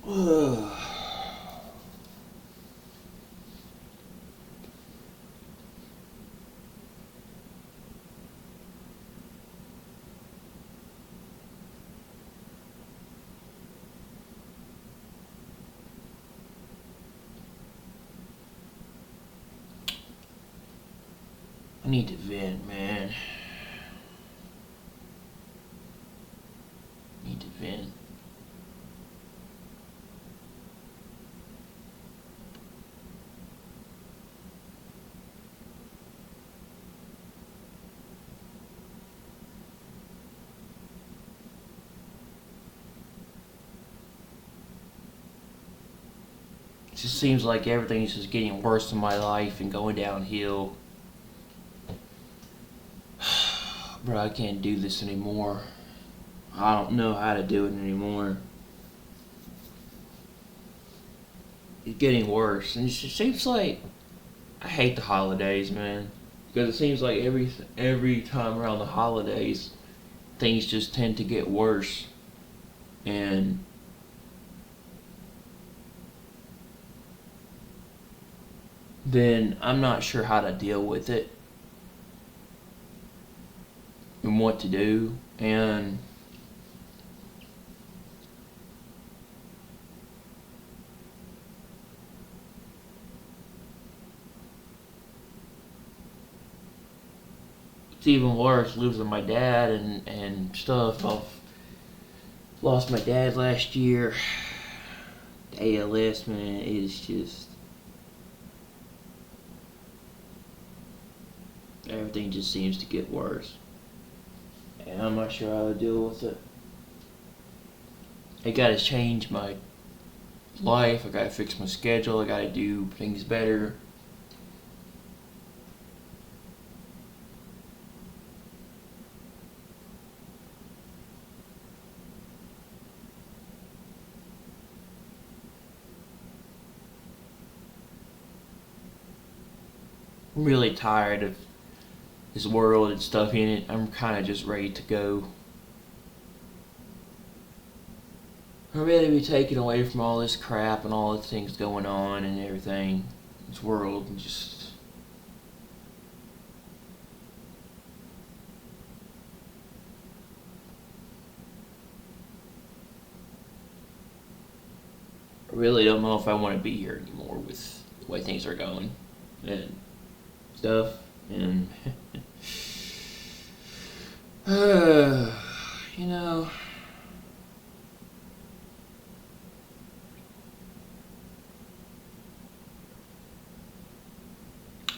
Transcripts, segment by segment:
I need to vent, man. Need to vent. It just seems like everything's just getting worse in my life and going downhill. Bro, I can't do this anymore. I don't know how to do it anymore. It's getting worse, and it just seems like I hate the holidays, man. Because it seems like every time around the holidays, things just tend to get worse, and then I'm not sure how to deal with it and what to do, and it's even worse losing my dad and stuff. I've lost my dad last year. The ALS, man, it is just everything just seems to get worse, and I'm not sure how to deal with it. I gotta change my life. I gotta fix my schedule. I gotta do things better. I'm really tired of this world and stuff in it. I'm kind of just ready to go. I'm ready to be taken away from all this crap and all the things going on and everything. This world and just. I really don't know if I want to be here anymore with the way things are going and stuff. And. You know.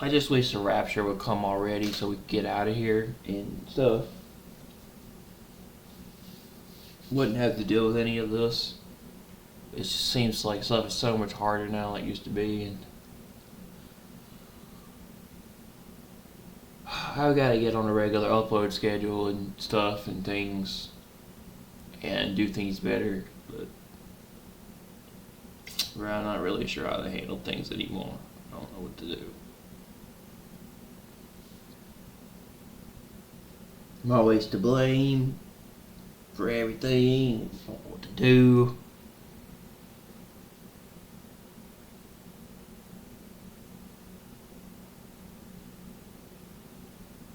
I just wish the rapture would come already so we could get out of here and stuff. Wouldn't have to deal with any of this. It just seems like stuff is so much harder now than it used to be, and I've got to get on a regular upload schedule and stuff and things and do things better, but I'm not really sure how to handle things anymore. I don't know what to do. I'm always to blame for everything. I don't know what to do.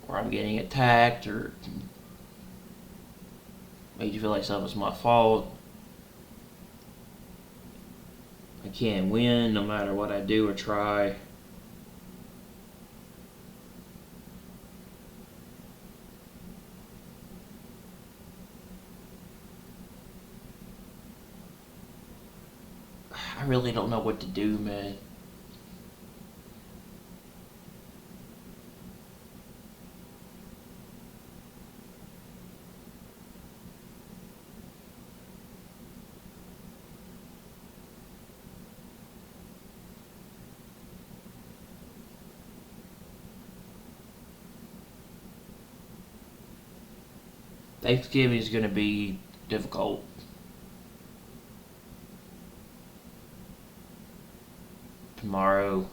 Or I'm getting attacked, or made you feel like something's my fault. I can't win no matter what I do or try. I really don't know what to do, man. Thanksgiving is going to be difficult. Tomorrow.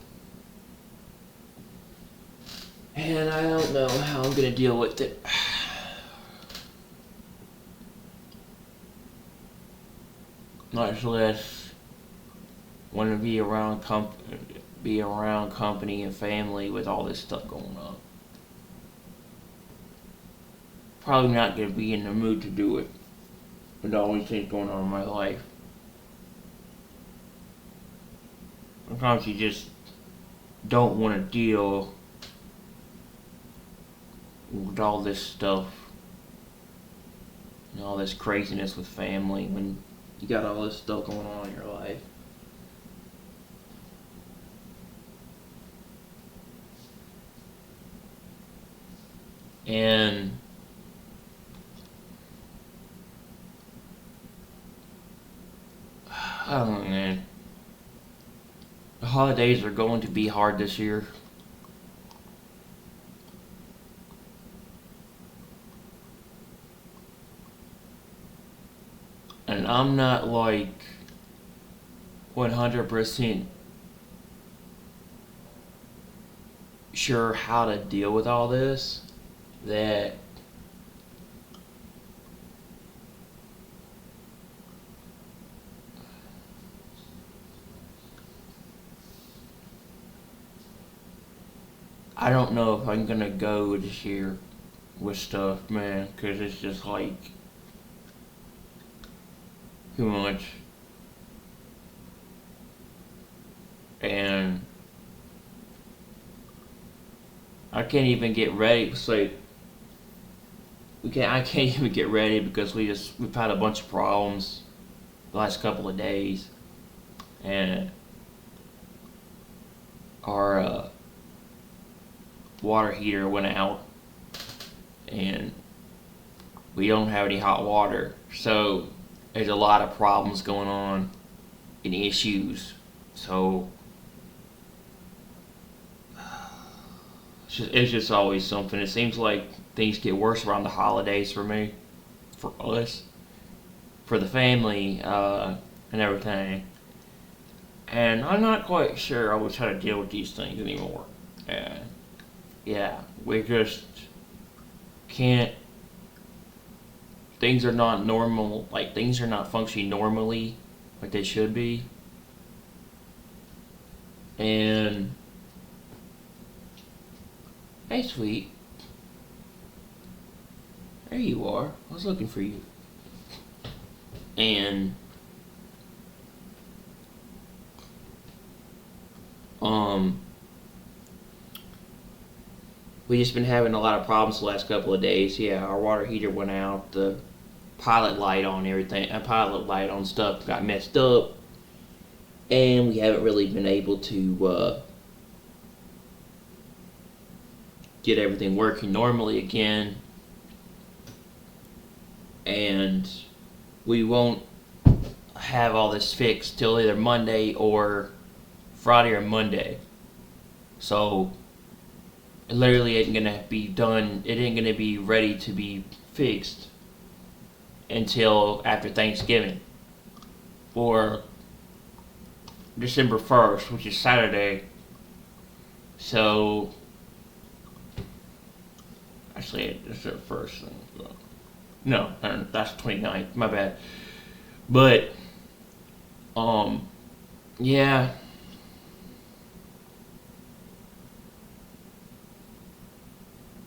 And I don't know how I'm going to deal with it. Much less want to be around company and family with all this stuff going on. Probably not gonna be in the mood to do it with all these things going on in my life. Sometimes you just don't want to deal with all this stuff and all this craziness with family when you got all this stuff going on in your life. And I don't know, man. The holidays are going to be hard this year. And I'm not like 100% sure how to deal with all this. That I don't know if I'm gonna go this year with stuff, man, because it's just like too much. And I can't even get ready. So I can't even get ready because we've had a bunch of problems the last couple of days, and our water heater went out, and we don't have any hot water. So there's a lot of problems going on and issues. So it's just always something. It seems like things get worse around the holidays for me, for us, for the family, and everything. And I'm not quite sure I was how to deal with these things anymore. And yeah, we just can't. Things are not normal. Like, things are not functioning normally like they should be. And hey, sweet. There you are. I was looking for you. And we just been having a lot of problems the last couple of days. Yeah, our water heater went out. The pilot light on everything, a pilot light on stuff got messed up, and we haven't really been able to get everything working normally again. And we won't have all this fixed till either Monday or Friday or Monday. So it literally ain't gonna be done. It ain't gonna be ready to be fixed until after Thanksgiving or December 1st, which is Saturday. So actually, it's the first thing. No, that's 29th. My bad. But yeah.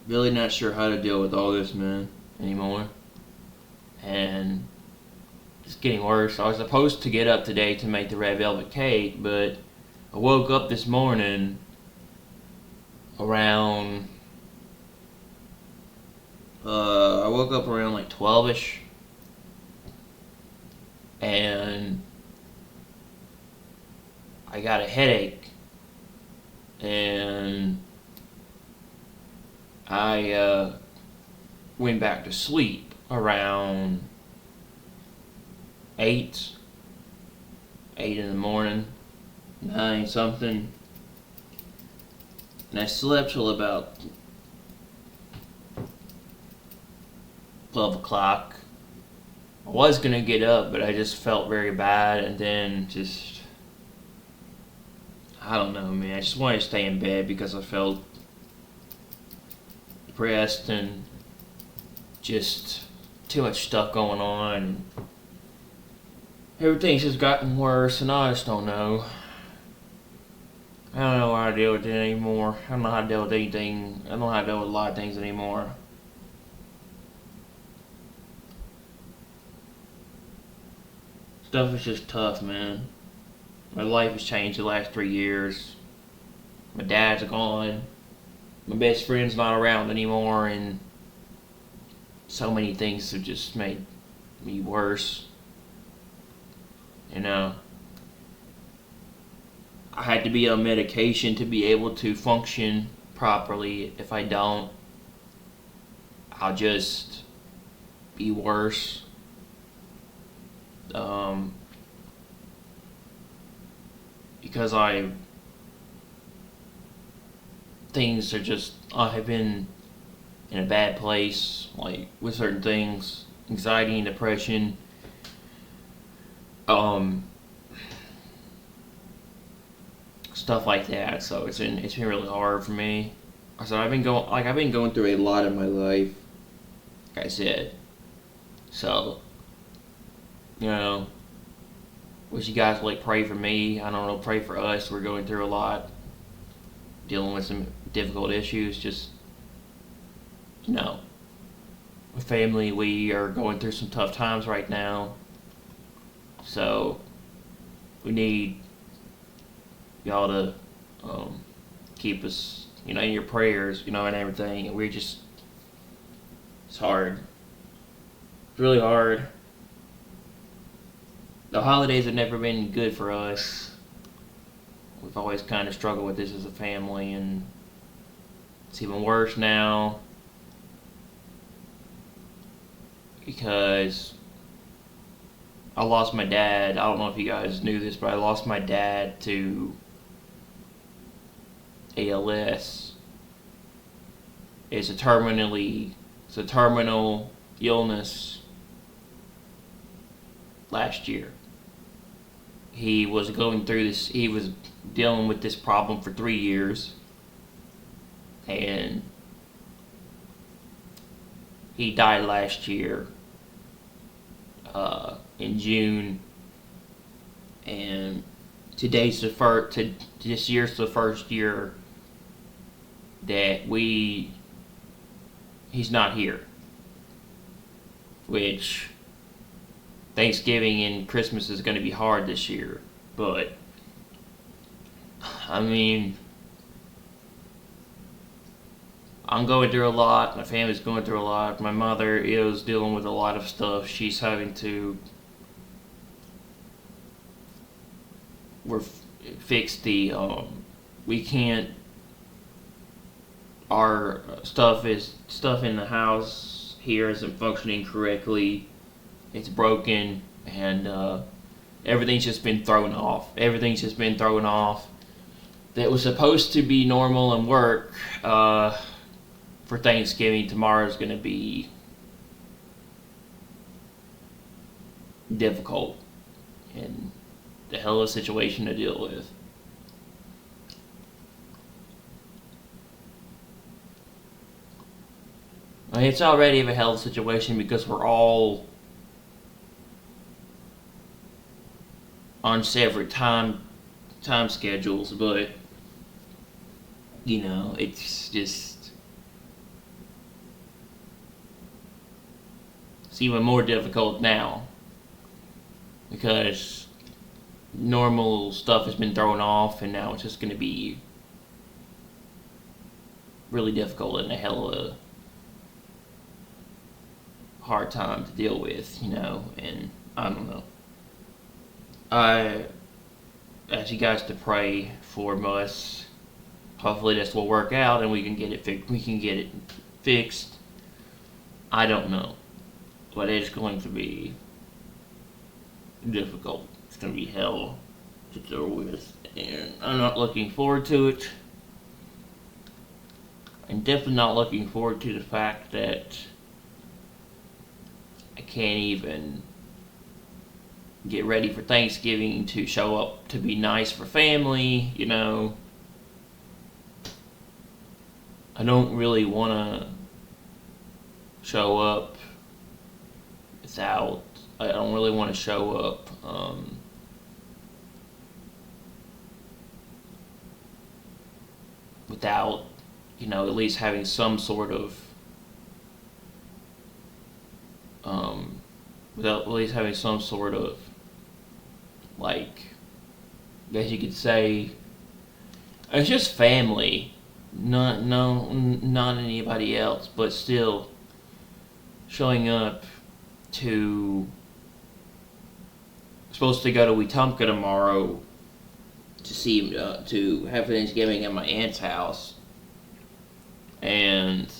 Really not sure how to deal with all this, man, anymore. And it's getting worse. I was supposed to get up today to make the red velvet cake, but I woke up this morning around like 12ish, and I got a headache, and I went back to sleep around 8 in the morning, 9 something, and I slept till about 12 o'clock. I was gonna get up, but I just felt very bad, and then I don't know, man. I just wanted to stay in bed because I felt depressed and just too much stuff going on. everything's just gotten worse, and I just don't know. I don't know how to deal with it anymore. I don't know how to deal with anything. I don't know how to deal with a lot of things anymore. Stuff is just tough, man. My life has changed the last 3 years. My dad's gone. My best friend's not around anymore, and so many things have just made me worse. You know, I had to be on medication to be able to function properly. If I don't, I'll just be worse. Because things are just, I have been in a bad place, like with certain things, anxiety and depression. Stuff like that. So it's been really hard for me. So I've been going through a lot in my life, like I said. So, you know, wish you guys would pray for me. I don't know, pray for us. We're going through a lot, dealing with some difficult issues. Just, with family, we are going through some tough times right now. So we need y'all to keep us, in your prayers, and everything. And it's hard. It's really hard. The holidays have never been good for us. We've always kind of struggled with this as a family, and it's even worse now because I lost my dad. I don't know if you guys knew this, but I lost my dad to ALS. It's a terminal illness last year. He was going through this, he was dealing with this problem for 3 years, and he died last year in June, and this year's the first year that he's not here, which Thanksgiving and Christmas is going to be hard this year. But I mean, I'm going through a lot. My family's going through a lot. My mother is dealing with a lot of stuff. She's having to fix the we can't, our stuff in the house here isn't functioning correctly. It's broken, and everything's just been thrown off. That was supposed to be normal and work for Thanksgiving. Tomorrow's going to be difficult and the hell of a situation to deal with. I mean, it's already a hell of a situation because we're all on separate time schedules, but it's even more difficult now because normal stuff has been thrown off, and now it's just going to be really difficult and a hell of a hard time to deal with, and I don't know. I ask you guys to pray for us. Hopefully this will work out and we can get it fixed. I don't know, but it's going to be difficult. It's going to be hell to deal with, and I'm not looking forward to it. I'm definitely not looking forward to the fact that I can't even get ready for Thanksgiving to show up to be nice for family, I don't really want to show up without I don't really want to show up without, at least having some sort of, without at least having some sort of, like, I guess you could say, it's just family. Not no, not anybody else, but still showing up to supposed to go to Wetumpka tomorrow to see to have Thanksgiving at my aunt's house, and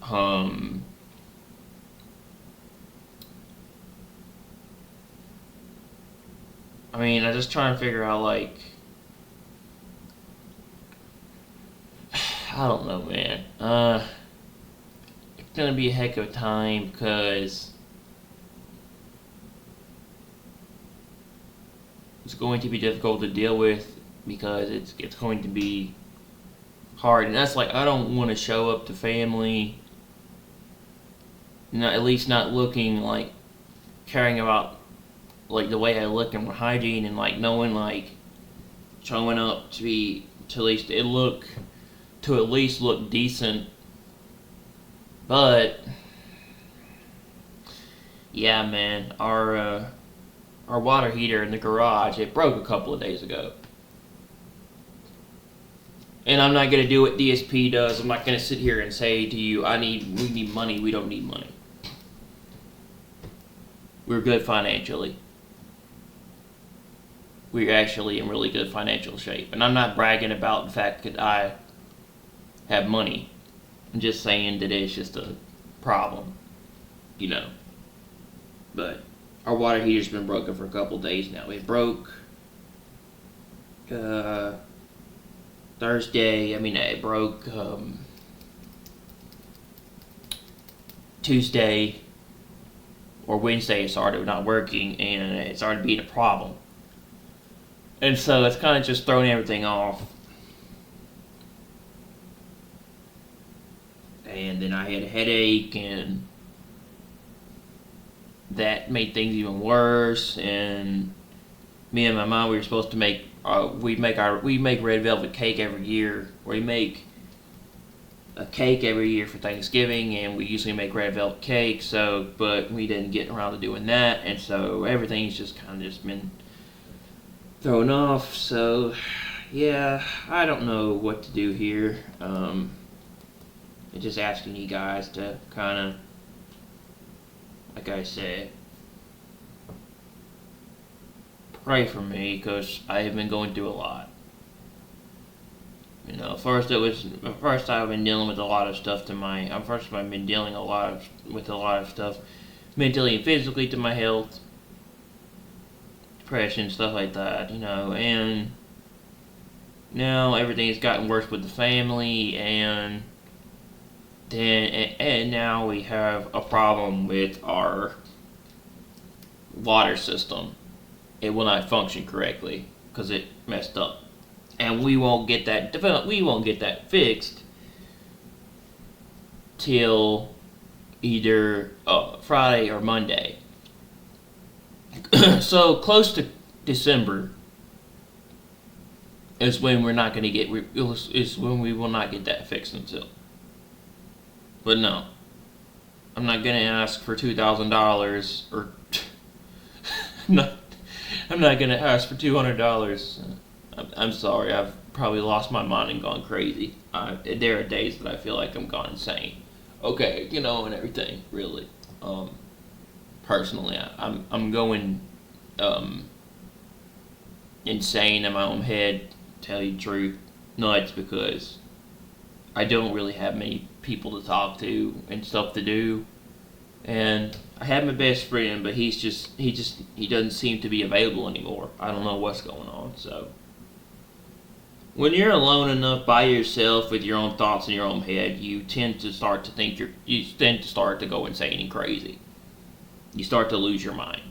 um I mean, I'm just trying to figure out, like, I don't know, man. It's gonna be a heck of a time because it's going to be difficult to deal with because it's going to be hard, and that's like I don't want to show up to family, not at least not looking like caring about like the way I look and my hygiene and like knowing like showing up to at least look decent. But yeah, man, our water heater in the garage, it broke a couple of days ago. And I'm not gonna do what DSP does. I'm not gonna sit here and say to you, we need money. We don't need money. We're good financially. We're actually in really good financial shape. And I'm not bragging about the fact that I have money. I'm just saying that it's just a problem, But our water heater's been broken for a couple days now. It broke Thursday. It broke Tuesday or Wednesday. It started not working, and it started being a problem. And so it's kind of just throwing everything off. And then I had a headache, and that made things even worse. And me and my mom, we were supposed to make we make red velvet cake every year. We make a cake every year for Thanksgiving, and we usually make red velvet cake. So, but we didn't get around to doing that, and so everything's just kind of just been thrown off. So, yeah, I don't know what to do here. Just asking you guys to kind of, like I said, pray for me because I have been going through a lot. First I've been dealing with a lot of stuff I've been dealing with a lot of stuff mentally and physically to my health, depression, stuff like that, and now everything has gotten worse with the family, and now we have a problem with our water system. It will not function correctly because it messed up, and we won't get that fixed till either Friday or Monday. So close to December is when we're not going to get is when we will not get that fixed until. But no, I'm not gonna ask for $2,000 or I'm not gonna ask for $200. I'm sorry, I've probably lost my mind and gone crazy. There are days that I feel like I'm gone insane. Okay, and everything really. Personally, I'm going insane in my own head. To tell you the truth, nuts because I don't really have many people to talk to and stuff to do, and I have my best friend, but he doesn't seem to be available anymore. I don't know what's going on. So when you're alone enough by yourself with your own thoughts in your own head, you tend to start to go insane and crazy. You start to lose your mind,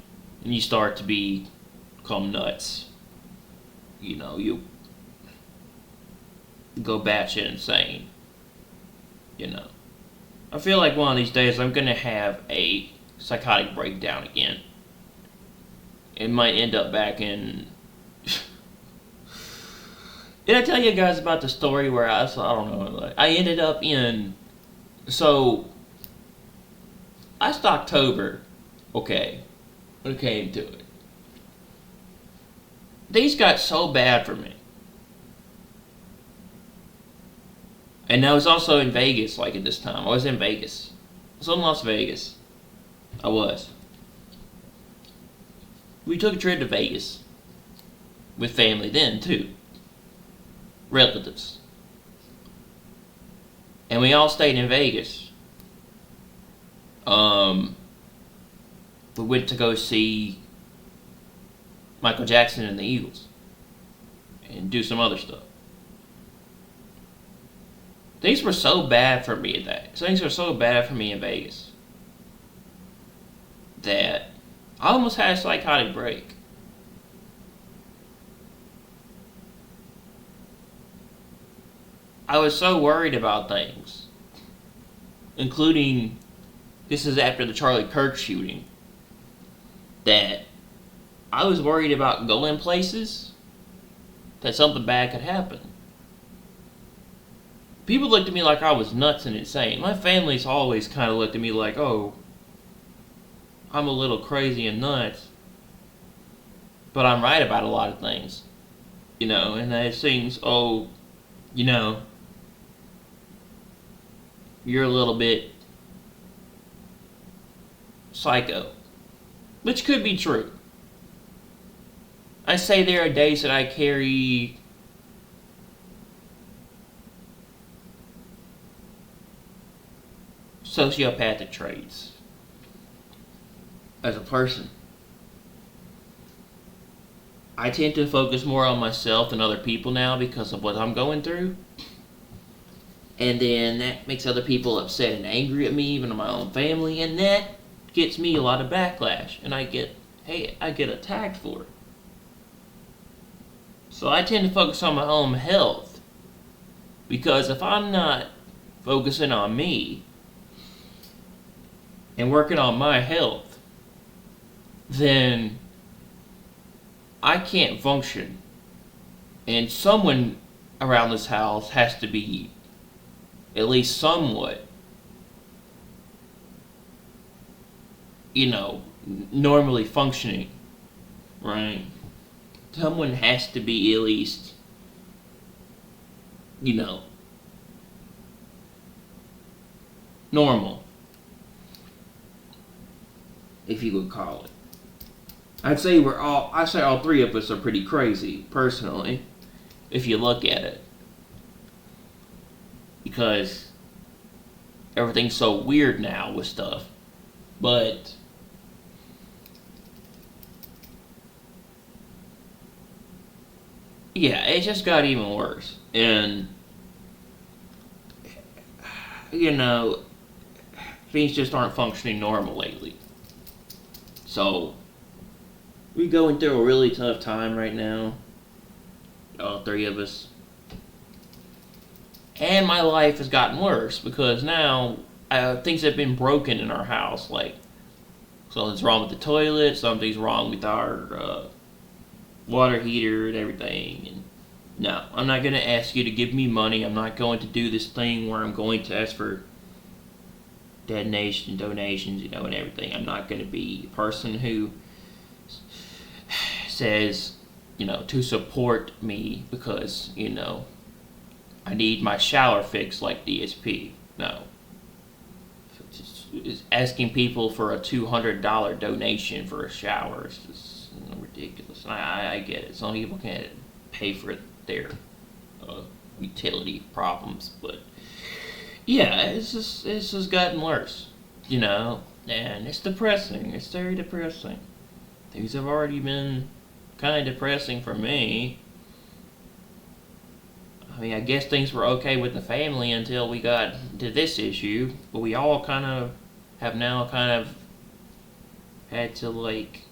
and you start to become nuts. You go batshit insane. I feel like one of these days I'm gonna have a psychotic breakdown again. It might end up back in. Did I tell you guys about the story where I don't know, like, I ended up in. So, last October, okay, when it came to it, things got so bad for me. And I was also in Vegas, like at this time. I was in Vegas. I was in Las Vegas. I was. We took a trip to Vegas. With family then, too. Relatives. And we all stayed in Vegas. We went to go see Michael Jackson and the Eagles. And do some other stuff. Things were so bad for me Things were so bad for me in Vegas that I almost had a psychotic break. I was so worried about things, including, this is after the Charlie Kirk shooting, that I was worried about going places that something bad could happen. People looked at me like I was nuts and insane. My family's always kind of looked at me like, oh, I'm a little crazy and nuts. But I'm right about a lot of things. You know, and it seems, oh, you know, you're a little bit psycho. Which could be true. I say there are days that I carry sociopathic traits as a person. I tend to focus more on myself than other people now because of what I'm going through. And then that makes other people upset and angry at me, even in my own family, and that gets me a lot of backlash. And I get attacked for it. So I tend to focus on my own health. Because if I'm not focusing on me and working on my health, then I can't function. And someone around this house has to be at least somewhat, you know, normally functioning, right? Someone has to be at least, you know, normal, if you would call it. I say all three of us are pretty crazy, personally, if you look at it. Because everything's so weird now with stuff. But yeah, it just got even worse. And you know, things just aren't functioning normal lately. So we're going through a really tough time right now. All three of us. And my life has gotten worse because now things have been broken in our house. Like, something's wrong with the toilet, something's wrong with our water heater and everything. And no, I'm not going to ask you to give me money. I'm not going to do this thing where I'm going to ask for donations, you know, and everything. I'm not going to be a person who says, you know, to support me because, you know, I need my shower fixed like DSP. No. Just asking people for a $200 donation for a shower is just, you know, ridiculous. I get it. Some people can't pay for their utility problems, but yeah, it's just gotten worse, you know, and it's depressing. It's very depressing. Things have already been kind of depressing for me. I mean, I guess things were okay with the family until we got to this issue, but we all kind of have now kind of had to, like,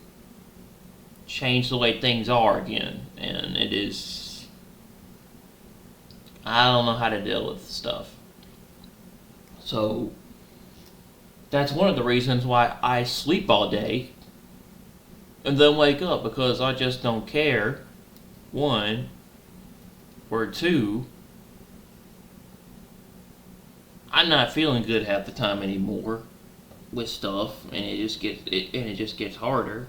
change the way things are again, and it is, I don't know how to deal with stuff. So, That's one of the reasons why I sleep all day and then wake up, because I just don't care. One, or two, I'm not feeling good half the time anymore with stuff, and it just gets harder.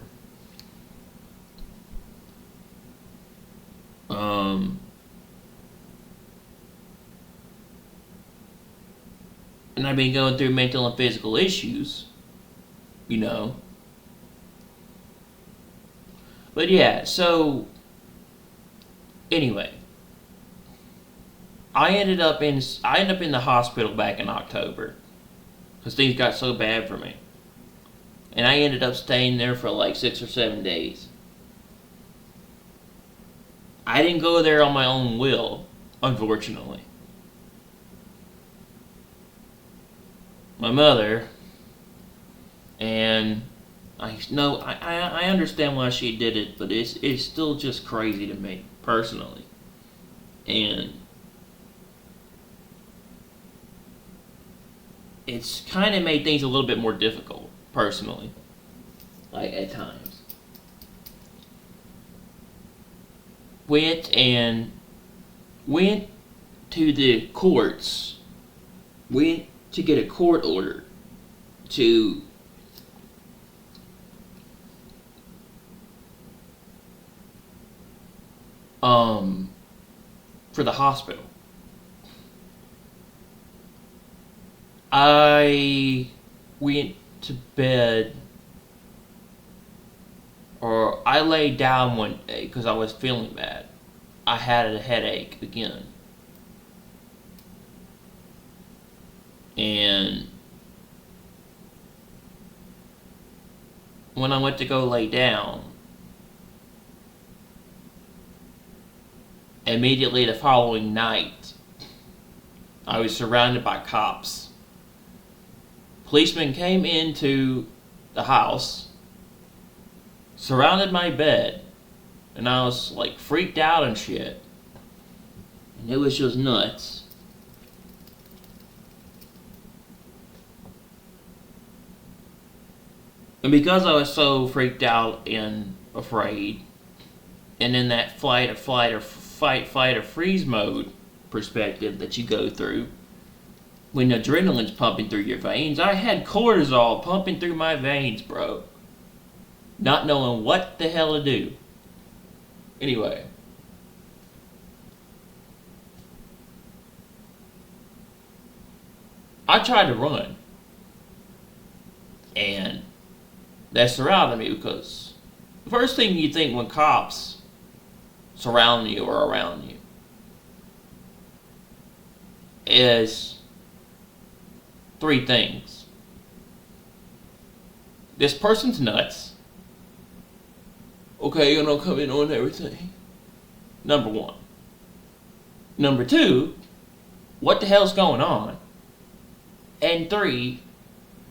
Um, and I've been going through mental and physical issues, you know. But yeah, so anyway, I ended up in the hospital back in October because things got so bad for me, and I ended up staying there for like 6 or 7 days. I didn't go there on my own will, unfortunately. My mother, and I understand why she did it, but it's still just crazy to me personally, and it's kind of made things a little bit more difficult personally, like at times. Went to the courts, went to get a court order to for the hospital. I went to bed, or I laid down one day because I was feeling bad. I had a headache again. And when I went to go lay down, immediately the following night, I was surrounded by cops. Policemen came into the house, surrounded my bed, and I was like freaked out and shit. And it was just nuts. And because I was so freaked out and afraid, and in that fight or freeze mode perspective that you go through, when adrenaline's pumping through your veins, I had cortisol pumping through my veins, bro. Not knowing what the hell to do. Anyway. I tried to run. And that surrounded me, because the first thing you think when cops surround you or around you is three things. This person's nuts. Okay, you're gonna come in on everything. Number one. Number two, what the hell's going on? And three,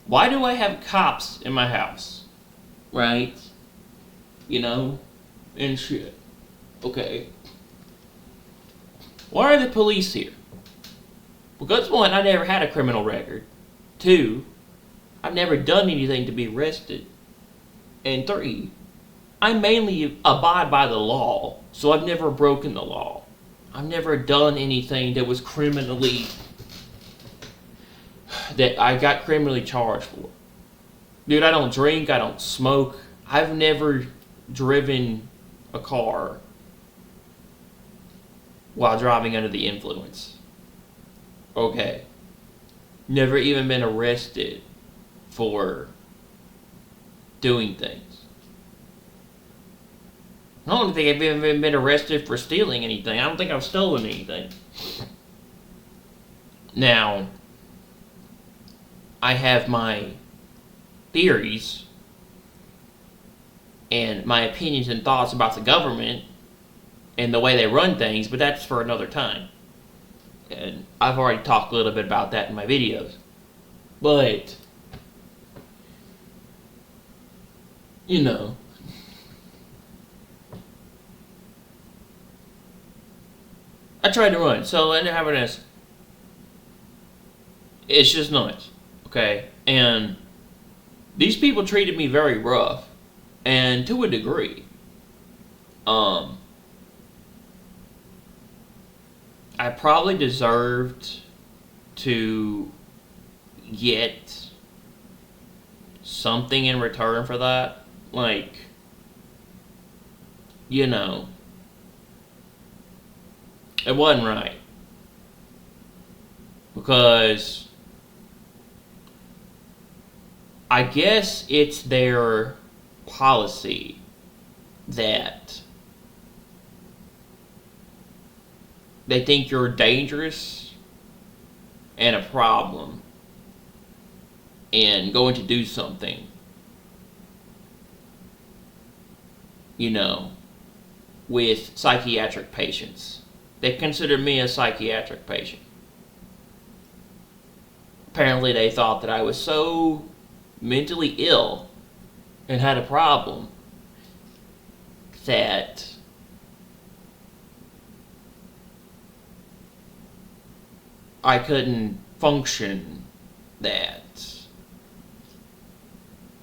why do I have cops in my house? Right? You know? And shit. Okay. Why are the police here? Because one, I never had a criminal record. Two, I've never done anything to be arrested. And three, I mainly abide by the law, so I've never broken the law. I've never done anything that was that I got criminally charged for. Dude, I don't drink, I don't smoke. I've never driven a car while driving under the influence. Okay. Never even been arrested for doing things. I don't think I've even been arrested for stealing anything. I don't think I've stolen anything. Now, I have my theories and my opinions and thoughts about the government and the way they run things, but that's for another time. And I've already talked a little bit about that in my videos. But, you know, I tried to run, so I ended up having this. It's just nuts, okay? And These people treated me very rough, and to a degree. Um, I probably deserved to get something in return for that. Like, you know, it wasn't right. Because I guess it's their policy that they think you're dangerous and a problem and going to do something, you know, with psychiatric patients. They consider me a psychiatric patient. Apparently they thought that I was so mentally ill and had a problem that I couldn't function, that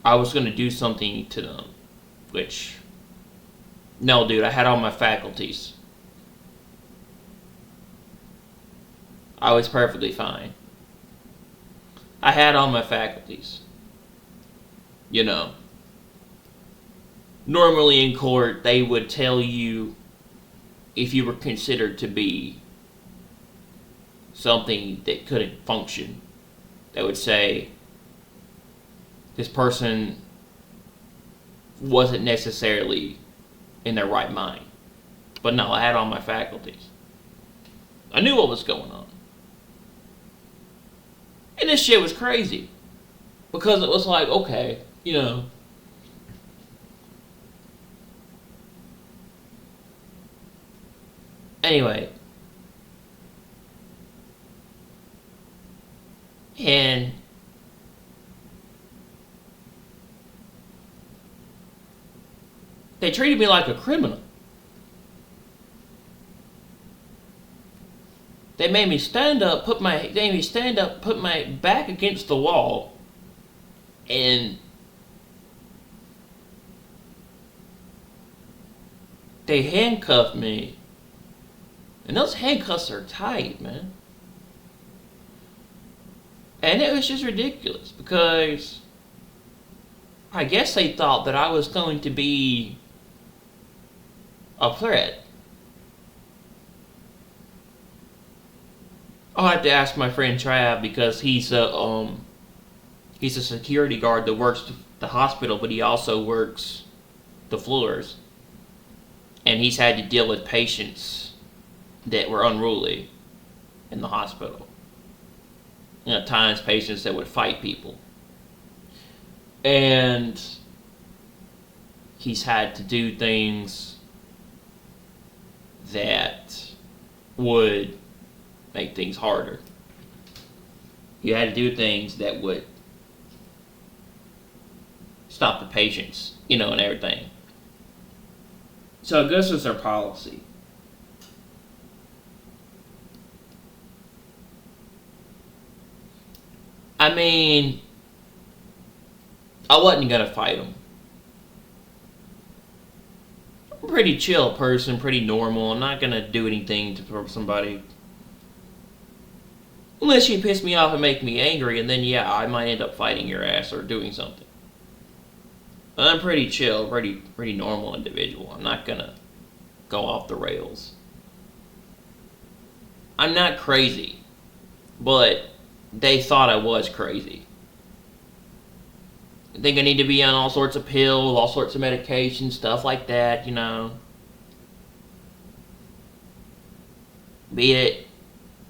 I was going to do something to them, which, no, dude, I had all my faculties. I was perfectly fine. I had all my faculties. You know. Normally in court, they would tell you if you were considered to be something that couldn't function. They would say, this person wasn't necessarily in their right mind. But no, I had all my faculties. I knew what was going on. And this shit was crazy. Because it was like, okay, you know. Anyway. And they treated me like a criminal. They made me stand up, put my back against the wall, and they handcuffed me. And those handcuffs are tight, man. And it was just ridiculous because I guess they thought that I was going to be a threat. I'll have to ask my friend Trav because he's a security guard that works the hospital, but he also works the floors. And he's had to deal with patients that were unruly in the hospital. You know, at times patients that would fight people. And he's had to do things that would make things harder. You had to do things that would stop the patients, you know, and everything. So I guess it's their policy. I mean, I wasn't gonna fight them. I'm a pretty chill person, pretty normal. I'm not gonna do anything to somebody. Unless you piss me off and make me angry, and then yeah, I might end up fighting your ass or doing something. But I'm pretty chill, pretty normal individual. I'm not gonna go off the rails. I'm not crazy, but they thought I was crazy. I think I need to be on all sorts of pills, all sorts of medication, stuff like that, you know. Be it,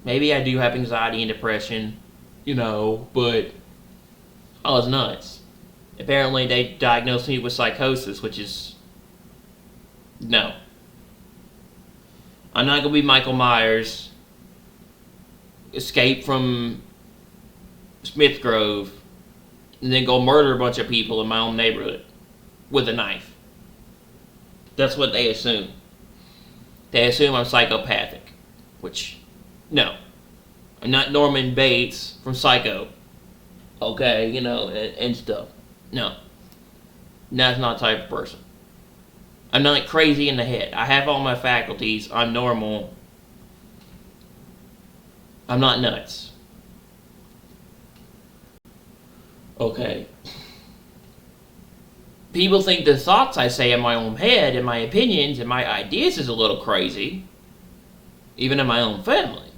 maybe I do have anxiety and depression, you know, but I was nuts. Apparently they diagnosed me with psychosis, which is, no. I'm not going to be Michael Myers, escape from Smith Grove, and then go murder a bunch of people in my own neighborhood with a knife. That's what they assume. They assume I'm psychopathic, which, no. I'm not Norman Bates from Psycho. Okay, you know, and stuff. No. That's not the type of person. I'm not crazy in the head. I have all my faculties. I'm normal. I'm not nuts. Okay. People think the thoughts I say in my own head and my opinions and my ideas is a little crazy. Even in my own family.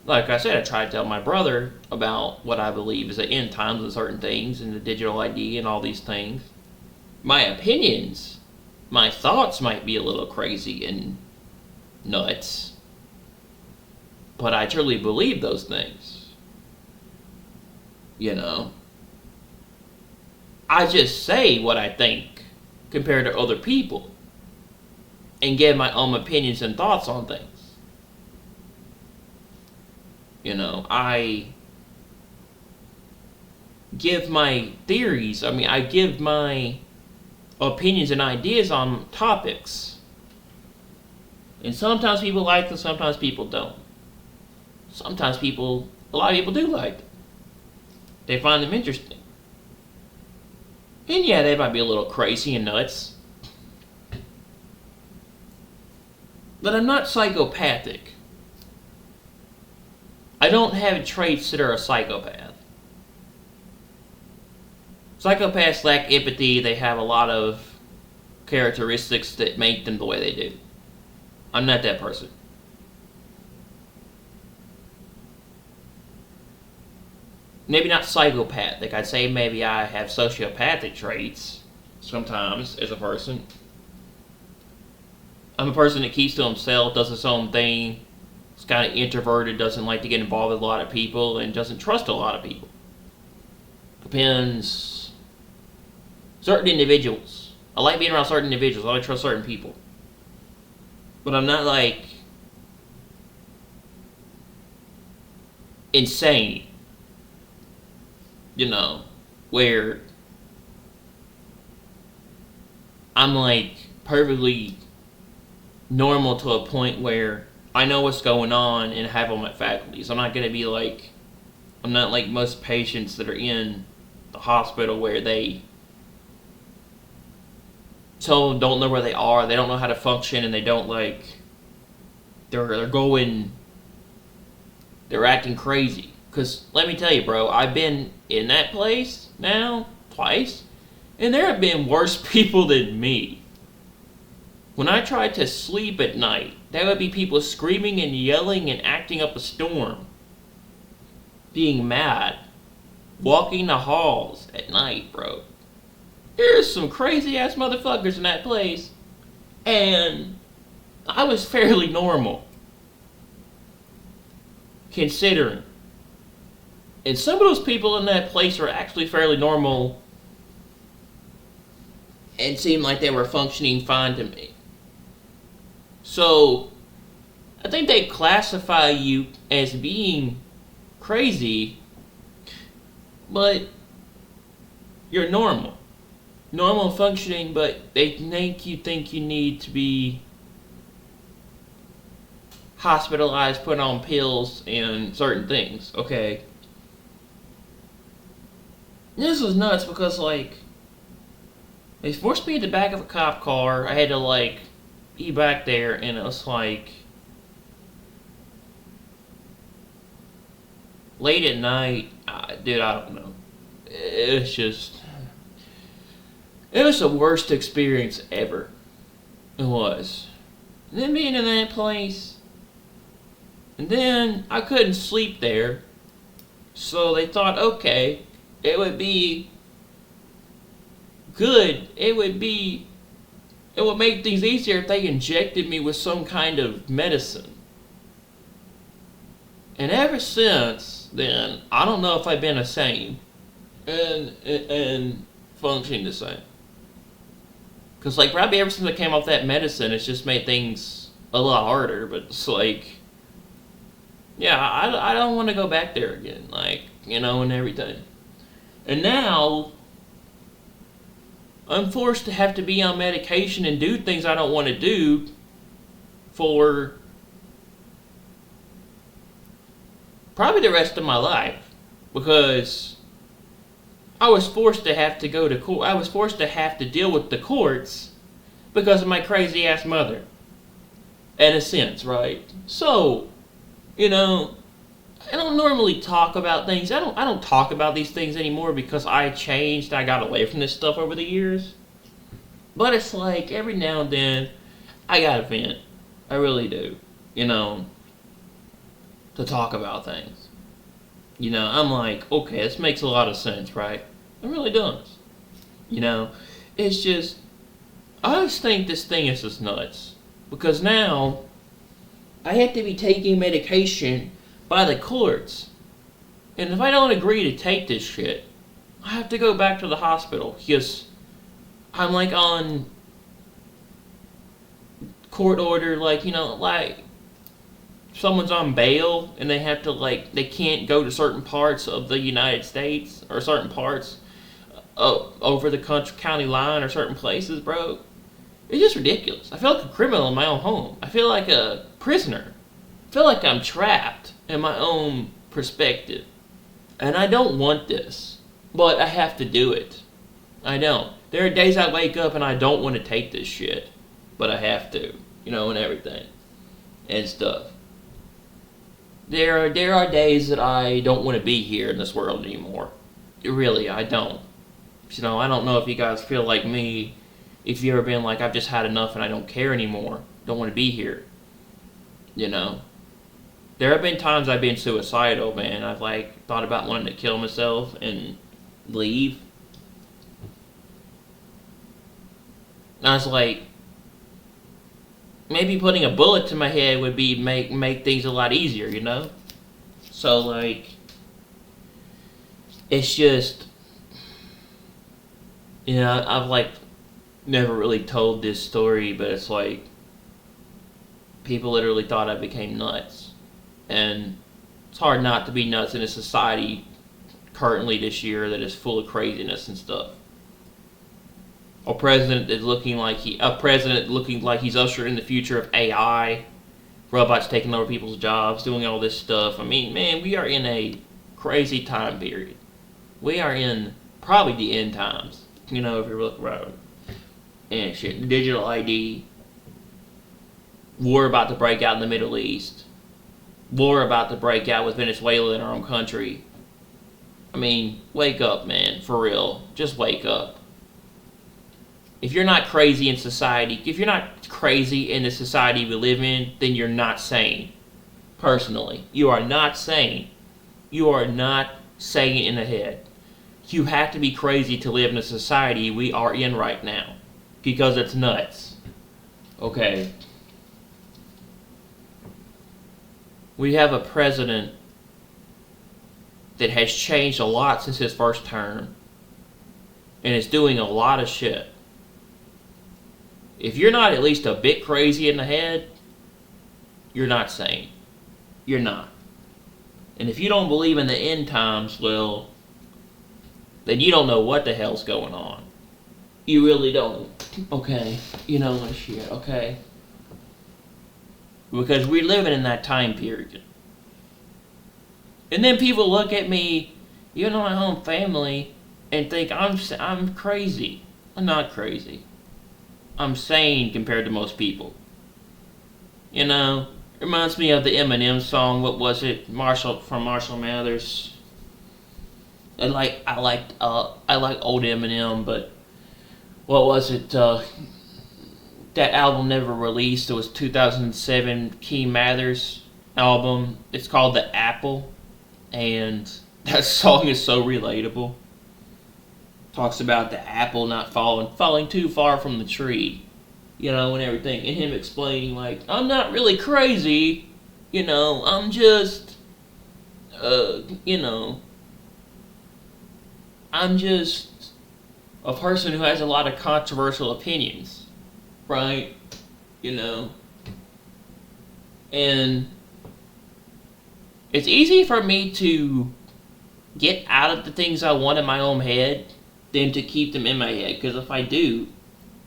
Like I said, I try to tell my brother about what I believe is the end times of certain things and the digital ID and all these things. My opinions, my thoughts might be a little crazy and nuts. But I truly believe those things. You know. I just say what I think compared to other people. And give my own opinions and thoughts on things. You know, I give my theories. I mean, I give my opinions and ideas on topics. And sometimes people like them, sometimes people don't. Sometimes a lot of people do like them. They find them interesting. And yeah, they might be a little crazy and nuts. But I'm not psychopathic. I don't have traits that are a psychopath. Psychopaths lack empathy. They have a lot of characteristics that make them the way they do. I'm not that person. Maybe not psychopathic. I'd say maybe I have sociopathic traits sometimes as a person. I'm a person that keeps to himself, does his own thing. Is kind of introverted, doesn't like to get involved with a lot of people, and doesn't trust a lot of people. Depends. Certain individuals. I like being around certain individuals. I like to trust certain people. But I'm not like insane. You know, where I'm like perfectly normal to a point where I know what's going on and have all my faculties. I'm not going to be like, I'm not like most patients that are in the hospital where they don't know where they are, they don't know how to function, and they don't like, they're acting crazy. Because let me tell you, bro, I've been in that place now twice, and there have been worse people than me. When I tried to sleep at night, there would be people screaming and yelling and acting up a storm. Being mad. Walking the halls at night, bro. There's some crazy ass motherfuckers in that place. And I was fairly normal. Considering. And some of those people in that place were actually fairly normal. And seemed like they were functioning fine to me. So, I think they classify you as being crazy, but you're normal. Normal functioning, but they make you think you need to be hospitalized, put on pills, and certain things, okay? This was nuts because, like, they forced me in the back of a cop car. I had to, like, be back there, and it was like late at night. Dude, I don't know. It was the worst experience ever. It was. And then being in that place, and then I couldn't sleep there, so they thought, okay, it would be good. It would make things easier if they injected me with some kind of medicine. And ever since then, I don't know if I've been the same and functioning the same. Because, like, probably ever since I came off that medicine, it's just made things a lot harder. But it's like, yeah, I don't want to go back there again. Like, you know, and everything. And now I'm forced to have to be on medication and do things I don't want to do for probably the rest of my life. Because I was forced to have to go to court. I was forced to have to deal with the courts because of my crazy ass mother. In a sense, right? So, you know, I don't normally talk about things. I don't talk about these things anymore because I changed. I got away from this stuff over the years. But it's like every now and then I gotta vent. I really do. You know, to talk about things. You know, I'm like, okay, this makes a lot of sense, right? It really does. You know, it's just, I just think this thing is just nuts. Because now, I have to be taking medication by the courts. And if I don't agree to take this shit, I have to go back to the hospital. Because I'm like on court order, like, you know, like, someone's on bail and they have to, like, they can't go to certain parts of the United States or certain parts over the county line or certain places, bro. It's just ridiculous. I feel like a criminal in my own home. I feel like a prisoner. I feel like I'm trapped in my own perspective. And I don't want this, but I have to do it. I don't. There are days I wake up and I don't want to take this shit, but I have to, you know, and everything and stuff. There are days that I don't want to be here in this world anymore. Really, I don't. You know, I don't know if you guys feel like me. If you've ever been like, I've just had enough and I don't care anymore. Don't want to be here. You know. There have been times I've been suicidal, man. I've like thought about wanting to kill myself and leave. And I was like, maybe putting a bullet to my head would be make things a lot easier, you know? So, like, it's just, you know, I've, like, never really told this story, but it's like, people literally thought I became nuts. And it's hard not to be nuts in a society currently this year that is full of craziness and stuff. A president looking like he's ushering in the future of AI, robots taking over people's jobs, doing all this stuff. I mean, man, we are in a crazy time period. We are in probably the end times, you know, if you look around. And shit, digital ID, war about to break out in the Middle East, war about to break out with Venezuela in our own country. I mean, wake up, man, for real. Just wake up. If you're not crazy in society, if you're not crazy in the society we live in, then you're not sane. Personally, you are not sane. You are not sane in the head. You have to be crazy to live in the society we are in right now. Because it's nuts. Okay. We have a president that has changed a lot since his first term. And is doing a lot of shit. If you're not at least a bit crazy in the head, you're not sane. You're not. And if you don't believe in the end times, well, then you don't know what the hell's going on. You really don't. Okay. You know what shit, okay? Because we're living in that time period. And then people look at me, you know, my own family, and think I'm crazy. I'm not crazy. I'm sane compared to most people. You know, it reminds me of the Eminem song. What was it? Marshall Mathers. I like old Eminem, but what was it? That album never released. It was 2007 Key Mathers album. It's called The Apple, and that song is so relatable. Talks about the apple not falling too far from the tree, you know, and everything. And him explaining, like, I'm not really crazy, you know, I'm just, you know, I'm just a person who has a lot of controversial opinions, right? You know, and it's easy for me to get out of the things I want in my own head than to keep them in my head. Because if I do,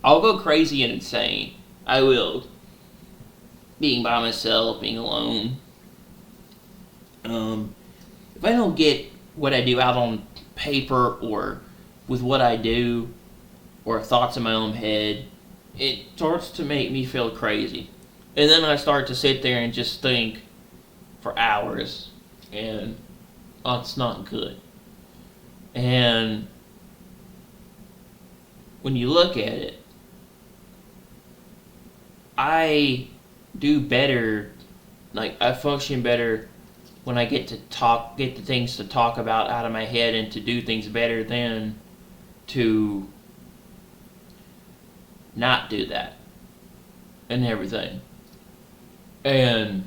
I'll go crazy and insane. I will. Being by myself, being alone. If I don't get what I do out on paper or with what I do or thoughts in my own head, it starts to make me feel crazy. And then I start to sit there and just think for hours, and it's not good. And when you look at it, I do better, like I function better when I get the things to talk about out of my head and to do things better than to not do that and everything. And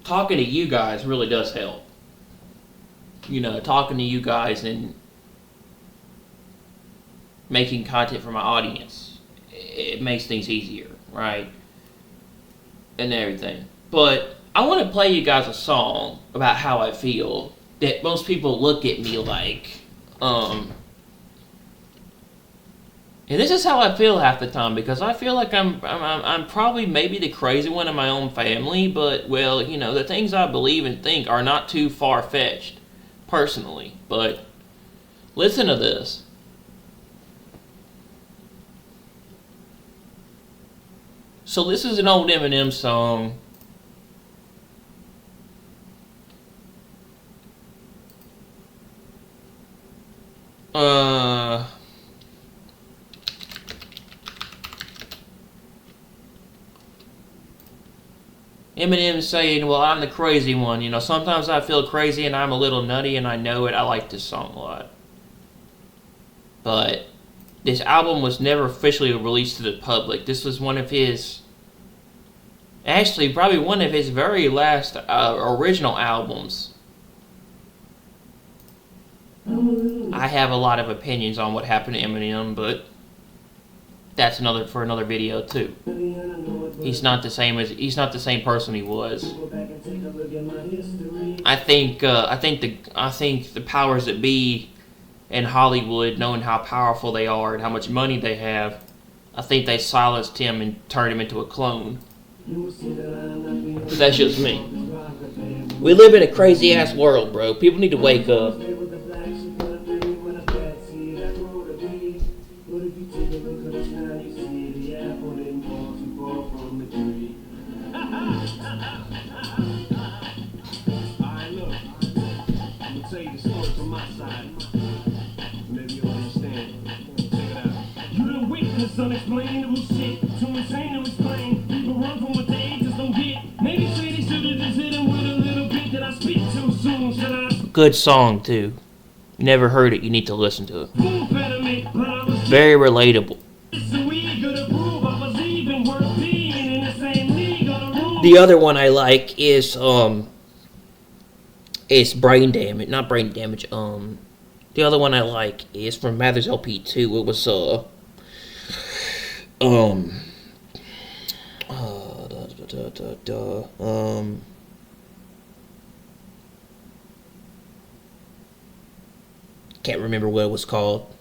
talking to you guys really does help. You know, talking to you guys and making content for my audience, it makes things easier, right? And everything. But I want to play you guys a song about how I feel that most people look at me like, and this is how I feel half the time, because I feel like I'm probably maybe the crazy one in my own family, but, well, you know, the things I believe and think are not too far-fetched, personally. But listen to this. So this is an old Eminem song. Eminem saying, well, I'm the crazy one. You know, sometimes I feel crazy and I'm a little nutty and I know it. I like this song a lot. But this album was never officially released to the public. This was one of his, actually, probably one of his very last original albums. I have a lot of opinions on what happened to Eminem, but that's for another video too. He's not the same person he was. I think the powers that be in Hollywood, knowing how powerful they are and how much money they have, I think they silenced him and turned him into a clone. But that's just me. We live in a crazy ass world, bro. People need to wake up. Unexplainable shit, too insane to explain. People run from what they just don't get. Maybe say they should've just hit him with a little bit. Did I speak too soon? Should I? Good song too. Never heard it. You need to listen to it. Very relatable. The other one I like is it's Brain Damage, not Brain Damage. The other one I like is from Mathers LP 2. It was can't remember what it was called.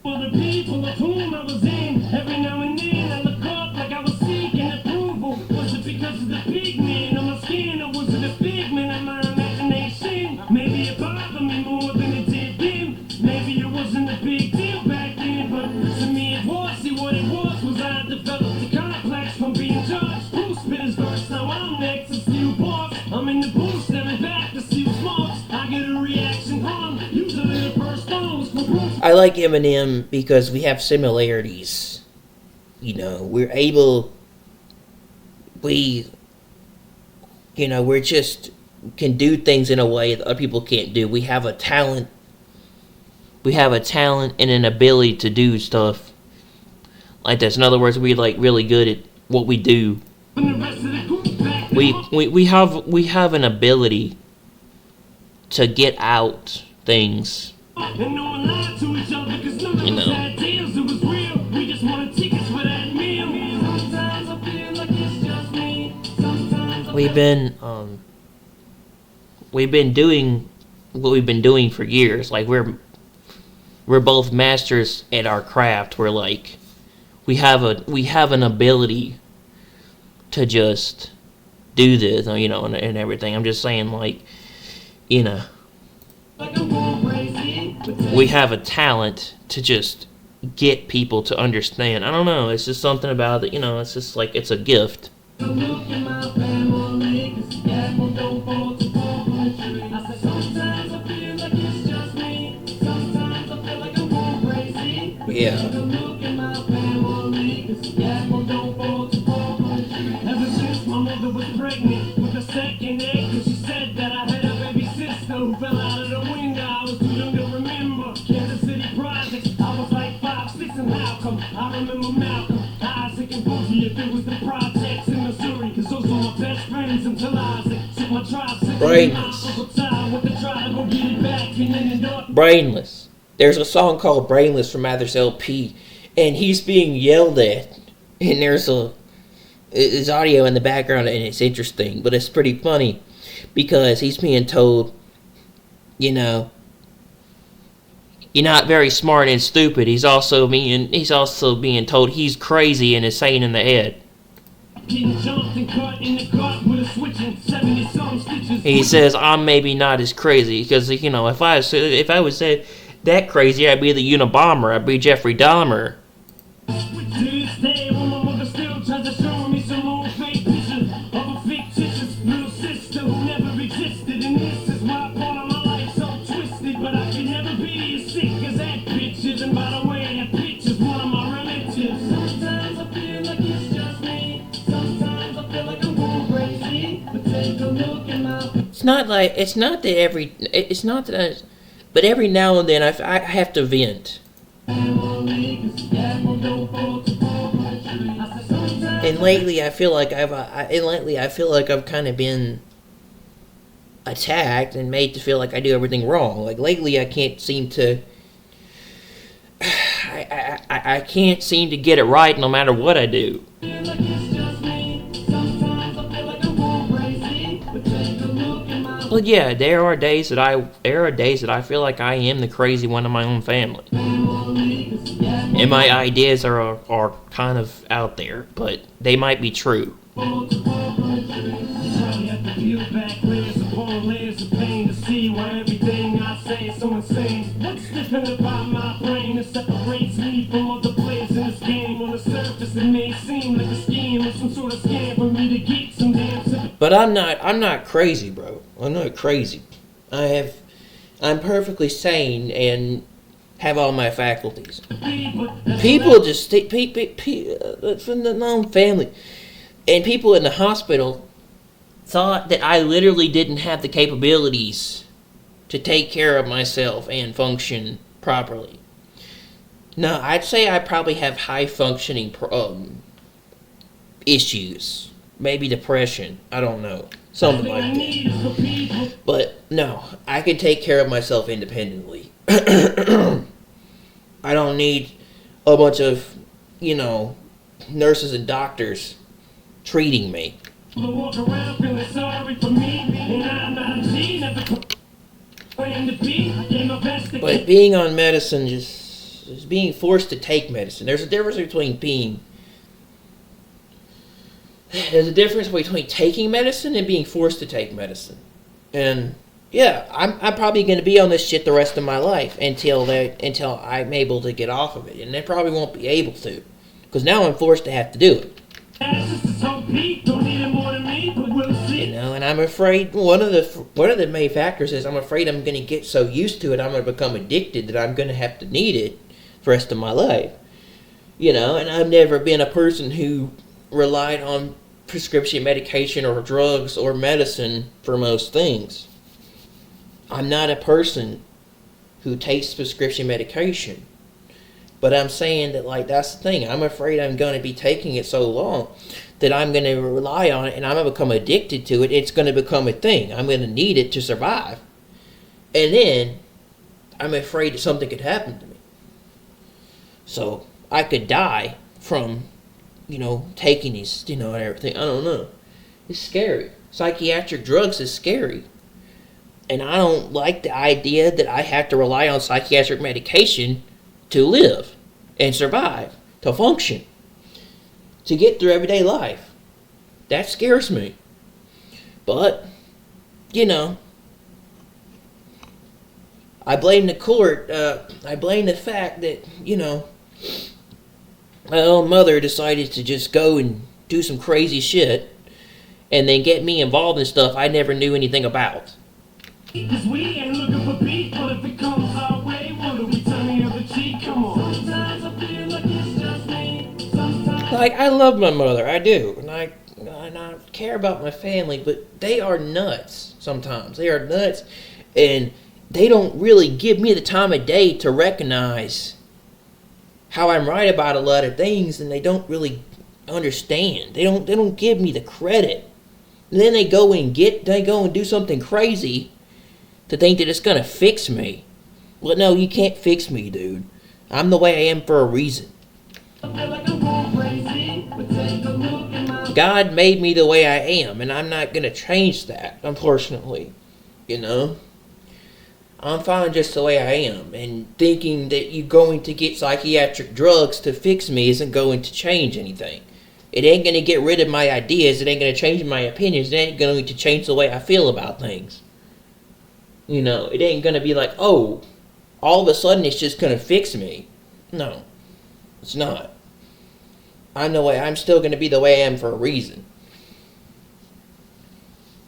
For the people of whom I was in, every now and then I look up like I was seeking approval. Was it because of the pigment on my skin, or was it the figment of my imagination? Maybe it bothered me more than it did them. Maybe it wasn't a big deal back then, but to me it was. See, what it was I developed a complex from being judged. Who spit his verse? Now I'm next to see who boss. I'm in the booth staring back to see who smokes. I get a reaction from usually the first stones. I like Eminem because we have similarities. You know, we're just can do things in a way that other people can't do. We have a talent. We have a talent and an ability to do stuff like this. In other words, we're like really good at what we do. We have an ability to get out things. You know. We've been doing what we've been doing for years. Like we're both masters at our craft. We're like we have an ability to just do this, you know, and everything. I'm just saying, like, you know, Like I'm going crazy. we have a talent to just get people to understand. I don't know. It's just something about it. It's just like it's a gift. Look at my family, 'cause the apple don't fall too far from the tree. I said sometimes I feel like it's just me. Sometimes I feel like I'm going crazy. Yeah. Look at my family, 'cause the apple don't fall too far from the tree. Ever since my mother was pregnant with a second egg, 'cause she said that I had a baby sister who fell out of the window. I was too young to remember. Kansas City projects. I was like 5, 6, and how come? I remember Malcolm, Isaac, and Boogie. If it was the projects in Missouri, 'cause those were my best friends until Isaac took my tricycle. Brainless. Brainless. There's a song called Brainless from Mathers LP, and he's being yelled at, and there's audio in the background, and it's interesting, but it's pretty funny, because he's being told, you're not very smart and stupid. He's also being told he's crazy and insane in the head. He says, I'm maybe not as crazy, because, if I was that crazy, I'd be the Unabomber. I'd be Jeffrey Dahmer. But every now and then I have to vent. And lately I feel like I've kind of been attacked and made to feel like I do everything wrong. Like lately I can't seem to I can't seem to get it right no matter what I do. Well, yeah, there are days that I feel like I am the crazy one in my own family, and my ideas are kind of out there, but they might be true. What's different about my brain that separates me from other players in this game? On the surface, it may seem like a scheme or some sort of scam for me to get some damn. But I'm not crazy, bro. I'm not crazy. I'm perfectly sane and have all my faculties. People just from the known family and people in the hospital thought that I literally didn't have the capabilities to take care of myself and function properly. No, I'd say I probably have high functioning issues. Maybe depression. I don't know. Something like that. But no, I can take care of myself independently. I don't need a bunch of, nurses and doctors treating me. But being on medicine, just being forced to take medicine. There's a difference between taking medicine and being forced to take medicine. And yeah, I'm probably going to be on this shit the rest of my life until I'm able to get off of it, and I probably won't be able to, because now I'm forced to have to do it. And I'm afraid one of the main factors is I'm afraid I'm going to get so used to it, I'm going to become addicted that I'm going to have to need it the rest of my life. And I've never been a person who relied on prescription medication or drugs or medicine for most things. I'm not a person who takes prescription medication. But I'm saying that, that's the thing. I'm afraid I'm going to be taking it so long that I'm going to rely on it and I'm going to become addicted to it. It's going to become a thing. I'm going to need it to survive. And then I'm afraid that something could happen to me. So I could die from, taking these, and everything. I don't know. It's scary. Psychiatric drugs is scary. And I don't like the idea that I have to rely on psychiatric medication to live and survive, to function, to get through everyday life. That scares me. But, I blame the court. I blame the fact that, my own mother decided to just go and do some crazy shit and then get me involved in stuff I never knew anything about. Cause we ain't looking for beef, but if it comes our way, wonder we turn the other cheek. Come on. Sometimes I feel like it's just me. Sometimes Like, I love my mother, I do, and I care about my family, but they are nuts sometimes. They are nuts, and they don't really give me the time of day to recognize how I'm right about a lot of things, and they don't really understand. They don't give me the credit. And then they go and do something crazy to think that it's gonna fix me. Well, no, you can't fix me, dude. I'm the way I am for a reason. I feel like I'm going crazy, but take a look at my God made me the way I am, and I'm not gonna change that, unfortunately. I'm fine just the way I am, and thinking that you're going to get psychiatric drugs to fix me isn't going to change anything. It ain't gonna get rid of my ideas, it ain't gonna change my opinions, it ain't going to change the way I feel about things. It ain't gonna be like, oh, all of a sudden it's just gonna fix me. No, it's not. I'm still gonna be the way I am for a reason.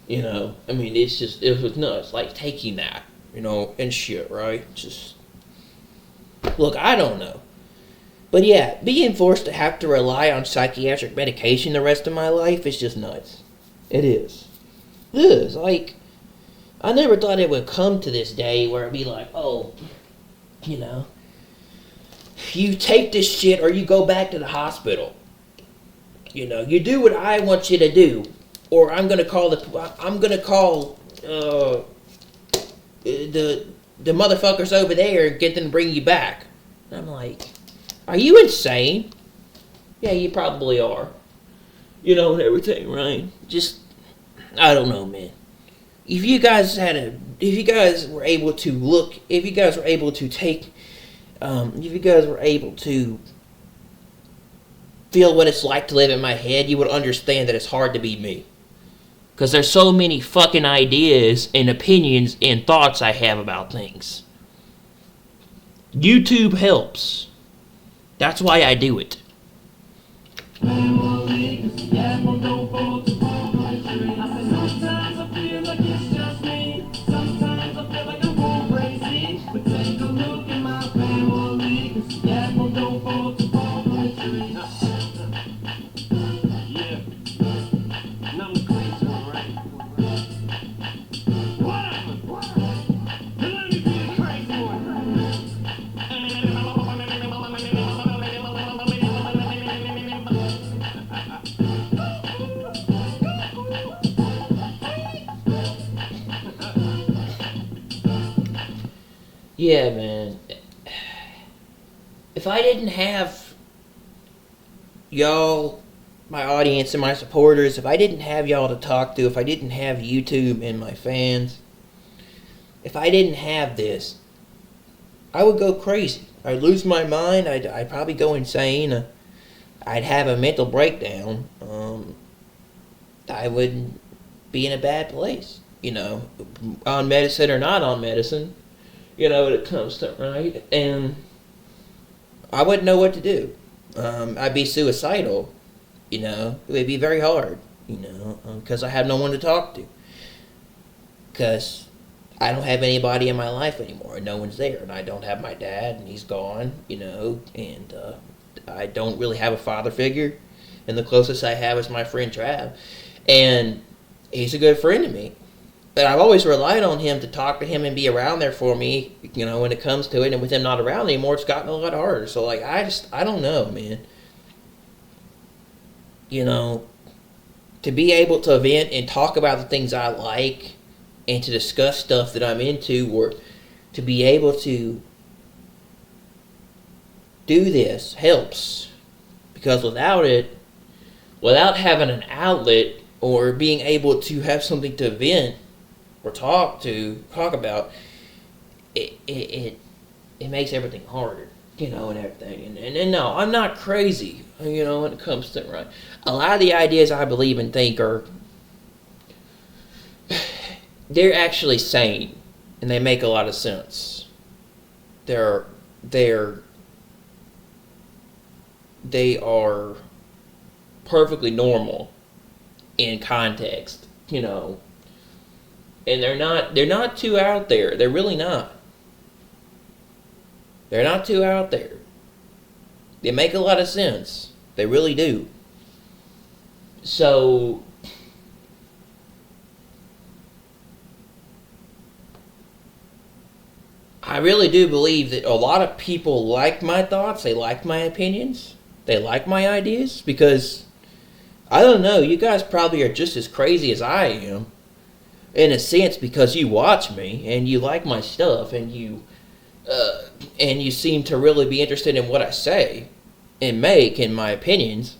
It was nuts, like taking that, and shit, right? Look, I don't know. But yeah, being forced to have to rely on psychiatric medication the rest of my life is just nuts. It is. It is. Like, I never thought it would come to this day where it'd be like, oh, you take this shit or you go back to the hospital. You do what I want you to do, or I'm gonna call the motherfuckers over there and get them to bring you back. And I'm like, are you insane? Yeah, you probably are. And everything, right? Just, I don't know, man. If you guys were able to feel what it's like to live in my head, you would understand that it's hard to be me. Because there's so many fucking ideas and opinions and thoughts I have about things. YouTube helps. That's why I do it. Sometimes I feel like it's just me. Sometimes I feel like I'm going crazy. But take a look at my family. Cause yeah, we'll go for the poetry. Yeah. And I'm the crazy one, right? What? Let me be the crazy one. Yeah, man. If I didn't have y'all, my audience and my supporters, if I didn't have y'all to talk to, if I didn't have YouTube and my fans, if I didn't have this, I would go crazy. I'd lose my mind. I'd probably go insane. I'd have a mental breakdown. I would be in a bad place, on medicine or not on medicine. When it comes to, right? And I wouldn't know what to do. I'd be suicidal, It would be very hard, because I have no one to talk to. Because I don't have anybody in my life anymore. No one's there. And I don't have my dad, and he's gone, and I don't really have a father figure. And the closest I have is my friend Trav. And he's a good friend to me. But I've always relied on him to talk to him and be around there for me, when it comes to it. And with him not around anymore, it's gotten a lot harder. So, like, I don't know, man. To be able to vent and talk about the things I like and to discuss stuff that I'm into, or to be able to do this helps. Because without having an outlet or being able to have something to vent or talk about, it makes everything harder, and everything. And no, I'm not crazy, when it comes to, right? A lot of the ideas I believe and think they're actually sane, and they make a lot of sense. they're they're they are perfectly normal in context, and they're not too out there. They're really not. They're not too out there. They make a lot of sense. They really do. So I really do believe that a lot of people like my thoughts, they like my opinions, they like my ideas, because I don't know, you guys probably are just as crazy as I am, in a sense, because you watch me and you like my stuff, and you seem to really be interested in what I say and make and my opinions.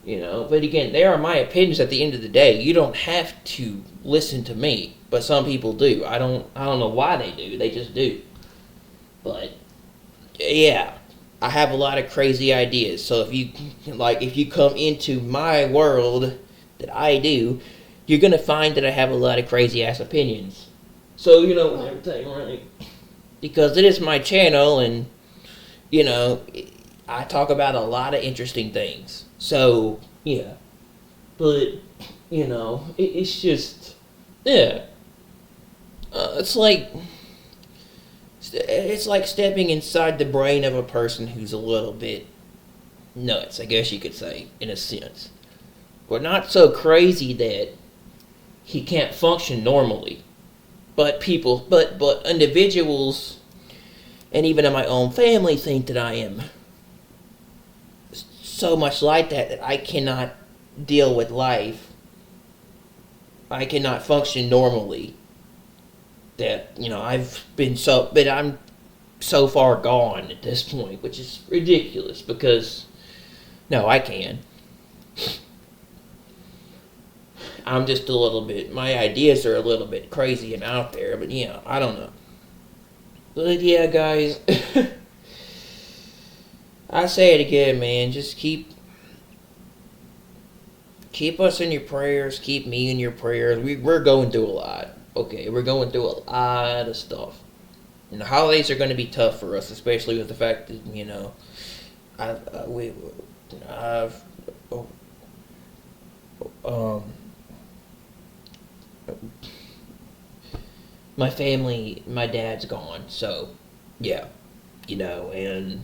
But again, they are my opinions at the end of the day. You don't have to listen to me, but some people do. I don't know why they do. They just do. But yeah, I have a lot of crazy ideas. So if you come into my world that I do, you're gonna find that I have a lot of crazy ass opinions. So everything, right? Because it is my channel, and I talk about a lot of interesting things. So, yeah. But, it's just, yeah. It's like stepping inside the brain of a person who's a little bit nuts, I guess you could say, in a sense. But not so crazy that he can't function normally. But individuals, and even in my own family, think that I am so much like that I cannot deal with life. I cannot function normally. That but I'm so far gone at this point, which is ridiculous, because no, I can. I'm just a little bit, my ideas are a little bit crazy and out there, but I don't know. But yeah, guys, I say it again, man, just keep us in your prayers, keep me in your prayers. We're going through a lot, okay? We're going through a lot of stuff. And the holidays are going to be tough for us, especially with the fact that, my family, my dad's gone, so yeah, and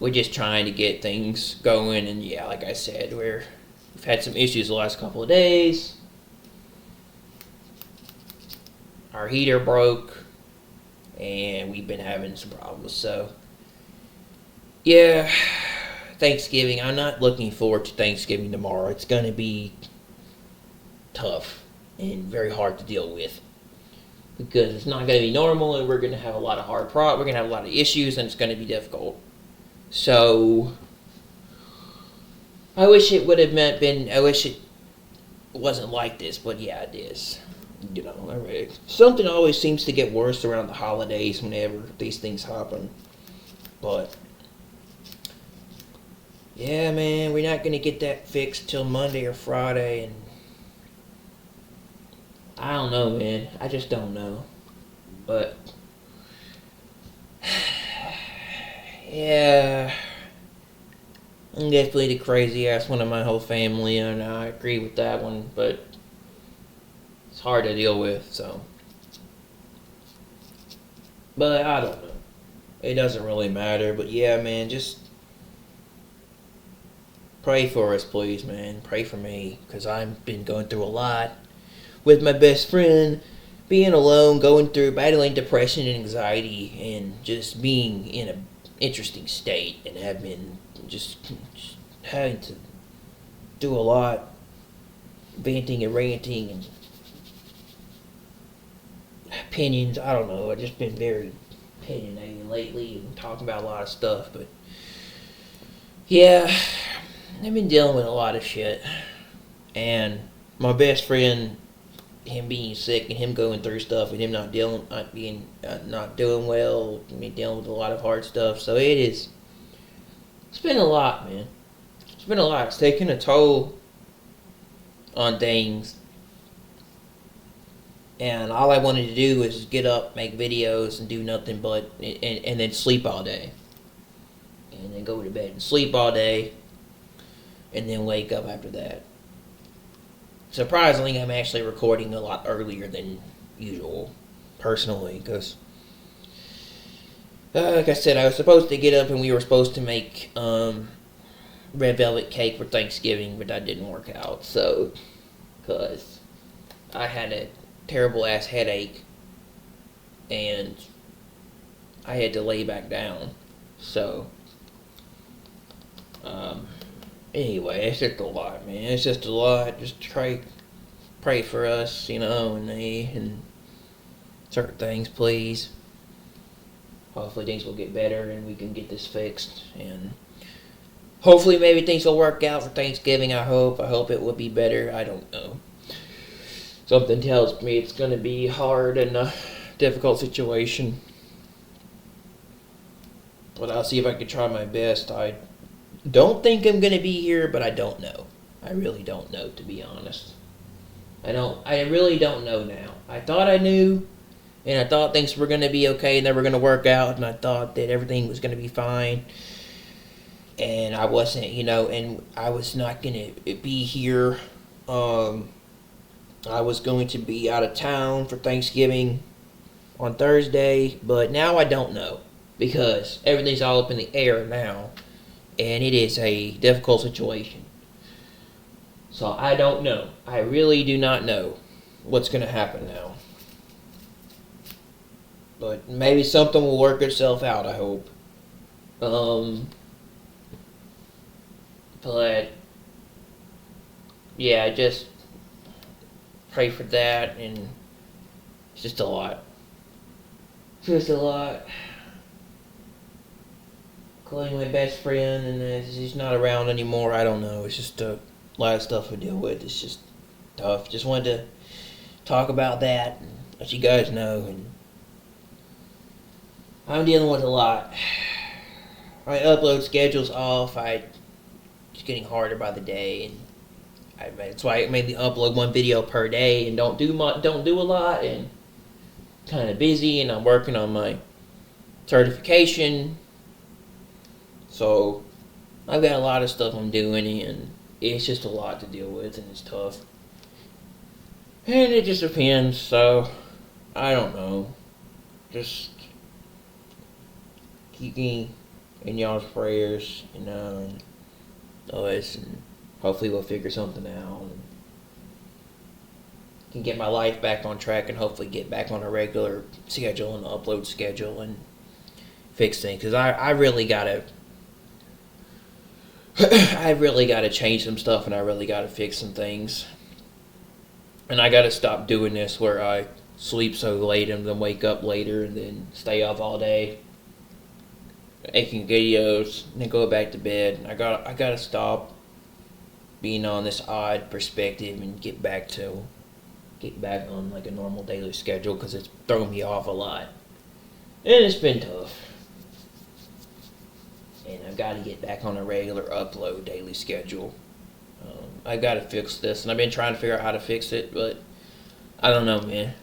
we're just trying to get things going, and yeah, like I said, we've had some issues the last couple of days. Our heater broke, and we've been having some problems, so yeah. Thanksgiving, I'm not looking forward to Thanksgiving tomorrow. It's going to be tough and very hard to deal with, because it's not going to be normal, and we're going to have a lot of we're going to have a lot of issues, and it's going to be difficult. So I wish it would have I wish it wasn't like this, but yeah, it is. Something always seems to get worse around the holidays whenever these things happen. But yeah, man, we're not going to get that fixed till Monday or Friday, and I don't know, man. I just don't know. But yeah, I'm definitely the crazy ass one of my whole family, and I agree with that one, but it's hard to deal with, so. But I don't know. It doesn't really matter, but yeah, man, just pray for us, please, man. Pray for me, because I've been going through a lot with my best friend, being alone, going through, battling depression and anxiety, and just being in an interesting state, and have been just having to do a lot, venting and ranting, and opinions. I don't know. I've just been very opinionated lately and talking about a lot of stuff, but yeah, I've been dealing with a lot of shit, and my best friend, him being sick and him going through stuff and him not doing well, me dealing with a lot of hard stuff. So it's been a lot, man. It's been a lot. It's taken a toll on things. And all I wanted to do was get up, make videos, and do nothing but, and then sleep all day. And then go to bed and sleep all day, and then wake up after that. Surprisingly, I'm actually recording a lot earlier than usual, personally, because, like I said, I was supposed to get up and we were supposed to make red velvet cake for Thanksgiving, but that didn't work out, so, because I had a terrible ass headache, and I had to lay back down, so, anyway, it's just a lot, man, it's just a lot. Just pray for us, and certain things, please. Hopefully things will get better and we can get this fixed, and hopefully maybe things will work out for Thanksgiving. I hope it will be better. I don't know. Something tells me it's going to be hard and a difficult situation. But I'll see if I can try my best. I don't think I'm going to be here, but I don't know. I really don't know, to be honest. I really don't know now. I thought I knew, and I thought things were going to be okay and they were going to work out, and I thought that everything was going to be fine. And I wasn't, and I was not going to be here. I was going to be out of town for Thanksgiving on Thursday, but now I don't know, because everything's all up in the air now, and it is a difficult situation. So I don't know. I really do not know what's going to happen now. But maybe something will work itself out, I hope. But yeah, just pray for that, and it's just a lot. Just a lot. Including my best friend, and he's not around anymore. I don't know. It's just a lot of stuff to deal with. It's just tough. Just wanted to talk about that and let you guys know. And I'm dealing with a lot. My upload schedule's off. It's getting harder by the day, and that's why I mainly upload one video per day and don't do a lot, and kind of busy, and I'm working on my certification. So I've got a lot of stuff I'm doing, and it's just a lot to deal with, and it's tough. And it just depends, so I don't know. Just keep me in y'all's prayers, and us, and hopefully we'll figure something out, and can get my life back on track, and hopefully get back on a regular schedule and upload schedule and fix things, because I really gotta change some stuff, and I really gotta fix some things, and I gotta stop doing this where I sleep so late and then wake up later and then stay up all day making videos and then go back to bed. I gotta stop being on this odd perspective and get back on like a normal daily schedule, because it's thrown me off a lot, and it's been tough. And I've got to get back on a regular upload daily schedule. I've got to fix this, and I've been trying to figure out how to fix it, but I don't know, man.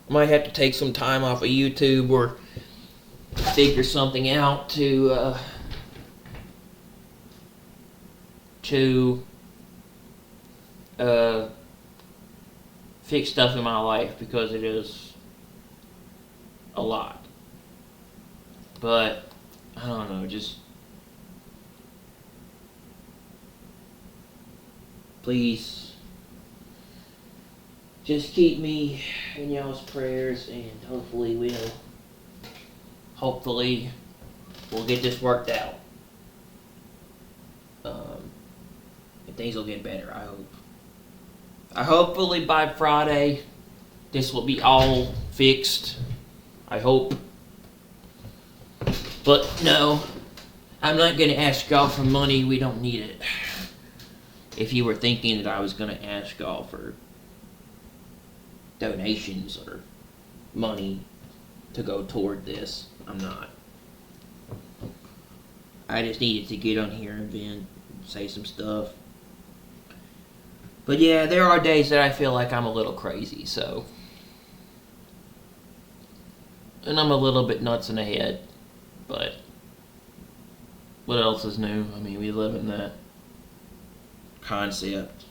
I might have to take some time off of YouTube or figure something out to fix stuff in my life, because it is a lot. But I don't know, just please just keep me in y'all's prayers, and hopefully we'll get this worked out. And things will get better, I hope. Hopefully by Friday this will be all fixed. I hope. But no, I'm not going to ask y'all for money. We don't need it. If you were thinking that I was going to ask y'all for donations or money to go toward this, I'm not. I just needed to get on here and vent, say some stuff. But yeah, there are days that I feel like I'm a little crazy, so And I'm a little bit nuts in the head, but what else is new? I mean, we live in that concept.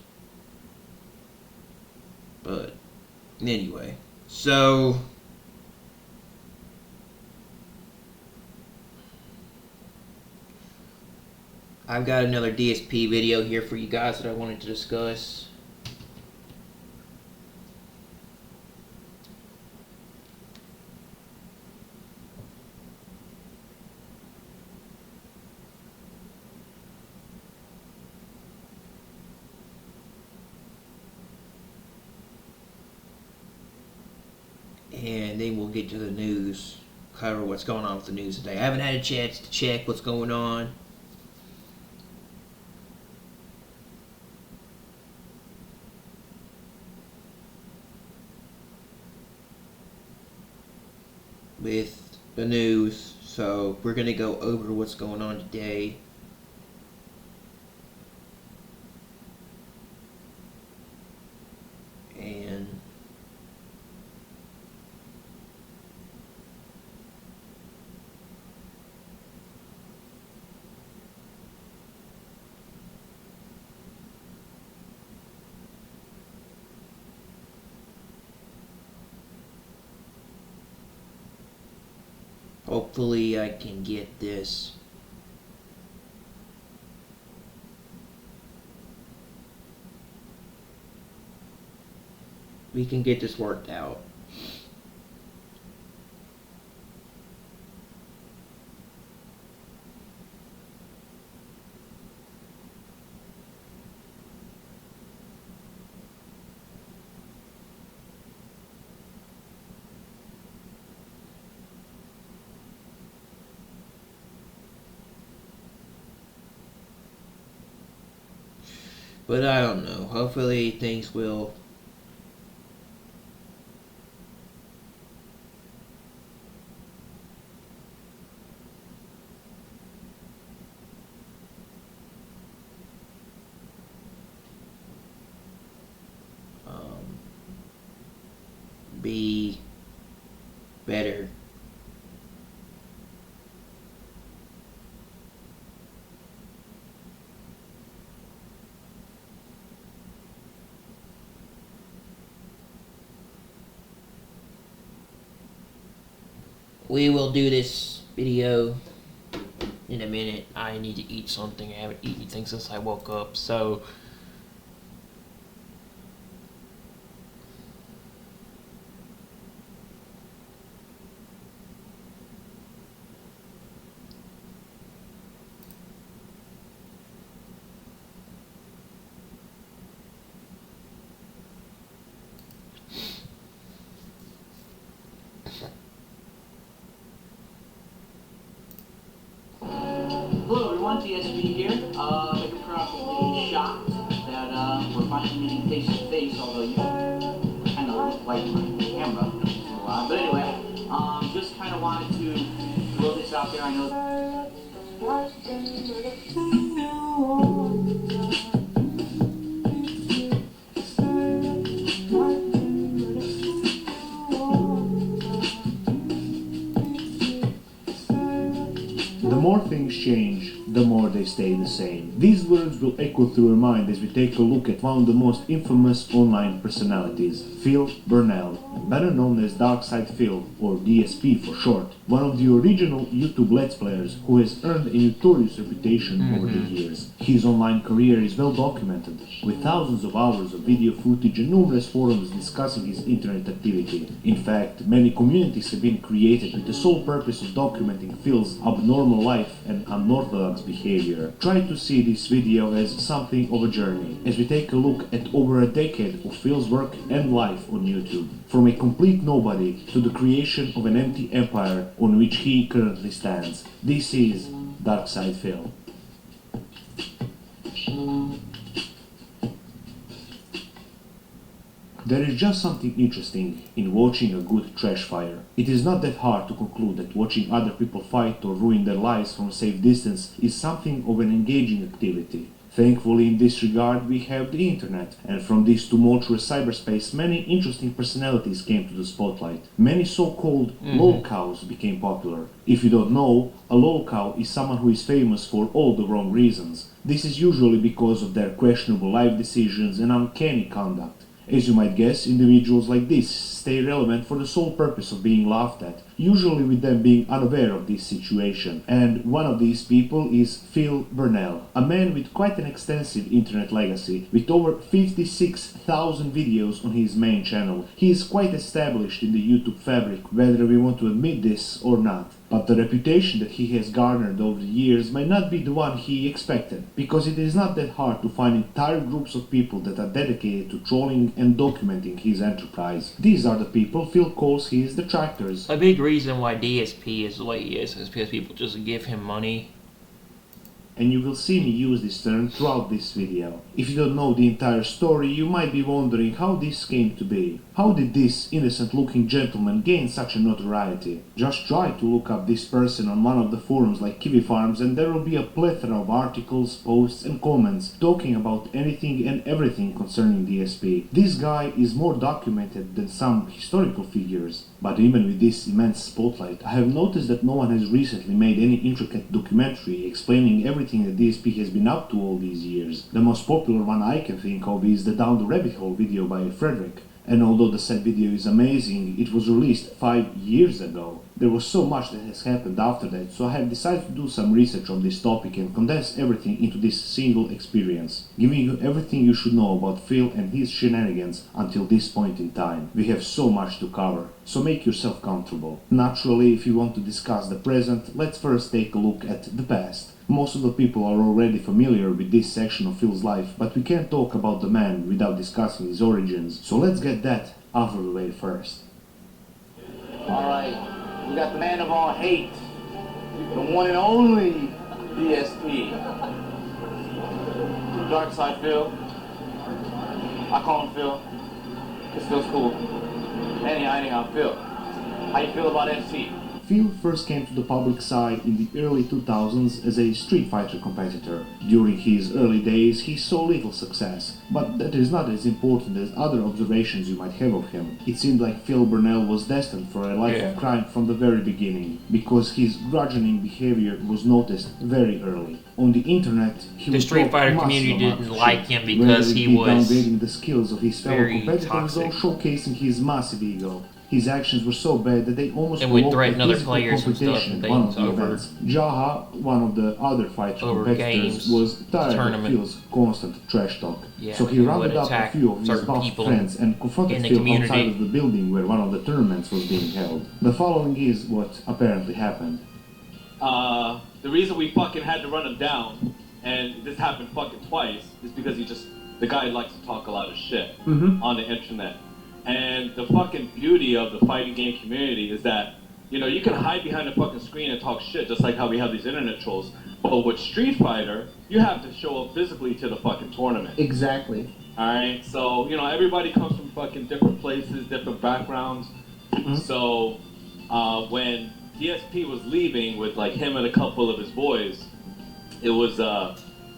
But anyway, so I've got another DSP video here for you guys that I wanted to discuss. And then we'll get to the news, cover what's going on with the news today. I haven't had a chance to check what's going on. With the news, so we're going to go over what's going on today. And hopefully I can get this. We can get this worked out. But I don't know. Hopefully things will be better. We will do this video in a minute. I need to eat something. I haven't eaten anything since I woke up, so Hello everyone, TSP here. You're probably shocked that we're finally meeting face to face, although you kind of like my camera a lot. But anyway, just kind of wanted to throw this out there. I know. The more things change, the more they stay the same. These words will echo through your mind as we take a look at one of the most infamous online personalities, Phil Burnell, better known as Darkside Phil, or DSP for short, one of the original YouTube Let's Players who has earned a notorious reputation over the years. His online career is well documented, with thousands of hours of video footage and numerous forums discussing his internet activity. In fact, many communities have been created with the sole purpose of documenting Phil's abnormal life and unorthodox behavior. Try to see this video as something of a journey, as we take a look at over a decade of Phil's work and life on YouTube, from a complete nobody to the creation of an empty empire on which he currently stands. This is Darkside Phil. There is just something interesting in watching a good trash fire. It is not that hard to conclude that watching other people fight or ruin their lives from a safe distance is something of an engaging activity. Thankfully, in this regard, we have the internet, and from this tumultuous cyberspace, many interesting personalities came to the spotlight. Many so-called lolcows became popular. If you don't know, a lolcow is someone who is famous for all the wrong reasons. This is usually because of their questionable life decisions and uncanny conduct. As you might guess, individuals like this stay relevant for the sole purpose of being laughed at, usually with them being unaware of this situation. And one of these people is Phil Burnell, a man with quite an extensive internet legacy, with over 56,000 videos on his main channel. He is quite established in the YouTube fabric, whether we want to admit this or not. But the reputation that he has garnered over the years might not be the one he expected, because it is not that hard to find entire groups of people that are dedicated to trolling and documenting his enterprise. These are the people Phil calls his detractors. A big reason why DSP is the way he is because people just give him money. And you will see me use this term throughout this video. If you don't know the entire story, you might be wondering how this came to be. How did this innocent-looking gentleman gain such a notoriety? Just try to look up this person on one of the forums like Kiwi Farms and there will be a plethora of articles, posts and comments talking about anything and everything concerning DSP. This guy is more documented than some historical figures. But even with this immense spotlight, I have noticed that no one has recently made any intricate documentary explaining everything that DSP has been up to all these years. The most popular one I can think of is the Down the Rabbit Hole video by Frederick. And although the said video is amazing, it was released 5 years ago. There was so much that has happened after that, so I have decided to do some research on this topic and condense everything into this single experience, giving you everything you should know about Phil and his shenanigans until this point in time. We have so much to cover, so make yourself comfortable. Naturally, if you want to discuss the present, let's first take a look at the past. Most of the people are already familiar with this section of Phil's life, but we can't talk about the man without discussing his origins, so let's get that out of the way first. Alright, we got the man of all hate, the one and only DSP. Dark Side Phil. I call him Phil, because Phil's cool. Anyhow, Phil. How you feel about FC? Phil first came to the public side in the early 2000s as a Street Fighter competitor. During his early days, he saw little success, but that is not as important as other observations you might have of him. It seemed like Phil Burnell was destined for a life of crime from the very beginning, because his grudging behavior was noticed very early. On the internet, he The Street Fighter community didn't like him because he was downgrading the skills of his fellow very competitors, toxic. though showcasing his massive ego. His actions were so bad that they almost And would provoked threaten a other physical players and stuff confrontation and at one of things the over- events. Jaha, one of the other fighter over competitors, games, was tired of tournament. Phil's constant trash talk. Yeah, So he he rounded would up a attack few of his certain buff people friends and confronted in the Phil community. outside of the building where one of the tournaments was being held. The following is what apparently happened. The reason we fucking had to run him down, and this happened fucking twice, is because the guy likes to talk a lot of shit on the internet. And the fucking beauty of the fighting game community is that, you can hide behind a fucking screen and talk shit, just like how we have these internet trolls. But with Street Fighter, you have to show up physically to the fucking tournament. Exactly. Alright, so, everybody comes from fucking different places, different backgrounds. So, when DSP was leaving with, like, him and a couple of his boys, it was,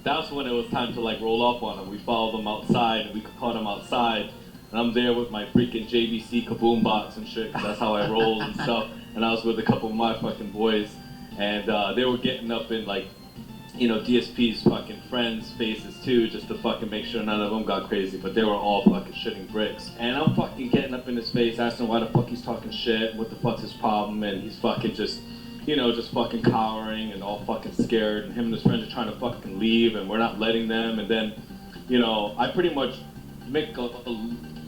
that's when it was time to, like, roll up on him. We followed them outside, and we caught him outside. And I'm there with my freaking JVC kaboom box and shit, 'cause that's how I roll and stuff. And I was with a couple of my fucking boys, and they were getting up in, like, DSP's fucking friends' faces too, just to fucking make sure none of them got crazy, but they were all fucking shitting bricks. And I'm fucking getting up in his face, asking why the fuck he's talking shit, what the fuck's his problem, and he's fucking just fucking cowering and all fucking scared, and him and his friends are trying to fucking leave, and we're not letting them, and then, I pretty much make a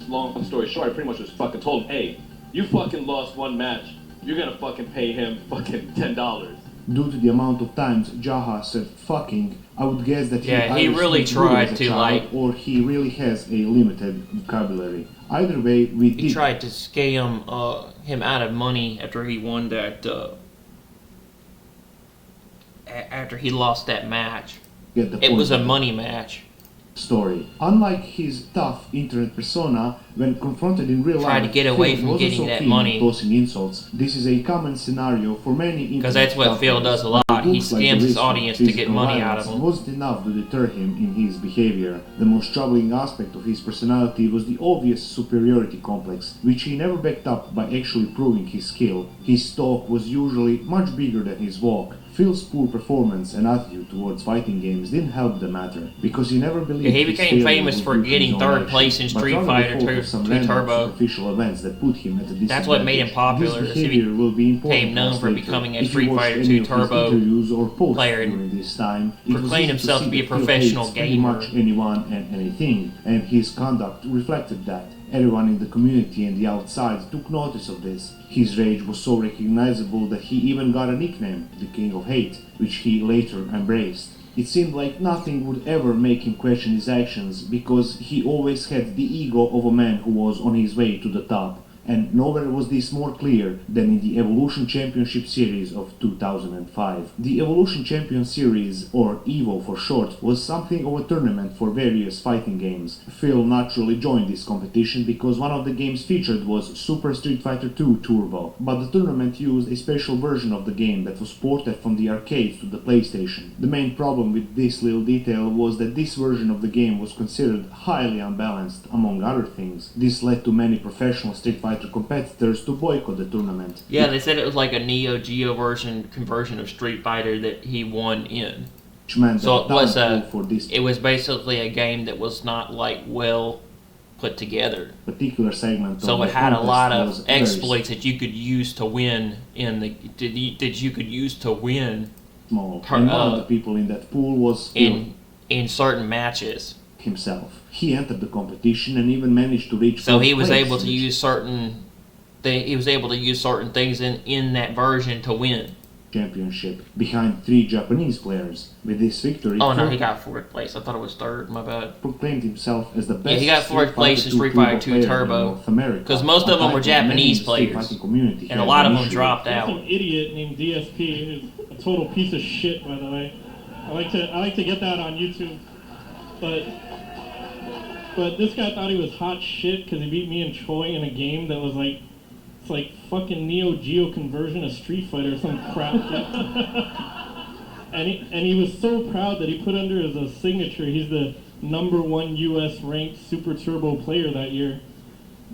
long story short, I pretty much just fucking told him, hey, you fucking lost one match, you're gonna fucking pay him fucking $10. Due to the amount of times Jaha said fucking, I would guess that he Yeah, he either really speaks Urdu as tried a to, child, like- or he really has a limited vocabulary. Either way, we He did tried to scam him out of money after he won that. After he lost that match, get the it point was a of the money match. story. Unlike his tough internet persona, when confronted in real Tried life, to get away Phil from wasn't getting so that keen money. on tossing insults. This is a common scenario for many internet Because that's what Phil stalkers. does a lot. he looks like scams the his risk of audience to get physical money out of violence him. wasn't enough to deter him in his behavior. The most troubling aspect of his personality was the obvious superiority complex, which he never backed up by actually proving his skill. His talk was usually much bigger than his walk. Phil's poor performance and attitude towards fighting games didn't help the matter, because he never believed He his became failure famous was for due to his getting own third actions, place in but Street rather the Fighter fault 2 of some 2 random Turbo. superficial events that put him at a disadvantage. That's what made him popular, This is he behavior will be important became known to us for later. becoming a If you Street watched Fighter any 2 of his Turbo interviews or posts player and during this time, it was proclaimed easy to himself to see be a that Phil professional hates pretty gamer. much anyone and anything, and his conduct reflected that. Everyone in the community and the outside took notice of this. His rage was so recognizable that he even got a nickname, the King of Hate, which he later embraced. It seemed like nothing would ever make him question his actions, because he always had the ego of a man who was on his way to the top. And nowhere was this more clear than in the Evolution Championship Series of 2005. The Evolution Champion Series, or EVO for short, was something of a tournament for various fighting games. Phil naturally joined this competition because one of the games featured was Super Street Fighter 2 Turbo, but the tournament used a special version of the game that was ported from the arcades to the PlayStation. The main problem with this little detail was that this version of the game was considered highly unbalanced, among other things. This led to many professional Street Fighter competitors to boycott the tournament. Yeah, they said it was like a Neo Geo conversion of Street Fighter that he won in. Which meant So that it the was talent pool for this it was basically a game that was not like well put together. particular segment So of it the had a contest lot was of very exploits that you could use to win in the that you could use to win small. And one of the people in that pool was Phil in certain matches. himself. He entered the competition and even managed to reach So fourth he was place, able to which use certain things in that version to win. championship behind 3 Japanese players. With this victory, Oh no, Phil he got fourth place. I thought it was third. My bad. proclaimed himself as the best. Yeah, he got fourth place in Street Fighter 2 Turbo, North America, 'cause most of them were a title many Japanese in the Street players, fighting community and a had lot of them initially. dropped There's out. some idiot named DSP who's a total piece of shit, by the way. I like to get that on YouTube, but this guy thought he was hot shit because he beat me and Troy in a game that was like, it's like fucking Neo Geo conversion of Street Fighter or some crap. and he was so proud that he put under as a signature, he's the #1 U.S. ranked Super Turbo player that year.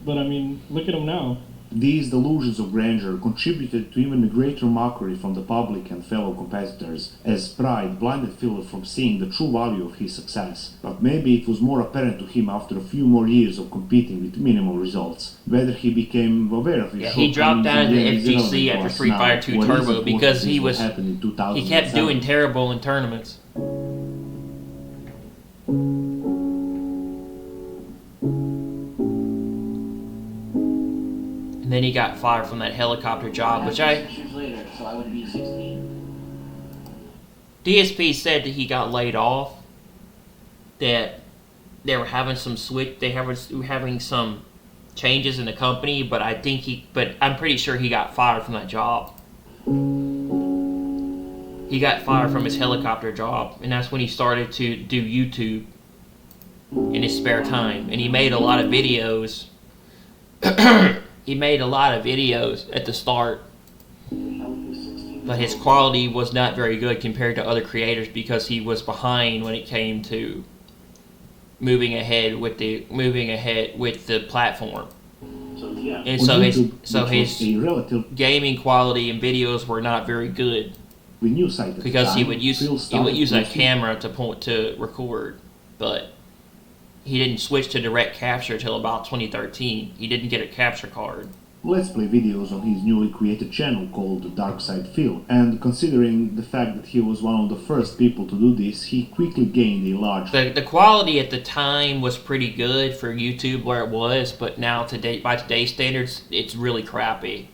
But I mean, look at him now. These delusions of grandeur contributed to even a greater mockery from the public and fellow competitors, as pride blinded Phil from seeing the true value of his success. But maybe it was more apparent to him after a few more years of competing with minimal results. Whether he became aware of his Yeah, he dropped out of the shortcomings is FGC irrelevant to after us Street now. Fighter 2 What is Turbo important because is he what was happened in he 2007. kept doing terrible in tournaments. And then he got fired from that helicopter job, which 6 years later, so I would be 16. DSP said that he got laid off. That they were having some having some changes in the company, but I'm pretty sure he got fired from that job. He got fired from his helicopter job, and that's when he started to do YouTube in his spare time. And he made a lot of videos. He made a lot of videos at the start, but his quality was not very good compared to other creators because he was behind when it came to moving ahead with the platform. So yeah. And On so YouTube, so which was his a relatively gaming quality and videos were not very good new site at the because he time, would use Phil a started camera to record, but he didn't switch to direct capture till about 2013. He didn't get a capture card. Let's Play videos on his newly created channel called Dark Side Phil, and considering the fact that he was one of the first people to do this, he quickly gained a large The quality at the time was pretty good for YouTube where it was, but now by today's standards, it's really crappy.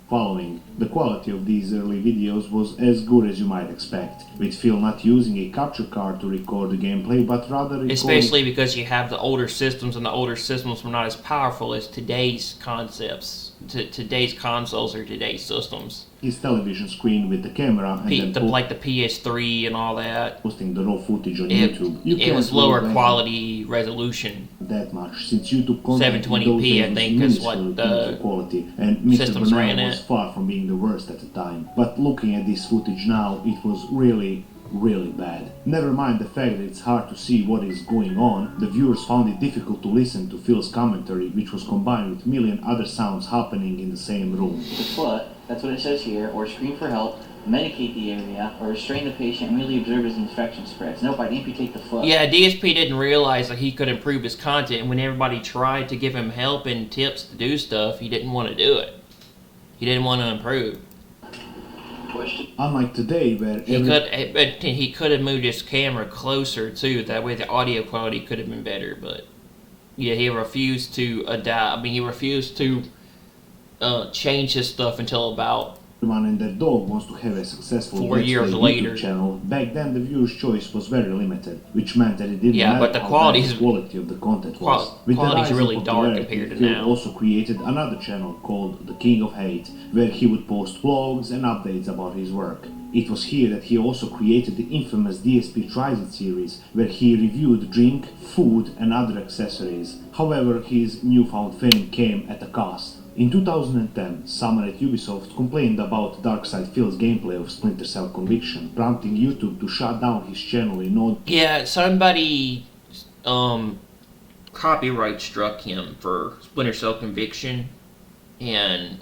following. The quality of these early videos was as good as you might expect, with Phil not using a capture card to record the gameplay, but rather recording Especially because you have the older systems, and the older systems were not as powerful as today's concepts, today's consoles or today's systems. his television screen with the camera and then Like the PS3 and all that. posting the raw footage on It, YouTube. it was can't really lower blame him. quality resolution. that much, since YouTube content 720p, in those days I was think, is what minuscule in the terms of quality, and Mr. systems ran Burnell was at. far from being the worst at the time. But looking at this footage now, it was really bad. Never mind the fact that it's hard to see what is going on, the viewers found it difficult to listen to Phil's commentary, which was combined with a million other sounds happening in the same room. The foot, that's what it says here, or scream for help, medicate the area, or restrain the patient and merely observe as the infection spreads. Nope, I'd amputate the foot. Yeah, DSP didn't realize that he could improve his content, and when everybody tried to give him help and tips to do stuff, he didn't want to do it. He didn't want to improve. Question. Unlike today, where He could have moved his camera closer too. That way, the audio quality could have been better. But yeah, he refused to adapt. I mean, he refused to change his stuff until about everyone and their dog wants to have a successful 4 Let's years Play later. YouTube channel. Back then, the viewer's choice was very limited, which meant that it didn't Yeah, matter but the how quality bad is- the quality of the content was. With the quality's rise of really dark popularity, compared to Phil now. also created another channel called The King of Hate, where he would post vlogs and updates about his work. It was here that he also created the infamous DSP Tries It series, where he reviewed drink, food and other accessories. However, his newfound fame came at a cost. In 2010, someone at Ubisoft complained about Darkside Phil's gameplay of Splinter Cell Conviction, prompting YouTube to shut down his channel in order yeah. Somebody copyright struck him for Splinter Cell Conviction, and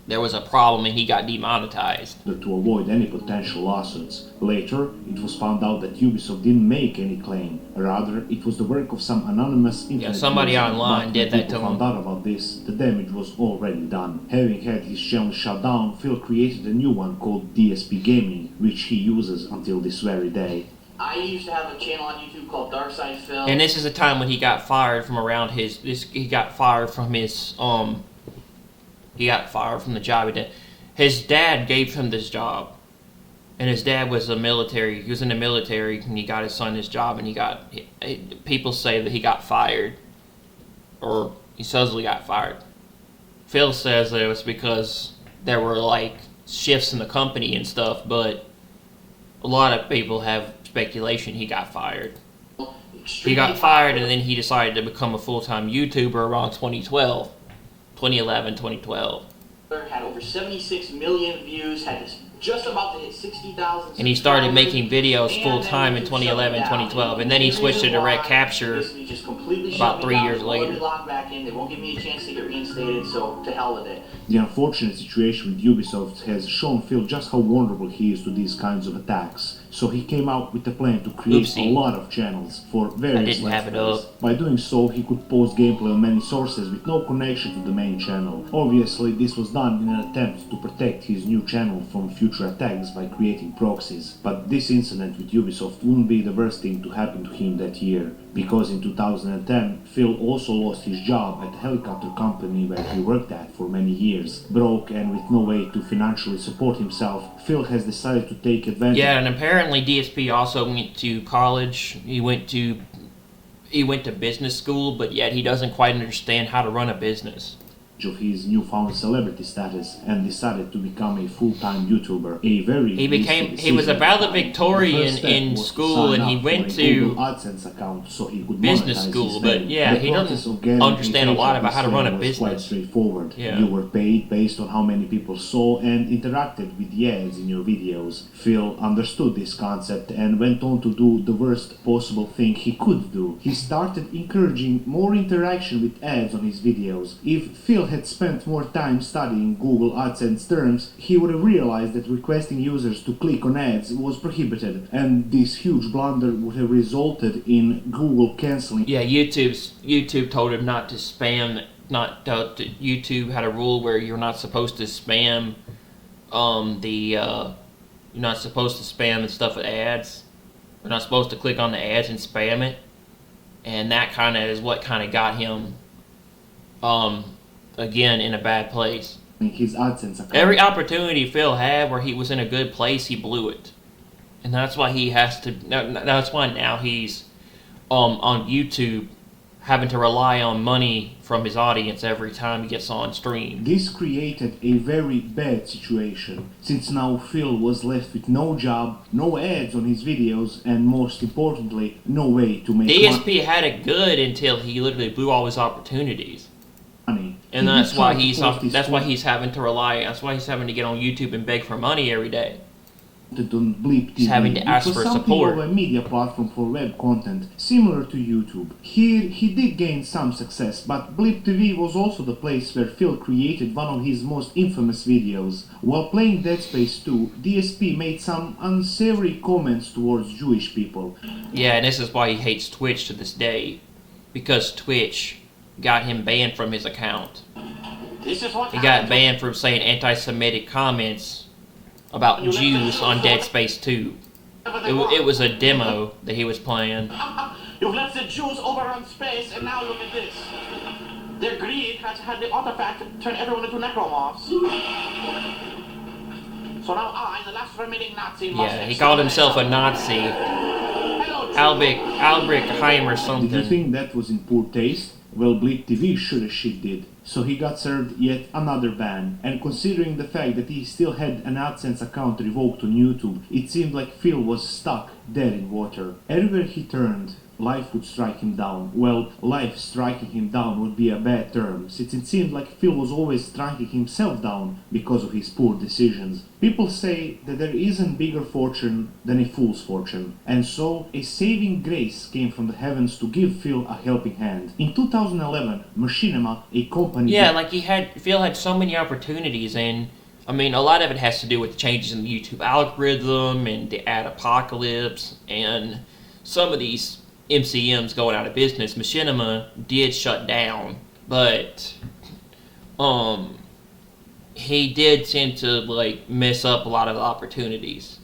there was a problem, and he got demonetized. to avoid any potential lawsuits. Later, it was found out that Ubisoft didn't make any claim. Rather, it was the work of some anonymous internet somebody user. online But did when that to people him. found out about this, the damage was already done. Having had his channel shut down, Phil created a new one called DSP Gaming, which he uses until this very day. I used to have a channel on YouTube called Darkside Phil. And this is the time when he got fired from around his. He got fired from his. He got fired from the job he did. His dad gave him this job, and his dad was a military. He was in the military, and he got his son this job, and he got. People say that he got fired, or he supposedly got fired. Phil says that it was because there were like shifts in the company and stuff, but a lot of people have speculation he got fired. He got fired, and then he decided to become a full-time YouTuber around 2012. 2011, 2012. Had over 76 million views, had this just about to hit 60,000. And he started making videos full-time in 2011, 2012. And then he switched to direct capture about 3 years later. Locked back in. They won't give me a chance to get reinstated, so to hell with it. The unfortunate situation with Ubisoft has shown Phil just how vulnerable he is to these kinds of attacks. So he came out with a plan to create Oopsie. a lot of channels for various didn't have it Let's Plays. up. By doing so, he could post gameplay on many sources with no connection to the main channel. Obviously, this was done in an attempt to protect his new channel from future attacks by creating proxies. But this incident with Ubisoft wouldn't be the worst thing to happen to him that year, because in 2010, Phil also lost his job at the helicopter company where he worked at for many years. Broke and with no way to financially support himself, Phil has decided to take advantage. Yeah, and apparently DSP also went to college. He went to business school, but yet he doesn't quite understand how to run a business. Of his newfound celebrity status and decided to become a full-time YouTuber. He was a valedictorian in school, and he went to AdSense account so he could business monetize school, his but name. yeah, The he process doesn't of getting understand a lot paid about how to run a was quite business. straightforward. Yeah. You were paid based on how many people saw and interacted with the ads in your videos. Phil understood this concept and went on to do the worst possible thing he could do. He started encouraging more interaction with ads on his videos. If Phil had spent more time studying Google AdSense terms, he would have realized that requesting users to click on ads was prohibited, and this huge blunder would have resulted in Google canceling. Yeah, YouTube told him not to spam. YouTube had a rule where you're not supposed to spam. You're not supposed to spam and stuff with ads. You're not supposed to click on the ads and spam it, and that kind of is what kind of got him. Again, in a bad place. His AdSense account. Every opportunity Phil had where he was in a good place, he blew it, and that's why he has to. That's why now he's on YouTube having to rely on money from his audience every time he gets on stream. This created a very bad situation, since now Phil was left with no job, no ads on his videos, and most importantly, no way to make DSP had it good until he literally blew all his opportunities. money. And He that's did why try to he's post his that's why he's having to rely. That's why he's having to get on YouTube and beg for money every day. content on Bleep TV, He's having to ask which was for something support. of a media platform for web content, similar to YouTube. Here, he did gain some success, but Bleep TV was also the place where Phil created one of his most infamous videos. While playing Dead Space 2, DSP made some unsavory comments towards Jewish people. Yeah, and this is why he hates Twitch to this day, because Twitch got him banned from his account. This is what He got banned for saying anti-Semitic comments about Jews on Dead Space 2. It was a demo that he was playing. You've let the Jews overrun space, and now look at this. Their greed has had the artifact to turn everyone into necromorphs. So now I, the last remaining Nazi, must Yeah, he called himself a Nazi. Hello, Albrecht Heimer Did you something. think that was in poor taste? Well, Bleep TV sure as shit did. So he got served yet another ban, and considering the fact that he still had an AdSense account revoked on YouTube, it seemed like Phil was stuck dead in water. Everywhere he turned, life would strike him down. Well, life striking him down would be a bad term, since it seemed like Phil was always striking himself down because of his poor decisions. People say that there isn't bigger fortune than a fool's fortune, and so a saving grace came from the heavens to give Phil a helping hand. In 2011, Machinima, a company Yeah, like Phil had so many opportunities, and I mean, a lot of it has to do with the changes in the YouTube algorithm and the ad apocalypse, and some of these MCMs going out of business. Machinima did shut down, but he did tend to like mess up a lot of the opportunities.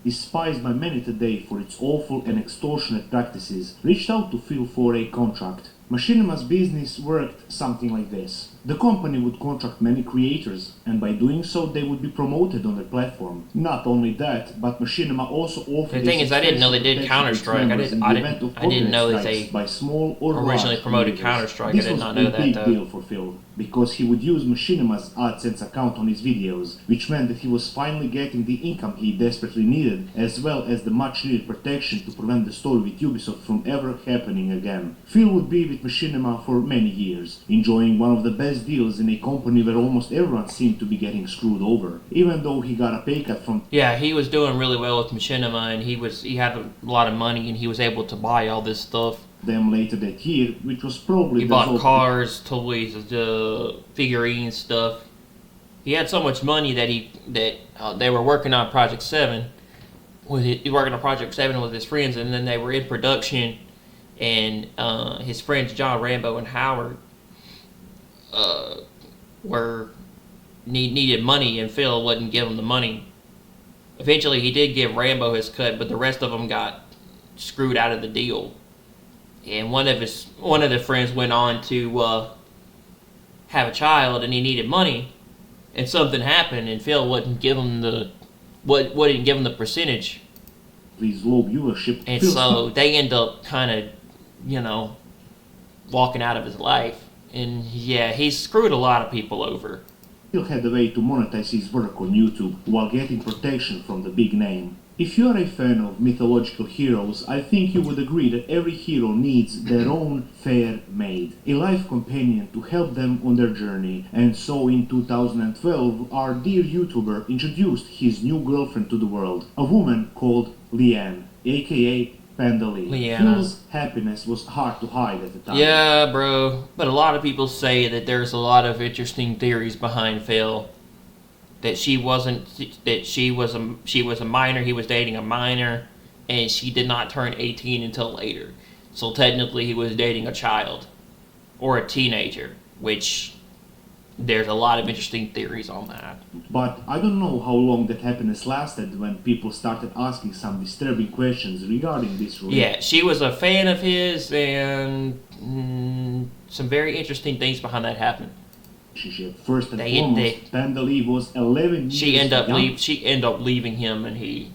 despised by many today for its awful and extortionate practices, reached out to Phil for a contract. Machinima's business worked something like this. The company would contract many creators, and by doing so they would be promoted on their platform. Not only that, but Machinima also offered The thing is, I didn't know they did protection to its Counter-Strike. members in the event of I didn't know that copyright they strikes by small or originally large promoted creators. Counter-Strike. I This did was not know a that, big though. deal for Phil, because he would use Machinima's AdSense account on his videos, which meant that he was finally getting the income he desperately needed, as well as the much needed protection to prevent the story with Ubisoft from ever happening again. Phil would be with Machinima for many years, enjoying one of the best deals in a company where almost everyone seemed to be getting screwed over, even though he got a pay cut from Yeah, he was doing really well with Machinima, and he had a lot of money, and he was able to buy all this stuff. them later that year, which was probably He the bought result cars, toys, figurines, stuff. He had so much money that they were working on Project 7. He working on Project 7 with his friends, and then they were in production, and his friends John Rambo and Howard needed money, and Phil wouldn't give them the money. Eventually, he did give Rambo his cut, but the rest of them got screwed out of the deal. And one of the friends went on to have a child, and he needed money, and something happened, and Phil wouldn't give him the percentage, his low viewership. and Phil so they end up kind of, walking out of his life. And yeah, he screwed a lot of people over. still had a way to monetize his work on YouTube while getting protection from the big name. If you are a fan of mythological heroes, I think you would agree that every hero needs their own fair maid, a life companion to help them on their journey. And so in 2012, our dear YouTuber introduced his new girlfriend to the world, a woman called Leanne, aka Panda Lee. Leanna. Phil's happiness was hard to hide at the time. Yeah, bro. But a lot of people say that there's a lot of interesting theories behind Phil. That she was a minor, he was dating a minor, and she did not turn 18 until later. So technically he was dating a child or a teenager, which there's a lot of interesting theories on that. But I don't know how long that happiness lasted when people started asking some disturbing questions regarding this relationship. Yeah, she was a fan of his, and some very interesting things behind that happened. First and They- foremost, Panda Lee was 11 years She ended up young. leaving him, and he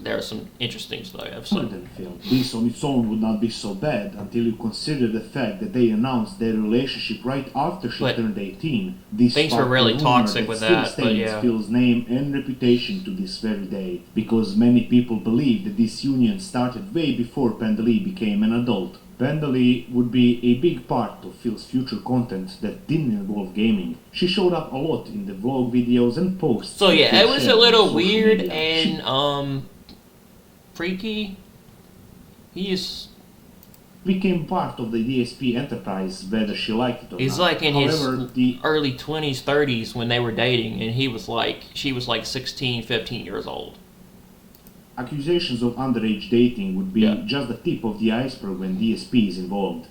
there's some interesting stuff. So, modern film. This on its own would not be so bad until you consider the fact that they announced their relationship right after she But turned 18. This things were sparked a really rumor toxic that with still that, but stains yeah. Phil's name and reputation to this very day, because many people believe that this union started way before Pendalee became an adult. Pendalee would be a big part of Phil's future content that didn't involve gaming. She showed up a lot in the vlog videos and posts. so that yeah, Phil it was shared a on little social weird media. and freaky. He's Became part of the DSP enterprise whether she liked it or He's not. like in However, his the early 20s, 30s when they were dating, and she was like 16, 15 years old. accusations of underage dating would be Yeah. just the tip of the iceberg when DSP is involved.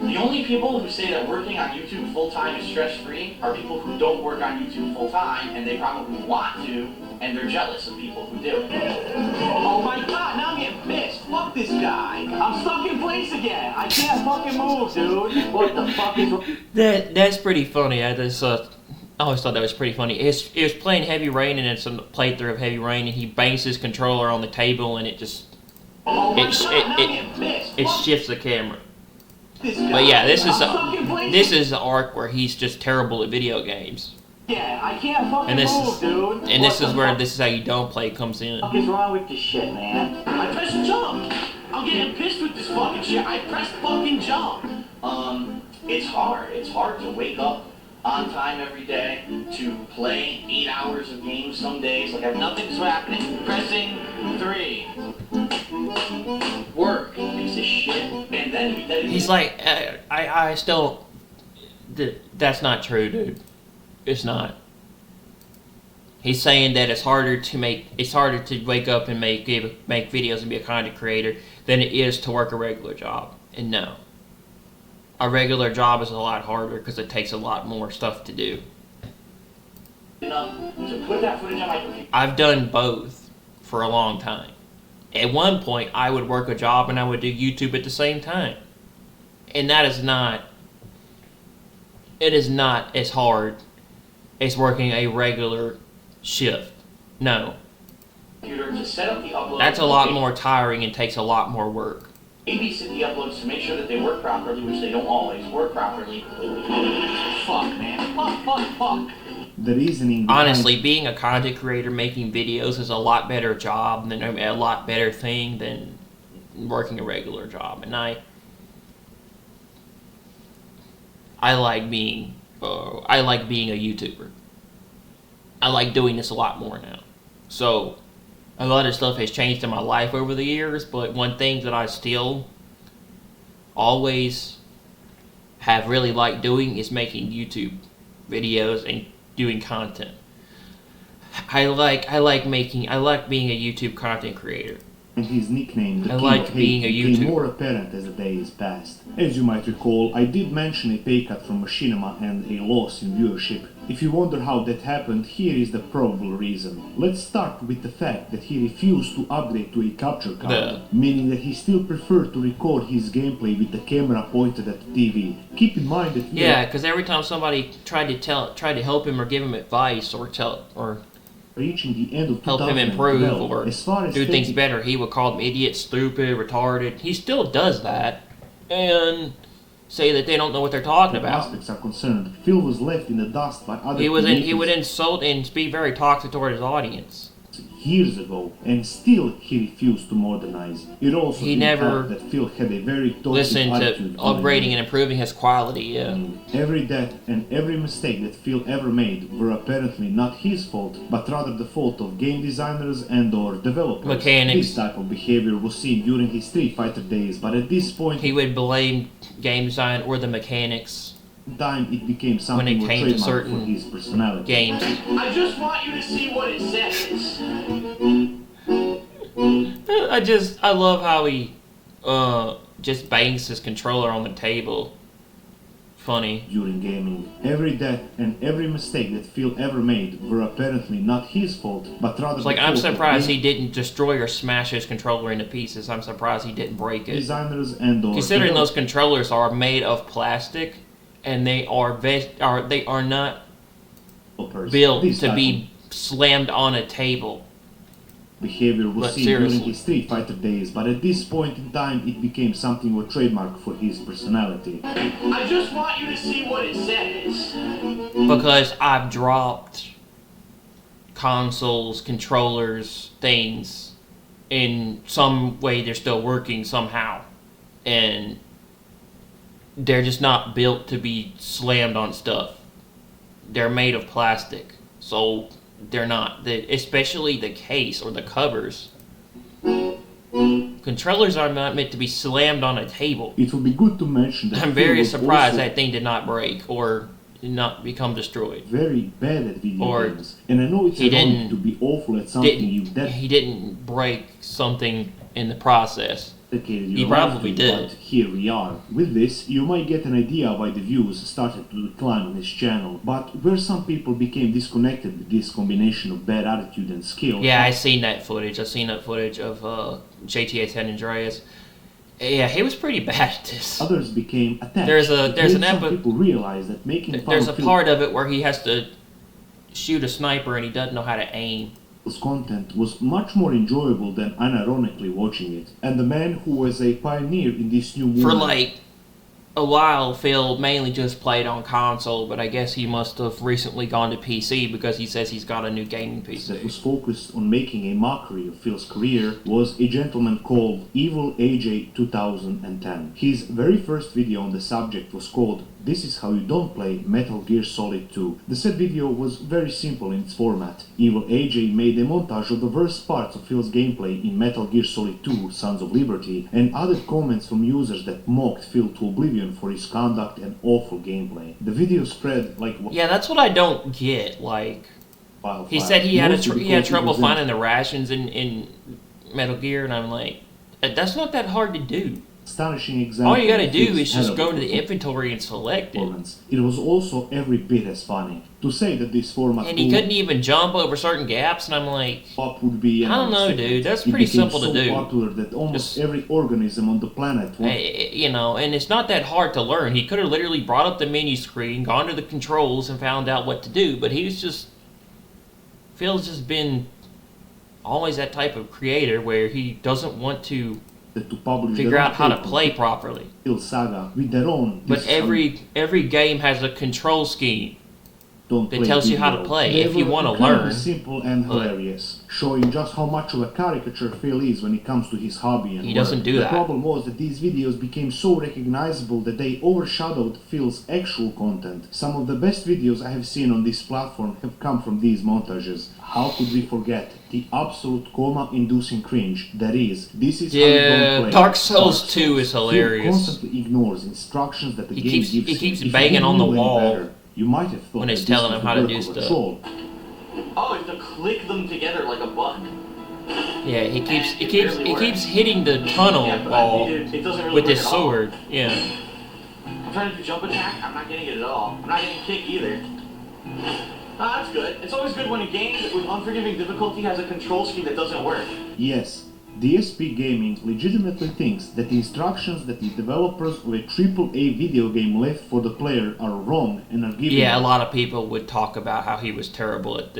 The only people who say that working on YouTube full-time is stress-free are people who don't work on YouTube full-time, and they probably want to, and they're jealous of people who do. Oh my god, now I'm getting pissed. Fuck this guy. I'm stuck in place again. I can't fucking move, dude. What the fuck is wrong? That's pretty funny. I always thought that was pretty funny. It was playing Heavy Rain, and it's a playthrough of Heavy Rain, and he bangs his controller on the table, and it just Oh my It- god, it- now it- I'm getting pissed. it Fuck shifts the camera. this guy. But yeah, this I'm is stuck in place this is the arc where he's just terrible at video games, again. I can't fucking and this move, is dude. and this What is the where fuck this is how you don't play comes in. is wrong with this shit, man? I pressed jump. I'm getting pissed with this fucking shit. I pressed fucking jump. It's hard. It's hard to wake up on time every day, to play 8 hours of games some days. Like, nothing's happening. Pressing 3. Work, piece of shit. And then He's like, I still, that's not true, dude. It's not. He's saying that it's harder to wake up and make videos and be a content creator than it is to work a regular job. And no, a regular job is a lot harder because it takes a lot more stuff to do. to put that footage on my computer. I've done both for a long time. At one point, I would work a job and I would do YouTube at the same time. And that is not, it is not as hard as working a regular shift. No. To set up the upload. That's a lot more tiring and takes a lot more work. babysit the uploads to make sure that they work properly, which they don't always work properly. Fuck, man. Fuck. The reasoning behind Honestly, being a content creator making videos is a lot better job than a lot better thing than working a regular job. And I like being a YouTuber. I like doing this a lot more now. So a lot of stuff has changed in my life over the years, but one thing that I still always have really liked doing is making YouTube videos and doing content. I like being a YouTube content creator. his nickname, the I King like of being Hate, a became YouTuber. more apparent as the days passed. As you might recall, I did mention a pay cut from Machinima and a loss in viewership. If you wonder how that happened, here is the probable reason. Let's start with the fact that he refused to upgrade to a capture card, meaning that he still preferred to record his gameplay with the camera pointed at the TV. Keep in mind that Yeah, because every time somebody tried to help him or give him advice or reaching the end of help him 2012, improve or as far as do things taking- better, he would call them idiots, stupid, retarded. He still does that and say that they don't know what they're talking about. aspects are concerned, Phil was left in the dust by other He would creators insult and be very toxic toward his audience. years ago, and still he refused to modernize. It also He didn't never help that Phil had a very toxic Listen to attitude. upgrading and improving his quality. Yeah. Every death and every mistake that Phil ever made were apparently not his fault, but rather the fault of game designers and/or developers. Mechanics. This type of behavior was seen during his Street Fighter days, but at this point He would blame game design or the mechanics in time it became something it more came to trademark certain for his personality. games. I just want you to see what it says. I love how he just bangs his controller on the table. Funny. During gaming, every death and every mistake that Phil ever made were apparently not his fault, but rather It's like the I'm fault of surprised game he didn't destroy or smash his controller into pieces. I'm surprised he didn't break it. designers and/or Considering those developers. controllers are made of plastic and they are not built This to type be slammed on a table. behavior was But seen during seriously. his Street Fighter days, but at this point in time it became something of a trademark for his personality. I just want you to see what it says. Because I've dropped consoles, controllers, things in some way they're still working somehow. And they're just not built to be slammed on stuff. They're made of plastic. So they're not. Especially the case or the covers. Controllers are not meant to be slammed on a table. It would be good to mention that I'm Phil very was surprised also that thing did not break or did not become destroyed. very bad at video Or games. And I know it's he ironic didn't- to be awful at something you've He didn't break something in the process. dedicated He your life probably to, did. but here we are. With this, you might get an idea why the views started to decline on his channel, but where some people became disconnected with this combination of bad attitude and skill. Yeah, I seen that footage. I seen that footage of JTA San Andreas. Yeah, he was pretty bad at this. Others became attached. There's It an made some epi- people realize that making fun There's a of Phil's part of it where he has to shoot a sniper and he doesn't know how to aim. content was much more enjoyable than unironically watching it. And the man who was a pioneer in this new movement For like a while, Phil mainly just played on console, but I guess he must have recently gone to PC because he says he's got a new gaming that PC. was focused on making a mockery of Phil's career was a gentleman called Evil AJ 2010. His very first video on the subject was called "This is how you don't play Metal Gear Solid 2." The said video was very simple in its format. Evil AJ made a montage of the worst parts of Phil's gameplay in Metal Gear Solid 2 Sons of Liberty and added comments from users that mocked Phil to oblivion for his conduct and awful gameplay. The video spread like Yeah, that's what I don't get. Like, wildfire. he said he had Mostly he had because it trouble was finding the rations in Metal Gear, and I'm like, that's not that hard to do. astonishing example. All you gotta of do Phil's is just go to terrible the inventory and select it. performance. It was also every bit as funny. To say that this format And he couldn't even jump over certain gaps, and I'm like, up would be an I don't know, understatement. dude. That's It pretty became simple to so do. popular that almost Just- every organism on the planet wanted you know, and it's not that hard to learn. He could have literally brought up the menu screen, gone to the controls, and found out what to do, but he was just. Phil's just been always that type of creator where he doesn't want to to publish figure their out how to own play properly. Phil saga with their own. But this is how every game has a control scheme. don't It play tells you how to video. play They if you were wanna incredibly learn. simple and But- hilarious, showing just how much of a caricature Phil is when it comes to his hobby and He work. doesn't do the that. problem was that these videos became so recognizable that they overshadowed Phil's actual content. Some of the best videos I have seen on this platform have come from these montages. How could we forget the absolute coma-inducing cringe that is, this is how you Yeah, don't play Dark Souls 2 is Phil hilarious. constantly ignores instructions that the He game keeps- gives he him. keeps If banging he on the knew any wall better, you might have thought when it's that this telling was him the how to work do of a stuff. troll. Oh, you have to click them together like a button. Yeah, he keeps hitting the tunnel Yeah, but wall it doesn't really with work his at all. sword. Yeah. I'm trying to do jump attack. I'm not getting it at all. I'm not getting kick either. Ah, that's good. It's always good when a game with unforgiving difficulty has a control scheme that doesn't work. Yes, DSP Gaming legitimately thinks that the instructions that the developers of a AAA video game left for the player are wrong and are giving Yeah, a lot of people would talk about how he was terrible at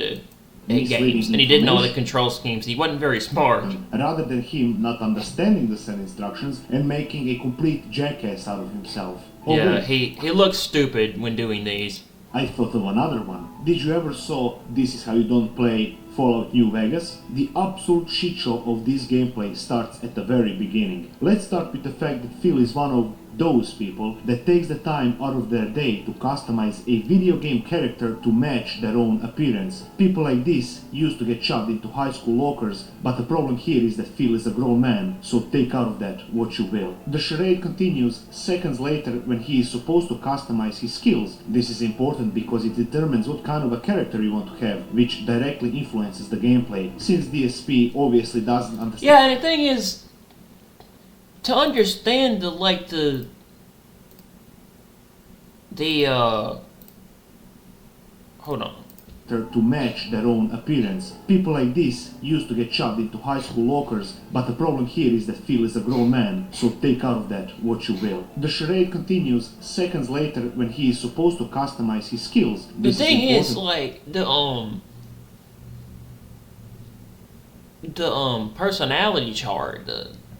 Misleading games, and he didn't know the information. control schemes. He wasn't very smart. rather than him not understanding the set instructions and making a complete jackass out of himself. Oh, Yeah, wait, he looks stupid when doing these. I thought of another one. Did you ever saw This Is How You Don't Play Fallout New Vegas? The absolute shit show of this gameplay starts at the very beginning. Let's start with the fact that Phil is one of those people that takes the time out of their day to customize a video game character to match their own appearance. People like this used to get shoved into high school lockers, but the problem here is that Phil is a grown man, so take out of that what you will. The charade continues seconds later when he is supposed to customize his skills. This is important because it determines what kind of a character you want to have, which directly influences the gameplay, since DSP obviously doesn't understand. Yeah, and the thing is, to understand the hold on. To match their own appearance. People like this used to get shoved into high school lockers, but the problem here is that Phil is a grown man, so take out of that what you will. The charade continues seconds later when he is supposed to customize his skills. The thing is, important. like, personality chart,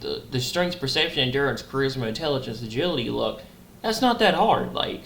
the strength, perception, endurance, charisma, intelligence, agility, luck, that's not that hard. Like,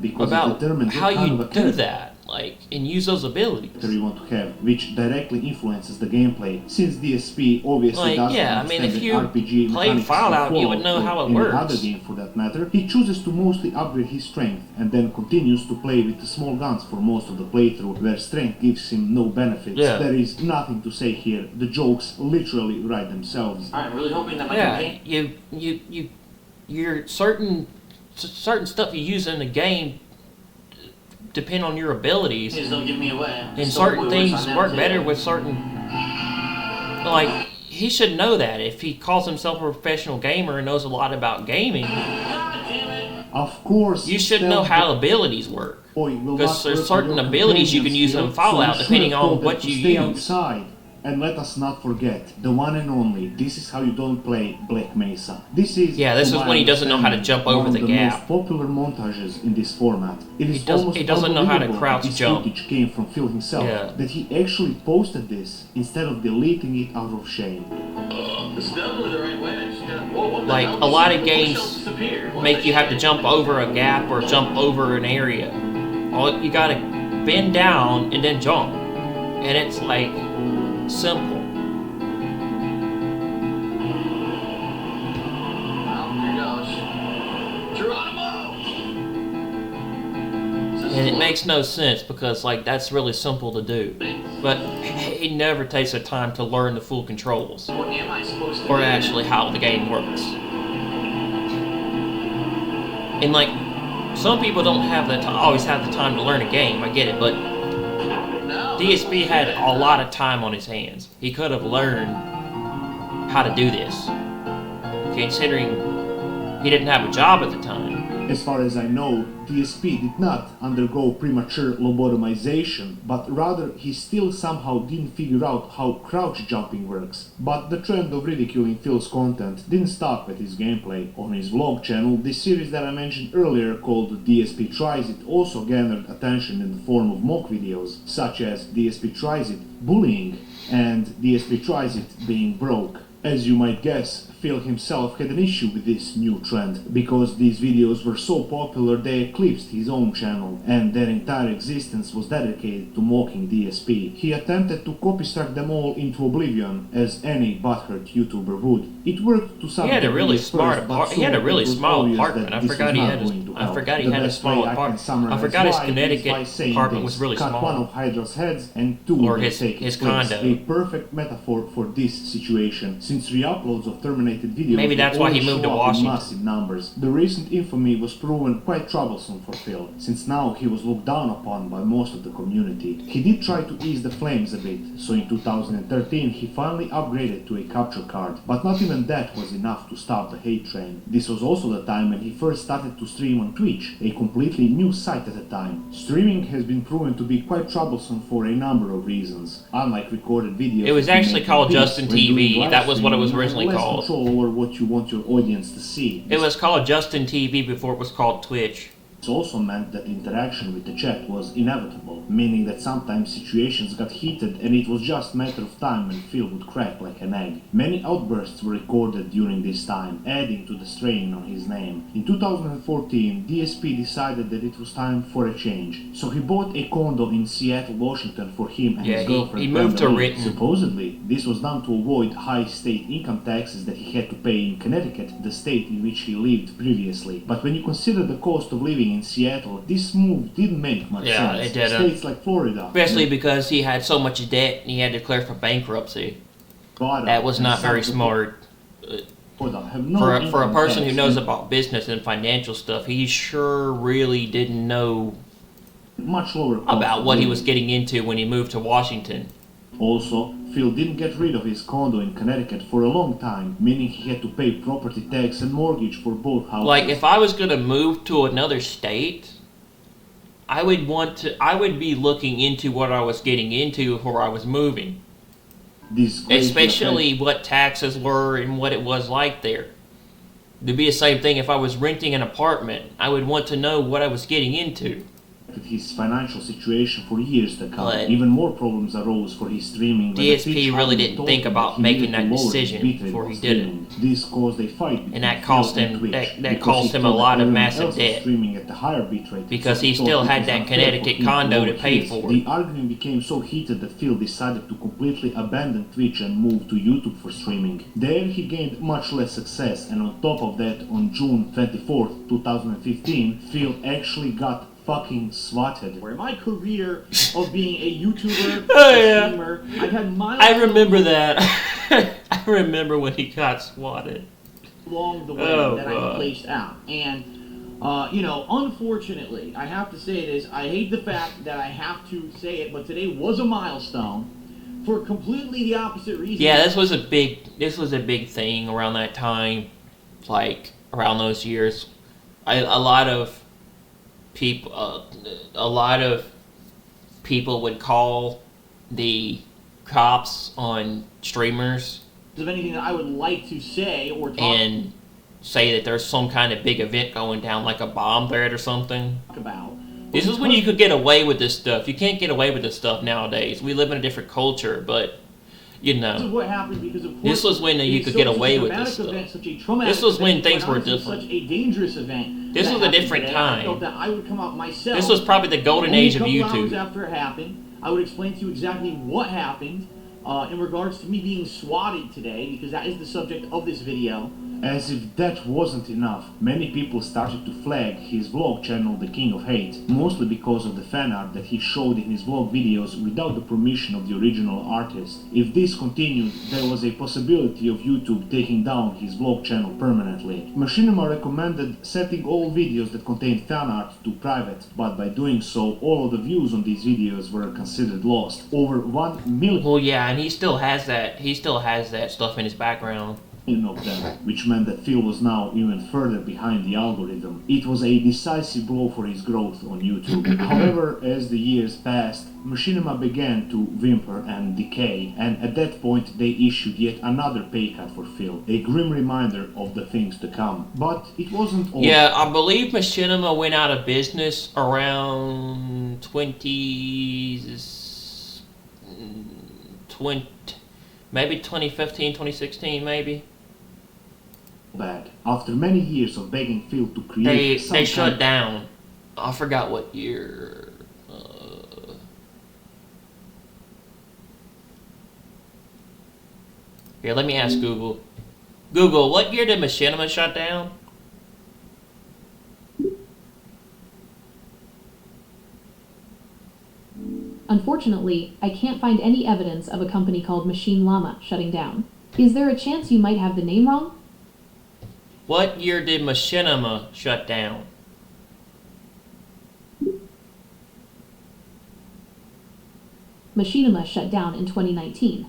because it about determines how what kind you of a do character that, like, and use those abilities. you want to have, which directly influences the gameplay. Since DSP obviously Like, doesn't yeah, I mean, understand if the you RPG played mechanics Fallout, of you would Fallout know how or it any works. other game for that matter, he chooses to mostly upgrade his strength and then continues to play with the small guns for most of the playthrough, where strength gives him no benefits. Yeah. There is nothing to say here. The jokes literally write themselves. Alright, I'm really hoping that my Yeah, campaign. you're certain stuff you use in the game depend on your abilities. Please don't give me away. And So certain we things on that work too. better with certain. Like, he should know that. If he calls himself a professional gamer and knows a lot about gaming, God damn it. Of course, you should know stealth how abilities work. boy will Because not there's work on certain your abilities you can use in companions Fallout here, so depending you should on have told what them you to stay use. outside. And let us not forget, the one and only, this is how you don't play Black Mesa. This is, Yeah, this to is my when he doesn't know how to understanding, jump over one the of the gap. most popular montages in this format. It is almost he doesn't know how to unbelievable crouch that this jump. footage came from Phil himself, Yeah. that he actually posted this instead of deleting it out of shame. It's definitely the right way. I just gotta- whoa, what the Like, hell? a lot of The push-ups games disappear. What make the you have to shit? jump over a gap or jump over an area. All you gotta bend down and then jump. And it's like simple. Well, here goes. Geronimo! And it makes no sense because, like, that's really simple to do. But he never takes the time to learn the full controls What am I supposed to or do? actually how the game works. And, like, some people don't have always have the time to learn a game. I get it, but No. DSP had a lot of time on his hands. He could have learned how to do this, considering he didn't have a job at the time. As far as I know, DSP did not undergo premature lobotomization, but rather he still somehow didn't figure out how crouch jumping works. But the trend of ridiculing Phil's content didn't stop with his gameplay. On his vlog channel, this series that I mentioned earlier called DSP Tries It also garnered attention in the form of mock videos, such as DSP Tries It Bullying and DSP Tries It Being Broke. As you might guess, Phil himself had an issue with this new trend, because these videos were so popular they eclipsed his own channel, and their entire existence was dedicated to mocking DSP. He attempted to copystrike them all into oblivion, as any butthurt YouTuber would. It worked to some He had a degree really at smart first, but apart- he soon had a it really was small obvious apartment. that I this forgot was he not had his- going to I help. forgot he The had a best small way I can apartment. summarize I forgot his why is Connecticut by saying apartment this. was really Cut small. one of Hydra's heads and two Or will his take its condo. place. A perfect metaphor for this situation, since re-uploads of terminated videos Maybe that's will why he always moved show to up in Washington. massive numbers. The recent infamy was proven quite troublesome for Phil, since now he was looked down upon by most of the community. He did try to ease the flames a bit, so in 2013 he finally upgraded to a capture card, but not even that was enough to stop the hate train. This was also the time when he first started to stream on Twitch, a completely new site at the time. Streaming has been proven to be quite troublesome for a number of reasons. Unlike recorded videos, It was that you actually make called in peace, Justin when doing TV. live That was what it was streaming, you have originally less called. control over what you want your audience to see. It was called Justin TV before it was called Twitch. This also meant that interaction with the chat was inevitable, meaning that sometimes situations got heated and it was just a matter of time when Phil would crack like an egg. Many outbursts were recorded during this time, adding to the strain on his name. In 2014, DSP decided that it was time for a change, so he bought a condo in Seattle, Washington for him and Yeah, his he girlfriend. moved to Brenda Lee. Renton. Supposedly, this was done to avoid high state income taxes that he had to pay in Connecticut, the state in which he lived previously. But when you consider the cost of living in Seattle, this move didn't make much Yeah, sense. it didn't. States like Florida, Especially because he had so much debt and he had to declare for bankruptcy. Nevada, That was and not very South smart. Dakota have no For a income person who tax knows and about business and financial stuff, he sure really didn't know much lower cost about of what he living. was getting into when he moved to Washington. Also, Phil didn't get rid of his condo in Connecticut for a long time, meaning he had to pay property tax and mortgage for both houses. Like, if I was going to move to another state, I would be looking into what I was getting into before I was moving. This greatly Especially what taxes were and what it was like there. It'd be the same thing if I was renting an apartment. I would want to know what I was getting into. with his financial situation for years to come. But Even more problems arose for his streaming. when DSP Twitch really admin didn't told think him about he making needed that to lower his decision bitrate before while he did it. streaming. This caused a fight between And that Phil cost and him- Twitch that because cost he him a thought lot of everyone massive else was debt. streaming at the higher bitrate, Because so he thought still it had was that unfair Connecticut for him condo lower to pay his. for. The argument became so heated that Phil decided to completely abandon Twitch and move to YouTube for streaming. There he gained much less success, and on top of that, on June 24th, 2015, Phil actually got fucking swatted. Where my career of being a YouTuber, Oh, a yeah. streamer, I've had miles I remember that. I remember when he got swatted. along the way Oh, that I God. placed out. And, unfortunately, I have to say this, I hate the fact that I have to say it, but today was a milestone for completely the opposite reason. Yeah, this was a big thing around that time, like around those years. A lot of people would call the cops on streamers Of anything that I would like to say or talk and say that there's some kind of big event going down, like a bomb threat or something. about. This is when you could get away with this stuff. You can't get away with this stuff nowadays. We live in a different culture, but you This is know, what happened because of course this was when you could get away with this such a stuff. traumatic event, such a traumatic This was when event, things quite were honestly, different. Such a dangerous event. This that was a happened different today. I time. felt that I would come out myself. This was probably the golden only age a of couple hours YouTube. after it happened, I would explain to you exactly what happened in regards to me being swatted today, because that is the subject of this video. As if that wasn't enough, many people started to flag his vlog channel The King of Hate, mostly because of the fan art that he showed in his vlog videos without the permission of the original artist. If this continued, there was a possibility of YouTube taking down his vlog channel permanently. Machinima recommended setting all videos that contained fan art to private, but by doing so, all of the views on these videos were considered lost. Over 1 million Well, yeah, and he still has that. He still has that stuff in his background. of them, which meant that Phil was now even further behind the algorithm. It was a decisive blow for his growth on YouTube. However, as the years passed, Machinima began to whimper and decay, and at that point they issued yet another pay cut for Phil, a grim reminder of the things to come. But it wasn't all. Yeah, I believe Machinima went out of business around 2015, 2016, maybe. Bad. After many years of begging Phil to create They shut down. I forgot what year. Here, let me ask Google. Google, what year did Machinima shut down? Unfortunately, I can't find any evidence of a company called Machine Llama shutting down. Is there a chance you might have the name wrong? What year did Machinima shut down? Machinima shut down in 2019.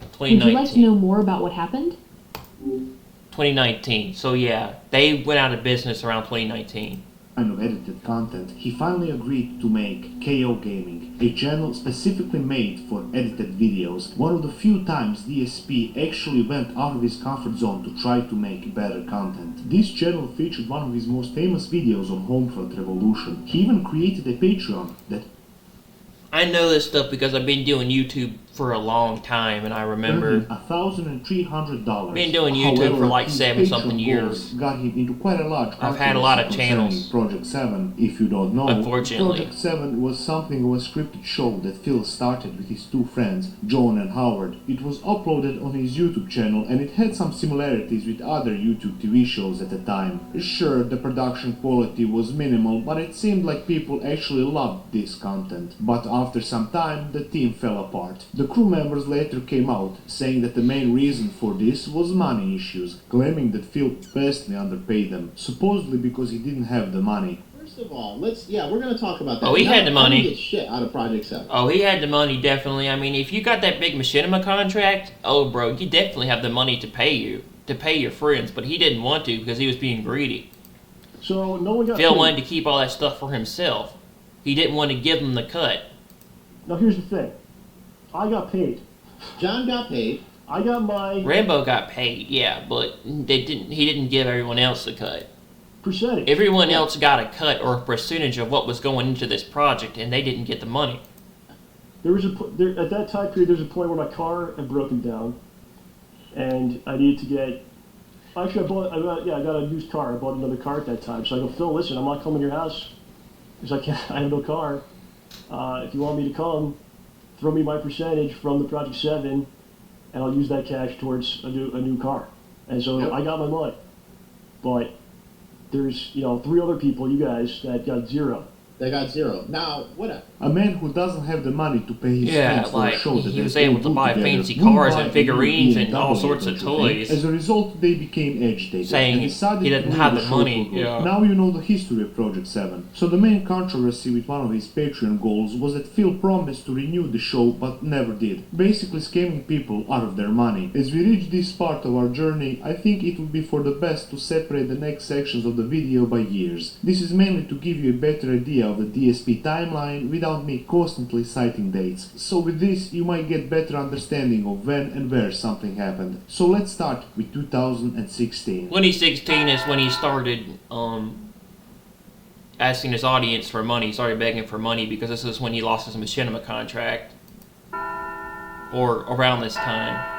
2019. Would you like to know more about what happened? 2019. So yeah, they went out of business around 2019. Kind of edited content, he finally agreed to make KO Gaming, a channel specifically made for edited videos. One of the few times DSP actually went out of his comfort zone to try to make better content. This channel featured one of his most famous videos on Homefront Revolution. He even created a Patreon that I know this stuff because I've been doing YouTube for a long time, and I remember $1,300. been doing YouTube for like his 7-something Patreon years. goals got him into quite a large I've had a lot of controversy channels. concerning Project 7. If you don't know, Unfortunately. Project 7 was something of a scripted show that Phil started with his two friends, John and Howard. It was uploaded on his YouTube channel, and it had some similarities with other YouTube TV shows at the time. Sure, the production quality was minimal, but it seemed like people actually loved this content. But after some time, the team fell apart. The crew members later came out, saying that the main reason for this was money issues, claiming that Phil vastly underpaid them, supposedly because he didn't have the money. First of all, we're going to talk about that. Oh, he had the How do you money. get shit out of Project 7? Oh, he had the money, definitely. I mean, if you got that big Machinima contract, oh, bro, you definitely have the money to pay your friends, but he didn't want to because he was being greedy. So no one got Phil paid. wanted to keep all that stuff for himself. He didn't want to give them the cut. Now here's the thing. I got paid. John got paid. I got my Rambo got paid, yeah, but he didn't give everyone else the cut. percentage. Everyone else got a cut or a percentage of what was going into this project, and they didn't get the money. There was at that time period. There's a point where my car had broken down, and I needed to get. Actually, I got a used car. I bought another car at that time. So I go, Phil, listen, I'm not coming to your house because I have no car. If you want me to come, throw me my percentage from the Project 7, and I'll use that cash towards a new car. And so I got my money. But there's 3 other people, you guys, that got zero. They got zero. Now, what? A man who doesn't have the money to pay his fans for a show that he was they able all to do buy together, fancy wouldn't cars buy and a figurines new and all BMW, sorts of don't you think? toys. As a result, they became agitated Saying and decided he to didn't leave have the the show money, for good. yeah. Now you know the history of Project 7. So the main controversy with one of his Patreon goals was that Phil promised to renew the show but never did, basically scamming people out of their money. As we reach this part of our journey, I think it would be for the best to separate the next sections of the video by years. This is mainly to give you a better idea of the DSP timeline without me constantly citing dates. So with this, you might get better understanding of when and where something happened. So let's start with 2016. 2016 is when he started asking his audience for money. He started begging for money because this is when he lost his machinima contract. Or around this time.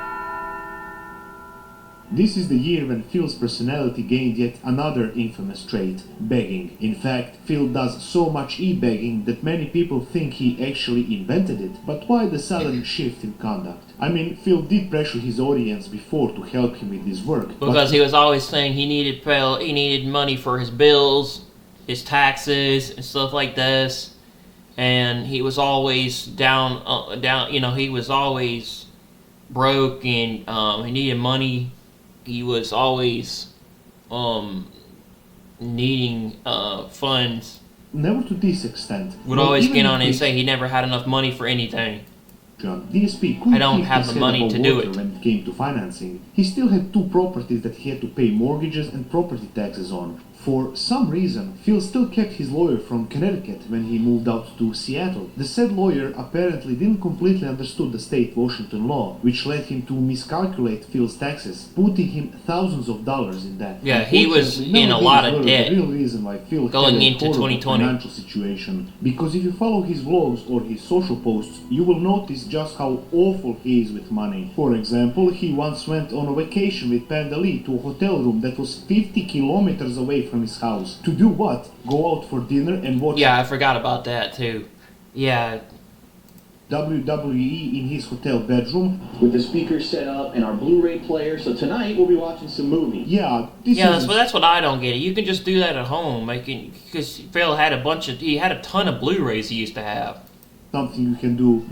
This is the year when Phil's personality gained yet another infamous trait, begging. In fact, Phil does so much e-begging that many people think he actually invented it. But why the sudden shift in conduct? I mean, Phil did pressure his audience before to help him with his work. Because he was always saying he needed money for his bills, his taxes, and stuff like this. And he was always down, he was always broke and he needed money. He was always needing funds. Never to this extent. Would always get on and say he never had enough money for anything. DSP couldn't I don't keep have his the head money above to do water it. when it came to financing. He still had 2 properties that he had to pay mortgages and property taxes on. For some reason, Phil still kept his lawyer from Connecticut when he moved out to Seattle. The said lawyer apparently didn't completely understood the state Washington law, which led him to miscalculate Phil's taxes, putting him thousands of dollars in debt. Yeah, he was Unfortunately, in none a of lot these of were debt the real reason why Phil going had a into horrible 2020. financial situation. Because if you follow his vlogs or his social posts, you will notice just how awful he is with money. For example, he once went on a vacation with Panda Lee to a hotel room that was 50 kilometers away from his house. To do what? Go out for dinner and watch Yeah, I forgot about that too. Yeah. WWE in his hotel bedroom. With the speakers set up and our Blu-ray player, so tonight we'll be watching some movies. Yeah, That's what I don't get. You can just do that at home, because Phil had he had a ton of Blu-rays he used to have. Something you can do,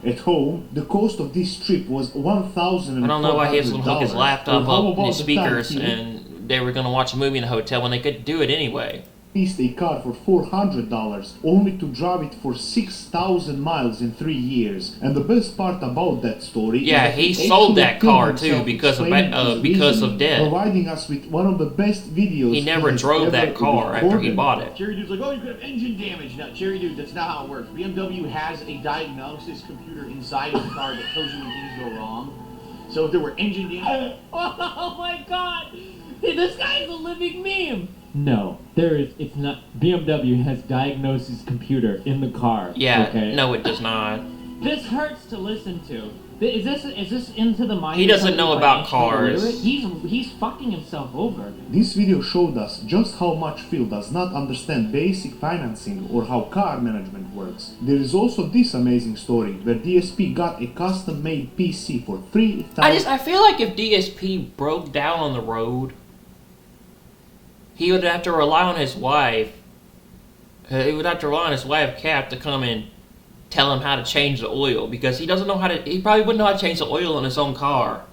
at home. The cost of this trip was $1,400. I don't know why he was going to hook his laptop Or how up and his about the time speakers he and they were going to watch a movie in the hotel when they could do it anyway. leased a car for $400, only to drive it for 6,000 miles in 3 years. And the best part about that story is that he sold that actually car filmed too himself because of explaining his debt. providing us with one of the best videos. He never has drove ever that car after he recorded. bought it. Cherry Dude's like, oh, you could have engine damage. No, Cherry Dude, that's not how it works. BMW has a diagnosis computer inside of the car that tells you when things go wrong. So if there were engine damage... Oh my god! This guy's a living meme! No, it's not. BMW has diagnosis computer in the car. Yeah, okay? no it does not. This hurts to listen to. Is this into the mind? He doesn't know about cars. He's fucking himself over. This video showed us just how much Phil does not understand basic financing or how car management works. There is also this amazing story where DSP got a custom-made PC for $3,000. I feel like if DSP broke down on the road, he would have to rely on his wife. He would have to rely on his wife, Cap, to come and tell him how to change the oil, because he doesn't know how to. He probably wouldn't know how to change the oil in his own car.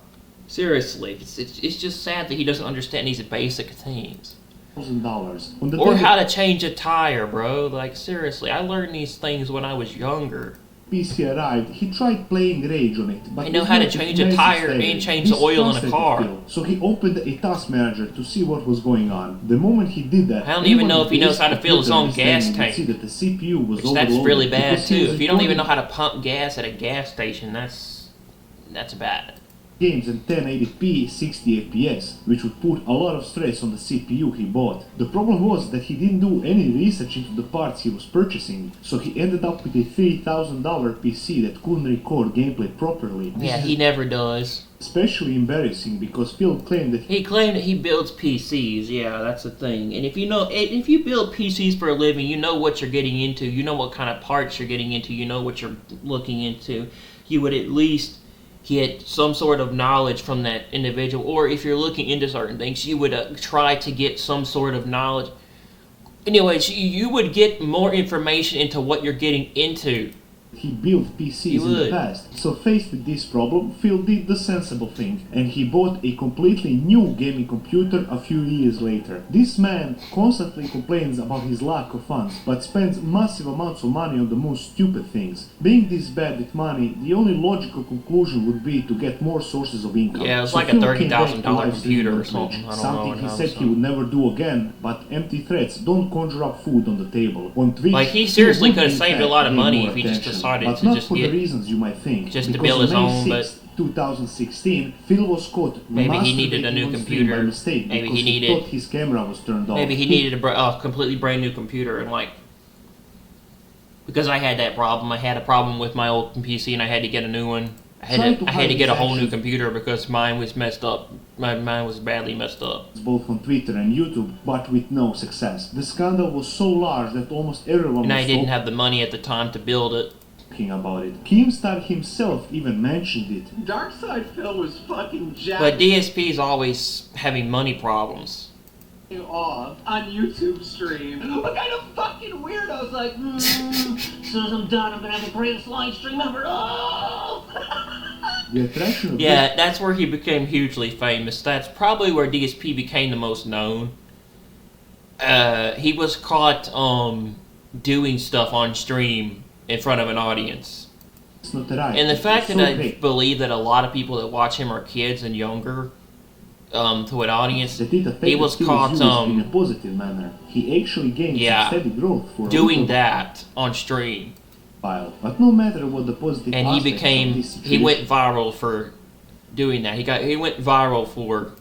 Seriously, it's just sad that he doesn't understand these basic things. Or how to change a tire, bro. Like seriously, I learned these things when I was younger. PC arrived, he tried playing Rage on it, but I know how to change a tire and change the oil in a car. So he opened a task manager to see what was going on. The moment he did that, I don't even know if he knows how to fill his own gas tank. See that the CPU was That's really bad because he too. was If you don't even recording- know how to pump gas at a gas station, that's bad. games in 1080p 60 FPS, which would put a lot of stress on the CPU he bought. The problem was that he didn't do any research into the parts he was purchasing, so he ended up with a $3,000 PC that couldn't record gameplay properly. Yeah, he never does. Especially embarrassing because Phil claimed that He claimed that he builds PCs. Yeah, that's the thing. And if you build PCs for a living, you know what you're getting into. You know what kind of parts you're getting into. You know what you're looking into. You would at least get some sort of knowledge from that individual. Or if you're looking into certain things, you would try to get some sort of knowledge. Anyways, you would get more information into what you're getting into. he built PCs in the past. So faced with this problem, Phil did the sensible thing, and he bought a completely new gaming computer a few years later. This man constantly complains about his lack of funds, but spends massive amounts of money on the most stupid things. Being this bad with money, the only logical conclusion would be to get more sources of income. Yeah, it was so like a Phil $30,000 came back to computer or live something. rich, I don't something know. he said he would never do again, but empty threats don't conjure up food on the table. On Twitch, Like, he seriously would could have in saved a fact lot of gain money more if he just attention, decided but to not just for get- the reasons you might think. just to Because build his on May own, but- 6th, 2016, Phil was caught Maybe he needed a masturbating new on stream computer. by mistake Maybe because he needed- thought his camera was turned off. Maybe he needed a completely brand new computer, and like, because I had that problem. I had a problem with my old PC, and I had to get a new one. I had to get a whole new computer because mine was messed up. Mine was badly messed up. both on Twitter and YouTube, but with no success. The scandal was so large that almost everyone And I was didn't have the money at the time to build it. talking about it. Keemstar himself even mentioned it. Darkside Phil was fucking jacked But DSP's always having money problems. off on YouTube stream. What kind of fucking weirdos like, As soon as I'm done, I'm gonna have the greatest live stream ever. Oh! The attraction of Yeah, that's where he became hugely famous. That's probably where DSP became the most known. He was caught doing stuff on stream in front of an audience. this notoriety And the was fact so that I great believe that a lot of people that watch him are kids and younger, to an audience, that it affected he was Phil's caught use in a positive manner. He actually gained yeah, some steady growth for a doing little that on stream. while. But no matter what the positive And he aspects of became, this he situation went viral for doing that. He went viral for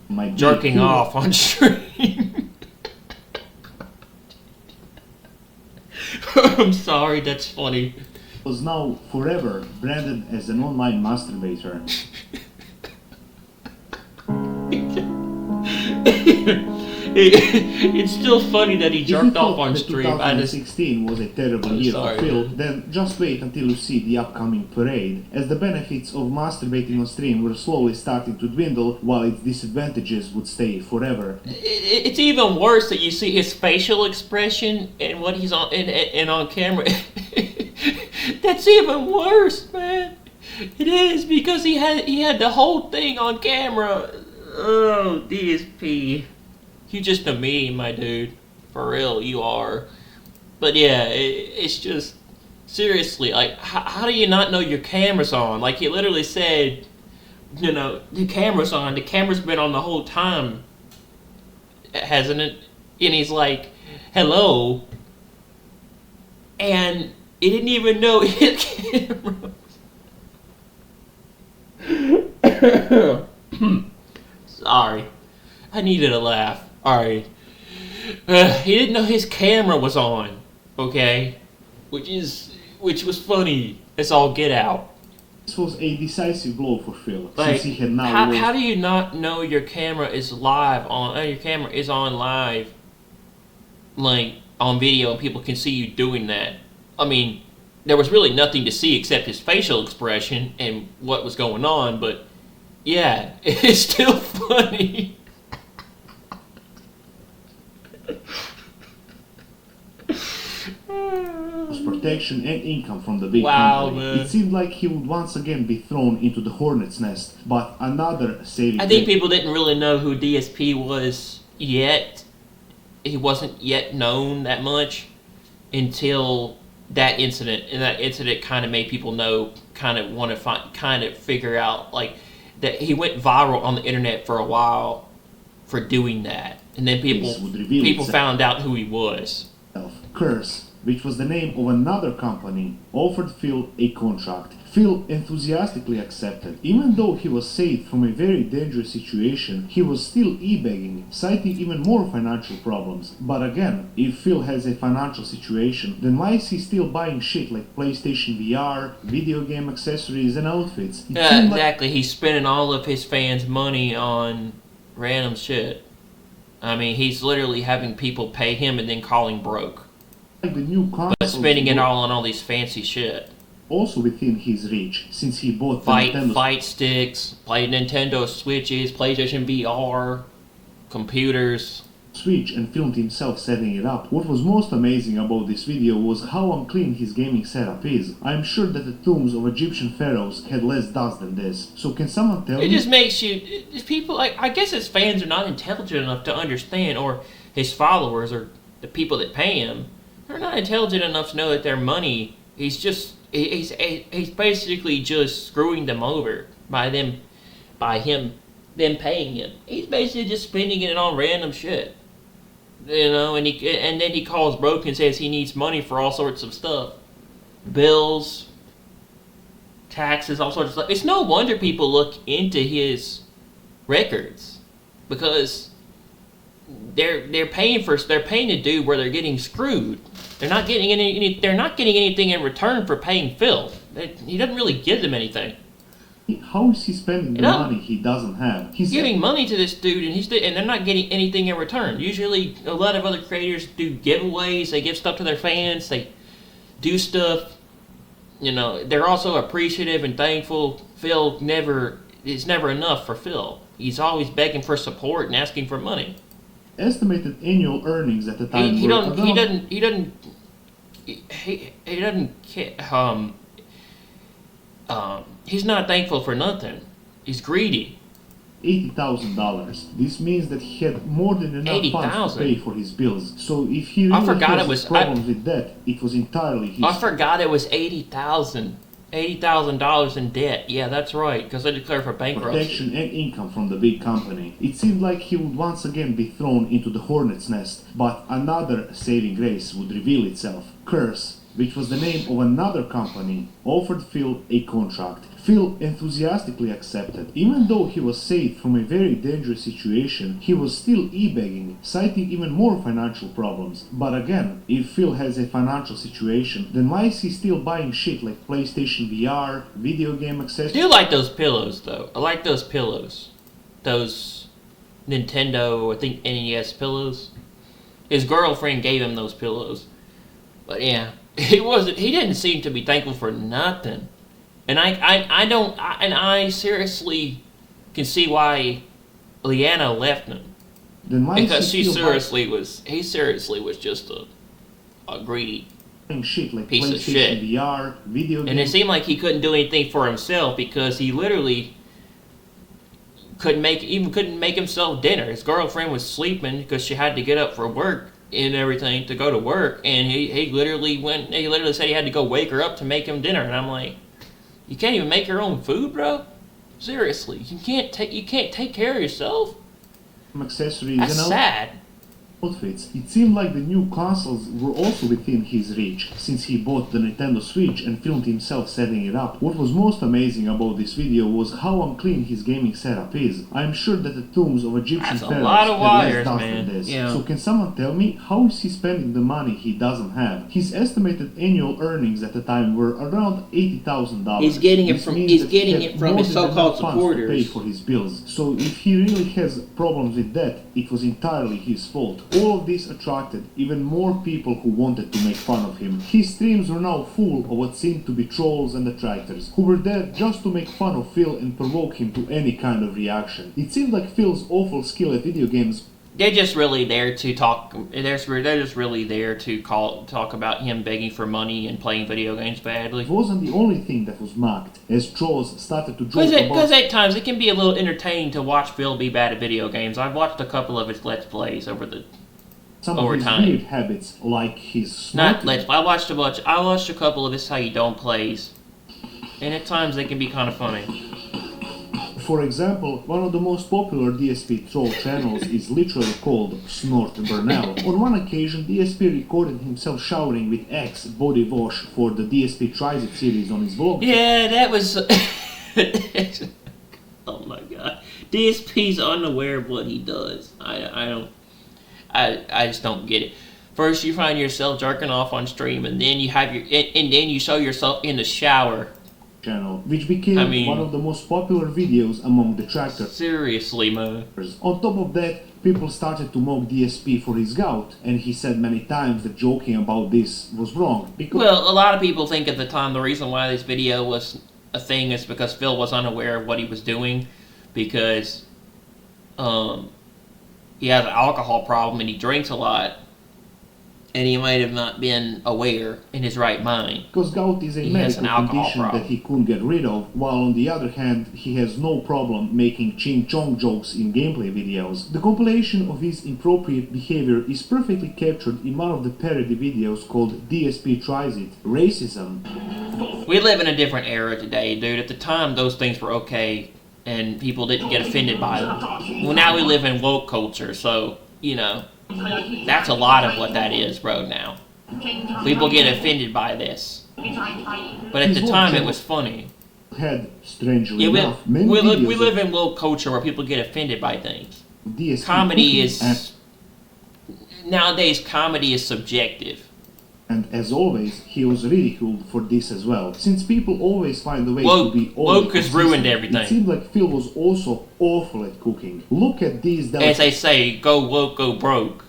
might be, jerking Phil off on stream. I'm sorry, that's funny. was now forever branded as an online masturbator. It's still funny that he If you jerked off thought on that stream. I just 2016 was a terrible I'm year sorry. for Phil, then just wait until you see the upcoming parade, as the benefits of masturbating on stream were slowly starting to dwindle, while its disadvantages would stay forever. It's even worse that you see his facial expression and what he's on and on camera. That's even worse, man. It is because he had the whole thing on camera. Oh, DSP, you just a meme, my dude. For real, you are. But yeah, it's just seriously, like, how do you not know your camera's on? Like, he literally said, you know, the camera's on. The camera's been on the whole time, hasn't it? And he's like, hello. And he didn't even know his camera. Sorry. I needed a laugh. Alright. He didn't know his camera was on. Okay? Which was funny. It's all get out. This was a decisive blow for Phil, Like, since he had now lost how do you not know your camera is live on, your camera is on live, like, on video, and people can see you doing that? I mean, there was really nothing to see except his facial expression and what was going on, but yeah, it's still funny. protection and income from the big Wow, company. man. It seemed like he would once again be thrown into the hornet's nest, but another saving I think grace- people didn't really know who DSP was yet. He wasn't yet known that much until that incident, and that incident kind of made people know, kind of want to find, kind of figure out, like, that he went viral on the internet for a while for doing that, and then people This would reveal itself. found out who he was. Curse, which was the name of another company, offered Phil a contract. Phil enthusiastically accepted. Even though he was saved from a very dangerous situation, he was still e-begging, citing even more financial problems. But again, if Phil has a financial situation, then why is he still buying shit like PlayStation VR, video game accessories and outfits? Yeah, exactly. He's spending all of his fans' money on random shit. I mean, he's literally having people pay him and then calling broke. Like the new but spending it all on all these fancy shit. Also within his reach, since he bought the fight sticks, play Nintendo Switches, PlayStation VR, computers. Switch and filmed himself setting it up. What was most amazing about this video was how unclean his gaming setup is. I'm sure that the tombs of Egyptian pharaohs had less dust than this. So can someone tell me? It just makes you... people, like, I guess his fans are not intelligent enough to understand, or his followers, or the people that pay him, they're not intelligent enough to know that their money, he's basically just screwing them over by them paying him. He's basically just spending it on random shit. You know, and then he calls broke and says he needs money for all sorts of stuff. Bills, taxes, all sorts of stuff. It's no wonder people look into his records, because they're paying to do where they're getting screwed. They're not getting anything in return for paying Phil. He doesn't really give them anything. How is he spending the money he doesn't have? He's giving money to this dude, and they're not getting anything in return. Usually, a lot of other creators do giveaways. They give stuff to their fans. They do stuff. You know, they're also appreciative and thankful. It's never enough for Phil. He's always begging for support and asking for money. Estimated annual earnings at the time he he's not thankful for nothing. He's greedy. $80,000. This means that he had more than enough funds to pay for his bills. So if he really has problems with debt, it was entirely his. I forgot it was $80,000 in debt. Yeah, that's right, because I declared for bankruptcy. Protection and income from the big company. It seemed like he would once again be thrown into the hornet's nest, but another saving grace would reveal itself. Curse, which was the name of another company, offered Phil a contract. Phil enthusiastically accepted. Even though he was saved from a very dangerous situation, he was still e-begging, citing even more financial problems. But again, if Phil has a financial situation, then why is he still buying shit like PlayStation VR, video game accessories? I do like those pillows, though. I like those pillows. Those Nintendo, I think, NES pillows. His girlfriend gave him those pillows. But yeah, he didn't seem to be thankful for nothing. And I seriously can see why Leanna left him. Then why because he seriously was just a greedy shit like piece of shit. VR, video and it seemed like he couldn't do anything for himself because he literally couldn't make himself dinner. His girlfriend was sleeping because she had to get up for work and everything to go to work, and he literally said he had to go wake her up to make him dinner, and I'm like, you can't even make your own food, bro? Seriously, you can't take care of yourself? Accessories, that's sad. Outfits. It seemed like the new consoles were also within his reach, since he bought the Nintendo Switch and filmed himself setting it up. What was most amazing about this video was how unclean his gaming setup is. I'm sure that the tombs of Egyptian pharaohs had less dust than this. Yeah. So can someone tell me, how is he spending the money he doesn't have? His estimated annual earnings at the time were around $80,000. He's getting it from his so-called supporters. To pay for his bills. So if he really has problems with debt, it was entirely his fault. All of this attracted even more people who wanted to make fun of him. His streams were now full of what seemed to be trolls and detractors, who were there just to make fun of Phil and provoke him to any kind of reaction. It seemed like Phil's awful skill at video games. They're just really there to talk. They're just really there to talk about him begging for money and playing video games badly. It wasn't the only thing that was mocked, as trolls started to joke about. Because at times it can be a little entertaining to watch Phil be bad at video games. I've watched a couple of his Let's Plays over time. Some of his weird habits, like his smoking. I watched a couple of his How You Don't plays, and at times they can be kind of funny. For example, one of the most popular DSP troll channels is literally called Snort Burnell. On one occasion, DSP recorded himself showering with Axe body wash for the DSP Tries It series on his vlog. Yeah, that was. Oh my god. DSP's unaware of what he does. I just don't get it. First, you find yourself jerking off on stream, and then you have and then you show yourself in the shower. Channel, which became one of the most popular videos among the trackers. Seriously, man. On top of that, people started to mock DSP for his gout, and he said many times that joking about this was wrong. Because Well, a lot of people think at the time the reason why this video was a thing is because Phil was unaware of what he was doing, because he has an alcohol problem and he drinks a lot, and he might have not been aware in his right mind. Because gout is a He has medical an alcohol condition problem. that he couldn't get rid of, while on the other hand, he has no problem making ching-chong jokes in gameplay videos. The compilation of his inappropriate behavior is perfectly captured in one of the parody videos called DSP Tries It, Racism. We live in a different era today, dude. At the time, those things were okay, and people didn't get offended by them. Well, now we live in woke culture, so, you know, that's a lot of what that is, bro, now. People get offended by this. But at the time, it was funny. Had, strangely Yeah, enough, many we videos live of in woke culture where people get offended by things. DSP Comedy cooking is... Nowadays, comedy is subjective. And as always, he was ridiculed for this as well. Since people always find a way Woke- to be woke has ruined consistent, everything. It seemed like Phil was also awful at cooking. Look at these As they say, go woke, go broke.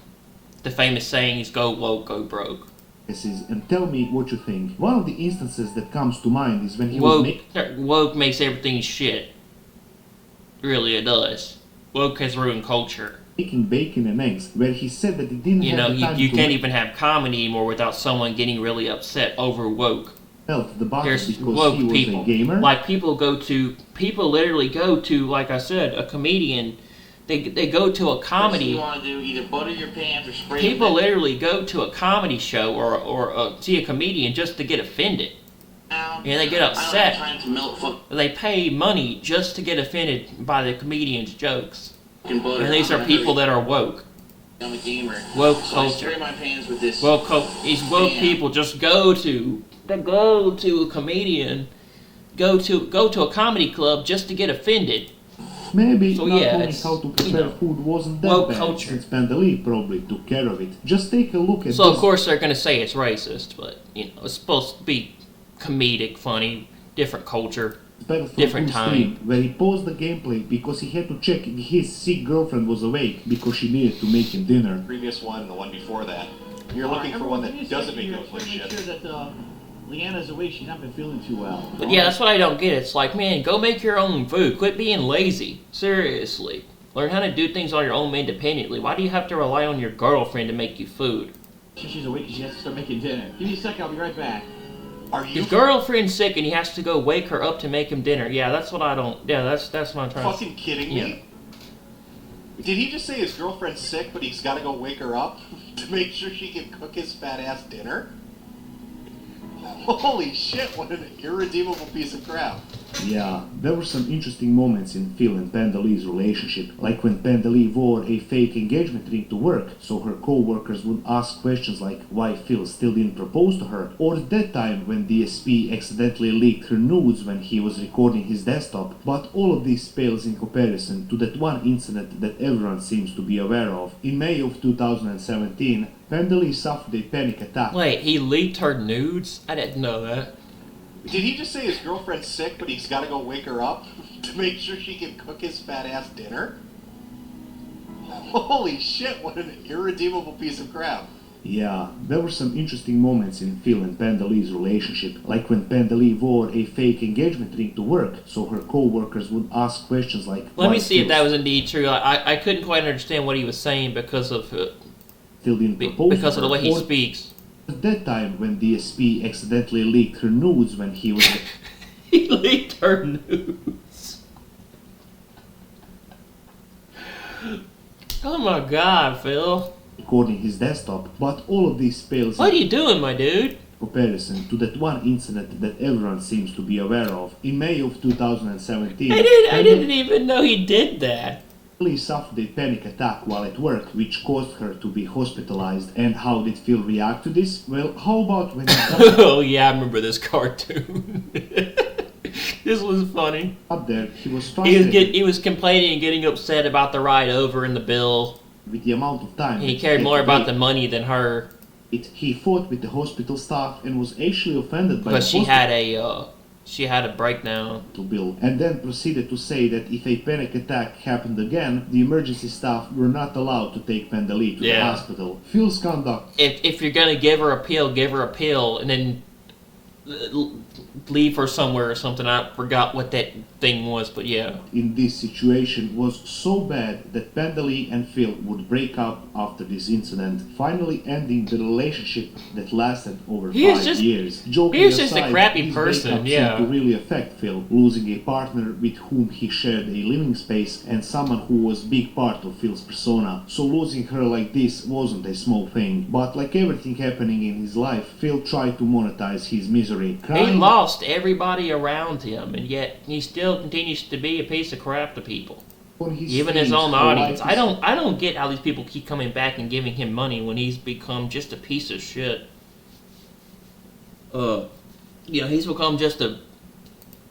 The famous saying is go woke, go broke. delicacies and tell me what you think. One of the instances that comes to mind is when he was Woke makes everything shit. Really, it does. Woke has ruined culture. making bacon and eggs, where he said that he didn't You have know, the time you to can't even have comedy anymore without someone getting really upset over woke. melt the butter There's because woke he was people. a gamer. Like people literally go to, like I said, a comedian. They go to a First comedy. you want to do either butter your pants or spray People them. literally go to a comedy show or see a comedian just to get offended. Now, And they get I don't have upset. time to melt They pay money just to get offended by the comedian's jokes. fucking butter. And these are people that are woke. I'm a gamer. Woke So I culture. spray my pants with this. These woke Damn. people just go to a comedian, go to a comedy club just to get offended. Maybe So, not yeah, knowing it's, how to prepare food wasn't that woke bad, culture. since Pandalid probably took care of it. Just take a look at So of this. course they're gonna say it's racist, but you know it's supposed to be comedic, funny, different culture, Battlefront different 2 time. stream, where he paused the gameplay because he had to check if his sick girlfriend was awake because she needed to make him dinner. Previous one and the one before that. You're looking for one that doesn't make no Make shit. sure that Leanna's awake. She's not been feeling too well. But yeah, that's what I don't get. It's like, man, go make your own food. Quit being lazy. Seriously. Learn how to do things on your own independently. Why do you have to rely on your girlfriend to make you food? She's awake and she has to start making dinner. Give me a second. I'll be right back. Are you His girlfriend's sick and he has to go wake her up to make him dinner. Yeah, that's what I don't. Yeah, that's what I'm trying to. fucking kidding Yeah. me? Did he just say his girlfriend's sick, but he's got to go wake her up to make sure she can cook his fat ass dinner? Holy shit! What an irredeemable piece of crap. Yeah, there were some interesting moments in Phil and Pandalid's relationship, like when Pandalid wore a fake engagement ring to work, so her co-workers would ask questions like why Phil still didn't propose to her, or that time when DSP accidentally leaked her nudes when he was recording his desktop. But all of this pales in comparison to that one incident that everyone seems to be aware of. In May of 2017, Pandalid suffered a panic attack. Wait, he leaked her nudes? I didn't know that. Did he just say his girlfriend's sick, but he's got to go wake her up to make sure she can cook his fat ass dinner? Holy shit! What an irredeemable piece of crap. Yeah, there were some interesting moments in Phil and Pandalid's relationship, like when Pandalid wore a fake engagement ring to work, so her co-workers would ask questions like Let why me see if Phil that was indeed true. I couldn't quite understand what he was saying because of still didn't propose because to of the her, way he or speaks. at that time when DSP accidentally leaked her nudes when he was He leaked her nudes. Oh my god, Phil. recording his desktop, but all of these pales What are you doing, my dude? comparison to that one incident that everyone seems to be aware of. In May of 2017, I didn't even know he did that. Pendeley suffered a panic attack while at work, which caused her to be hospitalized. And how did Phil react to this? Well, how about when he Oh yeah, I remember this cartoon. This was funny. got there, he was frustrated He was complaining and getting upset about the ride over and the bill. with the amount of time. He that cared had more to about wait. the money than her, He fought with the hospital staff and was actually offended by the because she had a breakdown. hospital bill, and then proceeded to say that if a panic attack happened again, the emergency staff were not allowed to take Pendeley to the Yeah. hospital. Phil's conduct If you're gonna give her a pill, and then leave her somewhere or something. I forgot what that thing was, but yeah. in this situation was so bad that Pendeley and Phil would break up after this incident, finally ending the relationship that lasted over He was 5 just- years. he Joking was just a aside, crappy this person, breakup yeah. seemed to really affect Phil, losing a partner with whom he shared a living space and someone who was a big part of Phil's persona. So losing her like this wasn't a small thing, but like everything happening in his life, Phil tried to monetize his misery. He Crying lost everybody around him, and yet he still continues to be a piece of crap to people. on his Even his face, own her audience. life I is- don't get how these people keep coming back and giving him money when he's become just a piece of shit. He's become just a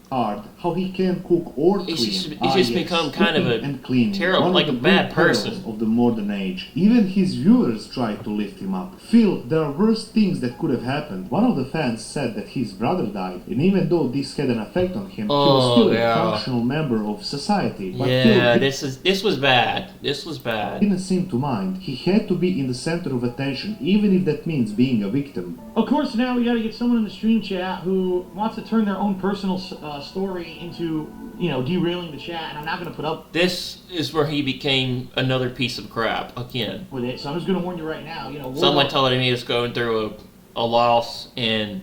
hard how he can cook or clean. He's just become kind of cooking a and cleaning, terrible- one of like the a bad great perils person. of the modern age. Even his viewers try to lift him up. Phil, there are worse things that could have happened. One of the fans said that his brother died, and even though this had an effect on him, he was still yeah. a functional member of society. But yeah. Phil This was bad. This was bad. didn't seem to mind. He had to be in the center of attention, even if that means being a victim. Of course, now we got to get someone in the stream chat who wants to turn their own personal story into, derailing the chat, and I'm not going to put up This is where he became another piece of crap again. with it. So I'm just going to warn you right now. Someone told him he was going through a loss and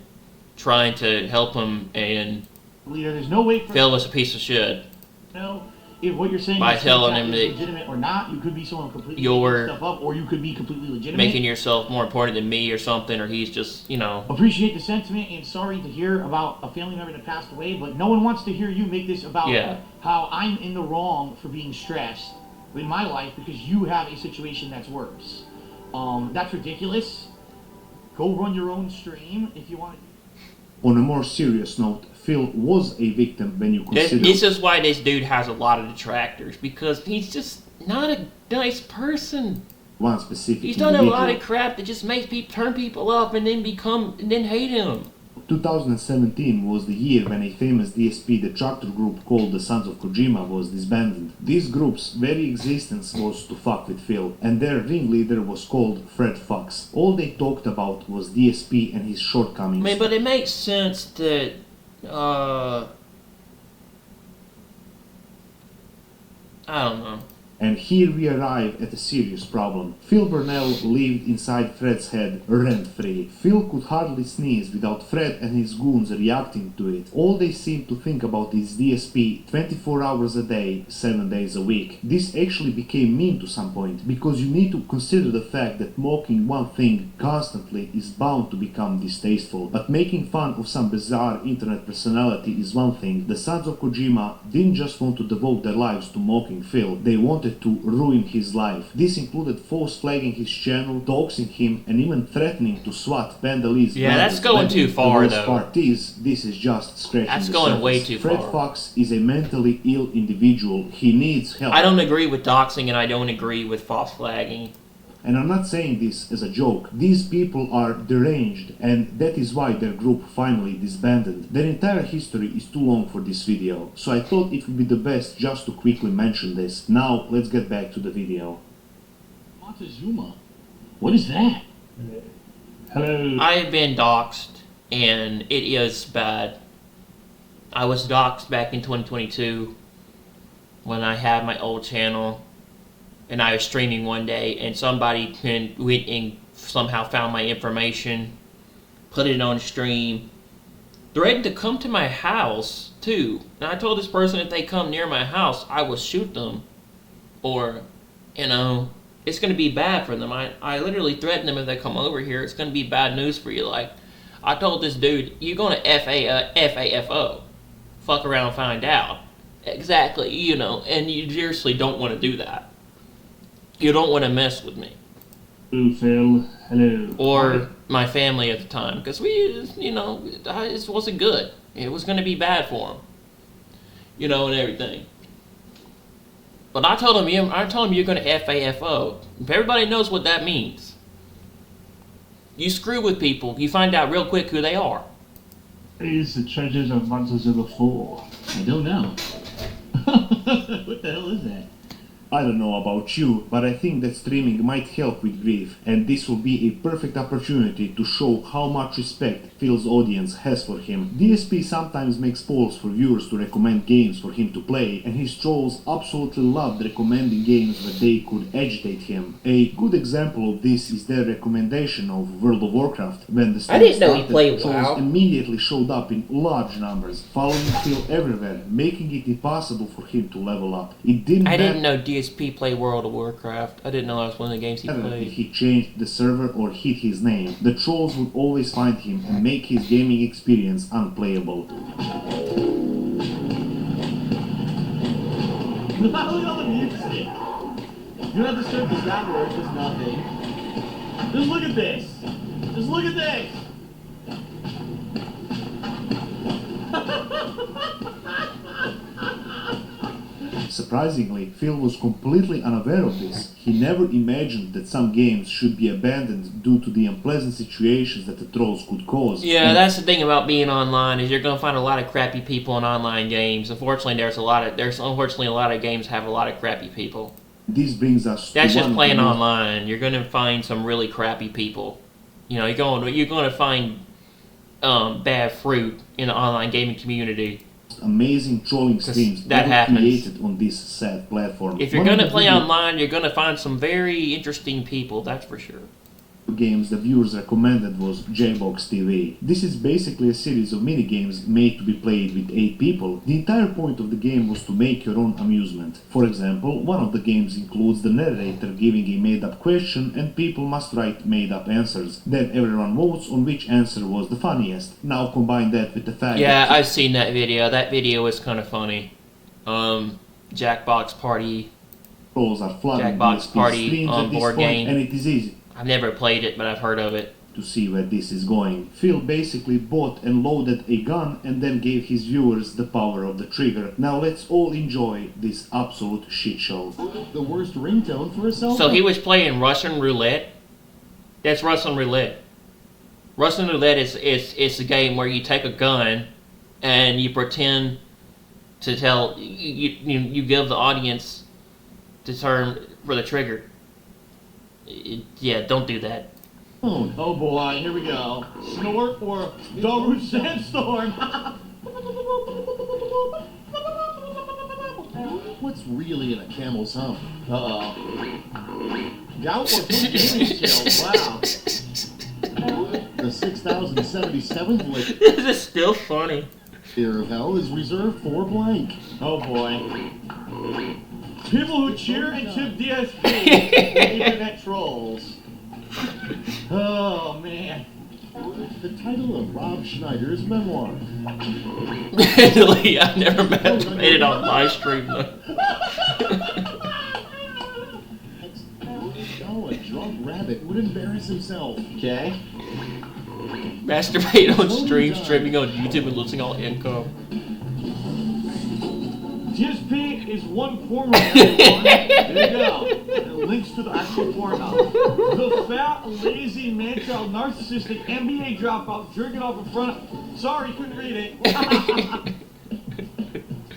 trying to help him, and leader, there's no way for Phil was a piece of shit. If what you're saying By is telling is him that legitimate or not. You could be someone completely you're making stuff up, or you could be completely legitimate. making yourself more important than me or something, or he's just, Appreciate the sentiment and sorry to hear about a family member that passed away, but no one wants to hear you make this about Yeah. how I'm in the wrong for being stressed in my life because you have a situation that's worse. That's ridiculous. Go run your own stream if you want. On a more serious note, Phil was a victim when you consider This is why this dude has a lot of detractors, because he's just not a nice person. one specific He's done a individual. lot of crap that just makes people turn people off and then hate him. 2017 was the year when a famous DSP detractor group called the Sons of Kojima was disbanded. This group's very existence was to fuck with Phil, and their ringleader was called Fred Fox. All they talked about was DSP and his shortcomings. I mean, but it makes sense that, I don't know. And here we arrive at a serious problem. Phil Burnell lived inside Fred's head rent-free. Phil could hardly sneeze without Fred and his goons reacting to it. All they seemed to think about is DSP 24 hours a day, 7 days a week. This actually became mean to some point, because you need to consider the fact that mocking one thing constantly is bound to become distasteful. But making fun of some bizarre internet personality is one thing. The Sons of Kojima didn't just want to devote their lives to mocking Phil, they wanted to ruin his life. This included false flagging his channel, doxing him, and even threatening to swat Pendeley's Yeah, that's brothers. going too far, The though. worst part is, this is just scratching That's the going surface. way too Fred far. Fox is a mentally ill individual. He needs help. I don't agree with doxing, and I don't agree with false flagging. And I'm not saying this as a joke. These people are deranged, and that is why their group finally disbanded. Their entire history is too long for this video, so I thought it would be the best just to quickly mention this. Now, let's get back to the video. Montezuma. What is that? Hello. I have been doxxed, and it is bad. I was doxxed back in 2022 when I had my old channel, and I was streaming one day, and somebody went and somehow found my information, put it on stream, threatened to come to my house too. And I told this person if they come near my house, I will shoot them, or, it's going to be bad for them. I literally threatened them if they come over here, it's going to be bad news for you. Like, I told this dude, you're gonna FAFO. Fuck around and find out. Exactly, you know, and you seriously don't want to do that. You don't want to mess with me. Hello, Phil. Hello. Or my family at the time, because it wasn't good. It was going to be bad for him, and everything. But I told him you're going to FAFO. Everybody knows what that means. You screw with people, you find out real quick who they are. Is the treasures of Monster Zilla 4? I don't know. What the hell is that? I don't know about you, but I think that streaming might help with grief, and this will be a perfect opportunity to show how much respect Phil's audience has for him. DSP sometimes makes polls for viewers to recommend games for him to play, and his trolls absolutely loved recommending games where they could agitate him. A good example of this is their recommendation of World of Warcraft. When the I didn't know he started, played trolls WoW. immediately showed up in large numbers, following Phil everywhere, making it impossible for him to level up. It didn't I matter didn't know DSP played World of Warcraft. I didn't know that was one of the games he if played. he changed the server or hid his name. The trolls would always find him and make his gaming experience unplayable. Look at all the music. You don't have to search the sound word, just nothing. Just look at this. Just look at this. Surprisingly, Phil was completely unaware of this. He never imagined that some games should be abandoned due to the unpleasant situations that the trolls could cause. Yeah, And that's the thing about being online is you're gonna find a lot of crappy people in online games. Unfortunately, there's a lot of games have a lot of crappy people. this brings us That's to just one of playing the most online. You're gonna find some really crappy people. You're gonna find bad fruit in the online gaming community. amazing trolling streams that ever happens. created on this sad platform. If you're One of gonna the play video online, you're gonna find some very interesting people. That's for sure. games the viewers recommended was J-Box TV. This is basically a series of mini-games made to be played with 8 people. The entire point of the game was to make your own amusement. For example, one of the games includes the narrator giving a made-up question and people must write made-up answers. Then everyone votes on which answer was the funniest. Now combine that with the fact Yeah, that I've seen that video. That video was kind of funny. Jackbox Party. trolls are flooding Jackbox DSP Party streams on at this board point, game. and it is easy I've never played it, but I've heard of it. to see where this is going. Phil basically bought and loaded a gun and then gave his viewers the power of the trigger. Now let's all enjoy this absolute shit show. The worst ringtone for a cell So phone. he was playing Russian roulette. That's Russian roulette. Russian roulette is a game where you take a gun and you pretend to tell you give the audience the term for the trigger. Yeah, don't do that. Oh boy, here we go. Snort or Daru Sandstorm. What's really in a camel's hump? Uh-oh. Gout or gaming skills, wow. The 6077th lick This is still funny. Fear of Hell is reserved for blank. Oh boy. People who cheer and tip DSP for internet trolls. Oh man. The title of Rob Schneider's memoir. Really, I never made it on live stream though. Oh, a drunk rabbit would embarrass himself. Okay. Masturbate on stream, streaming on YouTube, and losing all income. DSP is one porno, everyone. There you go. And links to the actual porno. The fat, lazy, man-child, narcissistic NBA dropout jerking off in front of... Sorry, couldn't read it.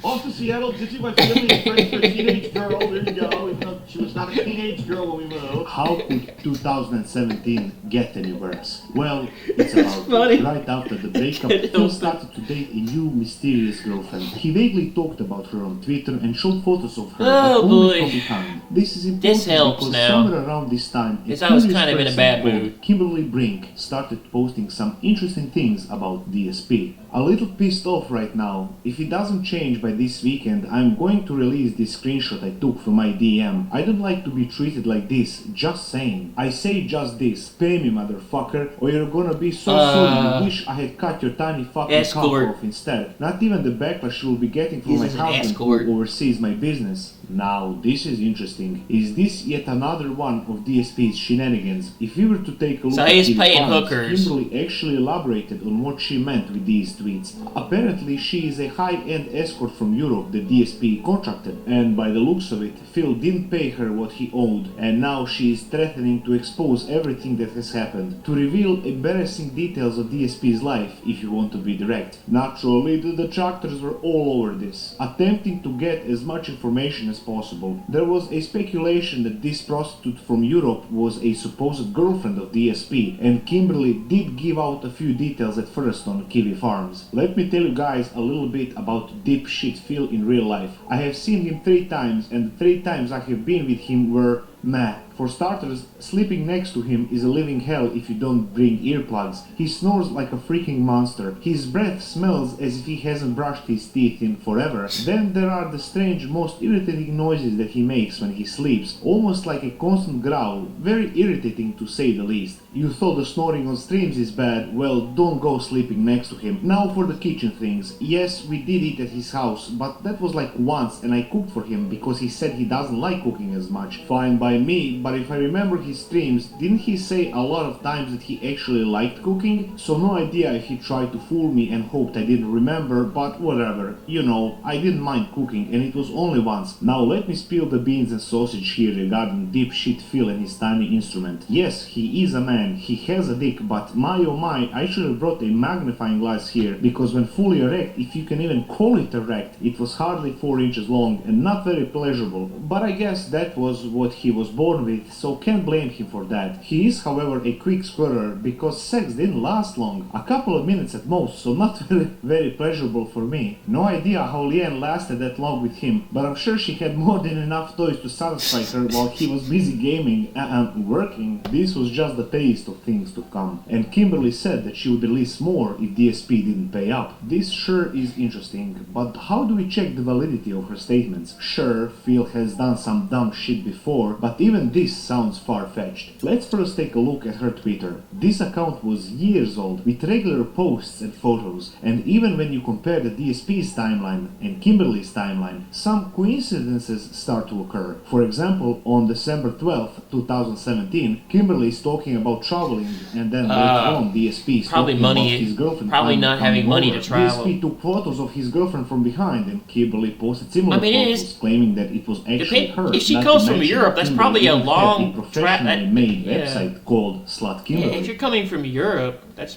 Off to Seattle, ditching my family and friends for a teenage girl. There you go. Even though she was not a teenage girl when we moved. How could 2017 get any worse? Well, it's about funny. right after the breakup, Phil started to date a new mysterious girlfriend. He vaguely talked about her on Twitter and showed photos of her, Oh, but only boy. from behind. This is important This helps because now. somewhere around this time, a Yes, I was curious kind of in a person bad called mood. Kimberly Brink started posting some interesting things about DSP. A little pissed off right now. If it doesn't change by this weekend, I'm going to release this screenshot I took from my DM. I don't like to be treated like this, just saying. I say just this, pay me motherfucker, or you're gonna be so sorry you wish I had cut your tiny fucking cock off instead. Not even the backlash you'll be getting from my husband who oversees my business. Now, this is interesting. Is this yet another one of DSP's shenanigans? If we were to take a look at the comments, Kimberly actually elaborated on what she meant with these tweets. Apparently, she is a high-end escort from Europe that DSP contracted, and by the looks of it, Phil didn't pay her what he owed, and now she is threatening to expose everything that has happened, to reveal embarrassing details of DSP's life, if you want to be direct. Naturally, the detractors were all over this, attempting to get as much information as possible. There was a speculation that this prostitute from Europe was a supposed girlfriend of DSP, and Kimberly did give out a few details at first on Kiwi Farms. Let me tell you guys a little bit about dipshit Phil in real life. I have seen him 3 times, and the 3 times I have been with him were meh. For starters, sleeping next to him is a living hell if you don't bring earplugs. He snores like a freaking monster. His breath smells as if he hasn't brushed his teeth in forever. Then there are the strange, most irritating noises that he makes when he sleeps, almost like a constant growl. Very irritating to say the least. You thought the snoring on streams is bad? Well, don't go sleeping next to him. Now for the kitchen things. Yes, we did eat at his house, but that was like once, and I cooked for him because he said he doesn't like cooking as much. Fine by me, but if I remember his streams, didn't he say a lot of times that he actually liked cooking? So no idea if he tried to fool me and hoped I didn't remember, but whatever. You know, I didn't mind cooking, and it was only once. Now let me spill the beans and sausage here regarding dipshit Phil and his tiny instrument. Yes, he is a man, he has a dick, but my oh my, I should have brought a magnifying glass here, because when fully erect, if you can even call it erect, it was hardly 4 inches long and not very pleasurable. But I guess that was what he was born with, so can't blame him for that. He is, however, a quick squirter because sex didn't last long, a couple of minutes at most, so not very pleasurable for me. No idea how Leanne lasted that long with him, but I'm sure she had more than enough toys to satisfy her while he was busy gaming and working. This was just the taste of things to come, and Kimberly said that she would release more if DSP didn't pay up. This sure is interesting, but how do we check the validity of her statements? Sure, Phil has done some dumb shit before, but even this sounds far-fetched. Let's first take a look at her Twitter. This account was years old, with regular posts and photos, and even when you compare the DSP's timeline and Kimberly's timeline, some coincidences start to occur. For example, on December 12th, 2017, Kimberly is talking about traveling, and then later on DSP is talking about his girlfriend. Probably not having money to travel. DSP took photos of his girlfriend from behind, and Kimberly posted similar photos, claiming that it was actually her. If she comes from Europe, that's probably a long professionally made website called Slut Kimberly. Yeah, if you're coming from Europe, that's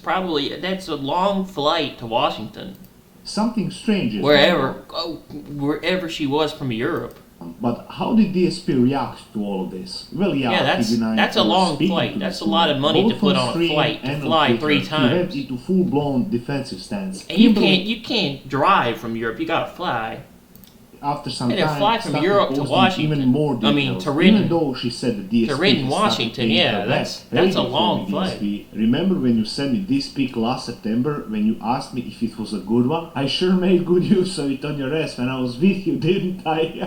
a long flight to Washington. Something strange is wherever she was from Europe. But how did DSP react to all of this? Well, that's a long flight. That's a lot of money to put on a flight to fly 3 times. He went into full-blown defensive stance. And you can't drive from Europe. You gotta fly. After some time, fly from Europe to Washington. Even more details. To Ridden. Even though she said the DSP to Ridden, Washington. Yeah, that's a long flight. Remember when you sent me this pic last September when you asked me if it was a good one? I sure made good use of it on your ass when I was with you, didn't I?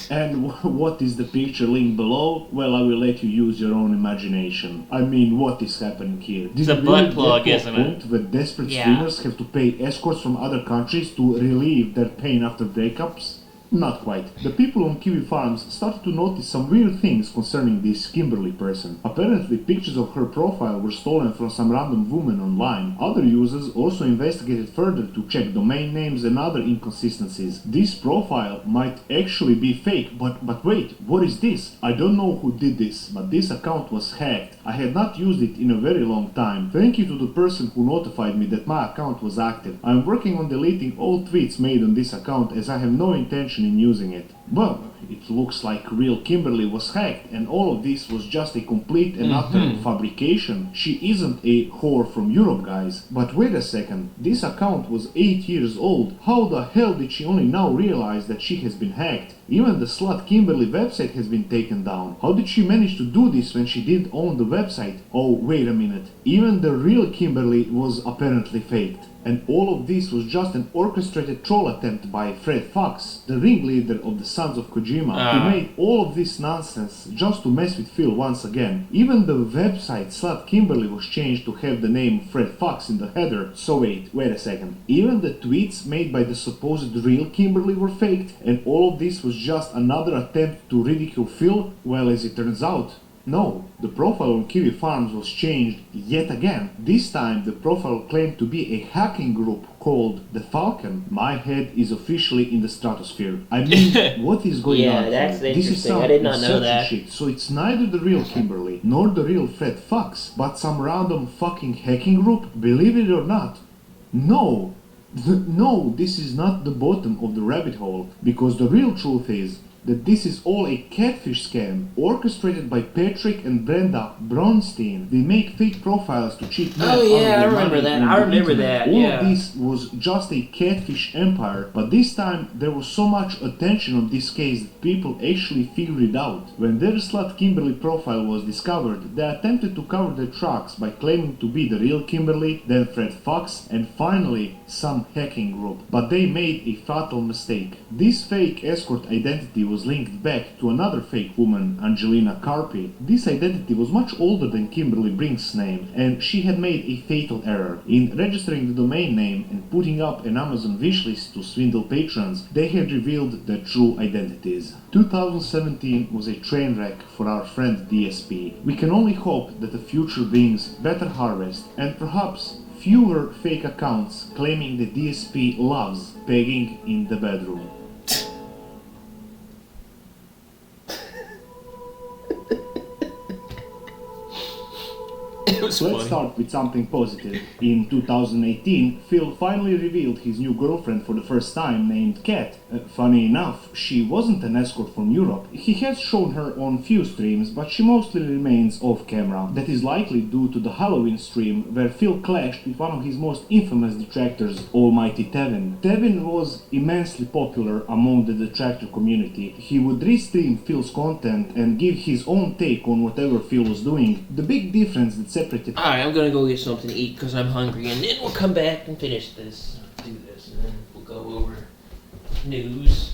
And what is the picture link below? Well, I will let you use your own imagination. I mean, what is happening here? It's a butt plug, isn't it? Where desperate streamers have to pay escorts from other countries to relieve their pain after breakups? Not quite. The people on Kiwi Farms started to notice some weird things concerning this Kimberly person. Apparently, pictures of her profile were stolen from some random woman online. Other users also investigated further to check domain names and other inconsistencies. This profile might actually be fake, but wait, what is this? I don't know who did this, but this account was hacked. I had not used it in a very long time. Thank you to the person who notified me that my account was active. I am working on deleting all tweets made on this account as I have no intention in using it. Well, it looks like real Kimberly was hacked, and all of this was just a complete and utter fabrication. She isn't a whore from Europe, guys. But wait a second, this account was 8 years old. How the hell did she only now realize that she has been hacked? Even the Slut Kimberly website has been taken down. How did she manage to do this when she didn't own the website? Oh, wait a minute. Even the real Kimberly was apparently faked. And all of this was just an orchestrated troll attempt by Fred Fox, the ringleader of the Sons of Kojima, who made all of this nonsense just to mess with Phil once again. Even the website Slut Kimberly was changed to have the name Fred Fox in the header. So wait a second. Even the tweets made by the supposed real Kimberly were faked, and all of this was just another attempt to ridicule Phil? Well, as it turns out, no, the profile on Kiwi Farms was changed yet again. This time the profile claimed to be a hacking group called The Falcon. My head is officially in the stratosphere. I mean, what is going on here? That's This is interesting. some I did not know inception that. shit. So it's neither the real Kimberly nor the real Fred Fox, but some random fucking hacking group? Believe it or not. No, no, this is not the bottom of the rabbit hole, because the real truth is that this is all a catfish scam orchestrated by Patrick and Brenda Bronstein. They make fake profiles to cheat men Oh, out of yeah, their I remember money that. on I the remember internet. that, All yeah. of this was just a catfish empire, but this time there was so much attention on this case that people actually figured it out. When their Slut Kimberly profile was discovered, they attempted to cover their tracks by claiming to be the real Kimberly, then Fred Fox, and finally some hacking group. But they made a fatal mistake. This fake escort identity was linked back to another fake woman, Angelina Carpi. This identity was much older than Kimberly Brink's name, and she had made a fatal error. In registering the domain name and putting up an Amazon wishlist to swindle patrons, they had revealed their true identities. 2017 was a train wreck for our friend DSP. We can only hope that the future brings better harvest and perhaps fewer fake accounts claiming the DSP loves begging in the bedroom. was Let's funny. start with something positive. In 2018, Phil finally revealed his new girlfriend for the first time, named Kat. Funny enough, she wasn't an escort from Europe. He has shown her on few streams, but she mostly remains off camera. That is likely due to the Halloween stream, where Phil clashed with one of his most infamous detractors, Almighty Tevin. Tevin was immensely popular among the detractor community. He would restream Phil's content and give his own take on whatever Phil was doing. The big difference that separated... Alright, I'm gonna go get something to eat because I'm hungry, and then we'll come back and finish this. Do this, and then we'll go over news.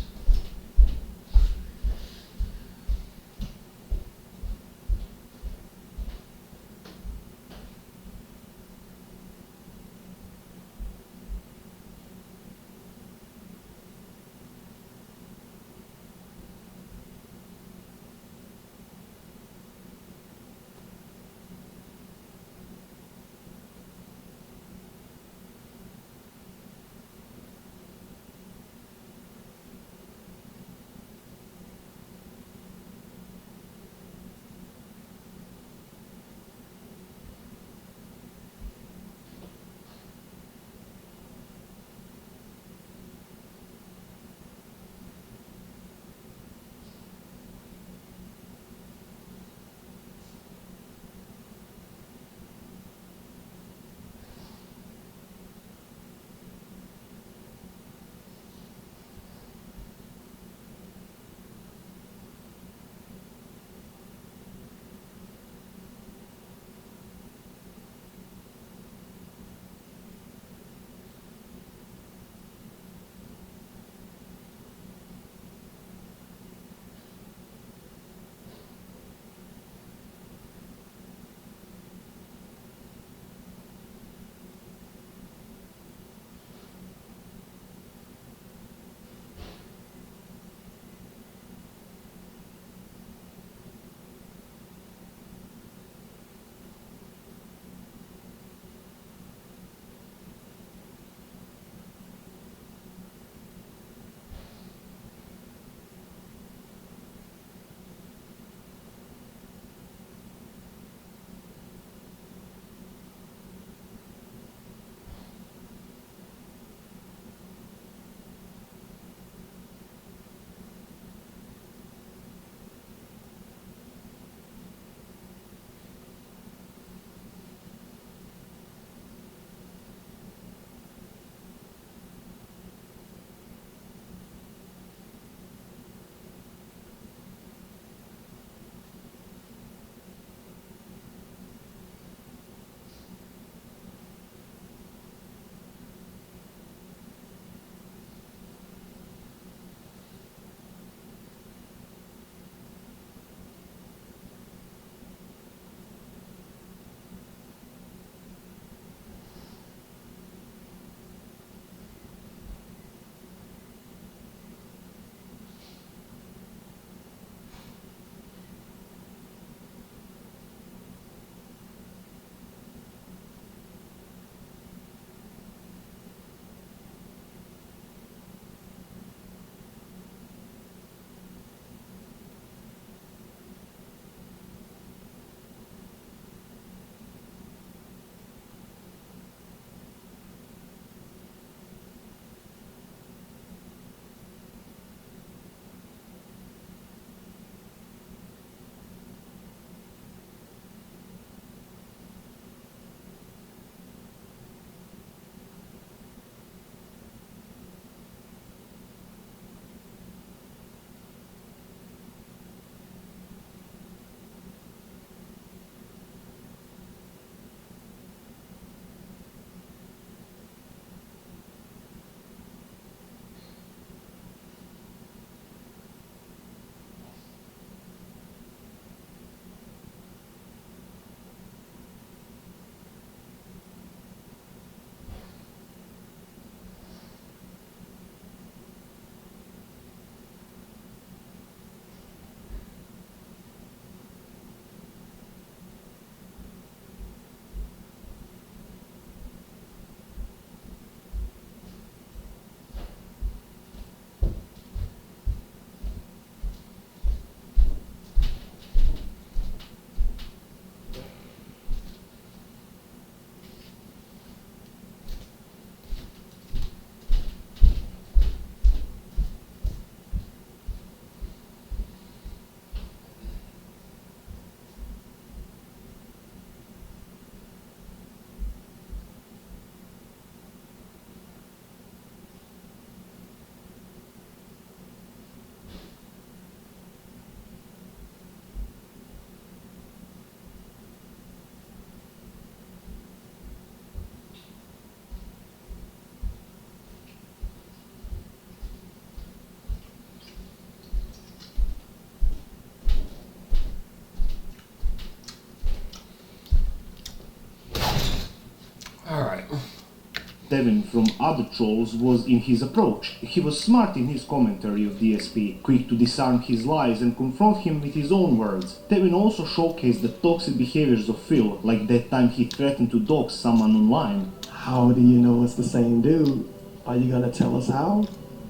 Tevin from other trolls was in his approach. He was smart in his commentary of DSP, quick to disarm his lies and confront him with his own words. Tevin also showcased the toxic behaviors of Phil, like that time he threatened to dox someone online. How do you know it's the same dude? Are you gonna tell us how?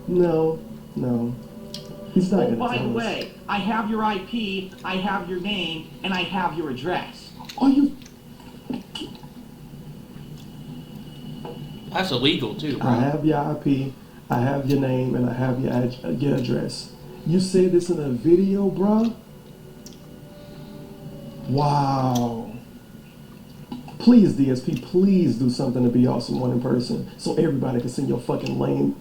No. He's not gonna tell us. By the way, I have your IP, I have your name, and I have your address. Are you? That's illegal too, bro. I have your IP, I have your name, and I have your address. You said this in a video, bruh? Wow. Please, DSP, please do something to Be Awesome One in person so everybody can see your fucking lame.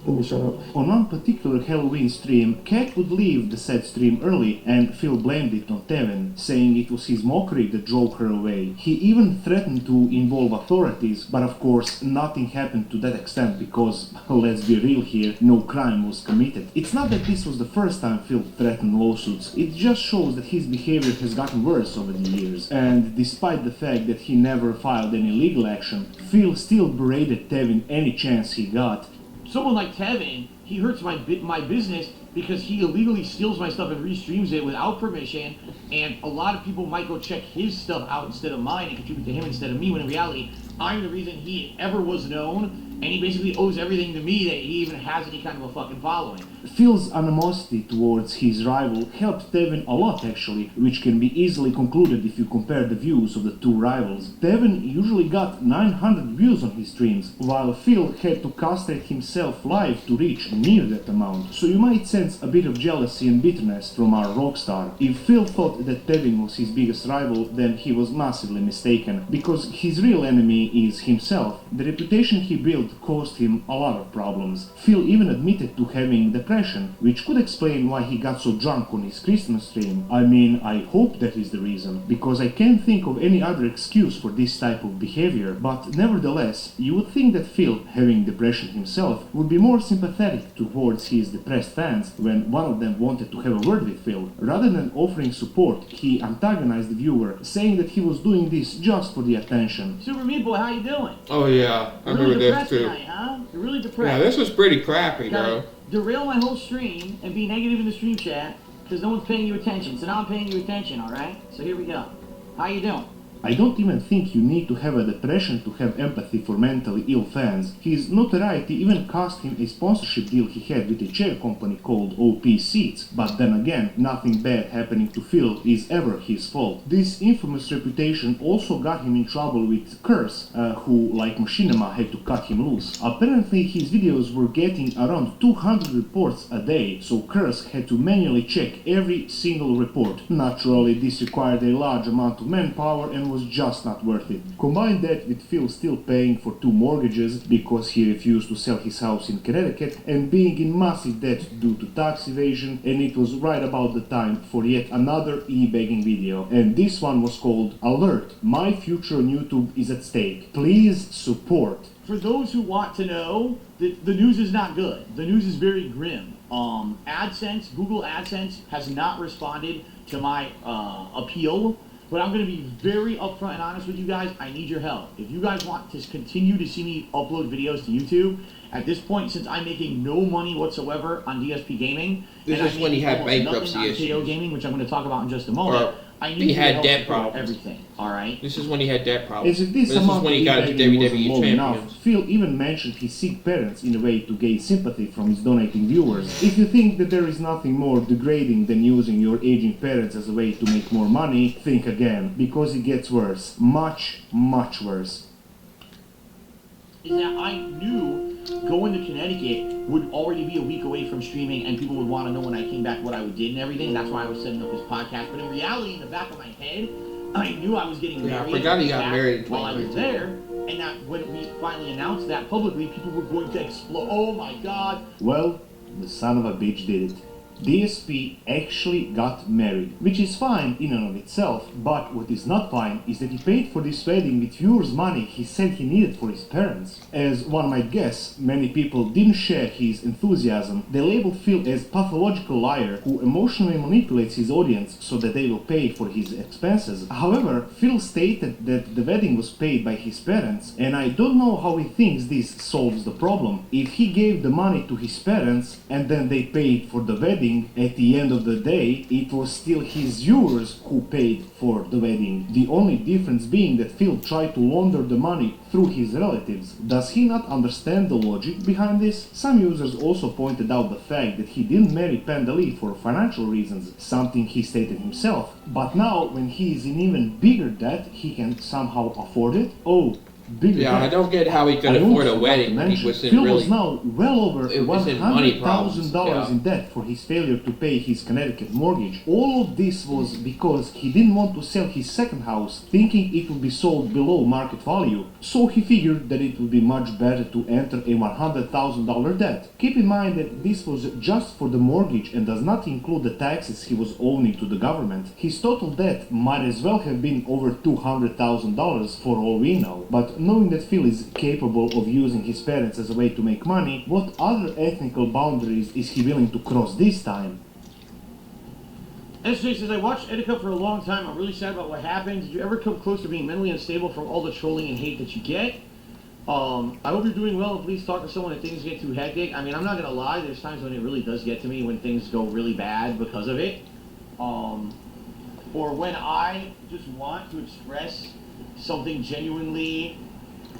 Let me shut up. On one particular Halloween stream, Cat would leave the said stream early and Phil blamed it on Tevin, saying it was his mockery that drove her away. He even threatened to involve authorities, but of course nothing happened to that extent because, let's be real here, no crime was committed. It's not that this was the first time Phil threatened lawsuits, it just shows that his behavior has gotten worse over the years. And despite the fact that he never filed any legal action, Phil still berated Tevin any chance he got. Someone like Tevin, he hurts my business because he illegally steals my stuff and restreams it without permission, and a lot of people might go check his stuff out instead of mine and contribute to him instead of me, when in reality, I'm the reason he ever was known, and he basically owes everything to me that he even has any kind of a fucking following. Phil's animosity towards his rival helped Tevin a lot actually, which can be easily concluded if you compare the views of the two rivals. Tevin usually got 900 views on his streams, while Phil had to castrate himself live to reach near that amount. So you might sense a bit of jealousy and bitterness from our rockstar. If Phil thought that Tevin was his biggest rival, then he was massively mistaken, because his real enemy is himself. The reputation he built caused him a lot of problems. Phil even admitted to having depression, which could explain why he got so drunk on his Christmas stream. I mean, I hope that is the reason, because I can't think of any other excuse for this type of behavior, but nevertheless, you would think that Phil, having depression himself, would be more sympathetic towards his depressed fans when one of them wanted to have a word with Phil. Rather than offering support, he antagonized the viewer, saying that he was doing this just for the attention. Super Meat Boy, how you doing? Oh yeah, I remember this too. Tonight, huh? You're really depressed. Yeah, this was pretty crappy, Gotta bro. derail my whole stream and be negative in the stream chat because no one's paying you attention. So now I'm paying you attention, alright? So here we go. How you doing? I don't even think you need to have a depression to have empathy for mentally ill fans. His notoriety even cost him a sponsorship deal he had with a chair company called OP Seats, but then again, nothing bad happening to Phil is ever his fault. This infamous reputation also got him in trouble with Curse, who, like Machinima, had to cut him loose. Apparently his videos were getting around 200 reports a day, so Curse had to manually check every single report. Naturally, this required a large amount of manpower and was just not worth it. Combine that with Phil still paying for 2 mortgages because he refused to sell his house in Connecticut and being in massive debt due to tax evasion, and it was right about the time for yet another e-begging video, and this one was called Alert, my future on YouTube is at stake. Please support. For those who want to know, the news is not good. The news is very grim. AdSense, Google AdSense has not responded to my appeal. But I'm going to be very upfront and honest with you guys. I need your help. If you guys want to continue to see me upload videos to YouTube, at this point, since I'm making no money whatsoever on DSP Gaming, This and is I'm when he making had almost bankruptcy nothing on issues. KO Gaming, which I'm going to talk about in just a moment, I need he you to had help debt support problems. everything. All right. This is when he had debt problems. As if this is amount when of he got into e-begging wasn't WWE low Champions. enough, Phil even mentioned his sick parents in a way to gain sympathy from his donating viewers. If you think that there is nothing more degrading than using your aging parents as a way to make more money, think again, because it gets worse. Much, much worse. Is that I knew going to Connecticut would already be a week away from streaming, and people would want to know when I came back what I did and everything. And that's why I was setting up this podcast. But in reality, in the back of my head, I knew I was getting Yeah, I married. forgot he got back married in while I was 2022. there, and that when we finally announced that publicly, people were going to explode. Oh my God! Well, the son of a bitch did it. DSP actually got married, which is fine in and of itself, but what is not fine is that he paid for this wedding with viewers' money he said he needed for his parents. As one might guess, many people didn't share his enthusiasm. They labeled Phil as pathological liar who emotionally manipulates his audience so that they will pay for his expenses. However, Phil stated that the wedding was paid by his parents, and I don't know how he thinks this solves the problem. If he gave the money to his parents and then they paid for the wedding, at the end of the day, it was still his viewers who paid for the wedding. The only difference being that Phil tried to launder the money through his relatives. Does he not understand the logic behind this? Some users also pointed out the fact that he didn't marry Pandali for financial reasons, something he stated himself. But now, when he is in even bigger debt, he can somehow afford it? Oh, bigger Yeah, I don't get how he could afford a wedding when he was in Phil really... was now well over It was in money problems, $100,000 yeah. in debt for his failure to pay his Connecticut mortgage. All of this was because he didn't want to sell his second house, thinking it would be sold below market value. So he figured that it would be much better to enter a $100,000 debt. Keep in mind that this was just for the mortgage and does not include the taxes he was owing to the government. His total debt might as well have been over $200,000 for all we know. But knowing that Phil is capable of using his parents as a way to make money, what other ethical boundaries is he willing to cross this time? SJ says, I watched Etika for a long time. I'm really sad about what happened. Did you ever come close to being mentally unstable from all the trolling and hate that you get? I hope you're doing well. Please talk to someone if things get too hectic. I mean, I'm not going to lie. There's times when it really does get to me when things go really bad because of it. Or when I just want to express something genuinely,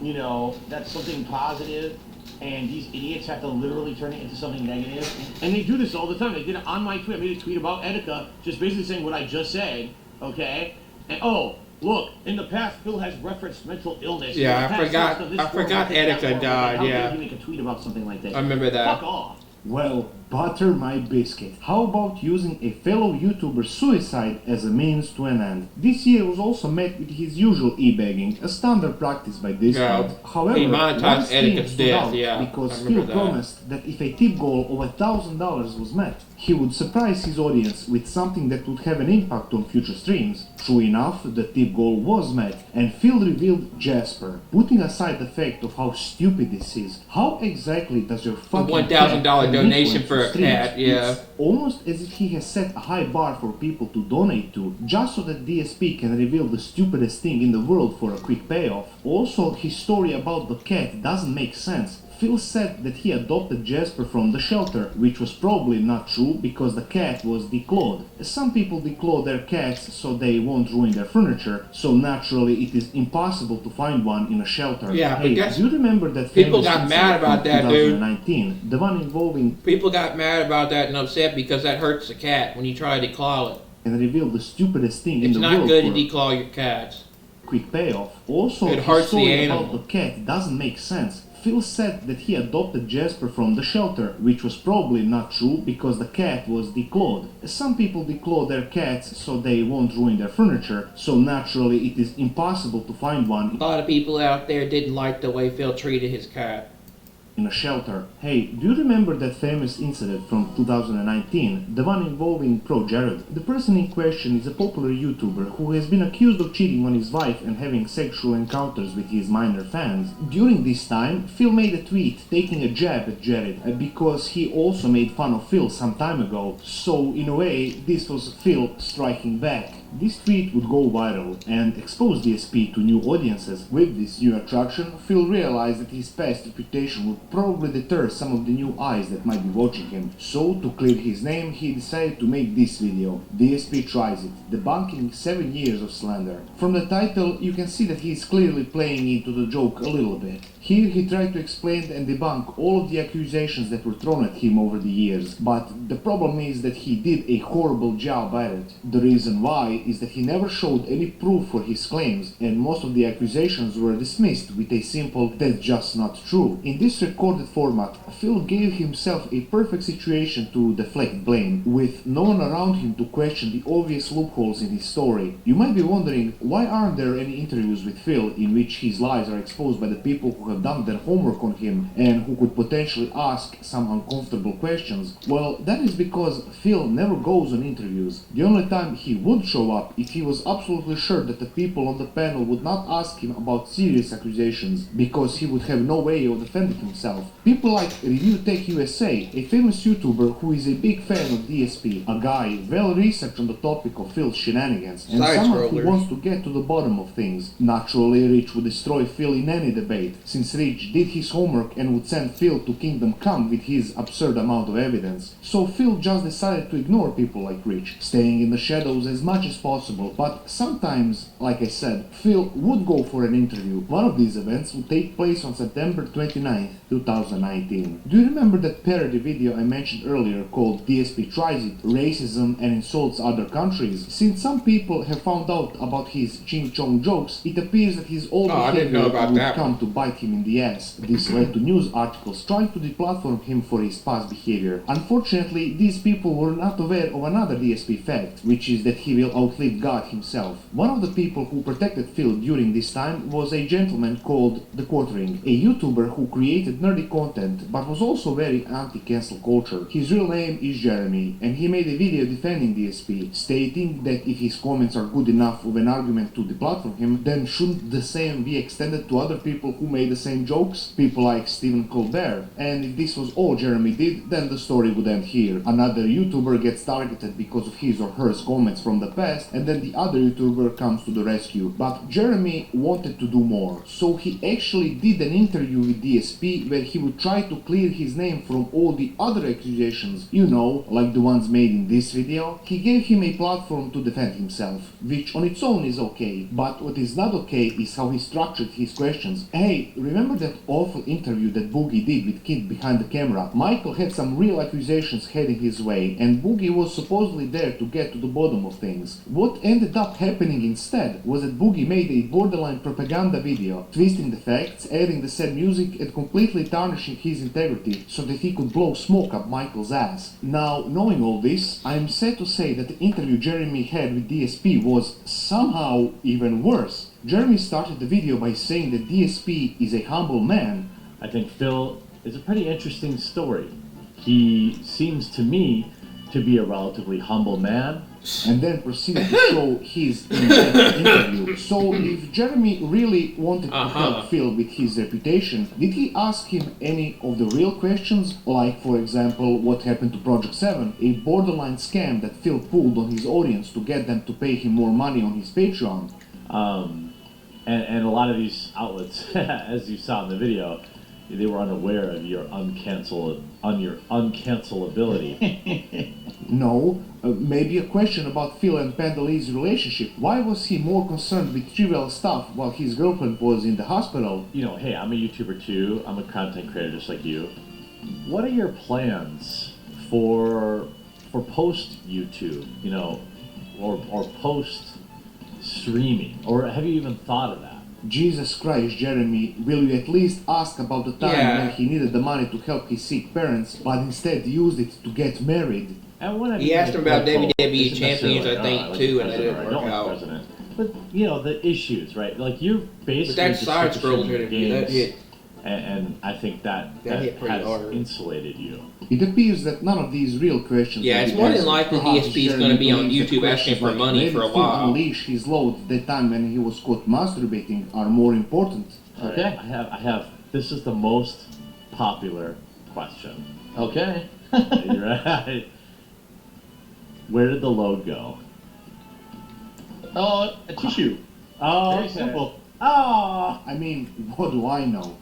you know, that's something positive, and these idiots have to literally turn it into something negative. And they do this all the time. They did it on my tweet. I made a tweet about Etika, just basically saying what I just said, okay? And oh, look, in the past, Phil has referenced mental illness. Yeah, In the past, I forgot Etika died, How yeah. dare you make a tweet about something like that? I remember that. Fuck off. Well, butter my biscuit. How about using a fellow YouTuber's suicide as a means to an end? This year was also met with his usual e-bagging, a standard practice by this Yeah, point. However, he monetized one thing Etika's stood death, out yeah, because I remember Phil that. promised that if a tip goal of $1,000 was met, he would surprise his audience with something that would have an impact on future streams. True enough, the tip goal was met, and Phil revealed Jasper. Putting aside the fact of how stupid this is, how exactly does your fucking $1,000 cat have an donation influence for on a streams? cat, yeah. It's almost as if he has set a high bar for people to donate to, just so that DSP can reveal the stupidest thing in the world for a quick payoff. Also, his story about the cat doesn't make sense. Phil said that he adopted Jasper from the shelter, which was probably not true because the cat was declawed. Some people declaw their cats so they won't ruin their furniture, so naturally it is impossible to find one in a shelter. Yeah, but hey, guess- do you remember that people famous got mad incident about from that, dude. 2019, the one involving People got mad about that and upset because that hurts the cat when you try to declaw it. and revealed the stupidest thing in It's the not world good to for declaw your cats. quick payoff. Also, It his hurts the story animal. about the cat doesn't make sense. Phil said that he adopted Jasper from the shelter, which was probably not true because the cat was declawed. Some people declaw their cats so they won't ruin their furniture, so naturally it is impossible to find one A lot of people out there didn't like the way Phil treated his cat. in a shelter. Hey, do you remember that famous incident from 2019, the one involving Pro Jared? The person in question is a popular YouTuber who has been accused of cheating on his wife and having sexual encounters with his minor fans. During this time, Phil made a tweet taking a jab at Jared because he also made fun of Phil some time ago, so in a way, this was Phil striking back. This tweet would go viral and expose DSP to new audiences. With this new attraction, Phil realized that his past reputation would probably deter some of the new eyes that might be watching him. So, to clear his name, he decided to make this video. DSP tries it, debunking 7 years of slander. From the title, you can see that he is clearly playing into the joke a little bit. Here he tried to explain and debunk all of the accusations that were thrown at him over the years, but the problem is that he did a horrible job at it. The reason why is that he never showed any proof for his claims, and most of the accusations were dismissed with a simple "that's just not true." In this recorded format, Phil gave himself a perfect situation to deflect blame, with no one around him to question the obvious loopholes in his story. You might be wondering, why aren't there any interviews with Phil in which his lies are exposed by the people who have done their homework on him and who could potentially ask some uncomfortable questions? Well, that is because Phil never goes on interviews. The only time he would show up if he was absolutely sure that the people on the panel would not ask him about serious accusations, because he would have no way of defending himself. People like Review Tech USA, a famous YouTuber who is a big fan of DSP, a guy well researched on the topic of Phil's shenanigans, and someone who wants to get to the bottom of things. Naturally, Rich would destroy Phil in any debate, since Rich did his homework and would send Phil to Kingdom Come with his absurd amount of evidence. So Phil just decided to ignore people like Rich, staying in the shadows as much as possible. But sometimes, like I said, Phil would go for an interview. One of these events would take place on September 29th, 2019. Do you remember that parody video I mentioned earlier called DSP Tries It, Racism and Insults Other Countries? Since some people have found out about his Ching Chong jokes, it appears that his old behavior would come to bite him in the ass. This led to news articles trying to deplatform him for his past behavior. Unfortunately, these people were not aware of another DSP fact, which is that he will outlive God himself. One of the people who protected Phil during this time was a gentleman called The Quartering, a YouTuber who created nerdy content but was also very anti-cancel culture. His real name is Jeremy, and he made a video defending DSP, stating that if his comments are good enough of an argument to deplatform him, then shouldn't the same be extended to other people who made the same jokes? People like Stephen Colbert. And if this was all Jeremy did, then the story would end here. Another YouTuber gets targeted because of his or her comments from the past, and then the other YouTuber comes to the rescue. But Jeremy wanted to do more, so he actually did an interview with DSP where he would try to clear his name from all the other accusations, you know, like the ones made in this video. He gave him a platform to defend himself, which on its own is okay, but what is not okay is how he structured his questions. Hey, remember that awful interview that Boogie did with Kid behind the camera? Michael had some real accusations heading his way, and Boogie was supposedly there to get to the bottom of things. What ended up happening instead was that Boogie made a borderline propaganda video, twisting the facts, adding the said music, and completely tarnishing his integrity so that he could blow smoke up Michael's ass. Now, knowing all this, I am sad to say that the interview Jeremy had with DSP was somehow even worse. Jeremy started the video by saying that DSP is a humble man. I think Phil is a pretty interesting story. He seems to me to be a relatively humble man. And then proceeded to show his in-depth interview. So if Jeremy really wanted to help Phil with his reputation, did he ask him any of the real questions? Like, for example, what happened to Project 7, a borderline scam that Phil pulled on his audience to get them to pay him more money on his Patreon. And a lot of these outlets, as you saw in the video, they were unaware of your uncancelability. No, maybe a question about Phil and Pandalee's relationship. Why was he more concerned with trivial stuff while his girlfriend was in the hospital? You know, hey, I'm a YouTuber too. I'm a content creator just like you. What are your plans for post YouTube? You know, or post streaming? Or have you even thought of that? Jesus Christ, Jeremy, will you at least ask about the time when he needed the money to help his sick parents, but instead used it to get married? And he asked him about WWE champions, I think, too, and it didn't work out. But, you know, the issues, right? Like, you're basically... But that's side-scroll interview, that's it. And I think that has insulated you. It appears that none of these real questions... Yeah, it's more than likely DSP is going to be on YouTube asking for money for a while. Unleash his load the time when he was caught masturbating are more important. Okay, I have. This is the most popular question. Okay. You're right. Where did the load go? A tissue. Oh, Very okay. simple. Oh, I mean, what do I know?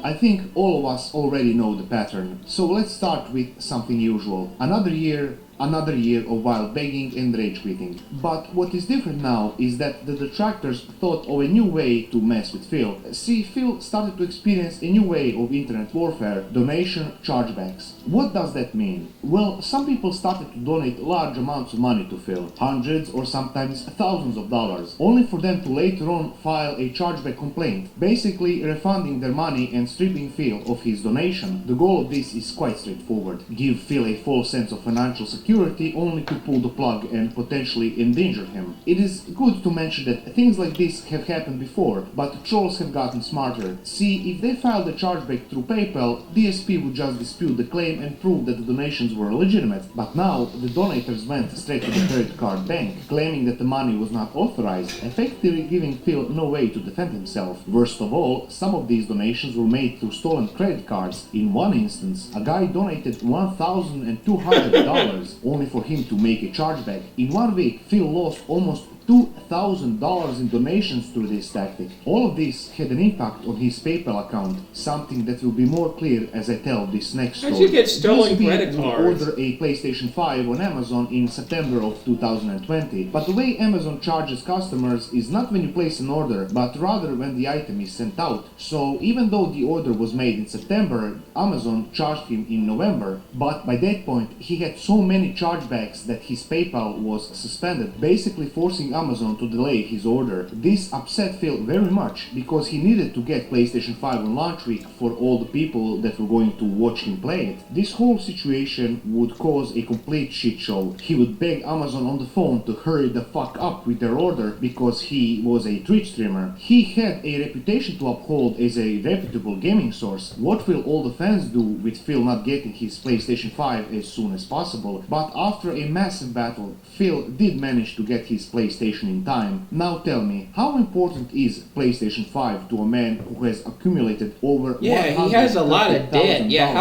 I think all of us already know the pattern, so let's start with something usual. Another year, Another year of wild begging and rage quitting. But what is different now is that the detractors thought of a new way to mess with Phil. See, Phil started to experience a new way of internet warfare, donation chargebacks. What does that mean? Well, some people started to donate large amounts of money to Phil, hundreds or sometimes thousands of dollars, only for them to later on file a chargeback complaint, basically refunding their money and stripping Phil of his donation. The goal of this is quite straightforward. Give Phil a false sense of financial security only to pull the plug and potentially endanger him. It is good to mention that things like this have happened before, but trolls have gotten smarter. See, if they filed a chargeback through PayPal, DSP would just dispute the claim and prove that the donations were legitimate. But now, the donators went straight to the credit card bank, claiming that the money was not authorized, effectively giving Phil no way to defend himself. Worst of all, some of these donations were made through stolen credit cards. In one instance, a guy donated $1,200 only for him to make a chargeback. In 1 week, Phil lost almost $2,000 in donations through this tactic. All of this had an impact on his PayPal account, something that will be more clear as I tell this next story. How'd you get stolen DSP credit would cards? order a PlayStation 5 on Amazon in September of 2020, but the way Amazon charges customers is not when you place an order, but rather when the item is sent out. So even though the order was made in September, Amazon charged him in November, but by that point he had so many chargebacks that his PayPal was suspended, basically forcing Amazon to delay his order. This upset Phil very much because he needed to get PlayStation 5 on launch week for all the people that were going to watch him play it. This whole situation would cause a complete shit show. He would beg Amazon on the phone to hurry the fuck up with their order because he was a Twitch streamer. He had a reputation to uphold as a reputable gaming source. What will all the fans do with Phil not getting his PlayStation 5 as soon as possible? But after a massive battle, Phil did manage to get his PlayStation in time. Now tell me, how important is PlayStation 5 to a man who has accumulated over Yeah, he has a lot of debt. $130,000 Yeah,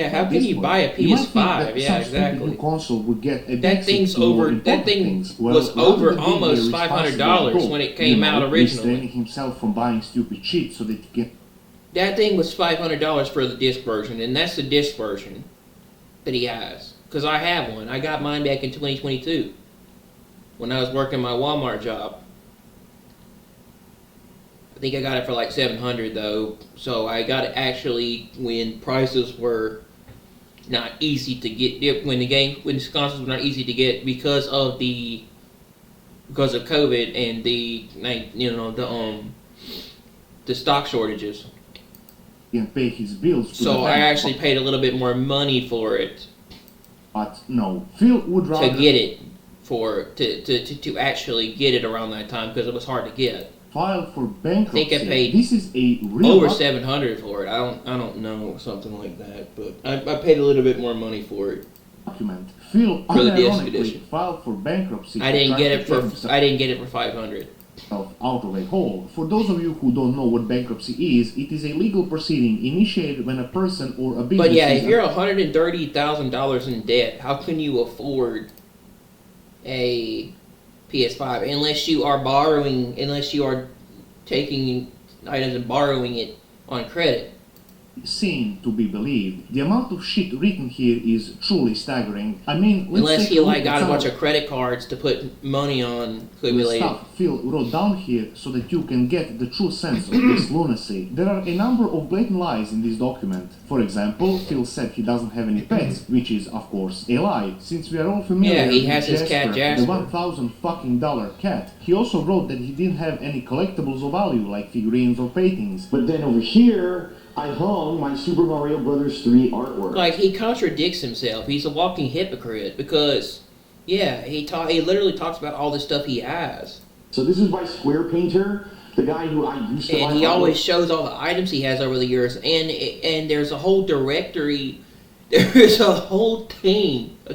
how can you buy a You might think PS5? that Yeah, such stupid exactly. new console would get a That backseat thing's to more over. important That thing things. Well, was rather over than being almost a responsible $500 adult, when it came out originally. restraining himself from buying stupid shit so that he can. That thing was $500 for the disc version, and that's the disc version that he has. Because I have one. I got mine back in 2022 when I was working my Walmart job. I think I got it for like $700 though. So I got it actually when prices were not easy to get. When the consoles were not easy to get because of COVID and the stock shortages. And pay his bills. to So the I bank. actually paid a little bit more money for it But no, Phil would rather to get it to actually get it around that time because it was hard to get. file for bankruptcy. I think I paid This is a real over $700 for it. I don't know, something like that, but I paid a little bit more money for it. document. Phil For the disc unironically edition. filed for bankruptcy. I to didn't try get to it for get himself $500. out of a hole. For those of you who don't know what bankruptcy is, it is a legal proceeding initiated when a person or a business. But yeah, is if you're $130,000 in debt, how can you afford a PS5 unless you are taking items and borrowing it on credit? seen to be believed. The amount of shit written here is truly staggering. I mean, let's Unless take he a look like at got a some bunch of credit cards to put money on accumulated. stuff Phil wrote down here so that you can get the true sense of this lunacy. There are a number of blatant lies in this document. For example, Phil said he doesn't have any pets, which is of course a lie, since we are all familiar Yeah, he with has his cat Jasper. the $1,000 cat. He also wrote that he didn't have any collectibles of value like figurines or paintings. But then over here, I hung my Super Mario Brothers 3 artwork. Like, he contradicts himself. He's a walking hypocrite because, yeah, he literally talks about all the stuff he has. So this is by Square Painter, the guy who I used to buy And he artwork. always shows all the items he has over the years. And there's a whole directory, there's a whole team, a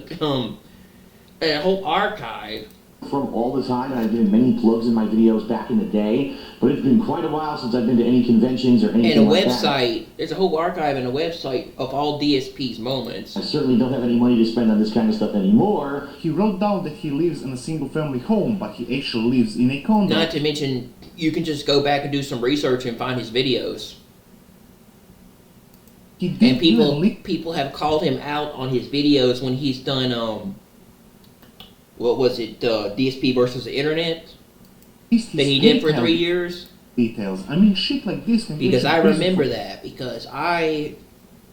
whole archive. From all the time, and I've given many plugs in my videos back in the day, but it's been quite a while since I've been to any conventions or anything And a like website, there's a whole archive and a website of all DSP's moments. I certainly don't have any money to spend on this kind of stuff anymore. He wrote down that he lives in a single-family home, but he actually lives in a condo. Not to mention, you can just go back and do some research and find his videos. And people have called him out on his videos when he's done what was it, DSP versus the internet This that he is did for detailed 3 years? Details. I mean, shit like this can Because get you I prison remember for that, because I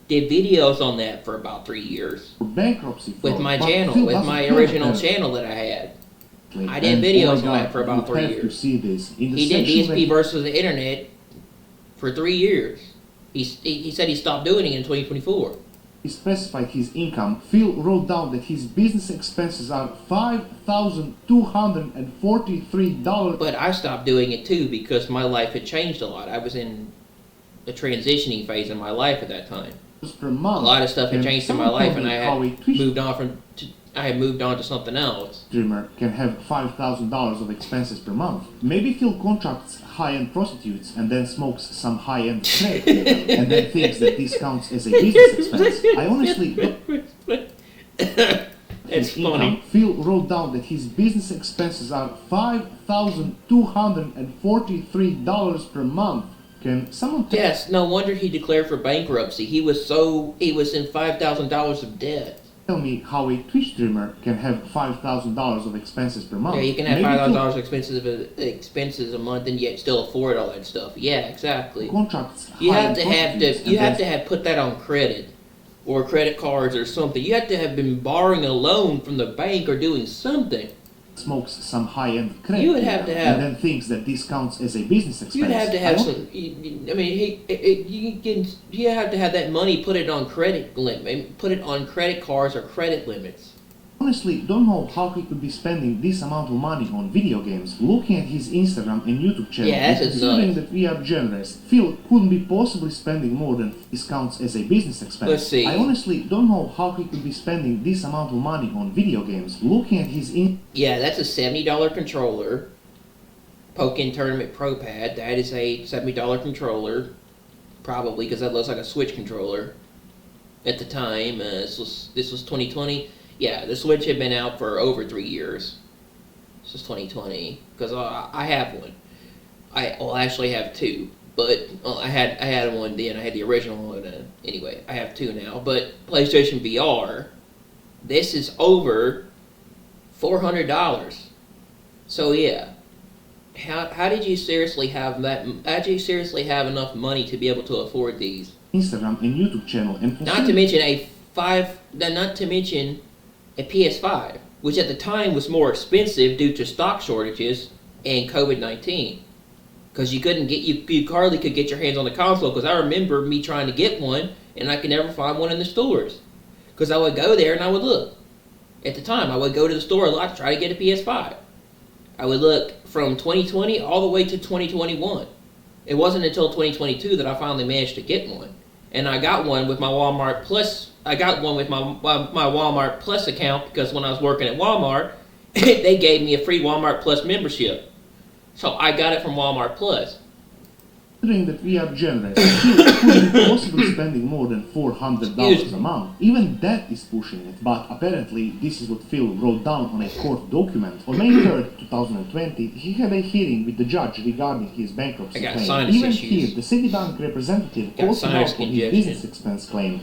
did videos on that for about 3 years. bankruptcy With fraud, my but channel, Phil with doesn't my have original that. channel that I had. I And, did oh my videos on God, that for about you 3 have years. to see this. In the He did section DSP where versus the internet for 3 years. He said he stopped doing it in 2024. he specified his income, Phil wrote down that his business expenses are $5,243. But I stopped doing it too because my life had changed a lot. I was in a transitioning phase in my life at that time. Per month. A lot of stuff had And changed in my someone life, told and me I how a had Twitch moved on I had moved on to something else. streamer can have $5,000 of expenses per month. Maybe Phil contracts high-end prostitutes and then smokes some high-end crack with them, and then thinks that this counts as a business expense. I honestly don't. It's funny. Phil wrote down that his business expenses are $5,243 per month. Can someone tell Yes, no wonder he declared for bankruptcy. He was in $5,000 of debt. me how a Twitch streamer can have $5,000 of expenses per month? Yeah, you can have Maybe Phil $5,000 expenses a month and yet still afford all that stuff. Yeah, exactly. contracts You have high-end to have prostitutes to you and have then to have put that on credit or credit cards or something. You have to have been borrowing a loan from the bank or doing something. smokes some high-end crack You would with have them, to have- and then thinks that this counts as a business expense. You'd have to I have don't- some. I mean, you have to have that money put it on credit limit, put it on credit cards or credit limits. Honestly, don't know how he could be spending this amount of money on video games. Looking at his Instagram and YouTube channel, Yeah, that's and just considering nuts. that we are generous, Phil couldn't be possibly spending more than this counts as a business expense. Let's see. I honestly don't know how he could be spending this amount of money on video games. Looking at his Yeah, that's a $70 controller. Pokken Tournament Pro Pad. That is a $70 controller, probably because that looks like a Switch controller. At the time, this was 2020. Yeah, the Switch had been out for over 3 years. This is 2020 because I have one. I actually have two, but I had one then. I had the original one. Anyway, I have two now. But PlayStation VR, this is over $400. So yeah, how did you seriously have that? How did you seriously have enough money to be able to afford these? Instagram and YouTube channel, and Not to mention a PS5, which at the time was more expensive due to stock shortages and COVID-19. Because you hardly could get your hands on the console. Because I remember me trying to get one, and I could never find one in the stores. Because I would go there and I would look. At the time, I would go to the store a lot to try to get a PS5. I would look from 2020 all the way to 2021. It wasn't until 2022 that I finally managed to get one. And I got one with my Walmart Plus. I got one with my Walmart Plus account because when I was working at Walmart, they gave me a free Walmart Plus membership. So I got it from Walmart Plus. Considering that we are generous, Phil couldn't be possibly spending more than $400 a month. Even that is pushing it, but apparently this is what Phil wrote down on a court document. On May 3rd, 2020, he had a hearing with the judge regarding his bankruptcy I got claim. sinus Even issues. here, the Citibank representative Got called him sinus out on his congestion. business expense claim.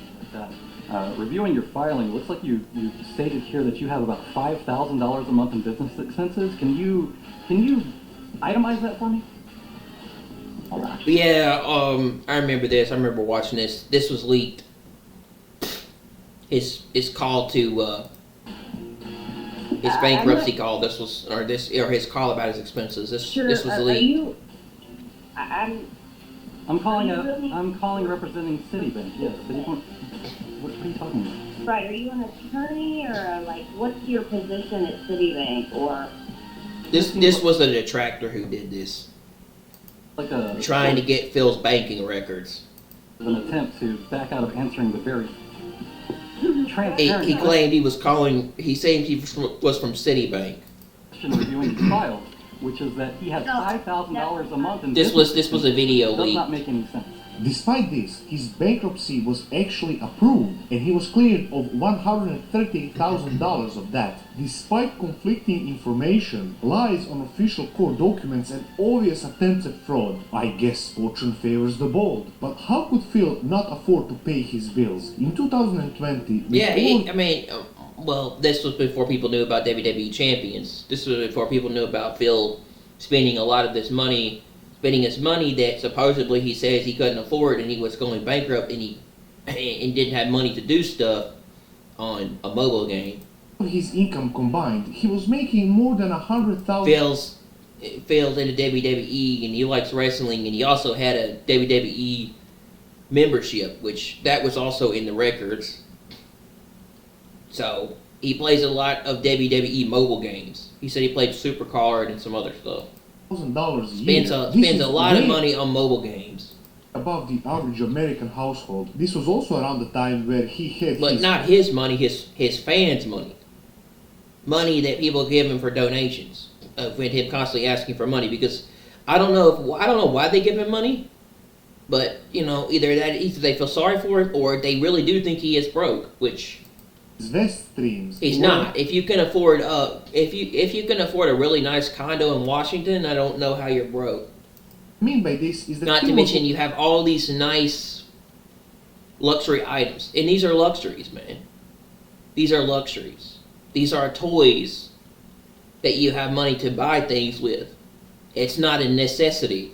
Reviewing your filing, it looks like you stated here that you have about $5,000 a month in business expenses. Can you itemize that for me? Yeah, I remember this. I remember watching this. This was leaked. His call to his bankruptcy call. This was or his call about his expenses. This was leaked. I'm calling representing Citibank. Yes, Citibank. What are you talking about? Right, are you an attorney or what's your position at Citibank or? This was a detractor who did this. Trying to get Phil's banking records. An attempt to back out of answering the very transparent He claimed he was calling. He said he was from Citibank. question reviewing his file, which is that he had $5,000 a month in This was a video Does leak. not make any sense. Despite this, his bankruptcy was actually approved, and he was cleared of $138,000 of that. Despite conflicting information, lies on official court documents, and obvious attempts at fraud, I guess fortune favors the bold. But how could Phil not afford to pay his bills? In 2020, with all well, this was before people knew about WWE Champions. This was before people knew about Phil spending a lot of this money, spending his money that supposedly he says he couldn't afford, and he was going bankrupt, and didn't have money to do stuff on a mobile game. His income combined, he was making more than $100,000. Phil's into WWE, and he likes wrestling, and he also had a WWE membership, which that was also in the records. So he plays a lot of WWE mobile games. He said he played Supercard and some other stuff. $1,000 a year. Spends a lot of money on mobile games. Above the average American household. This was also around the time where he had But not his money, his fans' money. Money that people give him for donations. With him constantly asking for money, because I don't know why they give him money, but either they feel sorry for him, or they really do think he is broke, which Vest streams. He's not. If you can afford if you can afford a really nice condo in Washington, I don't know how you're broke. I mean by this is that not to mention you have all these nice luxury items, and these are luxuries, man. These are luxuries. These are toys that you have money to buy things with. It's not a necessity,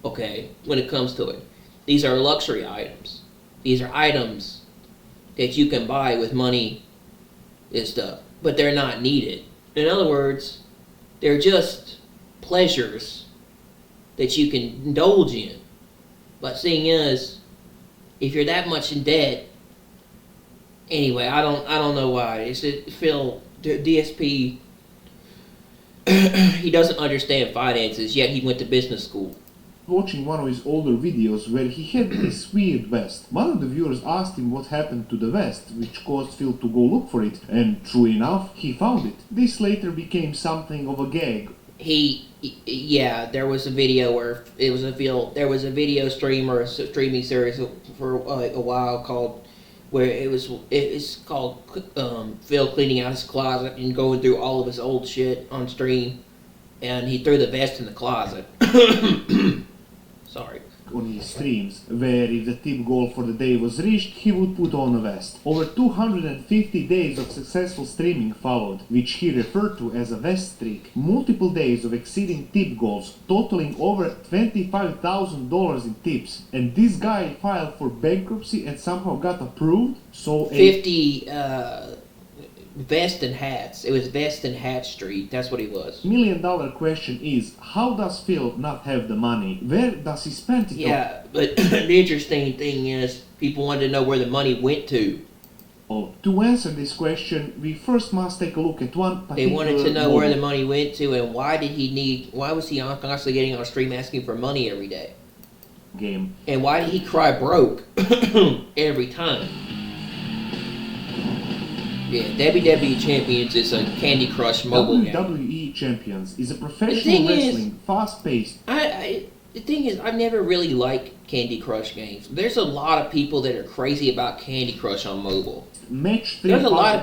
okay, when it comes to it. These are luxury items. These are items that you can buy with money and stuff, but they're not needed. In other words, they're just pleasures that you can indulge in. But seeing is, if you're that much in debt, anyway, I don't know why. It's Phil DSP. He doesn't understand finances, yet he went to business school. Watching one of his older videos where he had this weird vest. One of the viewers asked him what happened to the vest, which caused Phil to go look for it, and true enough, he found it. This later became something of a gag. There was a video where there was a video streamer, a streaming series for a while called it's called Phil cleaning out his closet and going through all of his old shit on stream, and he threw the vest in the closet. Sorry. On his streams, where if the tip goal for the day was reached, he would put on a vest. Over 250 days of successful streaming followed, which he referred to as a vest streak. Multiple days of exceeding tip goals, totaling over $25,000 in tips. And this guy filed for bankruptcy and somehow got approved. So 50 vest and hats. It was Vest and Hat Street. That's what he was. $1 million question is, how does Phil not have the money? Where does he spend it? Yeah, but the interesting thing is, people wanted to know where the money went to. Oh, to answer this question, we first must take a look at one particular... They wanted to know where the money went to, and why was he constantly getting on stream asking for money every day? Game. And why did he cry broke every time? Yeah, WWE Champions is a Candy Crush mobile game. WWE Champions is a professional wrestling, fast-paced... The thing is, I've never really liked Candy Crush games. There's a lot of people that are crazy about Candy Crush on mobile. There's a lot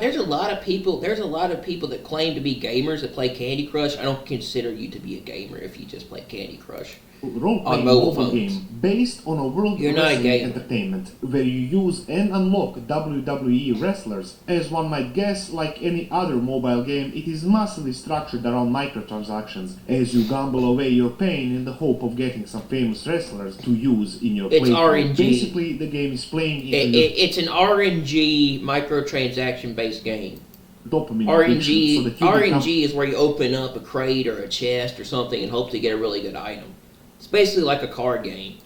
of people that claim to be gamers that play Candy Crush. I don't consider you to be a gamer if you just play Candy Crush on mobile phones. Game based on a world wrestling entertainment where you use and unlock WWE wrestlers. As one might guess, like any other mobile game, it is massively structured around microtransactions as you gamble away your pain in the hope of getting some famous wrestlers to use in your It's playthrough. RNG. Basically, the game is playing into It's an RNG microtransaction based game. dopamine RNG addiction, so that you RNG is where you open up a crate or a chest or something and hope to get a really good item. It's basically like a card game.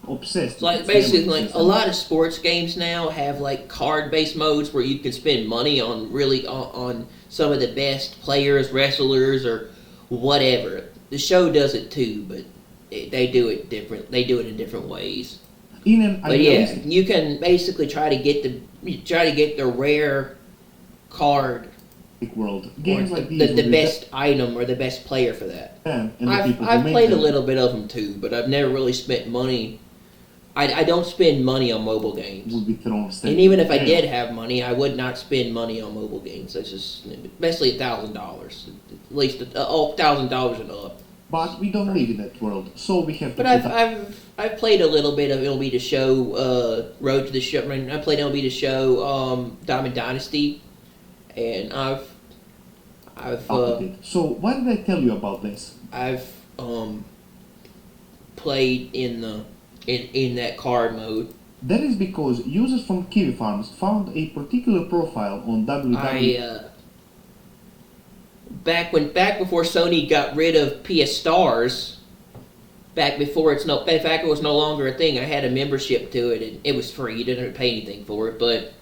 Obsessed. It's like with basically gambling like a system. lot of sports games now have like card based modes where you can spend money on on some of the best players, wrestlers, or whatever. The show does it too, but they do it different. They do it in different ways. But yeah, you can basically try to get the rare card world. or Games like these the will be best item or the best player for that. and the people who I've make played a them little bit of them too, but I've never really spent money. I don't spend money on mobile games. Will be thrown And even if I did have money, I would not spend money on mobile games. That's just especially $1,000, at least $1,000 and up. But we don't live in that world, so we have to. But I've played a little bit of MLB The Show, Road to the Show. I played MLB The Show, Diamond Dynasty, and I've So why did I tell you about this? I've played in that card mode. That is because users from Kiwi Farms found a particular profile on WWE. Back before Sony got rid of PS Stars, back before it was no longer a thing, I had a membership to it, and it was free. You didn't pay anything for it, but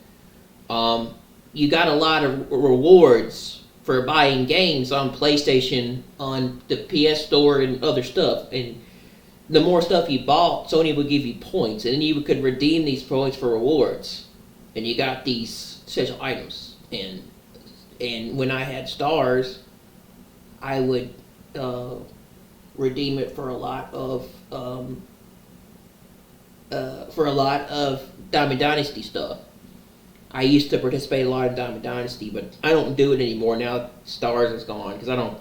you got a lot of rewards for buying games on PlayStation, on the PS Store, and other stuff. And the more stuff you bought, Sony would give you points, and then you could redeem these points for rewards, and you got these special items. And when I had stars, I would redeem it for a lot of Diamond Dynasty stuff. I used to participate a lot in Diamond Dynasty, but I don't do it anymore now. Stars is gone because I don't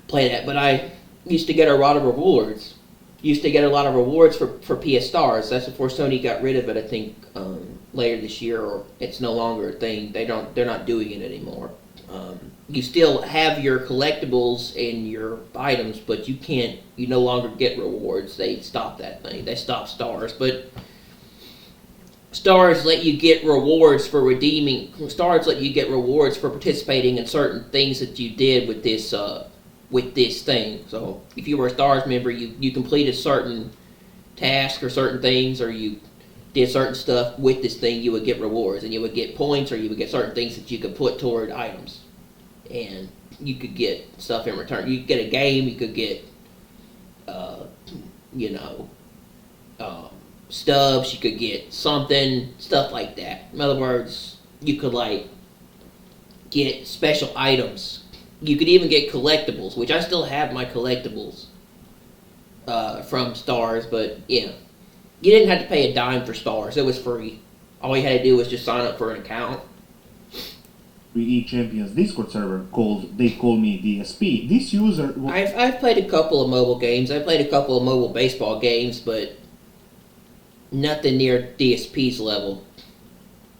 play that. But I used to get a lot of rewards. For PS Stars. That's before Sony got rid of it. I think later this year, or it's no longer a thing. They're not doing it anymore. You still have your collectibles and your items, but you no longer get rewards. They stopped that thing. They stopped Stars, but Stars let you get rewards for redeeming. Stars let you get rewards for participating in certain things that you did with this thing. So if you were a Stars member, you completed certain tasks or certain things, or you did certain stuff with this thing, you would get rewards, and you would get points, or you would get certain things that you could put toward items, and you could get stuff in return. You could get a game, you could get stubs, you could get something, stuff like that. In other words, you could get special items. You could even get collectibles, which I still have my collectibles from Stars, but yeah. You didn't have to pay a dime for Stars. It was free. All you had to do was just sign up for an account. WWE Champions Discord server called They Call Me DSP. This user... I've played a couple of mobile games. I played a couple of mobile baseball games, but nothing near DSP's level.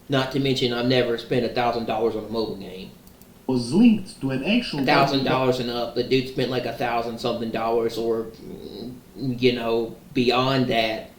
Not to mention, I've never spent $1,000 on a mobile game. Was linked to an actual... $1,000 and up. The dude spent like $1,000 something, or beyond that,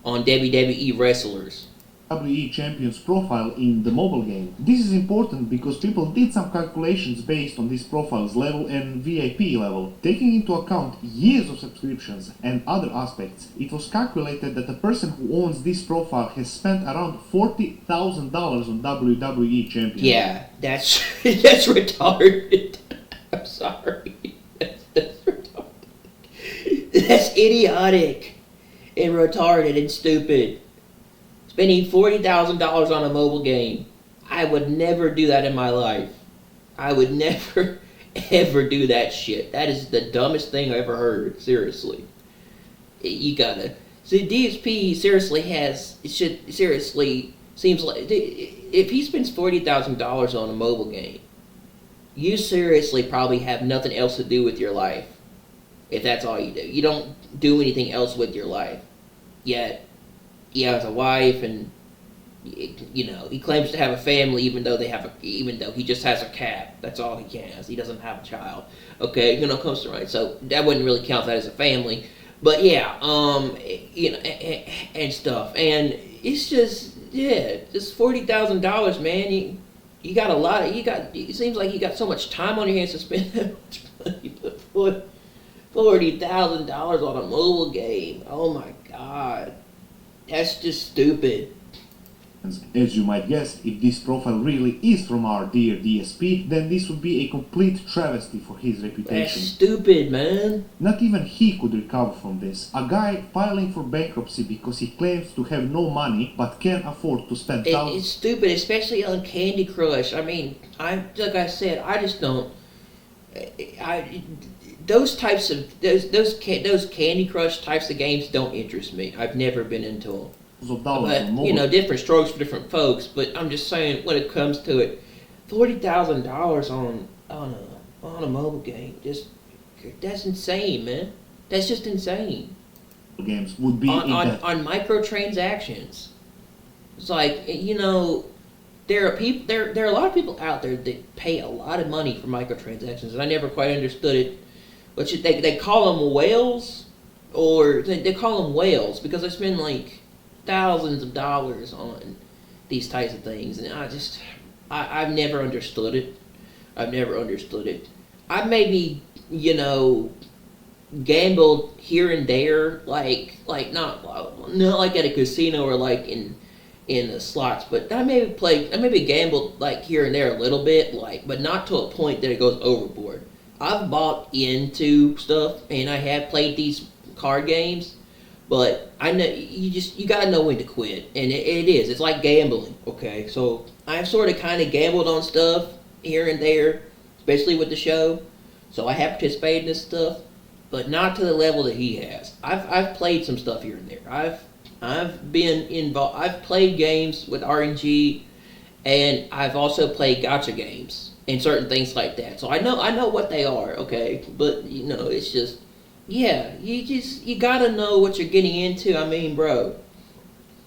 on WWE wrestlers. WWE Champions profile in the mobile game. This is important because people did some calculations based on this profile's level and VIP level. Taking into account years of subscriptions and other aspects, it was calculated that the person who owns this profile has spent around $40,000 on WWE Champions. Yeah, that's retarded. I'm sorry. That's retarded. That's idiotic and retarded and stupid. Spending $40,000 on a mobile game. I would never do that in my life. I would never, ever do that shit. That is the dumbest thing I ever heard. Seriously. You gotta... See, DSP seems like... If he spends $40,000 on a mobile game, you seriously probably have nothing else to do with your life. If that's all you do. You don't do anything else with your life. Yet... he has a wife, and he claims to have a family, even though he just has a cat. That's all he has. He doesn't have a child. Okay, comes to right. So that wouldn't really count that as a family. But yeah, and stuff. And it's just $40,000, man. You got a lot of it seems like you got so much time on your hands to spend that much money. But $40,000 on a mobile game. Oh my God. That's just stupid. As you might guess, if this profile really is from our dear DSP, then this would be a complete travesty for his reputation. That's stupid, man. Not even he could recover from this. A guy filing for bankruptcy because he claims to have no money but can't afford to spend thousands. It's stupid, especially on Candy Crush. I mean, like I said, I just don't. Those Candy Crush types of games don't interest me. I've never been into them. But, different strokes for different folks. But I'm just saying, when it comes to it, $40,000 on a mobile game, that's insane, man. That's just insane. Games would be on microtransactions. It's like, there are people there are a lot of people out there that pay a lot of money for microtransactions, and I never quite understood it. Which they call them whales, or they call them whales because they spend like thousands of dollars on these types of things, and I've never understood it. I've never understood it. I maybe, gambled here and there, like not like at a casino or like in the slots, but I maybe gambled like here and there a little bit, like, but not to a point that it goes overboard. I've bought into stuff and I have played these card games, but I know you gotta know when to quit, and it's like gambling. Okay, so I've sort of kind of gambled on stuff here and there, especially with the show. So I have participated in this stuff, but not to the level that he has. I've played some stuff here and there. I've been involved. I've played games with RNG, and I've also played gacha games and certain things like that. So I know what they are. Okay, but it's just, yeah, you gotta know what you're getting into. I mean, bro,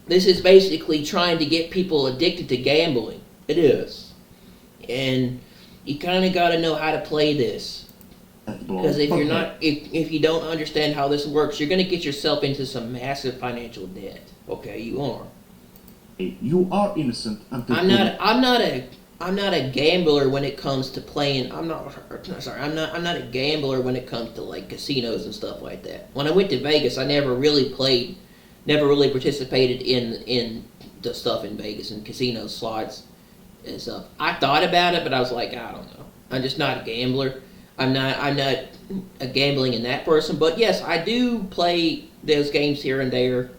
this is basically trying to get people addicted to gambling. It is, and you kind of gotta know how to play this. Because if you're not, if you don't understand how this works, you're gonna get yourself into some massive financial debt. Okay, you are. You are innocent until I'm not a gambler when it comes to playing. I'm not a gambler when it comes to like casinos and stuff like that. When I went to Vegas, I never really participated in the stuff in Vegas and casino slots and stuff. I thought about it, but I was like, I don't know. I'm just not a gambler. I'm not a gambling in that person. But yes, I do play those games here and there.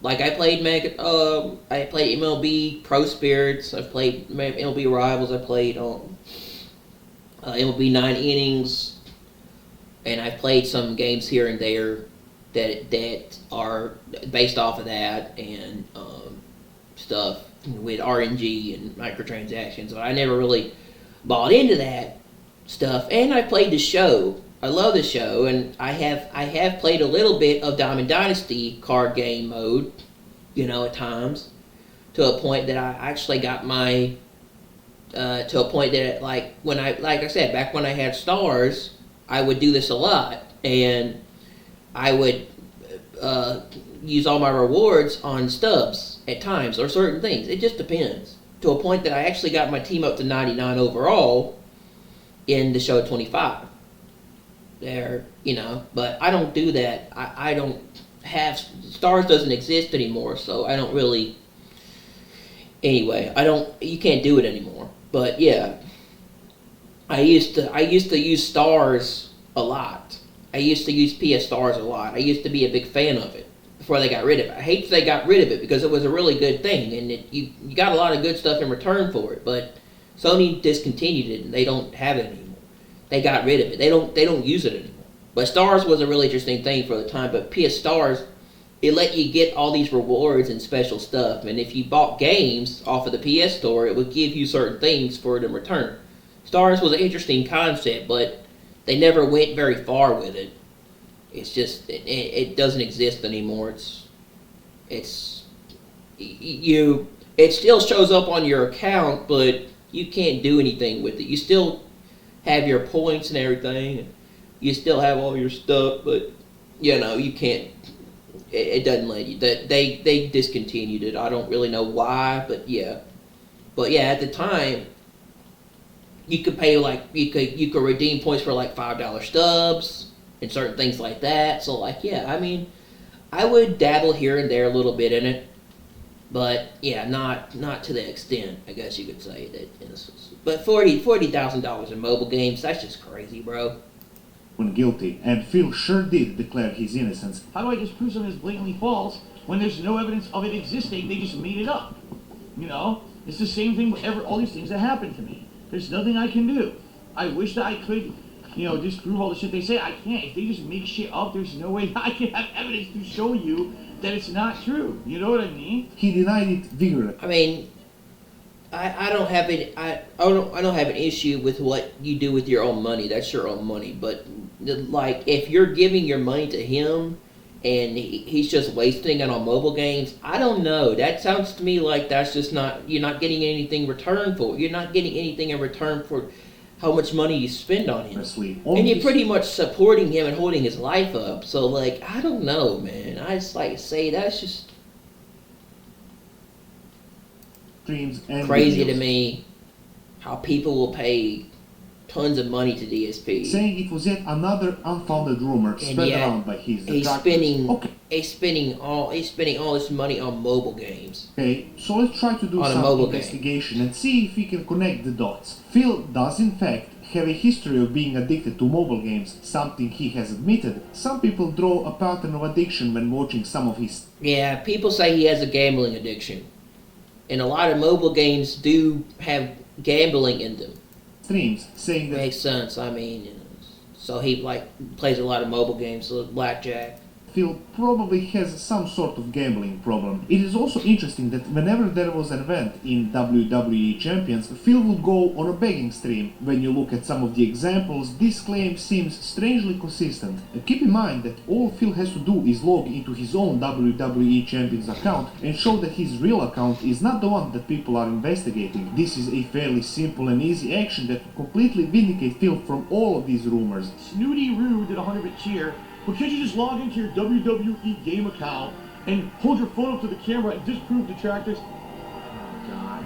Like I played MLB Pro Spirits. I've played MLB Rivals. I played MLB 9 Innings, and I've played some games here and there that are based off of that and stuff with RNG and microtransactions. But I never really bought into that stuff. And I played the show. I love the show, and I have played a little bit of Diamond Dynasty card game mode, at times, to a point that I actually got my, to a point that like I said, back when I had stars, I would do this a lot, and I would use all my rewards on stubs at times or certain things. It just depends. To a point that I actually got my team up to 99 overall in the show 25. There, but I don't do that. I don't have, stars doesn't exist anymore, so I don't really, anyway, you can't do it anymore. But yeah, I used to use stars a lot. I used to use PS stars a lot. I used to be a big fan of it before they got rid of it. I hate that they got rid of it because it was a really good thing, and you got a lot of good stuff in return for it, but Sony discontinued it and they don't have it anymore. They got rid of it. They don't use it anymore. But Stars was a really interesting thing for the time. But PS Stars, it let you get all these rewards and special stuff. And if you bought games off of the PS Store, it would give you certain things for it in return. Stars was an interesting concept, but they never went very far with it. It's just it doesn't exist anymore. It still shows up on your account, but you can't do anything with it. You still have your points and everything, and you still have all your stuff, but you can't. It doesn't let you. They discontinued it. I don't really know why, but yeah. At the time, you could pay you could redeem points for like $5 stubs and certain things like that. So I would dabble here and there a little bit in it, but yeah, not to the extent I guess you could say that. But $40,000 in mobile games—that's just crazy, bro. When guilty, and Phil sure did declare his innocence. How do I just prove something is blatantly false when there's no evidence of it existing? They just made it up. It's the same thing with all these things that happen to me. There's nothing I can do. I wish that I could, disprove all the shit they say. I can't. If they just make shit up, there's no way that I can have evidence to show you that it's not true. You know what I mean? He denied it vigorously. I mean, I don't have an issue with what you do with your own money. That's your own money. But if you're giving your money to him and he's just wasting it on mobile games. I don't know. That sounds to me like that's just not, you're not getting anything in return for it. You're not getting anything in return for how much money you spend on him. And you're pretty much supporting him and holding his life up. So, like, I don't know, man. I just like say that's just Streams and crazy videos. to me how people will pay tons of money to DSP. Saying it was yet another unfounded rumor spread yet around by his He's detractors. spending all this money on mobile games. Okay, so let's try to do On a some mobile game. investigation and see if we can connect the dots. Phil does in fact have a history of being addicted to mobile games, something he has admitted. Some people draw a pattern of addiction when watching some of his Yeah, people say he has a gambling addiction. And a lot of mobile games do have gambling in them. streams, saying that Makes sense. I mean, so he like plays a lot of mobile games, so blackjack. Phil probably has some sort of gambling problem. It is also interesting that whenever there was an event in WWE Champions, Phil would go on a begging stream. When you look at some of the examples, this claim seems strangely consistent. Keep in mind that all Phil has to do is log into his own WWE Champions account and show that his real account is not the one that people are investigating. This is a fairly simple and easy action that will completely vindicate Phil from all of these rumors. Snooty Roo did a 100-bit cheer, but can't you just log into your WWE game account and hold your phone up to the camera and disprove detractors? Oh, God.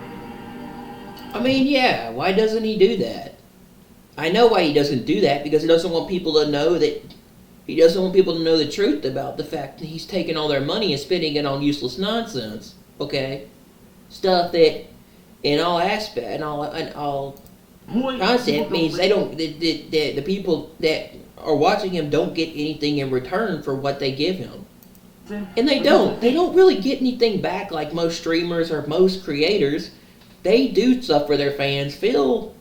I mean, yeah, why doesn't he do that? I know why he doesn't do that, because he doesn't want people to know that, he doesn't want people to know the truth about the fact that he's taking all their money and spending it on useless nonsense, okay? Stuff that, in all aspect, and all concept means they don't, the people that are watching him don't get anything in return for what they give him. And they don't really get anything back like most streamers or most creators. They do stuff for their fans. Phil,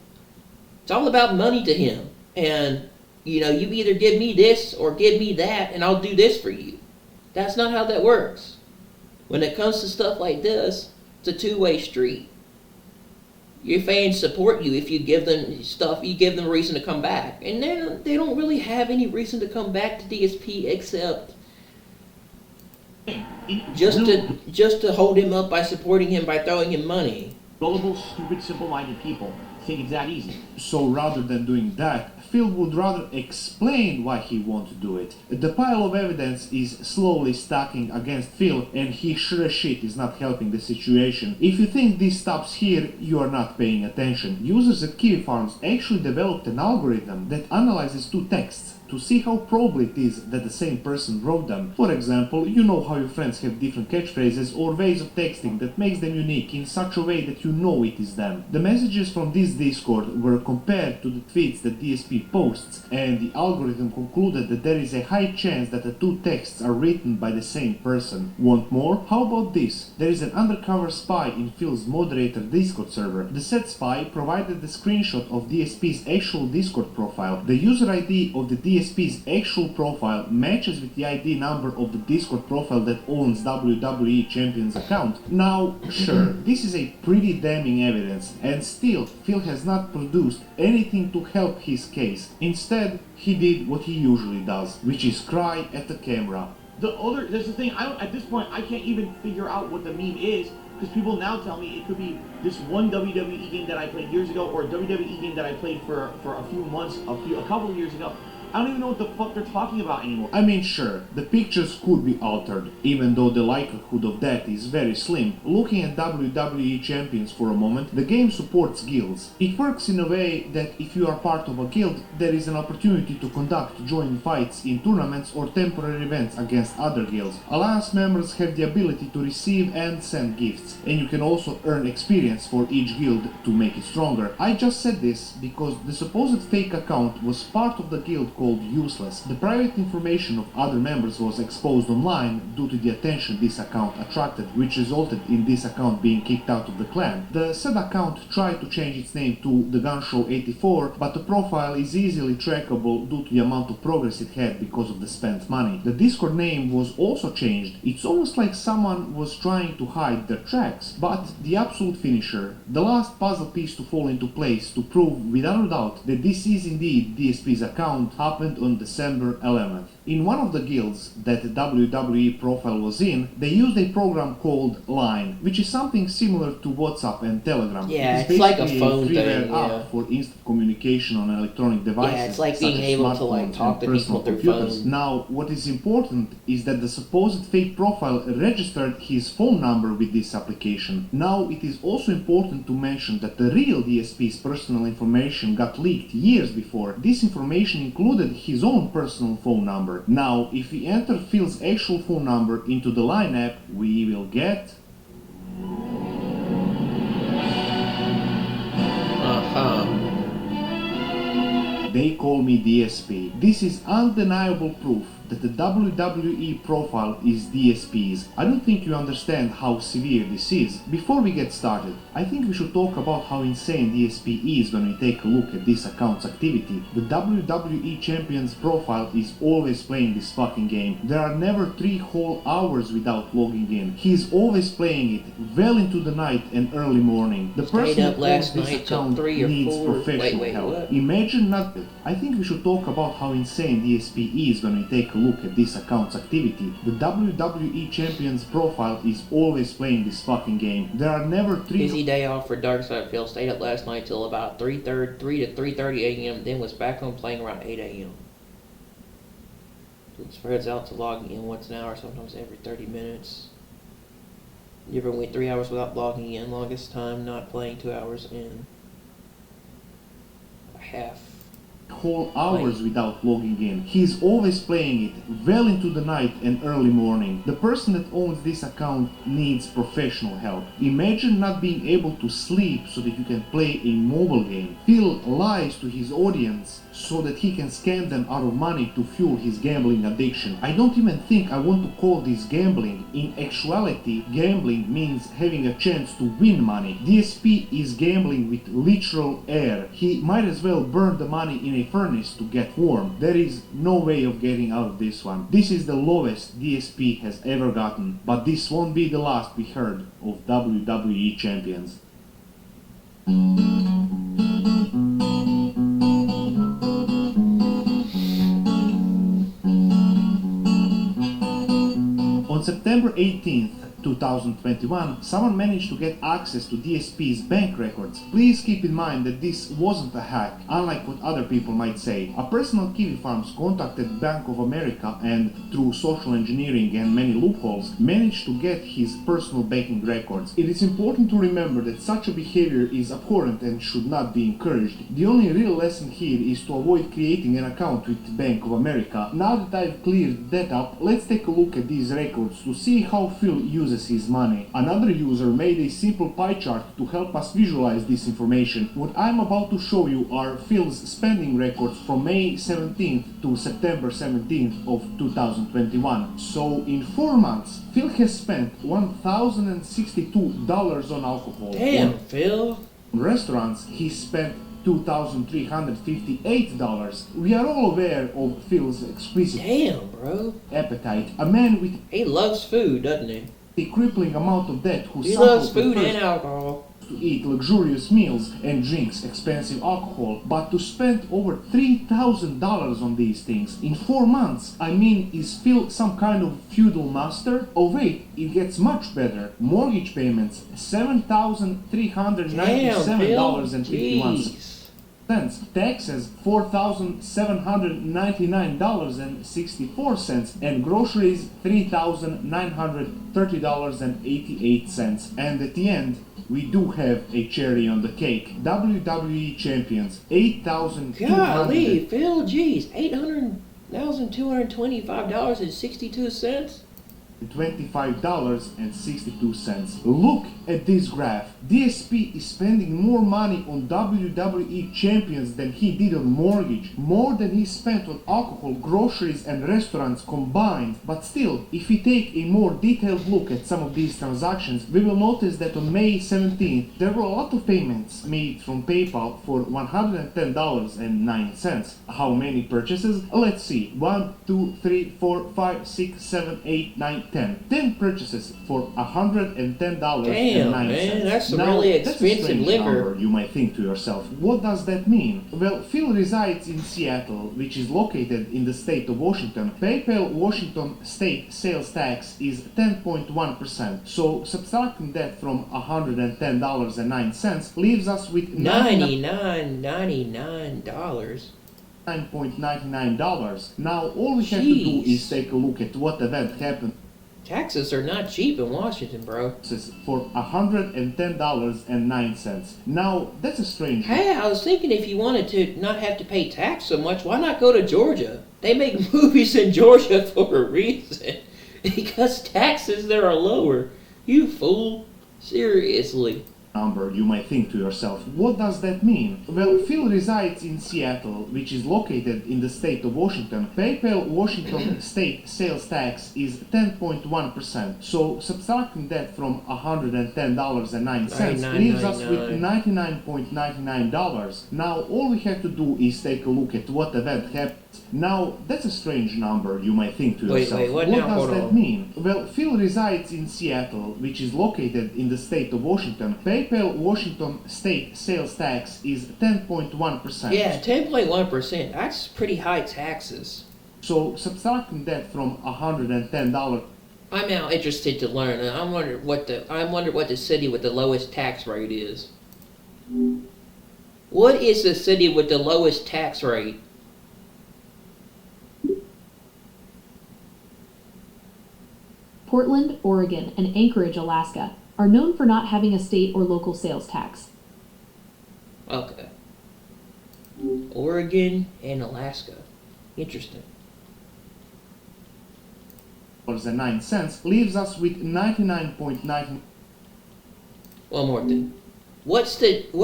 it's all about money to him. And, you know, you either give me this or give me that and I'll do this for you. That's not how that works. When it comes to stuff like this, it's a two-way street. Your fans support you if you give them stuff, you give them a reason to come back. And they don't really have any reason to come back to DSP except just to hold him up by supporting him, by throwing him money. Gullible, stupid, simple-minded people think it's that easy. So rather than doing that, Phil would rather explain why he won't do it. The pile of evidence is slowly stacking against Phil, and he sure as shit is not helping the situation. If you think this stops here, you are not paying attention. Users at Kiwi Farms actually developed an algorithm that analyzes two texts to see how probable it is that the same person wrote them. For example, you know how your friends have different catchphrases or ways of texting that makes them unique in such a way that you know it is them. The messages from this Discord were compared to the tweets that DSP posts, and the algorithm concluded that there is a high chance that the two texts are written by the same person. Want more? How about this? There is an undercover spy in Phil's moderator Discord server. The said spy provided a screenshot of DSP's actual Discord profile. The user ID of the DSP's actual profile matches with the ID number of the Discord profile that owns WWE Champions account. Now, sure, this is a pretty damning evidence, and still, Phil has not produced anything to help his case. Instead, he did what he usually does, which is cry at the camera. There's the thing, at this point, I can't even figure out what the meme is, because people now tell me it could be this one WWE game that I played years ago, or a WWE game that I played for a few months, a couple of years ago. I don't even know what the fuck they're talking about anymore. I mean, sure, the pictures could be altered, even though the likelihood of that is very slim. Looking at WWE Champions for a moment, the game supports guilds. It works in a way that if you are part of a guild, there is an opportunity to conduct joint fights in tournaments or temporary events against other guilds. Alliance members have the ability to receive and send gifts, and you can also earn experience for each guild to make it stronger. I just said this because the supposed fake account was part of the guild called Useless. The private information of other members was exposed online due to the attention this account attracted, which resulted in this account being kicked out of the clan. The said account tried to change its name to The Gun Show 84, but the profile is easily trackable due to the amount of progress it had because of the spent money. The Discord name was also changed. It's almost like someone was trying to hide their tracks. But the absolute finisher, the last puzzle piece to fall into place to prove without a doubt that this is indeed DSP's account, happened on December 11th. In one of the guilds that the WWE profile was in, they used a program called Line, which is something similar to WhatsApp and Telegram. Yeah, it is it's like a basically phone freeware thing, app yeah. for instant communication on electronic devices. Yeah, it's like such being as able to, like, smartphones talk and to people personal through computers. phone. Now, what is important is that the supposed fake profile registered his phone number with this application. Now, it is also important to mention that the real DSP's personal information got leaked years before. This information included his own personal phone number. Now, if we enter Phil's actual phone number into the Line app, we will get... They call me DSP. This is undeniable proof that the WWE profile is DSP's. I don't think you understand how severe this is. Before we get started, I think we should talk about how insane DSP is when we take a look at this account's activity. The WWE Champion's profile is always playing this fucking game. There are never 3 whole hours without logging in. He is always playing it well into the night and early morning. The person Stayed up who owns last this night till account 3 or needs 4. professional Wait, help. what? Imagine not. I think we should talk about how insane DSP is when we take a look at this account's activity. The WWE Champion's profile is always playing this fucking game. There are never 3... Busy day off for Darkside Phil. Stayed up last night till about 3 to 3:30 a.m. Then was back home playing around 8 a.m. It spreads out to logging in once an hour, sometimes every 30 minutes. You ever went 3 hours without logging in? Longest time not playing 2 hours in a half. Whole hours without logging in. He's always playing it well into the night and early morning. The person that owns this account needs professional help. Imagine not being able to sleep so that you can play a mobile game. Phil lies to his audience so that he can scam them out of money to fuel his gambling addiction. I don't even think I want to call this gambling. In actuality, gambling means having a chance to win money. DSP is gambling with literal air. He might as well burn the money in a furnace to get warm. There is no way of getting out of this one. This is the lowest DSP has ever gotten, but this won't be the last we heard of WWE champions. On September 18th, 2021, someone managed to get access to DSP's bank records. Please keep in mind that this wasn't a hack, unlike what other people might say. A person at Kiwi Farms contacted Bank of America and, through social engineering and many loopholes, managed to get his personal banking records. It is important to remember that such a behavior is abhorrent and should not be encouraged. The only real lesson here is to avoid creating an account with Bank of America. Now that I've cleared that up, let's take a look at these records to see how Phil uses his money. Another user made a simple pie chart to help us visualize this information. What I'm about to show you are Phil's spending records from May 17th to September 17th of 2021. So in 4 months, Phil has spent $1,062 on alcohol. Damn, Phil. On restaurants, he spent $2,358. We are all aware of Phil's explicit appetite. A man with he loves food, doesn't he? A crippling amount of debt who He somehow loves food prefers and alcohol. to eat luxurious meals and drinks expensive alcohol, but to spend over $3,000 on these things in 4 months. I mean, is Phil some kind of feudal master? Oh wait, it gets much better. Mortgage payments, $7,397.51. Taxes, $4,799.64, and groceries, $3,930.88. And at the end, we do have a cherry on the cake. WWE champions, Golly, Phil, geez, $800,225.62. $25.62. Look at this graph. DSP is spending more money on WWE champions than he did on mortgage, more than he spent on alcohol, groceries and restaurants combined. But still, if we take a more detailed look at some of these transactions, we will notice that on May 17th there were a lot of payments made from PayPal for $110.09. How many purchases? Let's see. 1, 2, 3, 4, 5, 6, 7, 8, 9, like 10 purchases for $110.09. Damn, man, that's some Now, really that's a expensive strange liquor. number, you might think to yourself. What does that mean? Well, Phil resides in Seattle, which is located in the state of Washington. PayPal Washington state sales tax is 10.1%. So subtracting that from $110.09 leaves us with $99. $9.99. Now all we have to do is take a look at what event happened Taxes are not cheap in Washington, bro. for $110.09. Now that's a strange. Hey, I was thinking if you wanted to not have to pay tax so much, why not go to Georgia? They make movies in Georgia for a reason. Because taxes there are lower. You fool. Seriously. Number, you might think to yourself, what does that mean? Well, Phil resides in Seattle, which is located in the state of Washington. PayPal Washington state sales tax is 10.1%. So subtracting that from $110.09 leaves us with $99.99. Now all we have to do is take a look at what event happened. Now that's a strange number, you might think to yourself. What does that mean? Well, Phil resides in Seattle, which is located in the state of Washington. PayPal Washington state sales tax is 10.1%. Yeah, 10.1%. That's pretty high taxes. So subtracting that from $110. I'm now interested to learn. I wonder what the city with the lowest tax rate is. What is the city with the lowest tax rate? Portland, Oregon, and Anchorage, Alaska are known for not having a state or local sales tax. Okay. Oregon and Alaska. Interesting. $9 leaves us with 99.9. One more thing. What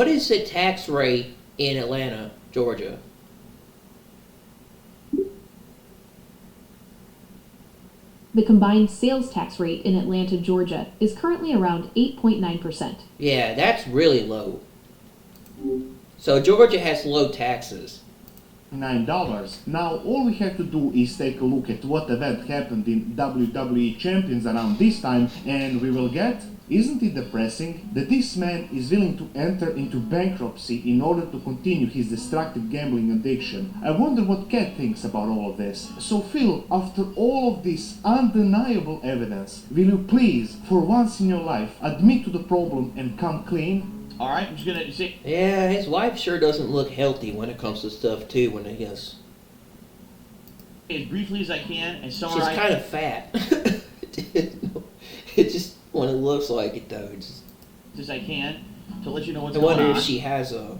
is the tax rate in Atlanta, Georgia? The combined sales tax rate in Atlanta, Georgia is currently around 8.9%. Yeah, that's really low. So Georgia has low taxes. $9. Now all we have to do is take a look at what event happened in WWE Champions around this time, and we will get, isn't it depressing that this man is willing to enter into bankruptcy in order to continue his destructive gambling addiction? I wonder what Kat thinks about all of this. So Phil, after all of this undeniable evidence, will you please, for once in your life, admit to the problem and come clean? Alright, I'm just gonna say. Yeah, his wife sure doesn't look healthy when it comes to stuff too. When I guess as briefly as I can and she's summarize. kind of fat. It just when it looks like it though. Just as I can to let you know what's I going on. wonder if she has a.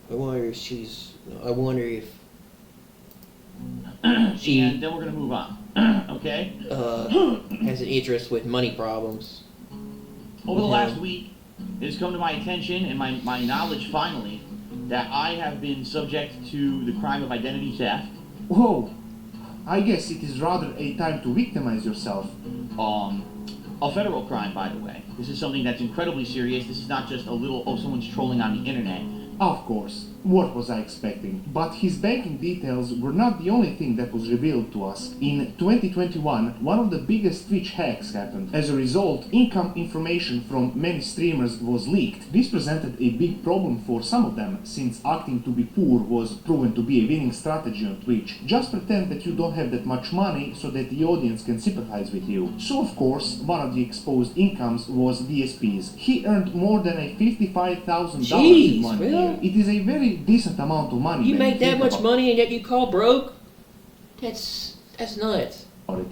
I wonder if she's. I wonder if she. And then we're gonna move on. Okay. Has an interest with money problems. Over the last week, it has come to my attention and my knowledge finally that I have been subject to the crime of identity theft. Whoa! I guess it is rather a time to victimize yourself. A federal crime, by the way. This is something that's incredibly serious. This is not just a little, someone's trolling on the internet. Of course. What was I expecting? But his banking details were not the only thing that was revealed to us. In 2021, one of the biggest Twitch hacks happened. As a result, income information from many streamers was leaked. This presented a big problem for some of them, since acting to be poor was proven to be a winning strategy on Twitch. Just pretend that you don't have that much money so that the audience can sympathize with you. So of course, one of the exposed incomes was DSP's. He earned more than a $55,000 in 1 year. It is a very decent amount of money. You make that much money and yet you call broke? That's nuts.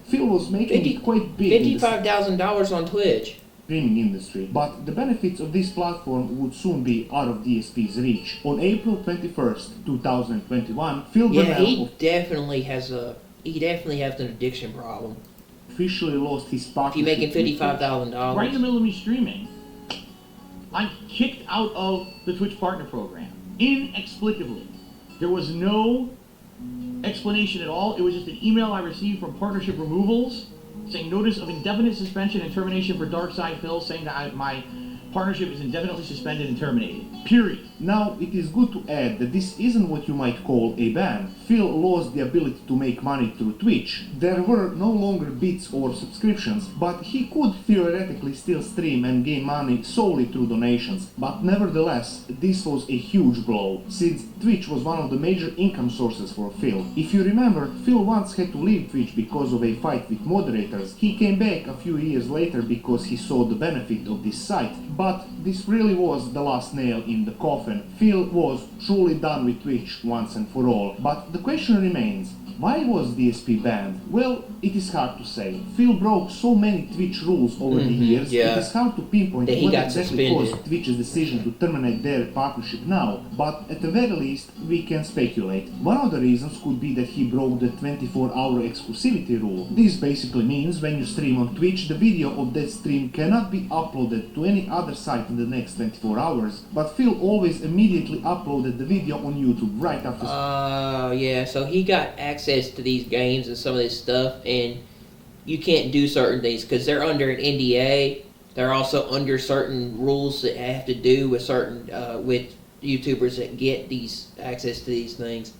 Phil was making it quite big. $55,000 on Twitch. Streaming industry, but the benefits of this platform would soon be out of DSP's reach. On April 21st, 2021, Phil Burnell he definitely has an addiction problem. Officially lost his partnership. If you're making $55,000. Right in the middle of me streaming, I'm kicked out of the Twitch Partner Program. Inexplicably. There was no explanation at all. It was just an email I received from Partnership Removals saying notice of indefinite suspension and termination for Darkside Phil, saying that my partnership is indefinitely suspended and terminated. Period. Now, it is good to add that this isn't what you might call a ban. Phil lost the ability to make money through Twitch. There were no longer bits or subscriptions, but he could theoretically still stream and gain money solely through donations. But nevertheless, this was a huge blow, since Twitch was one of the major income sources for Phil. If you remember, Phil once had to leave Twitch because of a fight with moderators. He came back a few years later because he saw the benefit of this site. But this really was the last nail in the coffin. Phil was truly done with Twitch once and for all. But the question remains, why was DSP banned? Well, it is hard to say. Phil broke so many Twitch rules over the years, it is hard to pinpoint That he what got exactly suspended. caused Twitch's decision to terminate their partnership now, but at the very least, we can speculate. One of the reasons could be that he broke the 24-hour exclusivity rule. This basically means when you stream on Twitch, the video of that stream cannot be uploaded to any other site in the next 24 hours, but Phil always immediately uploaded the video on YouTube right after. Yeah, so he got access to these games and some of this stuff, and you can't do certain things because they're under an NDA. They're also under certain rules that have to do with certain with YouTubers that get these access to these things,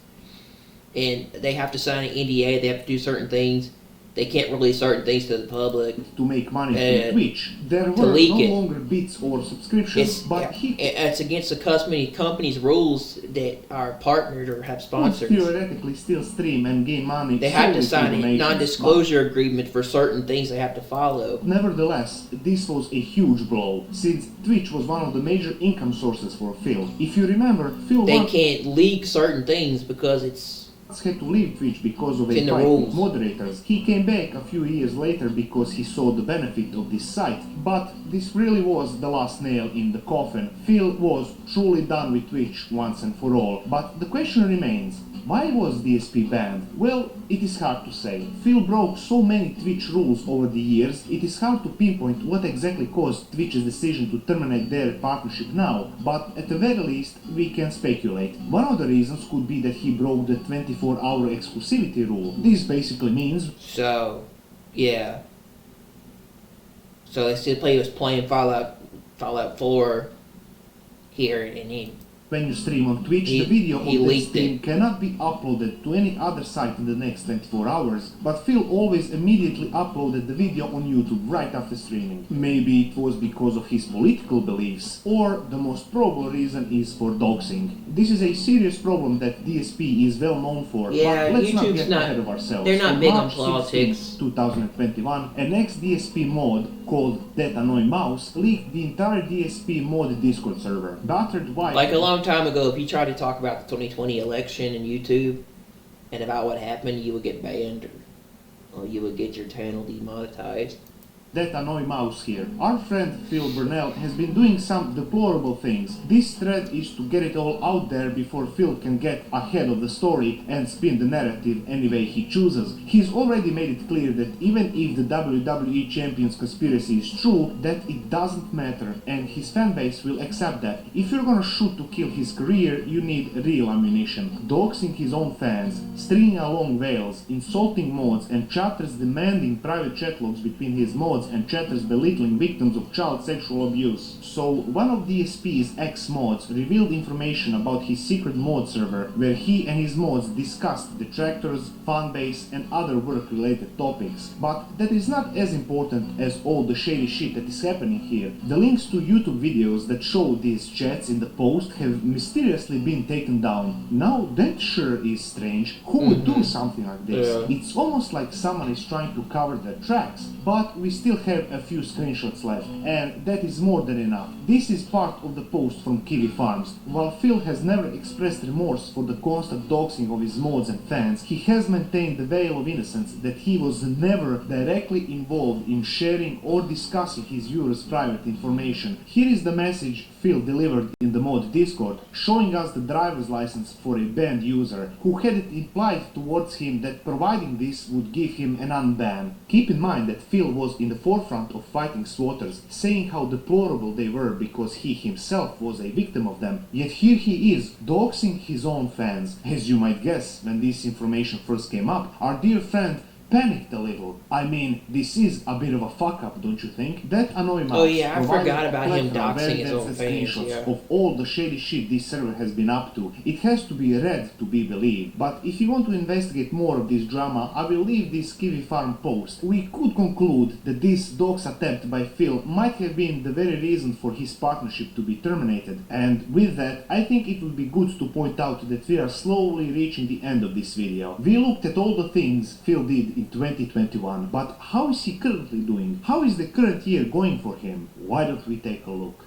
and they have to sign an NDA. They have to do certain things. They can't release certain things to the public to make money through Twitch. There to were leak no it. longer bits or subscriptions, but It's against the company's rules that are partnered or have could sponsors. theoretically still stream and gain money. They have to solely sign through a donations, non-disclosure agreement for certain things they have to follow. Nevertheless, this was a huge blow, since Twitch was one of the major income sources for Phil. If you remember, Phil They once can't leak certain things because it's had to leave Twitch because of It's a in the fight with rules. moderators. He came back a few years later because he saw the benefit of this site. But this really was the last nail in the coffin. Phil was truly done with Twitch once and for all. But the question remains, why was DSP banned? Well, it is hard to say. Phil broke so many Twitch rules over the years, it is hard to pinpoint what exactly caused Twitch's decision to terminate their partnership now, but at the very least, we can speculate. One of the reasons could be that he broke the 24-hour exclusivity rule. This basically means... So, yeah. So he was playing Fallout 4 here, and when you stream on Twitch, the video of the stream cannot be uploaded to any other site in the next 24 hours, but Phil always immediately uploaded the video on YouTube right after streaming. Maybe it was because of his political beliefs, or the most probable reason is for doxing. This is a serious problem that DSP is well known for, Yeah, but let's not YouTube's get not- ahead of ourselves. they're not big on March politics. 16, 2021, an ex-DSP mod called That Annoy Mouse leaked the entire DSP mod Discord server. Battered White... like a long time ago, if you tried to talk about the 2020 election in YouTube and about what happened, you would get banned or you would get your channel demonetized. That Annoy Mouse here. Our friend Phil Burnell has been doing some deplorable things. This thread is to get it all out there before Phil can get ahead of the story and spin the narrative any way he chooses. He's already made it clear that even if the WWE Champions conspiracy is true, that it doesn't matter, and his fanbase will accept that. If you're gonna shoot to kill his career, you need real ammunition. Doxing his own fans, stringing along whales, insulting mods, and chatters demanding private chat logs between his mods and chatters belittling victims of child sexual abuse. So, one of DSP's ex-mods revealed information about his secret mod server, where he and his mods discussed detractors, fanbase, and other work-related topics. But that is not as important as all the shady shit that is happening here. The links to YouTube videos that show these chats in the post have mysteriously been taken down. Now, that sure is strange. Who would do something like this? Yeah. It's almost like someone is trying to cover their tracks, but we still have a few screenshots left, and that is more than enough. This is part of the post from Kiwi Farms. While Phil has never expressed remorse for the constant doxing of his mods and fans, he has maintained the veil of innocence that he was never directly involved in sharing or discussing his viewers' private information. Here is the message Phil delivered in the mod Discord, showing us the driver's license for a banned user, who had it implied towards him that providing this would give him an unban. Keep in mind that Phil was in the forefront of fighting swatters, saying how deplorable they were because he himself was a victim of them. Yet here he is, doxing his own fans. As you might guess, when this information first came up, our dear friend panicked a little. I mean, this is a bit of a fuck up, don't you think? That Anonymous Oh, yeah, I provided forgot about him plethora of doxing his evidence own and fans, screenshots yeah. of all the shady shit this server has been up to. It has to be read to be believed. But if you want to investigate more of this drama, I will leave this Kiwi Farm post. We could conclude that this dox attempt by Phil might have been the very reason for his partnership to be terminated. And with that, I think it would be good to point out that we are slowly reaching the end of this video. We looked at all the things Phil did in 2021, but how is he currently doing? How is the current year going for him? Why don't we take a look?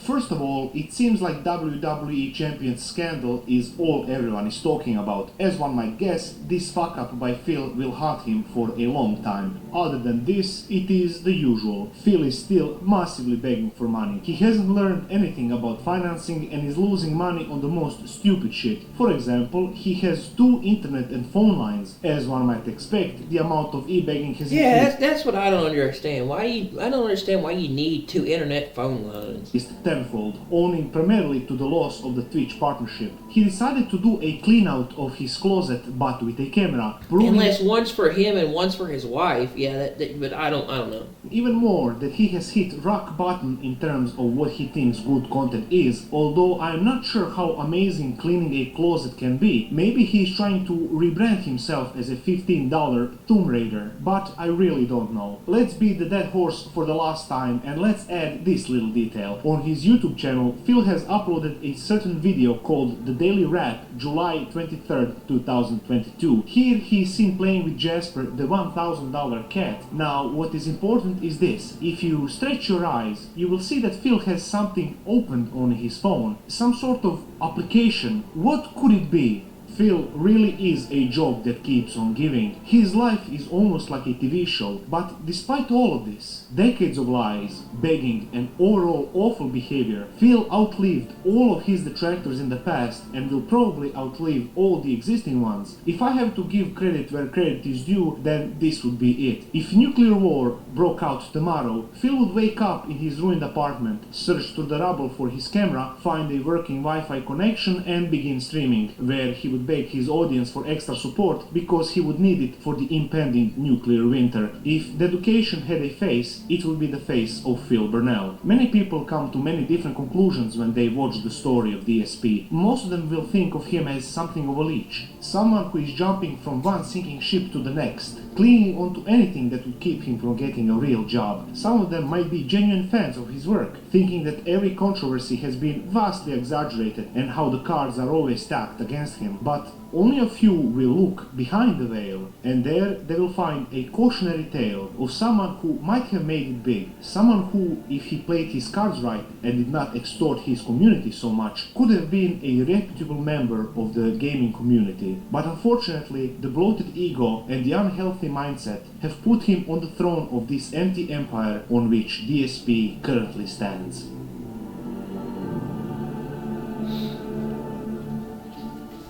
First of all, it seems like WWE Champion scandal is all everyone is talking about. As one might guess, this fuck up by Phil will haunt him for a long time. Other than this, it is the usual. Phil is still massively begging for money. He hasn't learned anything about financing and is losing money on the most stupid shit. For example, he has 2 internet and phone lines. As one might expect, the amount of e-begging has Yeah, increased. that's what I don't understand. I don't understand why you need 2 internet phone lines. Is tenfold, owing primarily to the loss of the Twitch partnership. He decided to do a clean out of his closet, but with a camera, proving Unless one's for him and one's for his wife. Yeah, but I don't know. even more that he has hit rock bottom in terms of what he thinks good content is, although I am not sure how amazing cleaning a closet can be. Maybe he's trying to rebrand himself as a $15 Tomb Raider, but I really don't know. Let's beat the dead horse for the last time and let's add this little detail. On his YouTube channel, Phil has uploaded a certain video called The Daily Rap, July 23rd, 2022. Here he is seen playing with Jasper, the $1,000 cat. Now, what is important is this. If you stretch your eyes, you will see that Phil has something opened on his phone. Some sort of application. What could it be? Phil really is a job that keeps on giving. His life is almost like a TV show, but despite all of this, decades of lies, begging, and overall awful behavior, Phil outlived all of his detractors in the past and will probably outlive all the existing ones. If I have to give credit where credit is due, then this would be it. If nuclear war broke out tomorrow, Phil would wake up in his ruined apartment, search through the rubble for his camera, find a working Wi-Fi connection, and begin streaming, where he would beg his audience for extra support because he would need it for the impending nuclear winter. If the education had a face, it would be the face of Phil Burnell. Many people come to many different conclusions when they watch the story of DSP. Most of them will think of him as something of a leech, someone who is jumping from one sinking ship to the next, clinging onto anything that would keep him from getting a real job. Some of them might be genuine fans of his work, thinking that every controversy has been vastly exaggerated and how the cards are always stacked against him. But only a few will look behind the veil, and there they will find a cautionary tale of someone who might have made it big, someone who, if he played his cards right and did not extort his community so much, could have been a reputable member of the gaming community. But unfortunately, the bloated ego and the unhealthy mindset have put him on the throne of this empty empire on which DSP currently stands.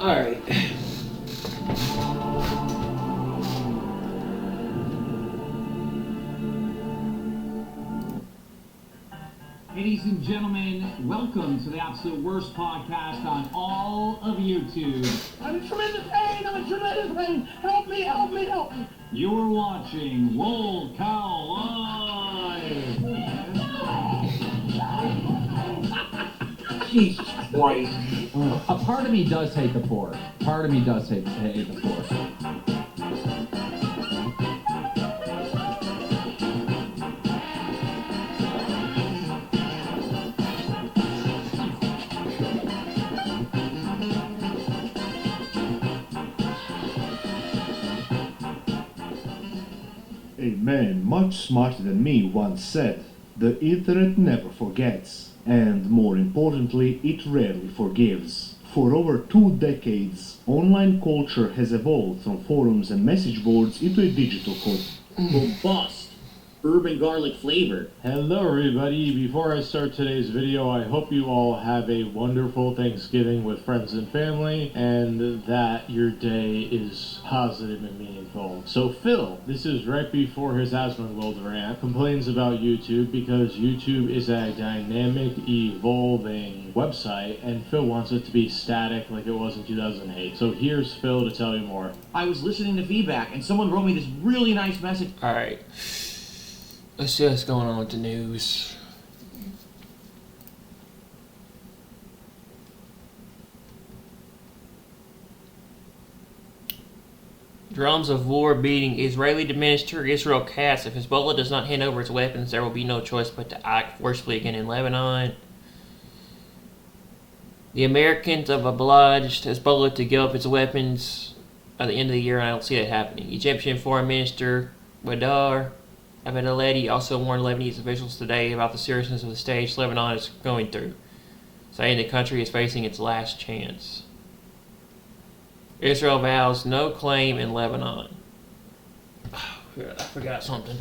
Alright. Ladies and gentlemen, welcome to the absolute worst podcast on all of YouTube. I'm in tremendous pain! I'm in tremendous pain! Help me! Help me! Help me! You're watching Roll Cow Live! Jesus Christ. A part of me does hate the poor. Part of me does hate the poor. A man much smarter than me once said, "The internet never forgets, and more importantly, it rarely forgives." For over 2 decades, online culture has evolved from forums and message boards into a digital code. Robust. urban garlic flavor. Hello everybody, before I start today's video, I hope you all have a wonderful Thanksgiving with friends and family, and that your day is positive and meaningful. So Phil, this is right before his Asmongold rant, complains about YouTube because YouTube is a dynamic, evolving website, and Phil wants it to be static like it was in 2008. So here's Phil to tell you more. I was listening to feedback and someone wrote me this really nice message. Alright. Let's see what's going on with the news. Drums of war beating Israeli Minister Israel Katz. If Hezbollah does not hand over its weapons, there will be no choice but to act forcefully again in Lebanon. The Americans have obliged Hezbollah to give up its weapons by the end of the year, and I don't see that happening. Egyptian Foreign Minister Wadar Abdelhadi also warned Lebanese officials today about the seriousness of the stage Lebanon is going through, saying the country is facing its last chance. Israel vows no claim in Lebanon. Oh, I forgot something.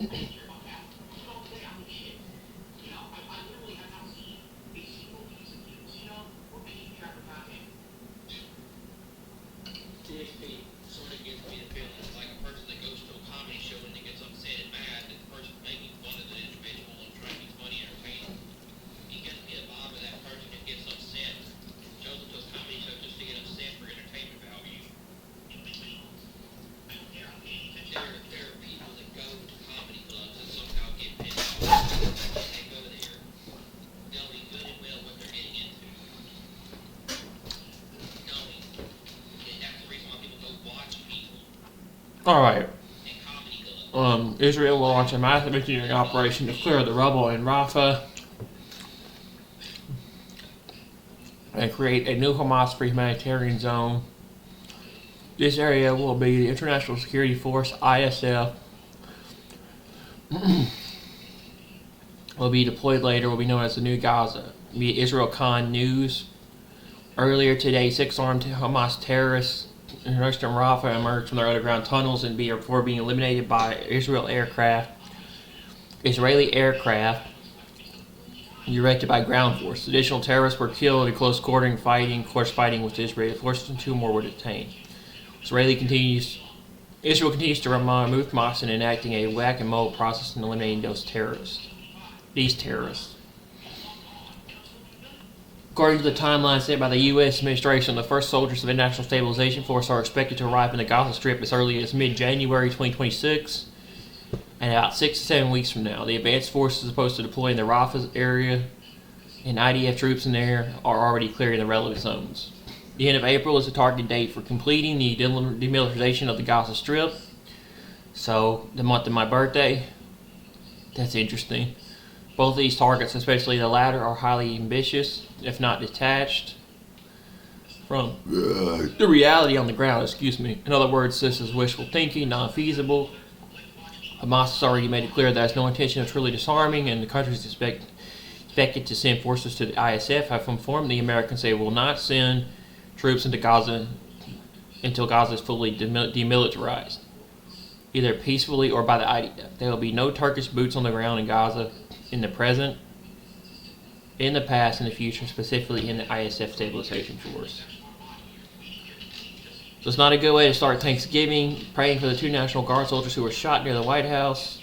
TSP sort of gives me the feeling it's like a person that goes to a comedy show and then gets upset and mad that the person making fun of the individual and trying to be funny and entertaining. He gets me a vibe of that person that gets upset, shows up to a comedy show just to get upset for entertainment value. There are people that go to comedy clubs and somehow get pissed off. They go there knowing good and well what they're getting into. Knowing that's the reason why people go watch people. Alright. Israel will launch a massive engineering operation to clear the rubble in Rafah and create a new Hamas-free humanitarian zone. This area will be the International Security Force, ISF, will be deployed later, will be known as the New Gaza. Via Israel Khan News. Earlier today, 6 armed Hamas terrorists in western Rafah emerged from their underground tunnels and before being eliminated by Israeli aircraft directed by ground force. Additional terrorists were killed in close quarter fighting with Israeli forces, and 2 more were detained. Israel continues to remove Hamas in enacting a whack-and-mow process in eliminating these terrorists. According to the timeline set by the U.S. administration, the first soldiers of the International Stabilization Force are expected to arrive in the Gaza Strip as early as mid-January 2026, and about 6 to 7 weeks from now. The advanced forces supposed to deploy in the Rafah area, and IDF troops in there are already clearing the relevant zones. The end of April is the target date for completing the demilitarization of the Gaza Strip. So, the month of my birthday. That's interesting. Both of these targets, especially the latter, are highly ambitious, if not detached from the reality on the ground, In other words, this is wishful thinking, non-feasible. Hamas has already made it clear that it has no intention of truly disarming, and the countries expected to send forces to the ISF have informed the Americans they will not send troops into Gaza until Gaza is fully demilitarized, either peacefully or by the IDF. There will be no Turkish boots on the ground in Gaza in the present, in the past, and the future, specifically in the ISF stabilization force. So it's not a good way to start Thanksgiving, praying for the 2 National Guard soldiers who were shot near the White House.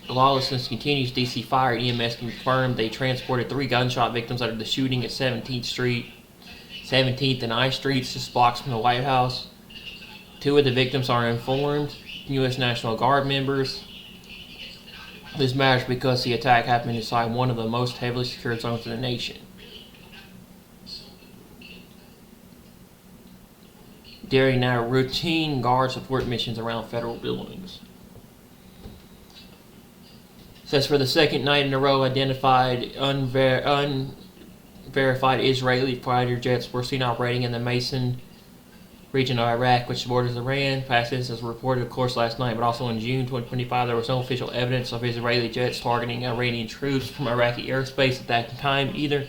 The lawlessness continues. DC Fire and EMS confirmed they transported 3 gunshot victims after the shooting at 17th and I Streets, just blocks from the White House. 2 of the victims are informed U.S. National Guard members. This matters because the attack happened inside one of the most heavily secured zones in the nation. During now routine guard support missions around federal buildings. Says for the second night in a row, identified unverified Israeli fighter jets were seen operating in the Mason region of Iraq, which borders Iran. Past incidents was reported, of course, last night, but also in June 2025, there was no official evidence of Israeli jets targeting Iranian troops from Iraqi airspace at that time either.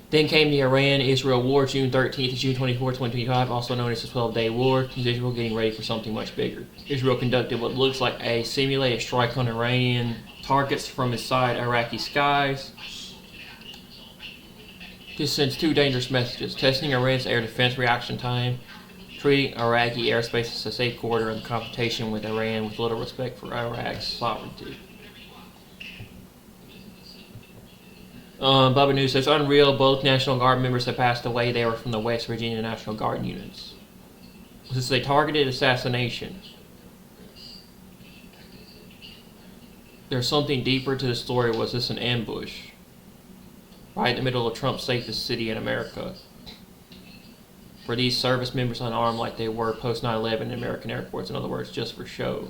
Then came the Iran-Israel war, June 13th to June 24, 2025, also known as the 12-day war, with Israel getting ready for something much bigger. Israel conducted what looks like a simulated strike on Iranian targets from inside Iraqi skies. This sends 2 dangerous messages: testing Iran's air defense reaction time, treating Iraqi airspace as a safe corridor in confrontation with Iran with little respect for Iraq's sovereignty. Bubba News says, unreal, both National Guard members have passed away. They were from the West Virginia National Guard units. This is a targeted assassination. There's something deeper to the story. Was this an ambush? Right in the middle of Trump's safest city in America. For these service members unarmed like they were post 9/11 in American airports, in other words, just for show.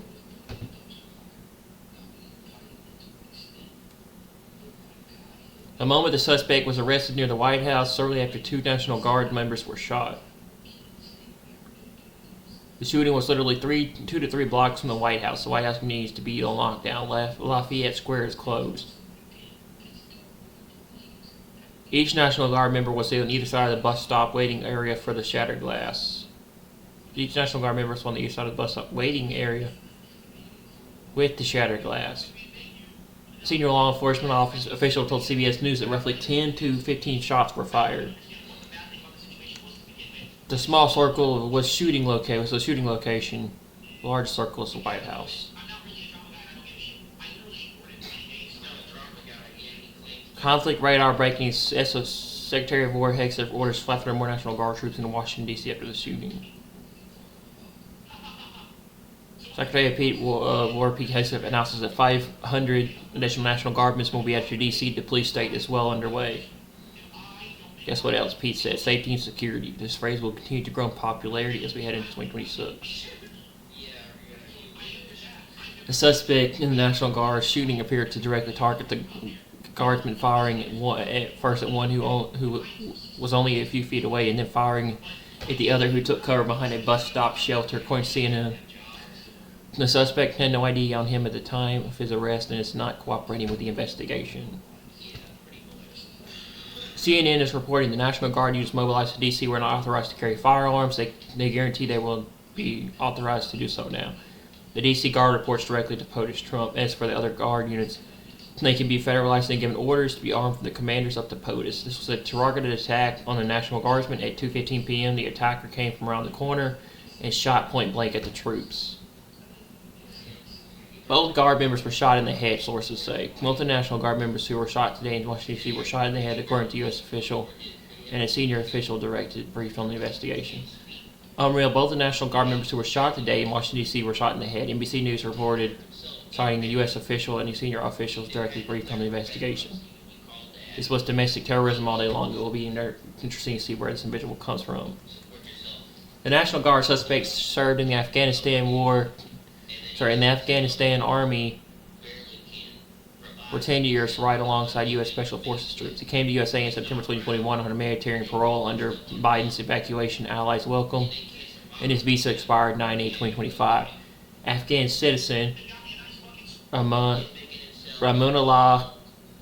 The moment the suspect was arrested near the White House, shortly after 2 National Guard members were shot. The shooting was literally 2 to 3 blocks from the White House. The White House continues to be on lockdown. Lafayette Square is closed. Each National Guard member was on either side of the bus stop waiting area for the shattered glass. Each National Guard member was on the east side of the bus stop waiting area with the shattered glass. Senior law enforcement official told CBS News that roughly 10 to 15 shots were fired. The small circle was the shooting location. The large circle is the White House. Conflict radar breaking. Secretary of War Hegseth orders 500 more National Guard troops into Washington, D.C. after the shooting. Secretary of War Pete Hegseth announces that 500 additional National Guardmen will be added to D.C. The police state is well underway. Guess what else Pete said? Safety and security. This phrase will continue to grow in popularity as we head into 2026. The suspect in the National Guard shooting appeared to directly target the guardsman, firing at first at one who was only a few feet away and then firing at the other who took cover behind a bus stop shelter, according to CNN. The suspect had no ID on him at the time of his arrest and is not cooperating with the investigation. CNN is reporting the National Guard units mobilized to D.C. were not authorized to carry firearms. They guarantee they will be authorized to do so now. The D.C. Guard reports directly to POTUS Trump. As for the other Guard units, they can be federalized and given orders to be armed from the commanders up to POTUS. This was a targeted attack on the National Guardsmen at 2:15 p.m. The attacker came from around the corner and shot point blank at the troops. Both Guard members were shot in the head, sources say. Both National Guard members who were shot today in Washington, D.C. were shot in the head, according to U.S. official and a senior official briefed on the investigation. Unreal, both the National Guard members who were shot today in Washington, D.C. were shot in the head. NBC News reported, citing the U.S. official and the senior officials directly briefed on the investigation. This was domestic terrorism all day long. It will be interesting to see where this individual comes from. The National Guard suspects served in the Afghanistan Army for 10 years right alongside U.S. Special Forces troops. He came to USA in September 2021 on humanitarian parole under Biden's evacuation Allies welcome, and his visa expired 9/8/2025. Afghan citizen Ramunallah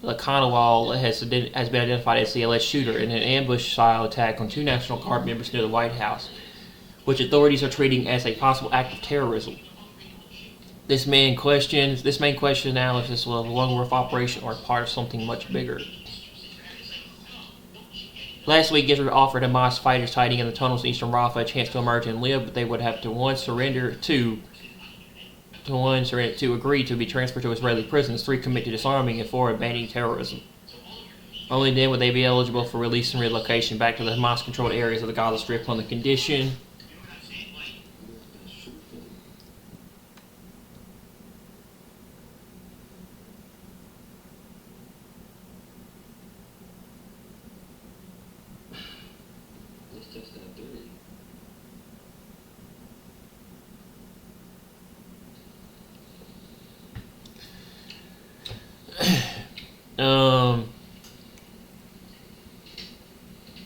Lakanawal has been identified as the alleged shooter in an ambush-style attack on two National Guard members near the White House, which authorities are treating as a possible act of terrorism. This main question now is this was a one-wolf operation or part of something much bigger. Last week, Israel offered Hamas fighters hiding in the tunnels in eastern Rafah a chance to emerge and live, but they would have to agree to be transferred to Israeli prisons, 3 commit to disarming, and 4 abandoning terrorism. Only then would they be eligible for release and relocation back to the Hamas-controlled areas of the Gaza Strip on the condition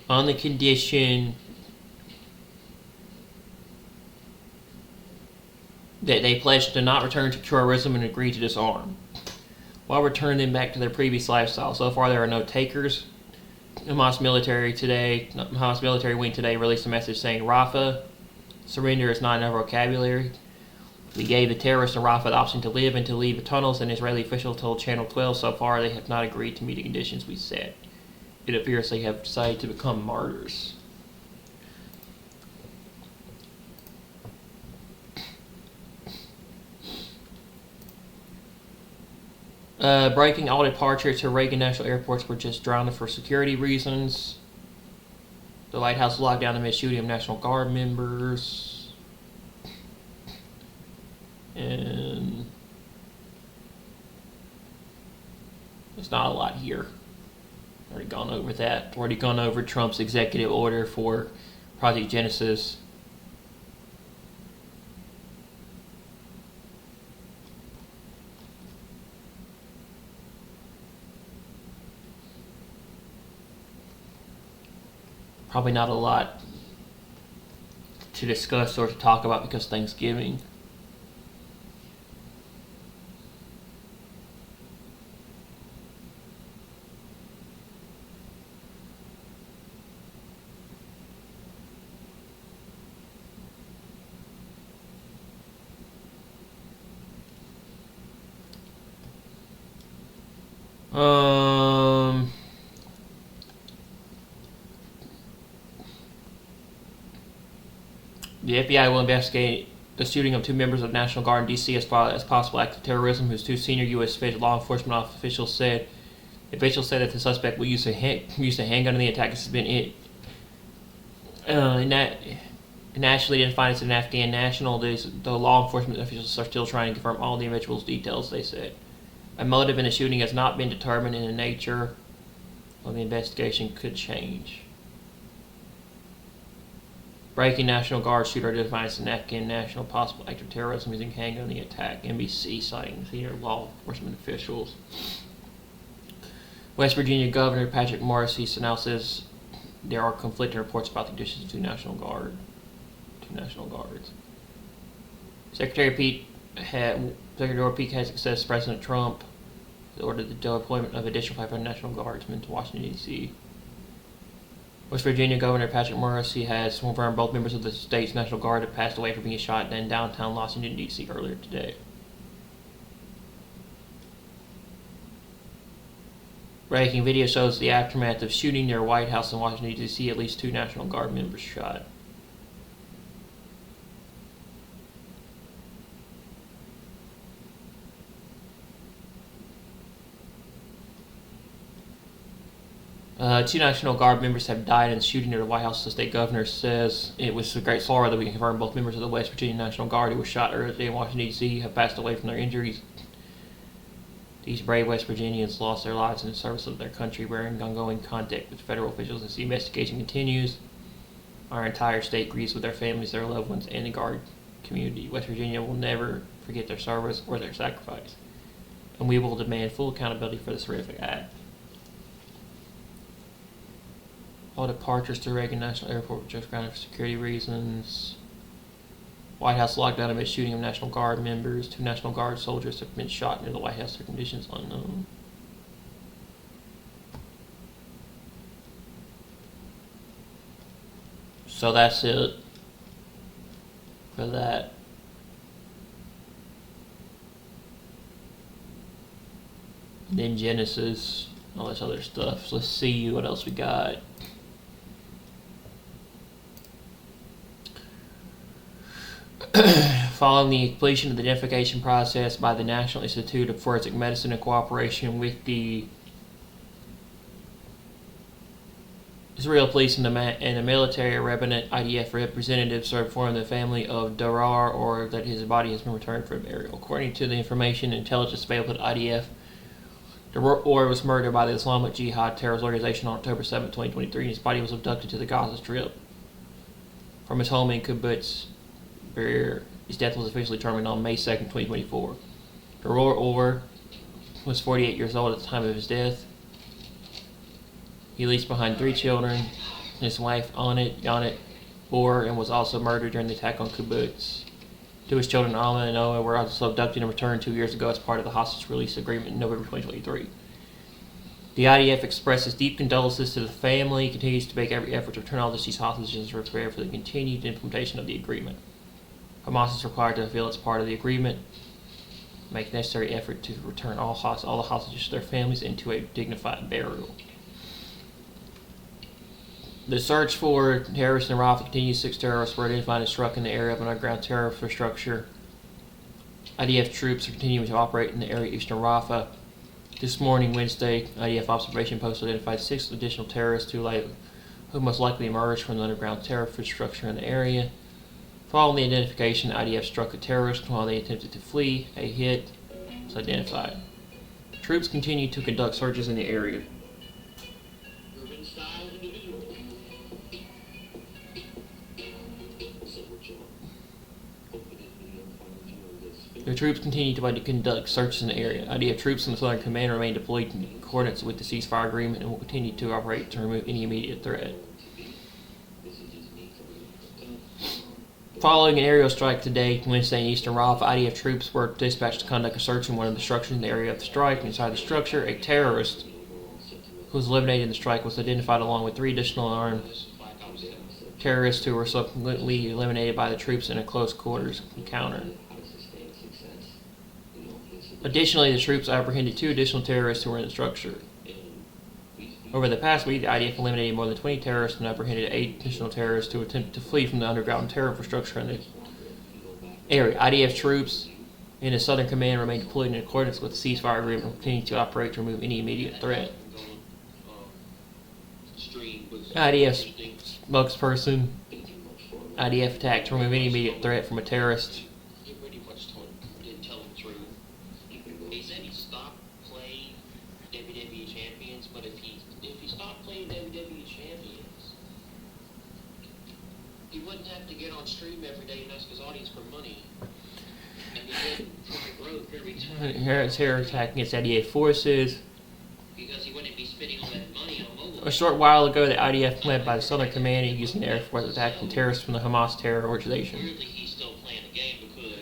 on the condition that they pledge to not return to terrorism and agree to disarm, while returning them back to their previous lifestyle. So far, there are no takers. Hamas military wing today released a message saying, Rafah, surrender is not in our vocabulary. We gave the terrorists in Rafah the option to live and to leave the tunnels, and Israeli official told Channel 12 so far they have not agreed to meet the conditions we set. It appears they have decided to become martyrs. Breaking all departures to Reagan National Airports were just drowned for security reasons. The White House locked down amid shooting of National Guard members. And there's not a lot here. Already gone over that. Already gone over Trump's executive order for Project Genesis. Probably not a lot to discuss or to talk about because Thanksgiving. The FBI will investigate the shooting of 2 members of National Guard in D.C. as possible act of terrorism, whose 2 senior U.S. law enforcement officials said. Officials said that the suspect will use a handgun in the attack. This has been nationally identified as an Afghan national. The law enforcement officials are still trying to confirm all the individual's details, they said. A motive in the shooting has not been determined, and the nature of the investigation could change. Breaking National Guard shooter identified as an Afghan national, possible act of terrorism using handgun in the attack. NBC citing senior law enforcement officials. West Virginia Governor Patrick Morrisey now says there are conflicting reports about the conditions of 2 National Guards. Secretary Pete has success. President Trump ordered the deployment of additional 500 National Guardsmen to Washington, D.C. West Virginia Governor Patrick Morrisey has confirmed both members of the state's National Guard have passed away from being shot in downtown Washington, D.C. earlier today. Breaking video shows the aftermath of shooting near White House in Washington, D.C. At least 2 National Guard members shot. Two National Guard members have died in the shooting near the White House. The state governor says it was a great sorrow that we can confirm both members of the West Virginia National Guard who were shot earlier today in Washington, D.C. have passed away from their injuries. These brave West Virginians lost their lives in the service of their country. We're in ongoing contact with federal officials as the investigation continues. Our entire state grieves with their families, their loved ones, and the Guard community. West Virginia will never forget their service or their sacrifice, and we will demand full accountability for this horrific act. All departures to Reagan National Airport were just grounded for security reasons. White House lockdown amid shooting of National Guard members. 2 National Guard soldiers have been shot near the White House. Their conditions unknown. So that's it for that. And then Genesis, all this other stuff. So let's see what else we got. Following the completion of the identification process by the National Institute of Forensic Medicine in cooperation with the Israel police and the military, Rabbinate IDF representatives are informed the family of Darar or that his body has been returned for burial. According to the information and intelligence available to IDF, Darar was murdered by the Islamic Jihad terrorist organization on October 7, 2023, and his body was abducted to the Gaza Strip from his home in Kibbutz. His death was officially determined on May 2nd, 2024. Darar was 48 years old at the time of his death. He leaves behind 3 children, his wife Yonit Or, and was also murdered during the attack on Kibbutz. 2 of his children, Alma and Noah, were also abducted and returned 2 years ago as part of the hostage release agreement in November 2023. The IDF expresses deep condolences to the family, continues to make every effort to return all deceased hostages and prepare for the continued implementation of the agreement. Hamas is required to fulfill its part of the agreement, make necessary effort to return all the hostages to their families and to a dignified burial. The search for terrorists in Rafah continues. 6 terrorists were identified and struck in the area of an underground terror infrastructure. IDF troops are continuing to operate in the area of eastern Rafah. This morning, Wednesday, IDF observation posts identified 6 additional terrorists who most likely emerged from the underground terror infrastructure in the area. Following the identification, IDF struck a terrorist while they attempted to flee. A hit was identified. Troops continue to conduct searches in the area. The troops continue to conduct searches in the area. IDF troops in the Southern Command remain deployed in accordance with the ceasefire agreement and will continue to operate to remove any immediate threat. Following an aerial strike today, Wednesday in eastern Rafah, IDF troops were dispatched to conduct a search in one of the structures in the area of the strike. Inside the structure, a terrorist who was eliminated in the strike was identified along with 3 additional armed terrorists who were subsequently eliminated by the troops in a close quarters encounter. Additionally, the troops apprehended 2 additional terrorists who were in the structure. Over the past week, the IDF eliminated more than 20 terrorists and apprehended 8 additional terrorists who attempted to flee from the underground terror infrastructure in the area. IDF troops in the Southern Command remain deployed in accordance with the ceasefire agreement and continue to operate to remove any immediate threat. IDF spokesperson, IDF attack to remove any immediate threat from a terrorist. He pretty much didn't tell the truth. He said he stopped playing WWE champions, but if he stopped playing WWE champions, he wouldn't have to get on stream every day and ask his audience for money. And he did for growth every time. Terror attack against IDF forces. Because he wouldn't be spending all that money on mobile. A short while ago, the IDF, led by the Southern Command, using the Air Force, attacking terrorists from the Hamas terror organization,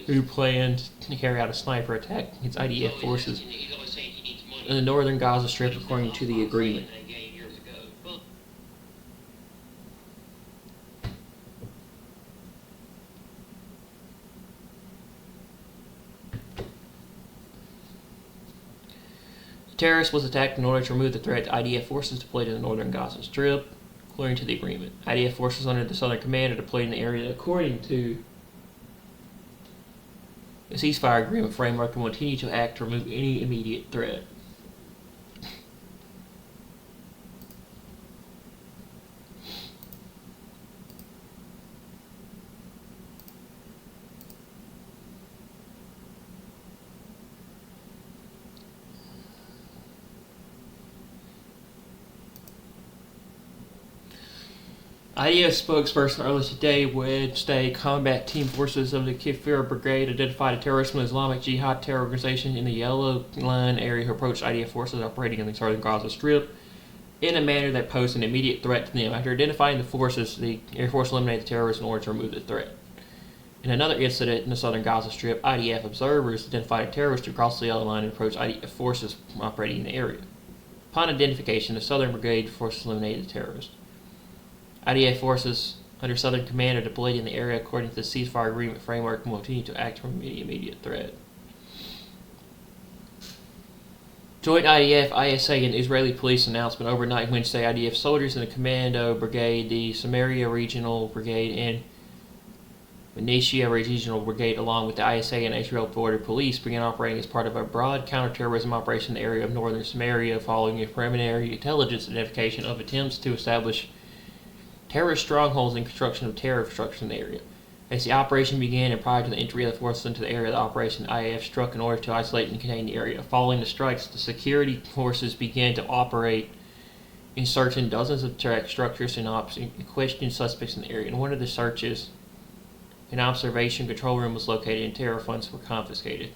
who planned to carry out a sniper attack against IDF forces in the northern Gaza Strip, according to the agreement. The terrorist was attacked in order to remove the threat to IDF forces deployed in the northern Gaza Strip, according to the agreement. IDF forces under the Southern Command are deployed in the area according to the ceasefire agreement framework and will continue to act to remove any immediate threat. IDF spokesperson earlier today, Wednesday, combat team forces of the Kfir Brigade identified a terrorist from the Islamic Jihad terror organization in the Yellow Line area who approached IDF forces operating in the southern Gaza Strip in a manner that posed an immediate threat to them. After identifying the forces, the Air Force eliminated the terrorists in order to remove the threat. In another incident in the southern Gaza Strip, IDF observers identified a terrorist who crossed the Yellow Line and approached IDF forces operating in the area. Upon identification, the Southern Brigade forces eliminated the terrorist. IDF forces under Southern Command are deployed in the area according to the ceasefire agreement framework and will continue to act from any immediate threat. Joint IDF, ISA, and Israeli police announcement overnight Wednesday. IDF soldiers in the Commando Brigade, the Samaria Regional Brigade, and Benicia Regional Brigade, along with the ISA and Israel Border Police, began operating as part of a broad counterterrorism operation in the area of northern Samaria following a preliminary intelligence identification of attempts to establish terrorist strongholds and construction of terror infrastructure in the area. As the operation began and prior to the entry of the forces into the area, the operation IAF struck in order to isolate and contain the area. Following the strikes, the security forces began to operate in searching dozens of terror structures and questioning suspects in the area. In one of the searches, an observation control room was located and terror funds were confiscated.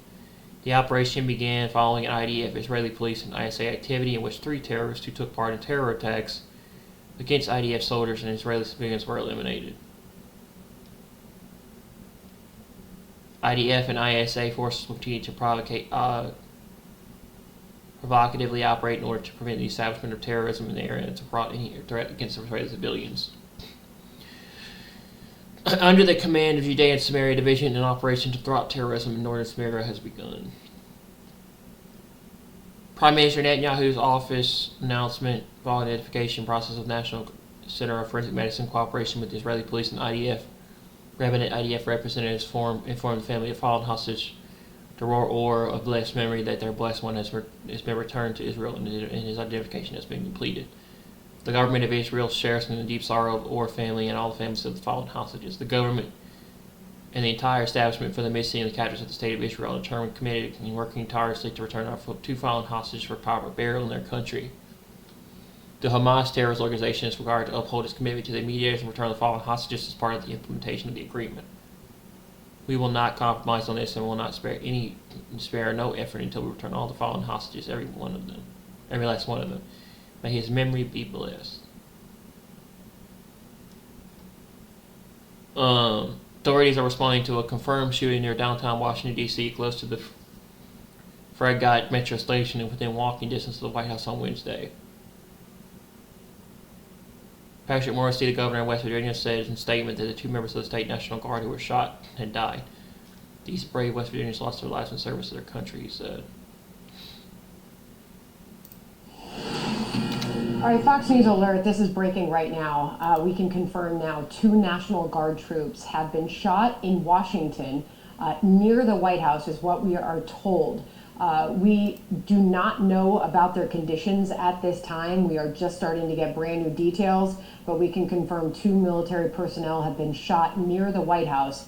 The operation began following an IDF, Israeli police, and ISA activity in which 3 terrorists who took part in terror attacks against IDF soldiers and Israeli civilians were eliminated. IDF and ISA forces will continue to provocatively operate in order to prevent the establishment of terrorism in the area and to prompt any threat against Israeli civilians. Under the command of Judea and Samaria Division, an operation to thwart terrorism in northern Samaria has begun. Prime Minister Netanyahu's office announcement following the identification process of National Center of Forensic Medicine cooperation with the Israeli police and IDF. Revenant IDF representatives informed the family of fallen hostage Dror Or of blessed memory that their blessed one has been returned to Israel and his identification has been completed. The government of Israel shares in the deep sorrow of the Or family and all the families of the fallen hostages. The government and the entire establishment for the missing and the captors of the state of Israel are determined, committed, and working tirelessly to return our 2 fallen hostages for proper burial in their country. The Hamas terrorist organization is required to uphold its commitment to the immediate and return of the fallen hostages as part of the implementation of the agreement. We will not compromise on this and will not spare no effort until we return all the fallen hostages, every last one of them. May his memory be blessed. Authorities are responding to a confirmed shooting near downtown Washington, D.C., close to the Farragut Metro Station and within walking distance of the White House on Wednesday. Patrick Morrisey, the governor of West Virginia, said in a statement that the 2 members of the state National Guard who were shot had died. These brave West Virginians lost their lives in service to their country, he said. All right, Fox News alert. This is breaking right now. We can confirm now 2 National Guard troops have been shot in Washington near the White House, is what we are told. We do not know about their conditions at this time. We are just starting to get brand new details, but we can confirm 2 military personnel have been shot near the White House.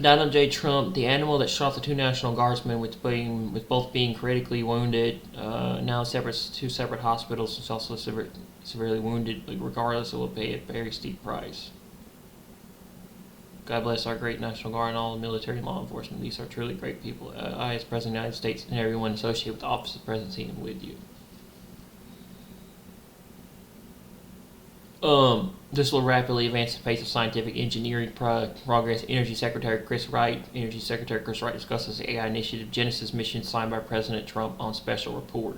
Donald J. Trump, the animal that shot the 2 National Guardsmen, with both being critically wounded, now two separate hospitals, is also severely wounded, but regardless, it will pay a very steep price. God bless our great National Guard and all the military and law enforcement. These are truly great people. I, as President of the United States, and everyone associated with the office of presidency, am with you. This will rapidly advance the pace of scientific engineering progress. Energy Secretary Chris Wright discusses the AI initiative Genesis mission signed by President Trump on special report.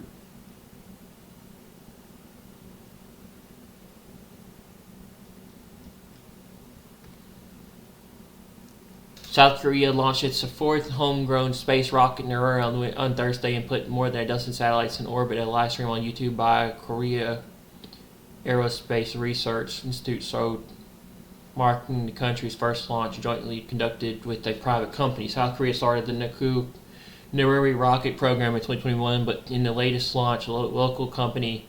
South Korea launched its 4th homegrown space rocket on Thursday and put more than a dozen satellites in orbit. A live stream on YouTube by Korea Aerospace Research Institute showed, marking the country's first launch jointly conducted with a private company. South Korea started the Naruri rocket program in 2021, but in the latest launch, a local company,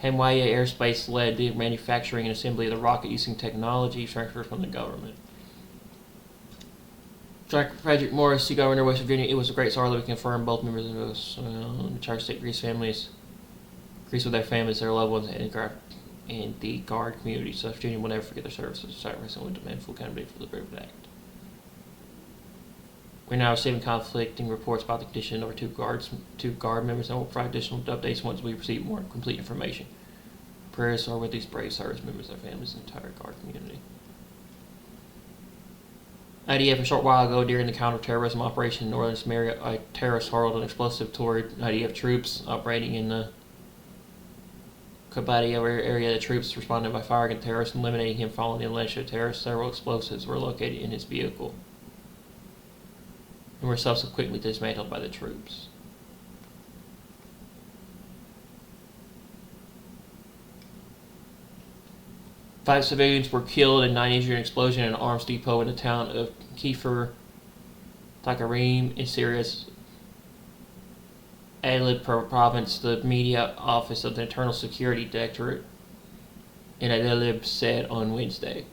Hanwha Aerospace, led the manufacturing and assembly of the rocket using technology transferred from the government. Dr. Frederick Morris, the governor of West Virginia, it was a great sorrow that we confirmed both members of the Tri-State Greece families. Greece with their families, their loved ones, and the Guard community. South Virginia will never forget their services, sacrifice, and will demand full accountability for the brave act. We're now receiving conflicting reports about the condition of our two guard members, and will provide additional updates once we receive more complete information. Prayers are with these brave service members, their families, and the entire Guard community. IDF a short while ago during the counterterrorism operation in northern Somalia, a terrorist hurled an explosive toward IDF troops operating in the Kabati area. The troops responded by firing at terrorists and eliminating him following the alleged terrorist. Several explosives were located in his vehicle and were subsequently dismantled by the troops. Five civilians were killed and 9 injured in an explosion in an arms depot in the town of Kfir Takarim in Syria's Idlib province. The media office of the Internal Security Directorate in Idlib said on Wednesday.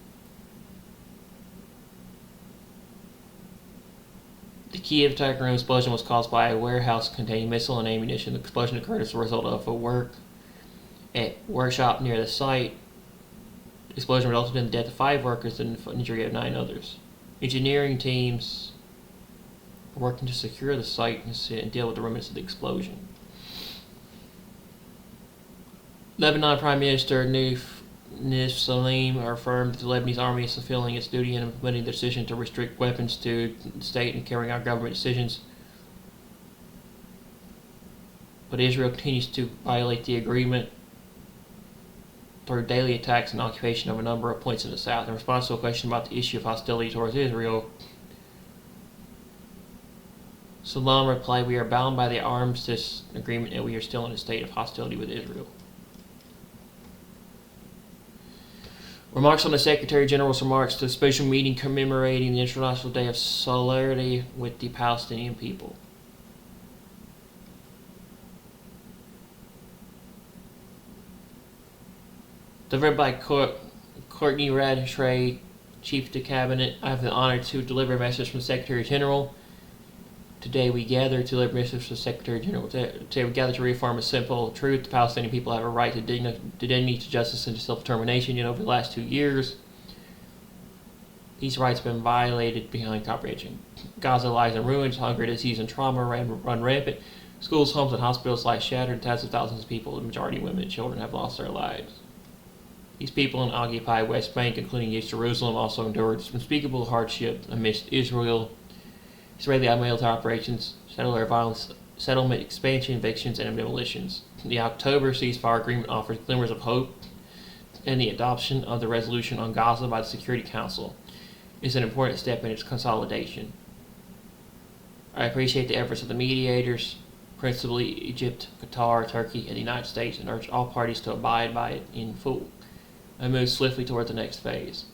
The Kiev Takarim explosion was caused by a warehouse containing missile and ammunition. The explosion occurred as a result of a workshop near the site. The explosion resulted in the death of 5 workers and the injury of 9 others. Engineering teams are working to secure the site and deal with the remnants of the explosion. Lebanon Prime Minister Naif Salim affirmed that the Lebanese army is fulfilling its duty in implementing the decision to restrict weapons to the state and carrying out government decisions. But Israel continues to violate the agreement through daily attacks and occupation of a number of points in the south. In response to a question about the issue of hostility towards Israel, Salam replied, "We are bound by the armistice agreement and we are still in a state of hostility with Israel." Remarks on the Secretary General's remarks to the special meeting commemorating the International Day of Solidarity with the Palestinian people. Delivered by Courtney Radishay, Chief of Cabinet. I have the honor to deliver a message from the Secretary General. Today we gather to deliver a message from the Secretary General. Today we gather to reaffirm a simple truth. The Palestinian people have a right to dignity, to justice, and to self-determination. Yet over the last 2 years, these rights have been violated beyond comprehension. Gaza lies in ruins, hunger, disease, and trauma run rampant. Schools, homes, and hospitals lie shattered. Tens of thousands of people, the majority women and children, have lost their lives. These people in occupied West Bank, including East Jerusalem, also endured unspeakable hardship amidst Israeli military operations, settler violence, settlement expansion, evictions, and demolitions. The October ceasefire agreement offers glimmers of hope, and the adoption of the resolution on Gaza by the Security Council is an important step in its consolidation. I appreciate the efforts of the mediators, principally Egypt, Qatar, Turkey, and the United States, and urge all parties to abide by it in full and move swiftly toward the next phase.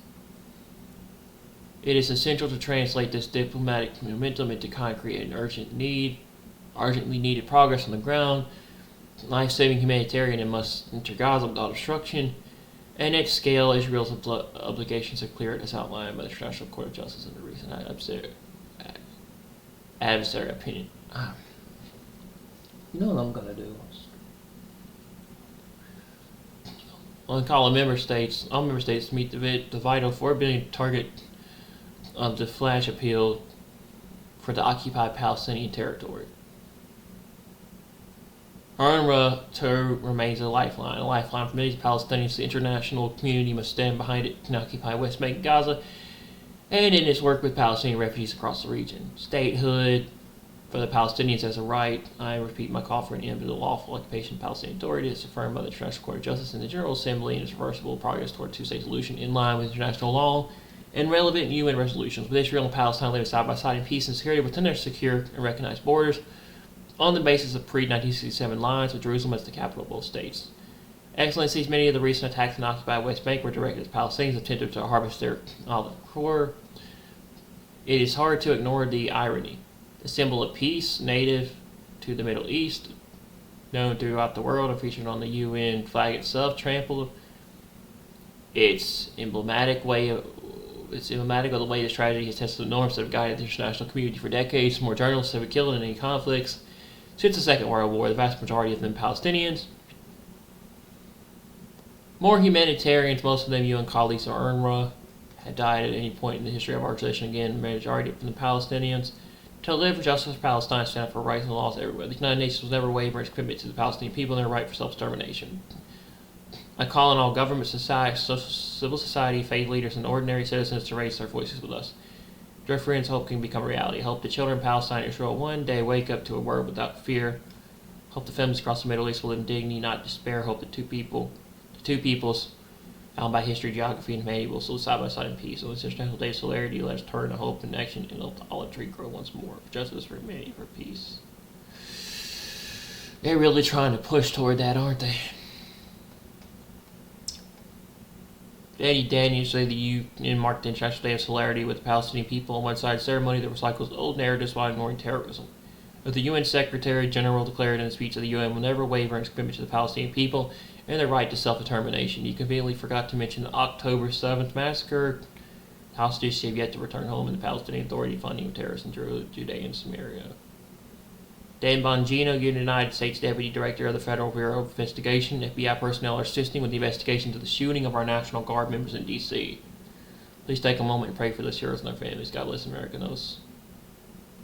It is essential to translate this diplomatic momentum into concrete and urgently needed progress on the ground, life-saving humanitarian and must enter Gaza without obstruction, and at scale Israel's obligations are clear as outlined by the International Court of Justice in the recent adversary opinion. You know what I'm going to do? On call on all member states to meet the vital $4 billion target of the flash appeal for the occupied Palestinian territory. UNRWA remains a lifeline for millions of Palestinians. The international community must stand behind it in occupied West Bank and Gaza, and in its work with Palestinian refugees across the region. Statehood for the Palestinians as a right. I repeat my call for an end to the lawful occupation of Palestinian Authority as affirmed by the International Court of Justice and the General Assembly, and its reversible progress toward a two-state solution in line with international law and relevant UN resolutions, with Israel and Palestine living side by side in peace and security within their secure and recognized borders on the basis of pre-1967 lines, with Jerusalem as the capital of both states. Excellencies, many of the recent attacks on the occupied West Bank were directed at Palestinians attempting to harvest their olive core. It is hard to ignore the irony. The symbol of peace, native to the Middle East, known throughout the world and featured on the UN flag itself, trampled. It's emblematic of the way this tragedy has tested the norms that have guided the international community for decades. More journalists have been killed in any conflicts since the Second World War, the vast majority of them Palestinians. More humanitarians, most of them UN colleagues of UNRWA, had died at any point in the history of our organization. Again, the majority of them Palestinians. To live for justice for Palestine, stand up for rights and laws everywhere. The United Nations will never waver in its commitment to the Palestinian people and their right for self-determination. I call on all government, society, civil society, faith leaders, and ordinary citizens to raise their voices with us. Dear friends, hope can become a reality. Hope the children of Palestine and Israel one day wake up to a world without fear. Hope the families across the Middle East will live in dignity, not despair. Hope the two peoples, bound by history, geography, and humanity, will live side by side in peace. On this International Day of Solidarity, let us turn to hope and action and let the olive tree grow once more. For justice, for humanity, for peace. They're really trying to push toward that, aren't they? Eddie Daniels say the UN marked the International Day of Solidarity with the Palestinian people on one side, a ceremony that recycles old narratives while ignoring terrorism. But the UN Secretary General declared in a speech that the UN will never waver in its commitment to the Palestinian people and their right to self-determination. He conveniently forgot to mention the October 7th massacre. Hostages have yet to return home, and the Palestinian Authority funding of terrorists in Judea and Samaria. Dan Bongino, United States Deputy Director of the Federal Bureau of Investigation, FBI personnel are assisting with the investigation into the shooting of our National Guard members in D.C. Please take a moment and pray for those heroes and their families. God bless America and those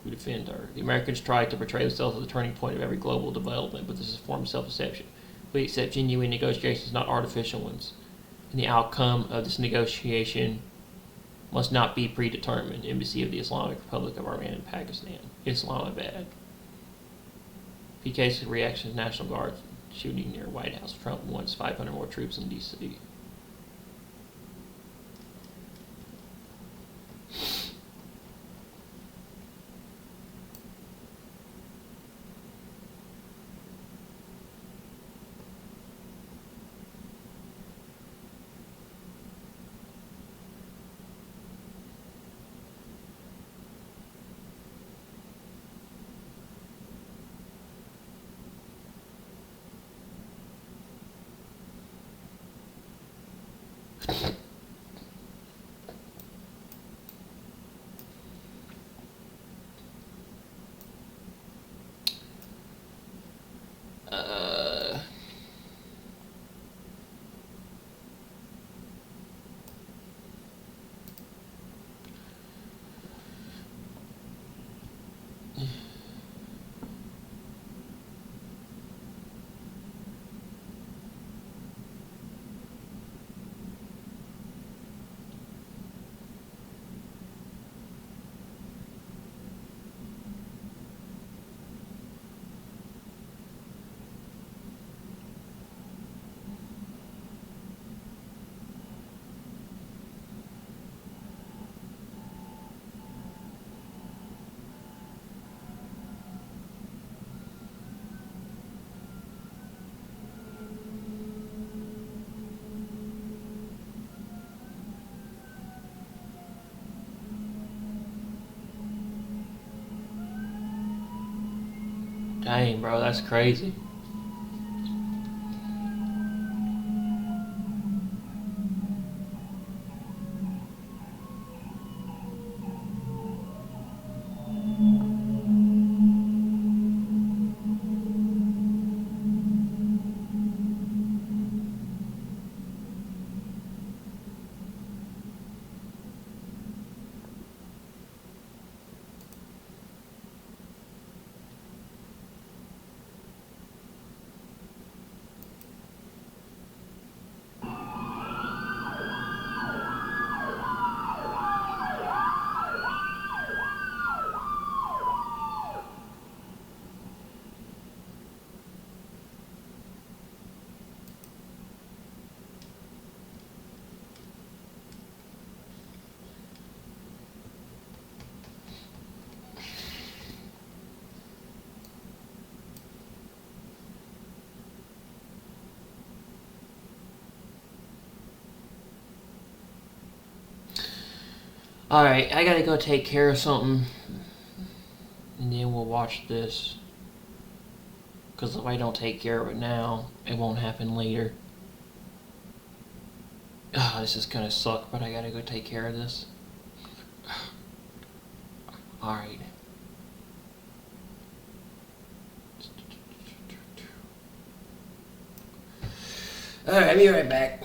who defend her. The Americans try to portray themselves as the turning point of every global development, but this is a form of self-deception. We accept genuine negotiations, not artificial ones. And the outcome of this negotiation must not be predetermined. Embassy of the Islamic Republic of Iran and Pakistan, Islamabad. PK's reaction to National Guard shooting near White House. Trump wants 500 more troops in D.C. Dang, bro, that's crazy. Alright, I gotta go take care of something. And then we'll watch this. Because if I don't take care of it now, it won't happen later. This is gonna suck, but I gotta go take care of this. Alright. Alright, I'll be right back.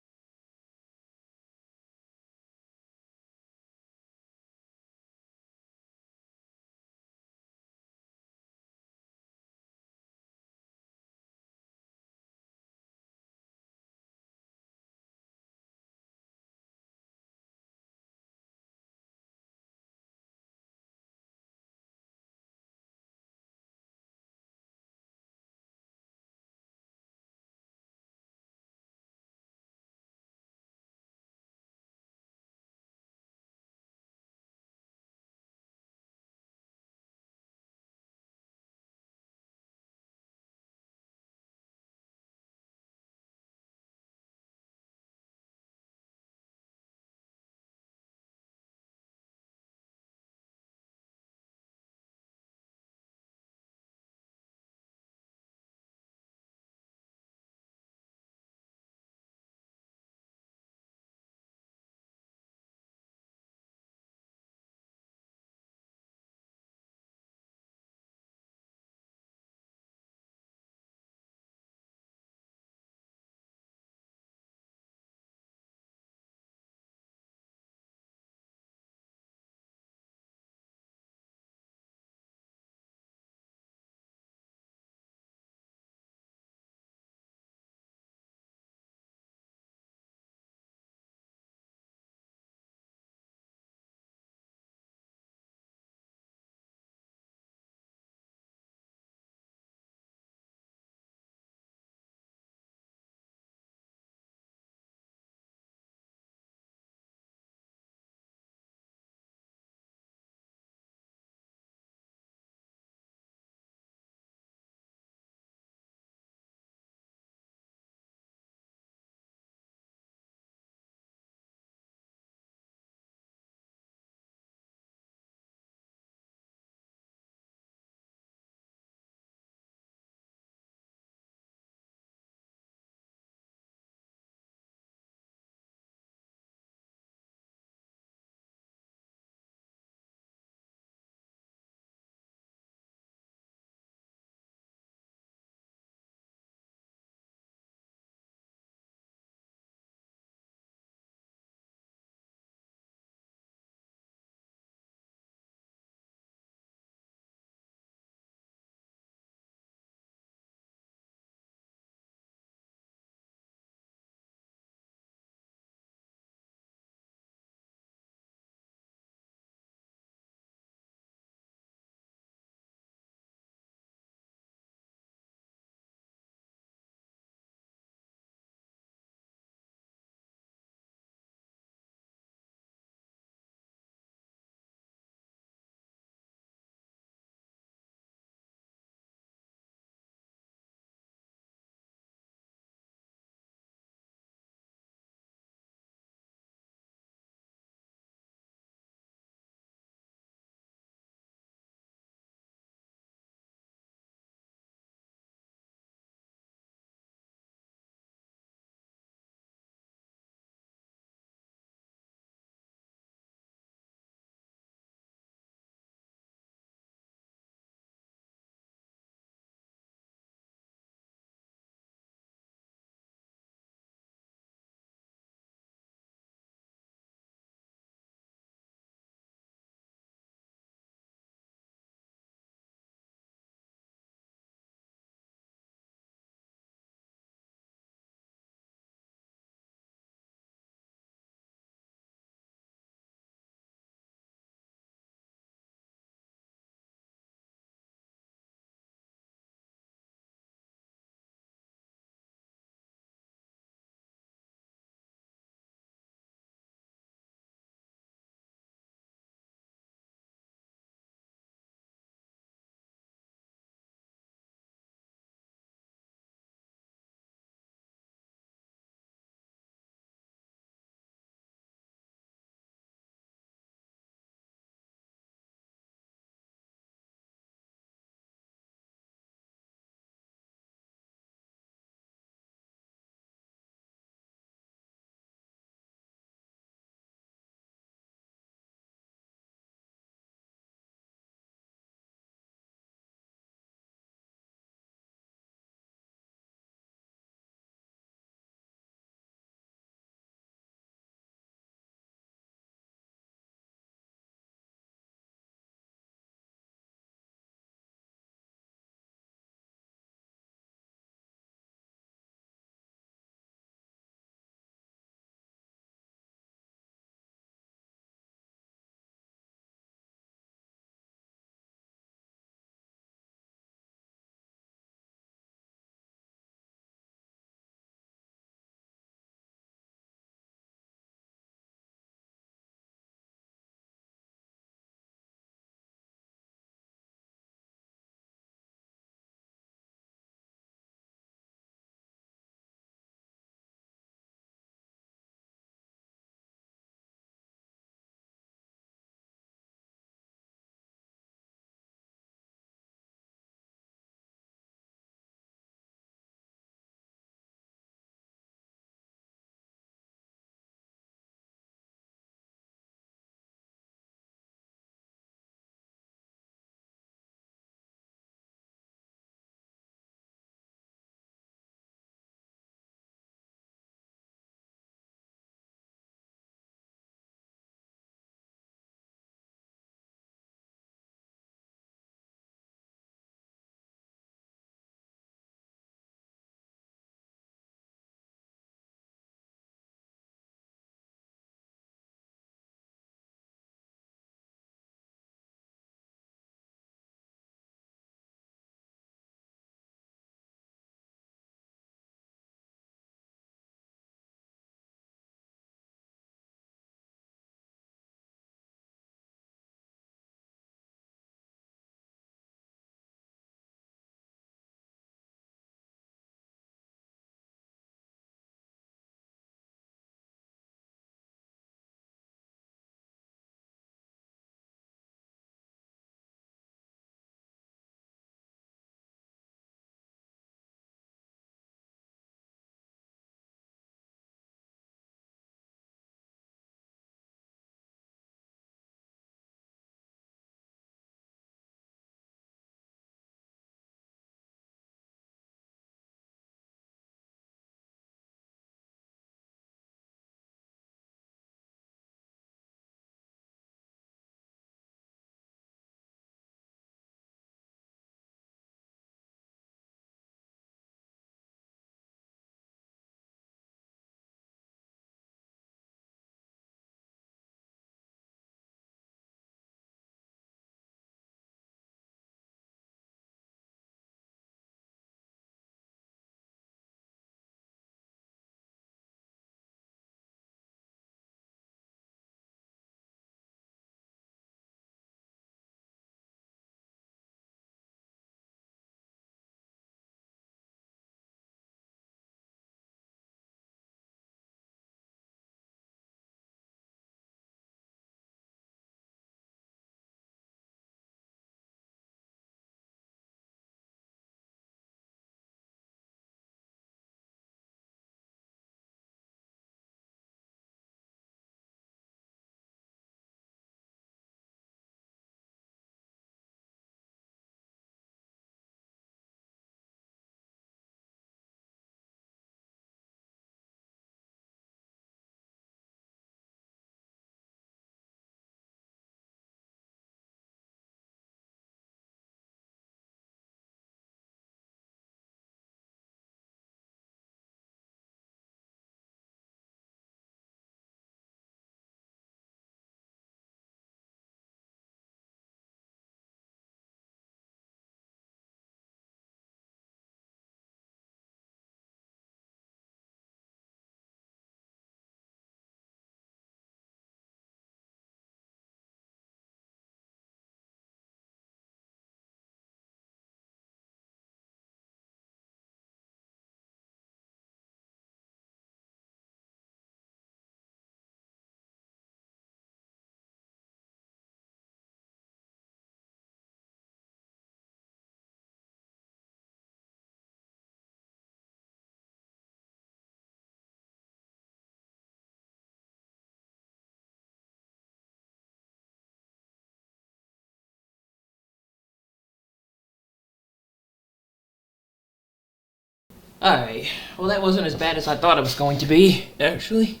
Alright, well that wasn't as bad as I thought it was going to be, actually.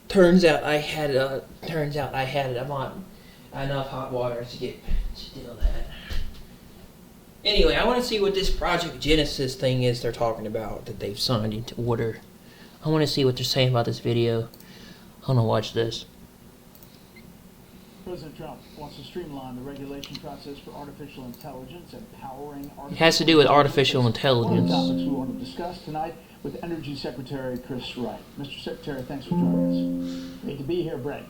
Turns out I had enough hot water to do that. Anyway, I want to see what this Project Genesis thing is they're talking about that they've signed into order. I want to see what they're saying about this video. I want to watch this. President Trump wants to streamline the regulation process for artificial intelligence and powering artificial It has to do with artificial intelligence. One of the topics we want to discuss tonight with Energy Secretary Chris Wright. Mr. Secretary, thanks for joining us. Great to be here, Brett.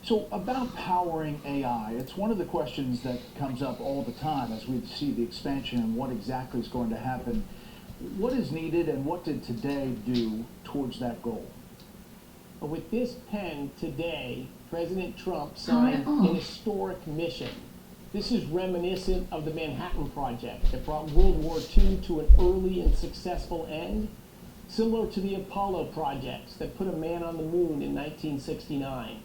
So about powering AI, it's one of the questions that comes up all the time as we see the expansion and what exactly is going to happen. What is needed and what did today do towards that goal? With this pen today, President Trump signed an historic mission. This is reminiscent of the Manhattan Project that brought World War II to an early and successful end, similar to the Apollo projects that put a man on the moon in 1969.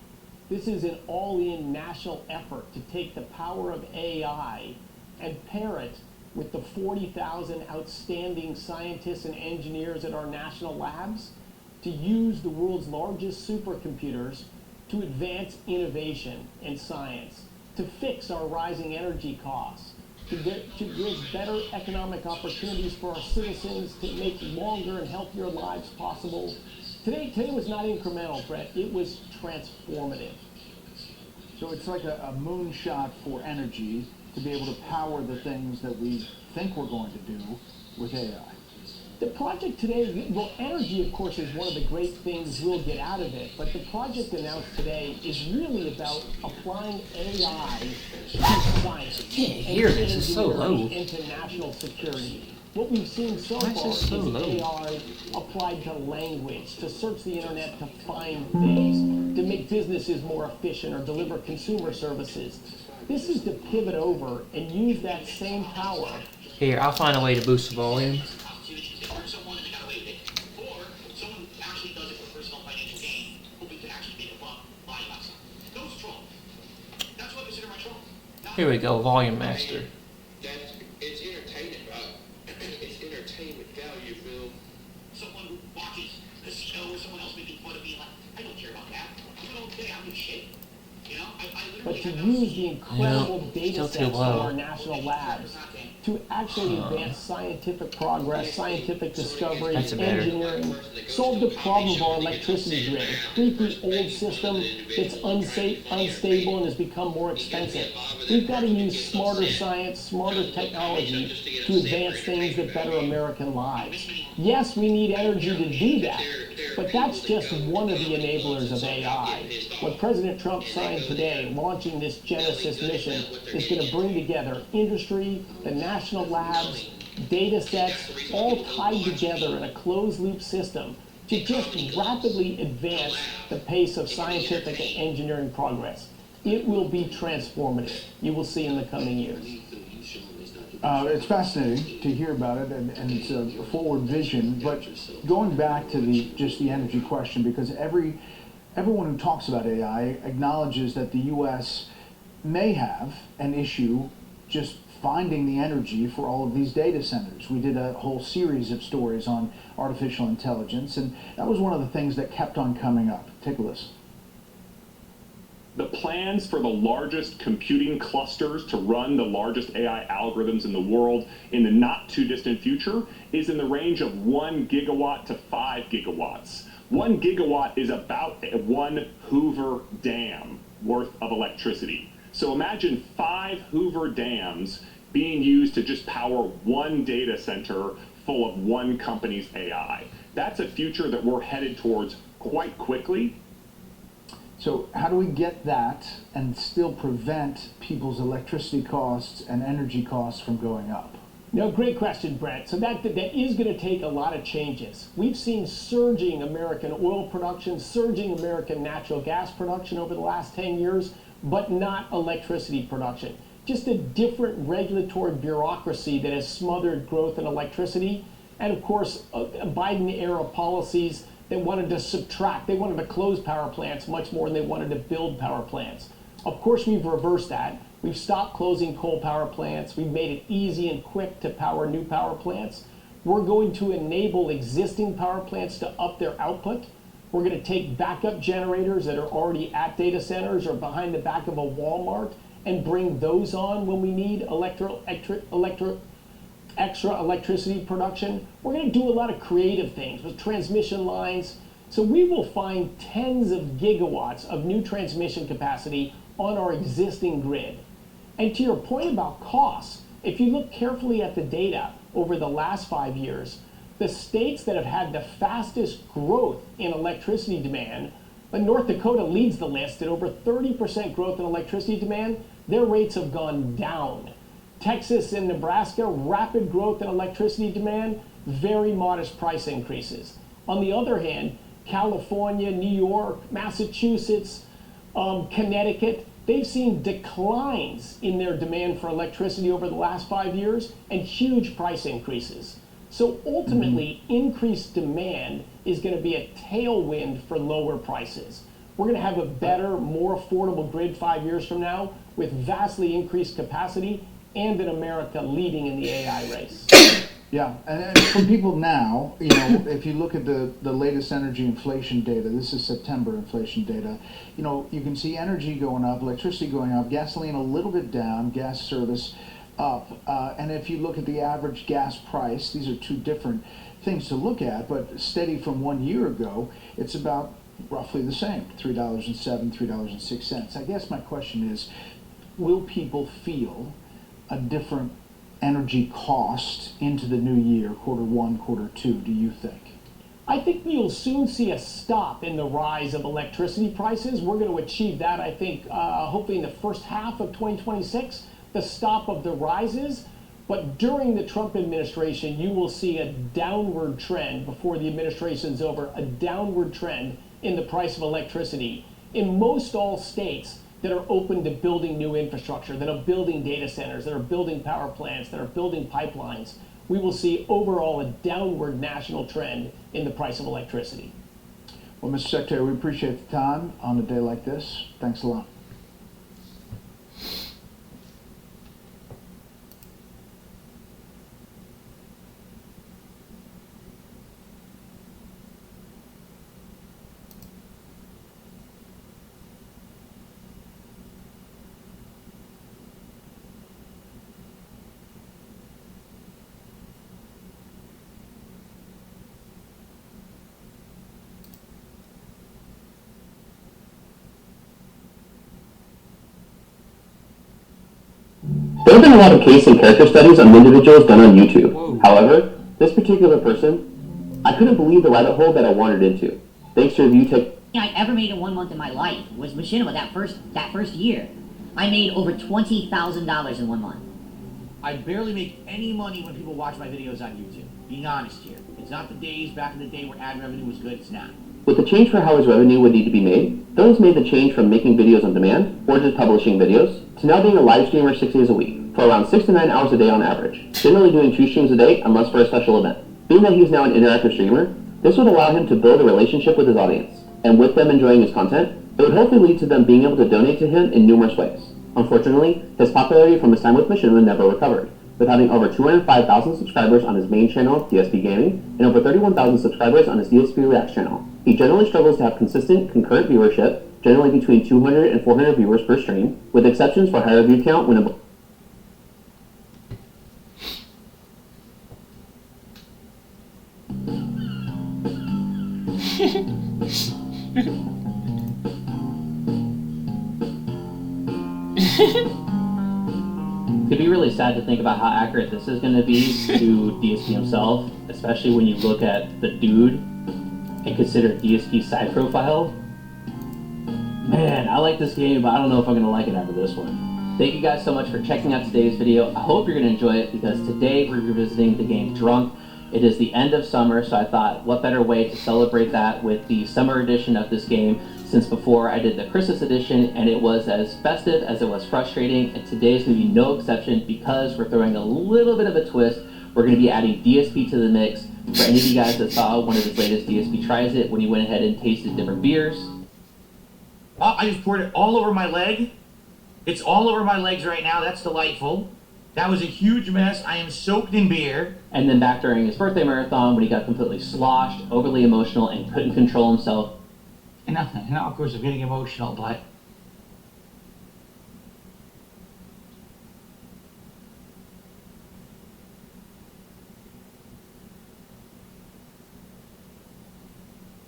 This is an all-in national effort to take the power of AI and pair it with the 40,000 outstanding scientists and engineers at our national labs to use the world's largest supercomputers to advance innovation and science, to fix our rising energy costs, to give better economic opportunities for our citizens, to make longer and healthier lives possible. Today was not incremental, Brett. It was transformative. So it's like a moonshot for energy to be able to power the things that we think we're going to do with AI. The project today, well, energy, of course, is one of the great things we'll get out of it, but the project announced today is really about applying AI to science. I can't hear this, it's so low. Into national security. What we've seen so far is AI applied to language, to search the internet to find things, to make businesses more efficient or deliver consumer services. This is to pivot over and use that same power. Here, I'll find a way to boost the volume. Here we go, Volume Master. It's entertainment, it's entertainment value, Phil. Someone who watches the show or someone else making fun of me, like, I don't care about that. You don't think I'm in shit. You know, But to use the incredible data sets from our national labs to actually advance scientific progress, scientific discovery, engineering, solve the problem of our electricity grid, a creepy old system that's unstable and has become more expensive. We've got to use smarter science, smarter technology to advance things that better American lives. Yes, we need energy to do that, but that's just one of the enablers of AI. What President Trump signed today, launching this Genesis mission, is going to bring together industry, the national labs, data sets, all tied together in a closed-loop system to just rapidly advance the pace of scientific and engineering progress. It will be transformative. You will see in the coming years. It's fascinating to hear about it, and it's a forward vision. But going back to the energy question, because everyone who talks about AI acknowledges that the U.S. may have an issue just finding the energy for all of these data centers. We did a whole series of stories on artificial intelligence, and that was one of the things that kept on coming up. Take a listen. The plans for the largest computing clusters to run the largest AI algorithms in the world in the not too distant future is in the range of 1 gigawatt to 5 gigawatts. 1 gigawatt is about one Hoover Dam worth of electricity. So imagine 5 Hoover Dams being used to just power one data center full of one company's AI. That's a future that we're headed towards quite quickly. So how do we get that and still prevent people's electricity costs and energy costs from going up? No, great question, Brett. So that is going to take a lot of changes. We've seen surging American oil production, surging American natural gas production over the last 10 years, but not electricity production. Just a different regulatory bureaucracy that has smothered growth in electricity. And of course, Biden-era policies that wanted to subtract. They wanted to close power plants much more than they wanted to build power plants. Of course, we've reversed that. We've stopped closing coal power plants. We've made it easy and quick to power new power plants. We're going to enable existing power plants to up their output. We're going to take backup generators that are already at data centers or behind the back of a Walmart and bring those on when we need extra electricity production. We're going to do a lot of creative things with transmission lines. So we will find tens of gigawatts of new transmission capacity on our existing grid. And to your point about costs, if you look carefully at the data over the last 5 years, the states that have had the fastest growth in electricity demand, North Dakota leads the list at over 30% growth in electricity demand. Their rates have gone down. Texas and Nebraska, rapid growth in electricity demand, very modest price increases. On the other hand, California, New York, Massachusetts, Connecticut, they've seen declines in their demand for electricity over the last 5 years and huge price increases. So ultimately, increased demand is going to be a tailwind for lower prices. We're going to have a better, more affordable grid 5 years from now with vastly increased capacity and in America leading in the AI race. Yeah, and for people now, you know, if you look at the latest energy inflation data, this is September inflation data, you know, you can see energy going up, electricity going up, gasoline a little bit down, gas service up. And if you look at the average gas price, these are two different things to look at, but steady from 1 year ago, it's about roughly the same, $3.07, $3.06. I guess my question is, will people feel a different energy cost into the new year, Q1, Q2, do you think? I think you'll soon see a stop in the rise of electricity prices. We're going to achieve that, I think, hopefully in the first half of 2026, the stop of the rises. But during the Trump administration, you will see a downward trend before the administration's over, a downward trend in the price of electricity. In most all states that are open to building new infrastructure, that are building data centers, that are building power plants, that are building pipelines, we will see overall a downward national trend in the price of electricity. Well, Mr. Secretary, we appreciate the time on a day like this. Thanks a lot. There have been a lot of case and character studies on individuals done on YouTube. However, this particular person, I couldn't believe the rabbit hole that I wandered into. Thanks to review tech. I ever made in 1 month in my life was Machinima that first year. I made over $20,000 in 1 month. I barely make any money when people watch my videos on YouTube. Being honest here. It's not the days back in the day where ad revenue was good, it's not. With the change for how his revenue would need to be made, those made the change from making videos on demand, or just publishing videos, to now being a live streamer 6 days a week, for around 6 to 9 hours a day on average, generally doing 2 streams a day unless for a special event. Being that he's now an interactive streamer, this would allow him to build a relationship with his audience, and with them enjoying his content, it would hopefully lead to them being able to donate to him in numerous ways. Unfortunately, his popularity from his time with Machinima never recovered, with having over 205,000 subscribers on his main channel, DSP Gaming, and over 31,000 subscribers on his DSP Reacts channel. He generally struggles to have consistent, concurrent viewership, generally between 200 and 400 viewers per stream, with exceptions for higher view count when It'd be really sad to think about how accurate this is going to be to DSP himself, especially when you look at the dude and consider DSP's side profile. Man, I like this game, but I don't know if I'm going to like it after this one. Thank you guys so much for checking out today's video. I hope you're going to enjoy it because today we're revisiting the game Drunk. It is the end of summer, so I thought what better way to celebrate that with the summer edition of this game, since before I did the Christmas edition and it was as festive as it was frustrating, and today's going to be no exception because we're throwing a little bit of a twist. We're going to be adding DSP to the mix. For any of you guys that saw one of his latest DSP Tries It when he went ahead and tasted different beers. Oh, I just poured it all over my leg. It's all over my legs right now. That's delightful. That was a huge mess. I am soaked in beer. And then back during his birthday marathon when he got completely sloshed, overly emotional, and couldn't control himself. And now of course, I'm getting emotional, but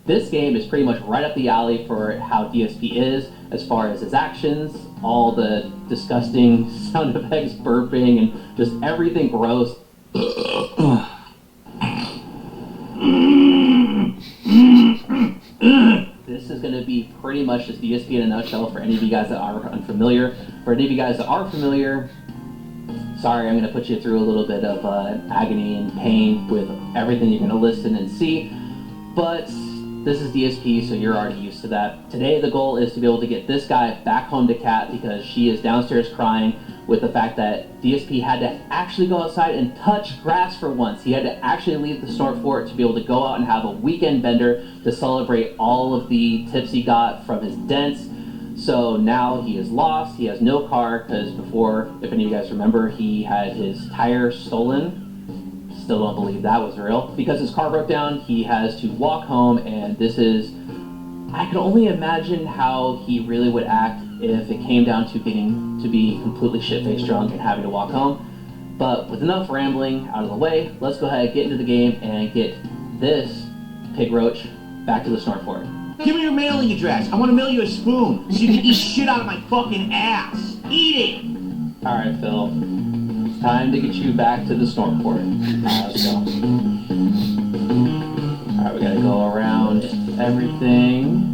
This game is pretty much right up the alley for how DSP is, as far as his actions, all the disgusting sound effects, burping, and just everything gross. This is going to be pretty much just DSP in a nutshell for any of you guys that are unfamiliar. For any of you guys that are familiar, sorry, I'm going to put you through a little bit of agony and pain with everything you're going to listen and see, but this is DSP, so you're already used to that. Today, the goal is to be able to get this guy back home to Kat because she is downstairs crying with the fact that DSP had to actually go outside and touch grass for once. He had to actually leave the Snort Fort to be able to go out and have a weekend bender to celebrate all of the tips he got from his dents. So now he is lost. He has no car because before, if any of you guys remember, he had his tire stolen. Still don't believe that was real. Because his car broke down, he has to walk home, and this is... I can only imagine how he really would act if it came down to getting to be completely shit-faced drunk and having to walk home. But with enough rambling out of the way, let's go ahead, get into the game, and get this pig roach back to the Snort Fort. Give me your mailing address. I want to mail you a spoon so you can eat shit out of my fucking ass. Eat it! Alright, Phil. It's time to get you back to the Snort Fort. Alright, let's go. Alright, we gotta go around everything.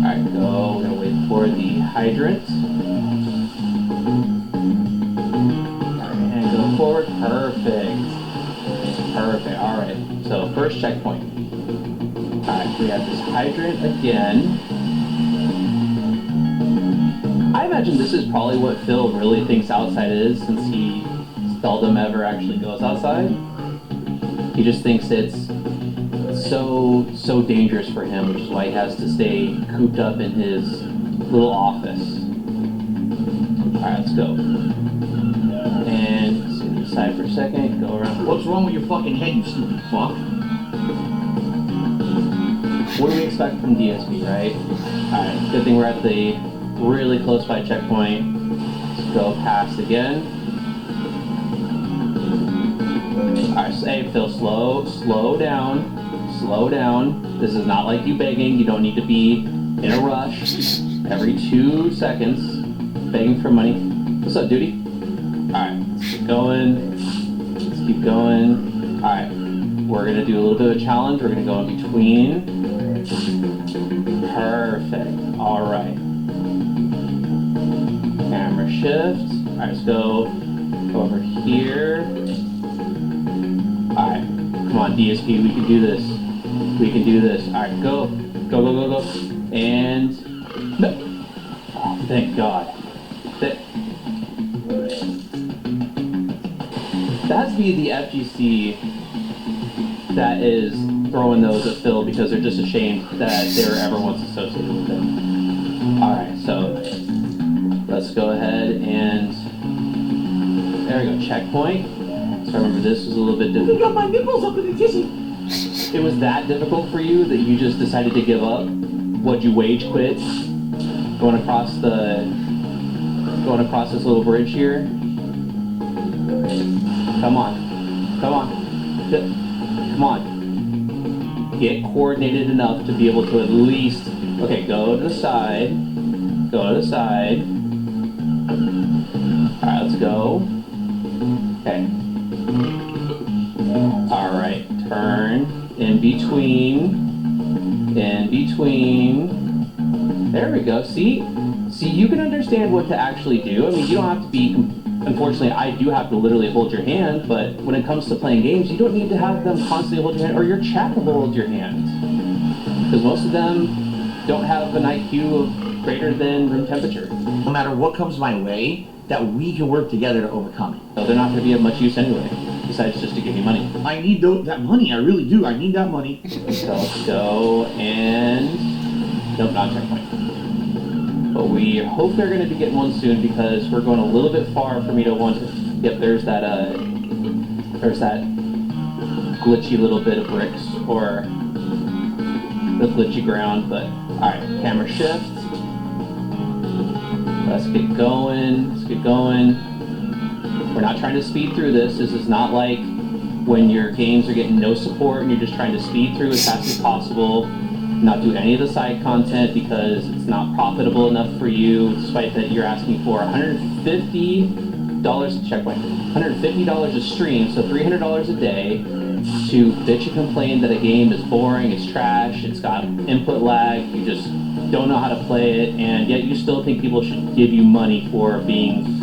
Alright, go. We're gonna wait for the hydrant. Alright, and go forward. Perfect. Perfect. Alright, so first checkpoint. Alright, we have this hydrant again. I imagine this is probably what Phil really thinks outside is, since he seldom ever actually goes outside. He just thinks it's so dangerous for him, which is why he has to stay cooped up in his little office. Alright, let's go. And see the side for a second, go around. What's wrong with your fucking head, you stupid fuck? What do we expect from DSP, right? Alright, good thing we're at the really close by checkpoint. Let's go past again. Alright, so hey Phil, slow down. Slow down. This is not like you begging. You don't need to be in a rush. Every 2 seconds, begging for money. What's up, duty? Alright, let's keep going. Let's keep going. Alright, we're gonna do a little bit of a challenge. We're gonna go in between. Perfect. Alright. Camera shift. Alright, let's go over here. Alright, come on, DSP, we can do this. We can do this. Alright, go. Go, go, go, go. And... no! Oh, thank God. That's be the FGC that is throwing those at Phil because they're just ashamed that they were ever once associated with him. Alright, so let's go ahead and there we go, checkpoint. So I remember this was a little bit difficult. I got my nipples up in the tissue. It was that difficult for you that you just decided to give up? Would you wage quit? Going across this little bridge here? Come on. Come on. Come on. Get coordinated enough to be able to at least... okay, go to the side. Go to the side. Alright, let's go. Okay. Alright, turn. In between. In between. There we go. See, you can understand what to actually do. I mean, you don't have to be... unfortunately, I do have to literally hold your hand, but when it comes to playing games, you don't need to have them constantly hold your hand, or your chat to hold your hand. Because most of them don't have an IQ of greater than room temperature. No matter what comes my way, that we can work together to overcome it. So they're not going to be of much use anyway, besides just to give you money. I need that money, I really do. I need that money. So let's go and... nope, not checkpoint. But we hope they're going to be getting one soon because we're going a little bit far for me to want to. Yep, there's that glitchy little bit of bricks or the glitchy ground. But all right, camera shift. Let's get going. Let's get going. We're not trying to speed through this. This is not like when your games are getting no support and you're just trying to speed through as fast as possible. Not do any of the side content because it's not profitable enough for you, despite that you're asking for $150 checkpoint, $150 a stream, so $300 a day to bitch and complain that a game is boring, it's trash, it's got input lag, you just don't know how to play it, and yet you still think people should give you money for being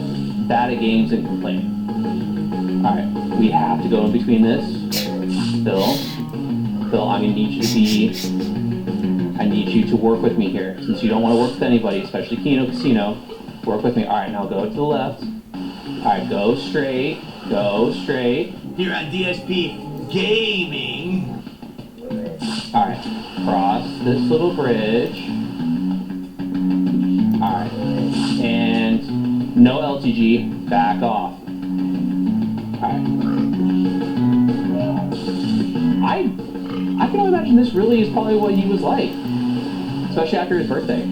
bad at games and complaining. Alright, we have to go in between this. Phil, I'm gonna need you to be... I need you to work with me here. Since you don't want to work with anybody, especially Kino Casino, work with me. Alright, now go to the left. Alright, go straight. Go straight. Here on DSP Gaming. Alright, cross this little bridge. Alright, and no LTG, back off. Alright. I can only imagine this really is probably what he was like. Especially after his birthday.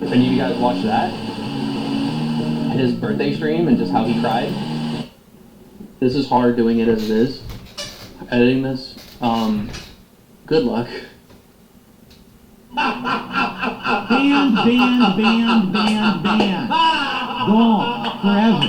If any of you guys watched that, his birthday stream and just how he cried. This is hard doing it as it is. Editing this. Good luck. Banned. Gone forever.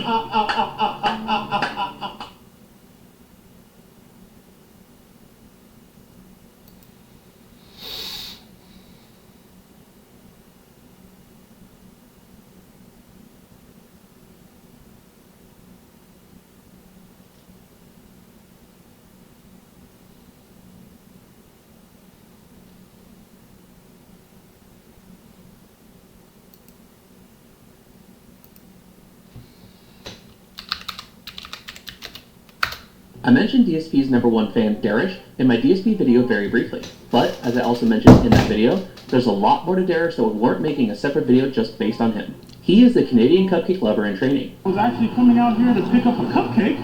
I mentioned DSP's #1 fan, Darish, in my DSP video very briefly, but as I also mentioned in that video, there's a lot more to Darish that we weren't making a separate video just based on him. He is the Canadian cupcake lover in training. I was actually coming out here to pick up a cupcake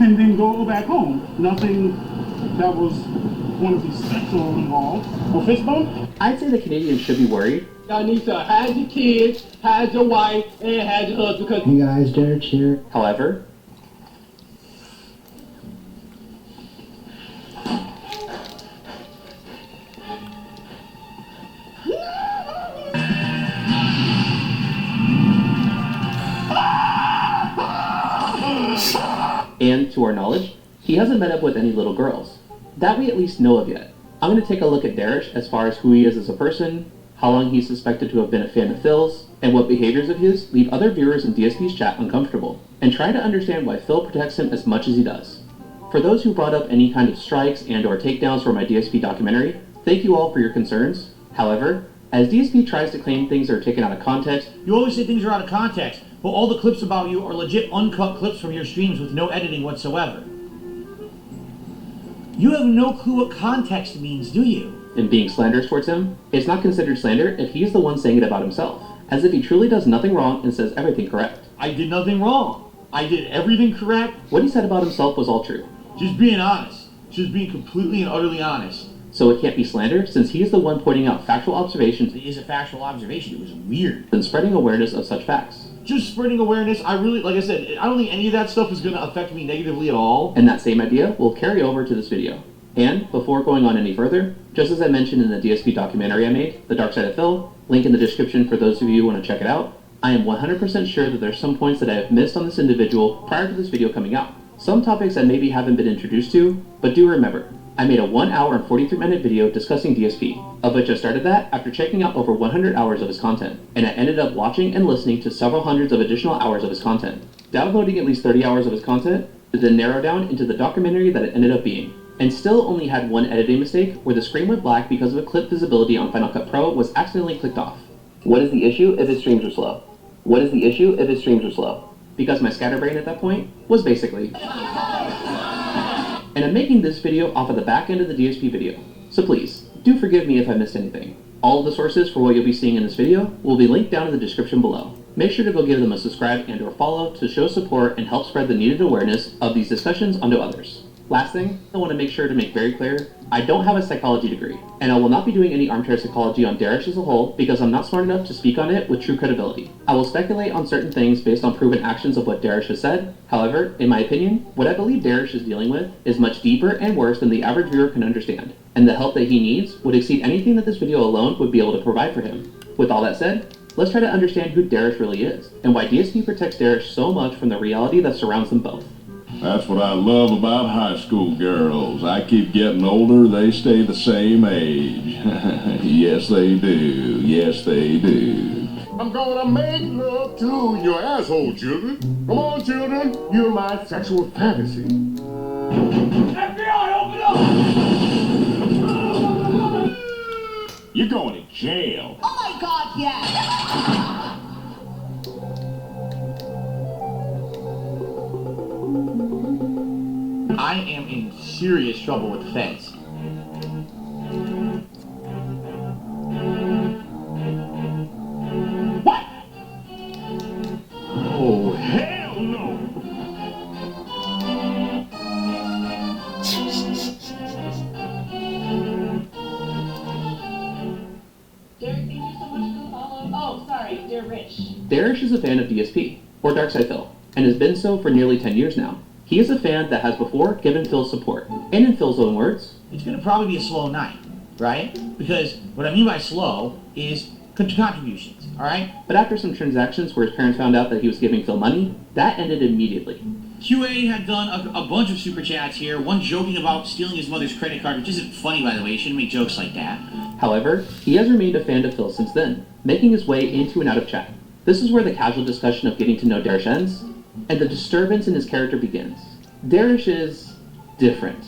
and then go back home. Nothing that was going to be special involved. Well, fist bump? I'd say the Canadians should be worried. Y'all need to hide your kids, hide your wife, and hide your husband because... Hey guys, Darish here. However, and to our knowledge, he hasn't met up with any little girls. That we at least know of yet. I'm going to take a look at Darish as far as who he is as a person, how long he's suspected to have been a fan of Phil's, and what behaviors of his leave other viewers in DSP's chat uncomfortable, and try to understand why Phil protects him as much as he does. For those who brought up any kind of strikes and or takedowns for my DSP documentary, thank you all for your concerns. However, as DSP tries to claim things are taken out of context... You always say things are out of context, but all the clips about you are legit uncut clips from your streams with no editing whatsoever. You have no clue what context means, do you? And being slanderous towards him, it's not considered slander if he's the one saying it about himself, as if he truly does nothing wrong and says everything correct. I did nothing wrong. I did everything correct. What he said about himself was all true. Just being honest. Just being completely and utterly honest. So it can't be slander, since he is the one pointing out factual observations. It is a factual observation. It was weird. And spreading awareness of such facts. Just spreading awareness. I really, like I said, I don't think any of that stuff is going to affect me negatively at all. And that same idea will carry over to this video. And, before going on any further, just as I mentioned in the DSP documentary I made, The Dark Side of Phil, link in the description for those of you who want to check it out, I am 100% sure that there's some points that I have missed on this individual prior to this video coming out. Some topics that maybe haven't been introduced to, but do remember, I made a 1 hour and 43-minute video discussing DSP, of which I started that after checking out over 100 hours of his content, and I ended up watching and listening to several hundreds of additional hours of his content, downloading at least 30 hours of his content, to then narrow down into the documentary that it ended up being, and still only had one editing mistake where the screen went black because of a clip visibility on Final Cut Pro was accidentally clicked off. What is the issue if his streams are slow? What is the issue if his streams are slow? Because my scatterbrain at that point was basically... And I'm making this video off of the back end of the DSP video, so please, do forgive me if I missed anything. All of the sources for what you'll be seeing in this video will be linked down in the description below. Make sure to go give them a subscribe and or follow to show support and help spread the needed awareness of these discussions onto others. Last thing, I want to make sure to make very clear, I don't have a psychology degree, and I will not be doing any armchair psychology on Darish as a whole because I'm not smart enough to speak on it with true credibility. I will speculate on certain things based on proven actions of what Darish has said. However, in my opinion, what I believe Darish is dealing with is much deeper and worse than the average viewer can understand, and the help that he needs would exceed anything that this video alone would be able to provide for him. With all that said, let's try to understand who Darish really is, and why DSP protects Darish so much from the reality that surrounds them both. That's what I love about high school girls. I keep getting older, they stay the same age. Yes, they do. Yes, they do. I'm gonna make love to your asshole, children. Come on, children. You're my sexual fantasy. FBI, open up! You're going to jail. Oh my God, yes! I am in serious trouble with the feds. What? Oh, hell no! Derek, thank you so much for the follow. Oh, sorry, dear Rich. Darish is a fan of DSP, or Darkside Phil, and has been so for nearly 10 years now. He is a fan that has before given Phil support, and in Phil's own words, It's gonna probably be a slow night, right? Because what I mean by slow is contributions, alright? but after some transactions where his parents found out that he was giving Phil money, that ended immediately. QA had done a bunch of super chats here, one joking about stealing his mother's credit card, which isn't funny by the way, you shouldn't make jokes like that. However, he has remained a fan of Phil since then, making his way into and out of chat. This is where the casual discussion of getting to know Darish ends, and the disturbance in his character begins. Darish is different.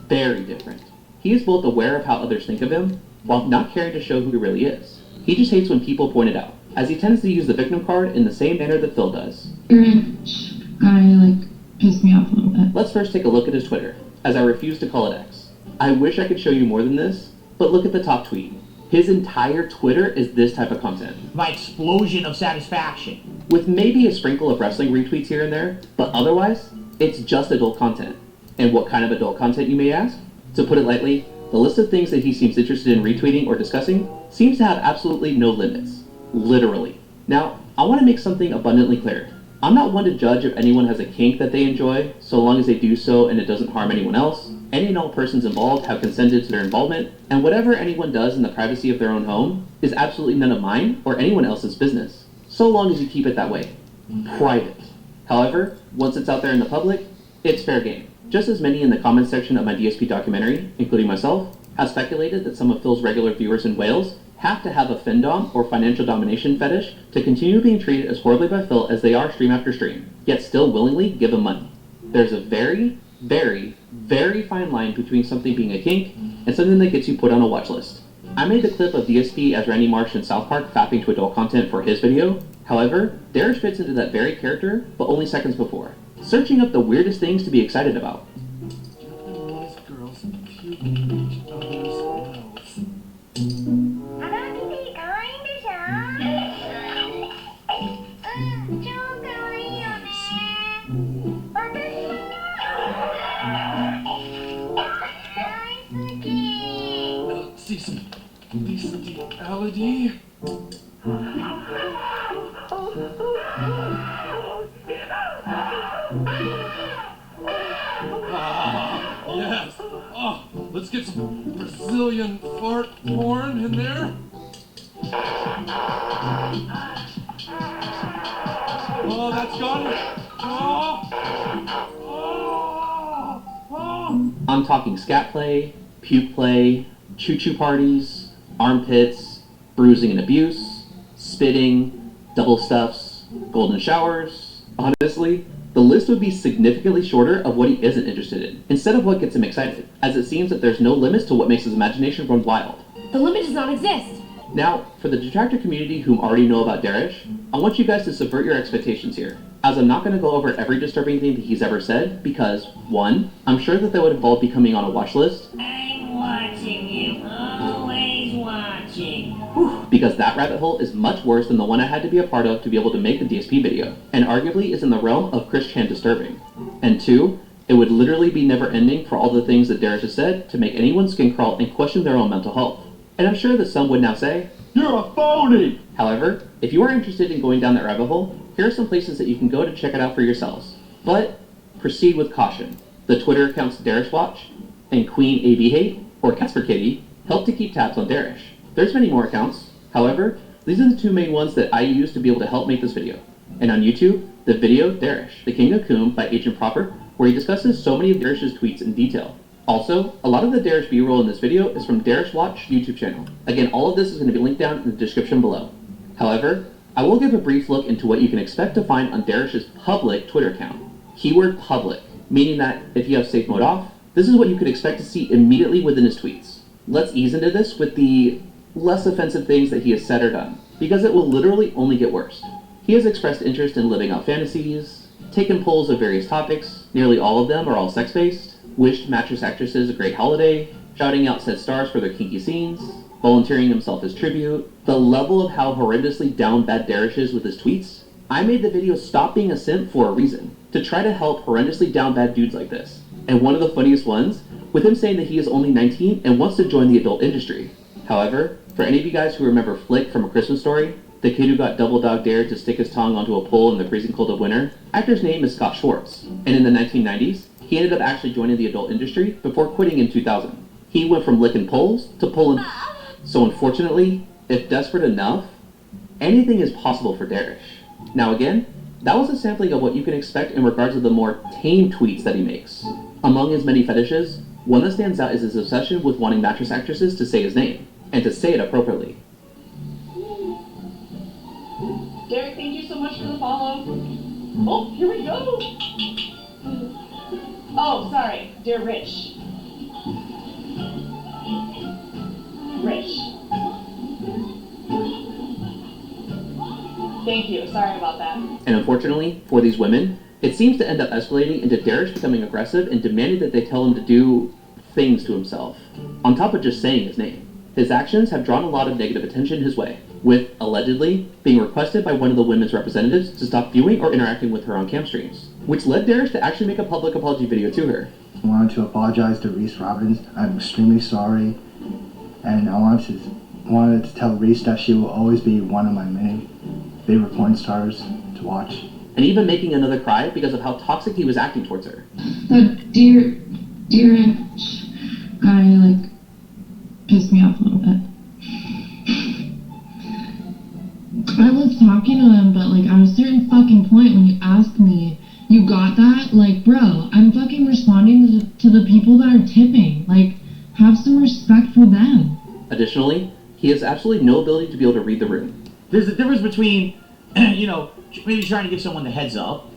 Very different. He is both aware of how others think of him, while not caring to show who he really is. He just hates when people point it out, as he tends to use the victim card in the same manner that Phil does. Rich guy, pissed me off a little bit. Let's first take a look at his Twitter, as I refuse to call it X. I wish I could show you more than this, but look at the top tweet. His entire Twitter is this type of content. My explosion of satisfaction. With maybe a sprinkle of wrestling retweets here and there, but otherwise, it's just adult content. And what kind of adult content, you may ask? To put it lightly, the list of things that he seems interested in retweeting or discussing seems to have absolutely no limits. Literally. Now, I want to make something abundantly clear. I'm not one to judge if anyone has a kink that they enjoy, so long as they do so and it doesn't harm anyone else. Any and all persons involved have consented to their involvement, and whatever anyone does in the privacy of their own home is absolutely none of mine or anyone else's business, so long as you keep it that way. Private. However, once it's out there in the public, it's fair game. Just as many in the comments section of my DSP documentary, including myself, have speculated that some of Phil's regular viewers in Wales have to have a findom or financial domination fetish to continue being treated as horribly by Phil as they are stream after stream, yet still willingly give him money. There's a very, very, very fine line between something being a kink and something that gets you put on a watch list. I made the clip of DSP as Randy Marsh in South Park fapping to adult content for his video. However, Darish fits into that very character, but only seconds before, searching up the weirdest things to be excited about. Japanese girls puke in each other's mouths. See some bestiality. Yes. Oh, let's get some Brazilian fart porn in there. Oh, that's got it. I'm talking scat play, puke play, choo-choo parties, armpits, bruising and abuse, spitting, double stuffs, golden showers. Honestly, the list would be significantly shorter of what he isn't interested in, instead of what gets him excited, as it seems that there's no limits to what makes his imagination run wild. The limit does not exist. Now, for the detractor community whom already know about Darish, I want you guys to subvert your expectations here, as I'm not going to go over every disturbing thing that he's ever said, because, 1, I'm sure that would involve becoming on a watch list. I'm watching you, always watching. because that rabbit hole is much worse than the one I had to be a part of to be able to make the DSP video, and arguably is in the realm of Chris Chan disturbing. And 2, it would literally be never ending for all the things that Darish has said to make anyone's skin crawl and question their own mental health. And I'm sure that some would now say, "You're a phony!" However, if you are interested in going down that rabbit hole, here are some places that you can go to check it out for yourselves. But proceed with caution. The Twitter accounts Darish Watch and Queen AB Hate, or Cats for Kitty, help to keep tabs on Darish. There's many more accounts. However, these are the 2 main ones that I use to be able to help make this video. And on YouTube, the video Darish, the King of Coom by Agent Proper, where he discusses so many of Darish's tweets in detail. Also, a lot of the Darish B-roll in this video is from Darish Watch YouTube channel. Again, all of this is going to be linked down in the description below. However, I will give a brief look into what you can expect to find on Darish's public Twitter account. Keyword public, meaning that if you have safe mode off, this is what you could expect to see immediately within his tweets. Let's ease into this with the less offensive things that he has said or done, because it will literally only get worse. He has expressed interest in living out fantasies, taken polls of various topics, nearly all of them are all sex-based, wished mattress actresses a great holiday, shouting out said stars for their kinky scenes, volunteering himself as tribute. The level of how horrendously down bad Darish is with his tweets, I made the video Stop Being a Simp for a reason, to try to help horrendously down bad dudes like this. And one of the funniest ones, with him saying that he is only 19 and wants to join the adult industry. However, for any of you guys who remember Flick from A Christmas Story, the kid who got double dog dared to stick his tongue onto a pole in the freezing cold of winter, actor's name is Scott Schwartz, and in the 1990s, he ended up actually joining the adult industry before quitting in 2000. He went from licking poles to pulling. So unfortunately, if desperate enough, anything is possible for Darish. Now again, that was a sampling of what you can expect in regards to the more tame tweets that he makes. Among his many fetishes, one that stands out is his obsession with wanting mattress actresses to say his name, and to say it appropriately. Derek, thank you so much for the follow. Oh, here we go. Oh, sorry, dear Rich. Rich. Thank you, sorry about that. And unfortunately, for these women, it seems to end up escalating into Darish becoming aggressive and demanding that they tell him to do things to himself, on top of just saying his name. His actions have drawn a lot of negative attention his way, with, allegedly, being requested by one of the women's representatives to stop viewing or interacting with her on cam streams, which led Darish to actually make a public apology video to her. I wanted to apologize to Reese Robbins. I'm extremely sorry, and I wanted to tell Reese that she will always be one of my many favorite porn stars to watch. And even making another cry because of how toxic he was acting towards her. That dear guy, pissed me off a little bit. I was talking to him, but, at a certain fucking point when you asked me, you got that? Bro, I'm fucking responding to the people that are tipping. Have some respect for them. Additionally, he has absolutely no ability to be able to read the room. There's a difference between, maybe trying to give someone the heads up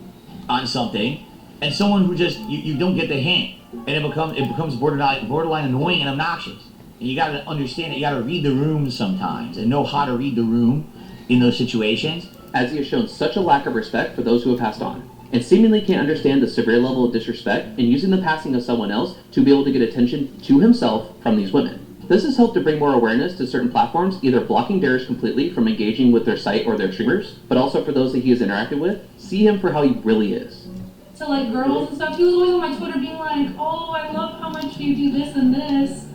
on something, and someone who just, you don't get the hint, and it becomes borderline annoying and obnoxious. And you gotta understand it, you gotta read the room sometimes, and know how to read the room in those situations. As he has shown such a lack of respect for those who have passed on, and seemingly can't understand the severe level of disrespect in using the passing of someone else to be able to get attention to himself from these women. This has helped to bring more awareness to certain platforms, either blocking Darish completely from engaging with their site or their streamers, but also for those that he has interacted with, see him for how he really is. To girls and stuff, he was always on my Twitter being like, oh, I love how much you do this and this.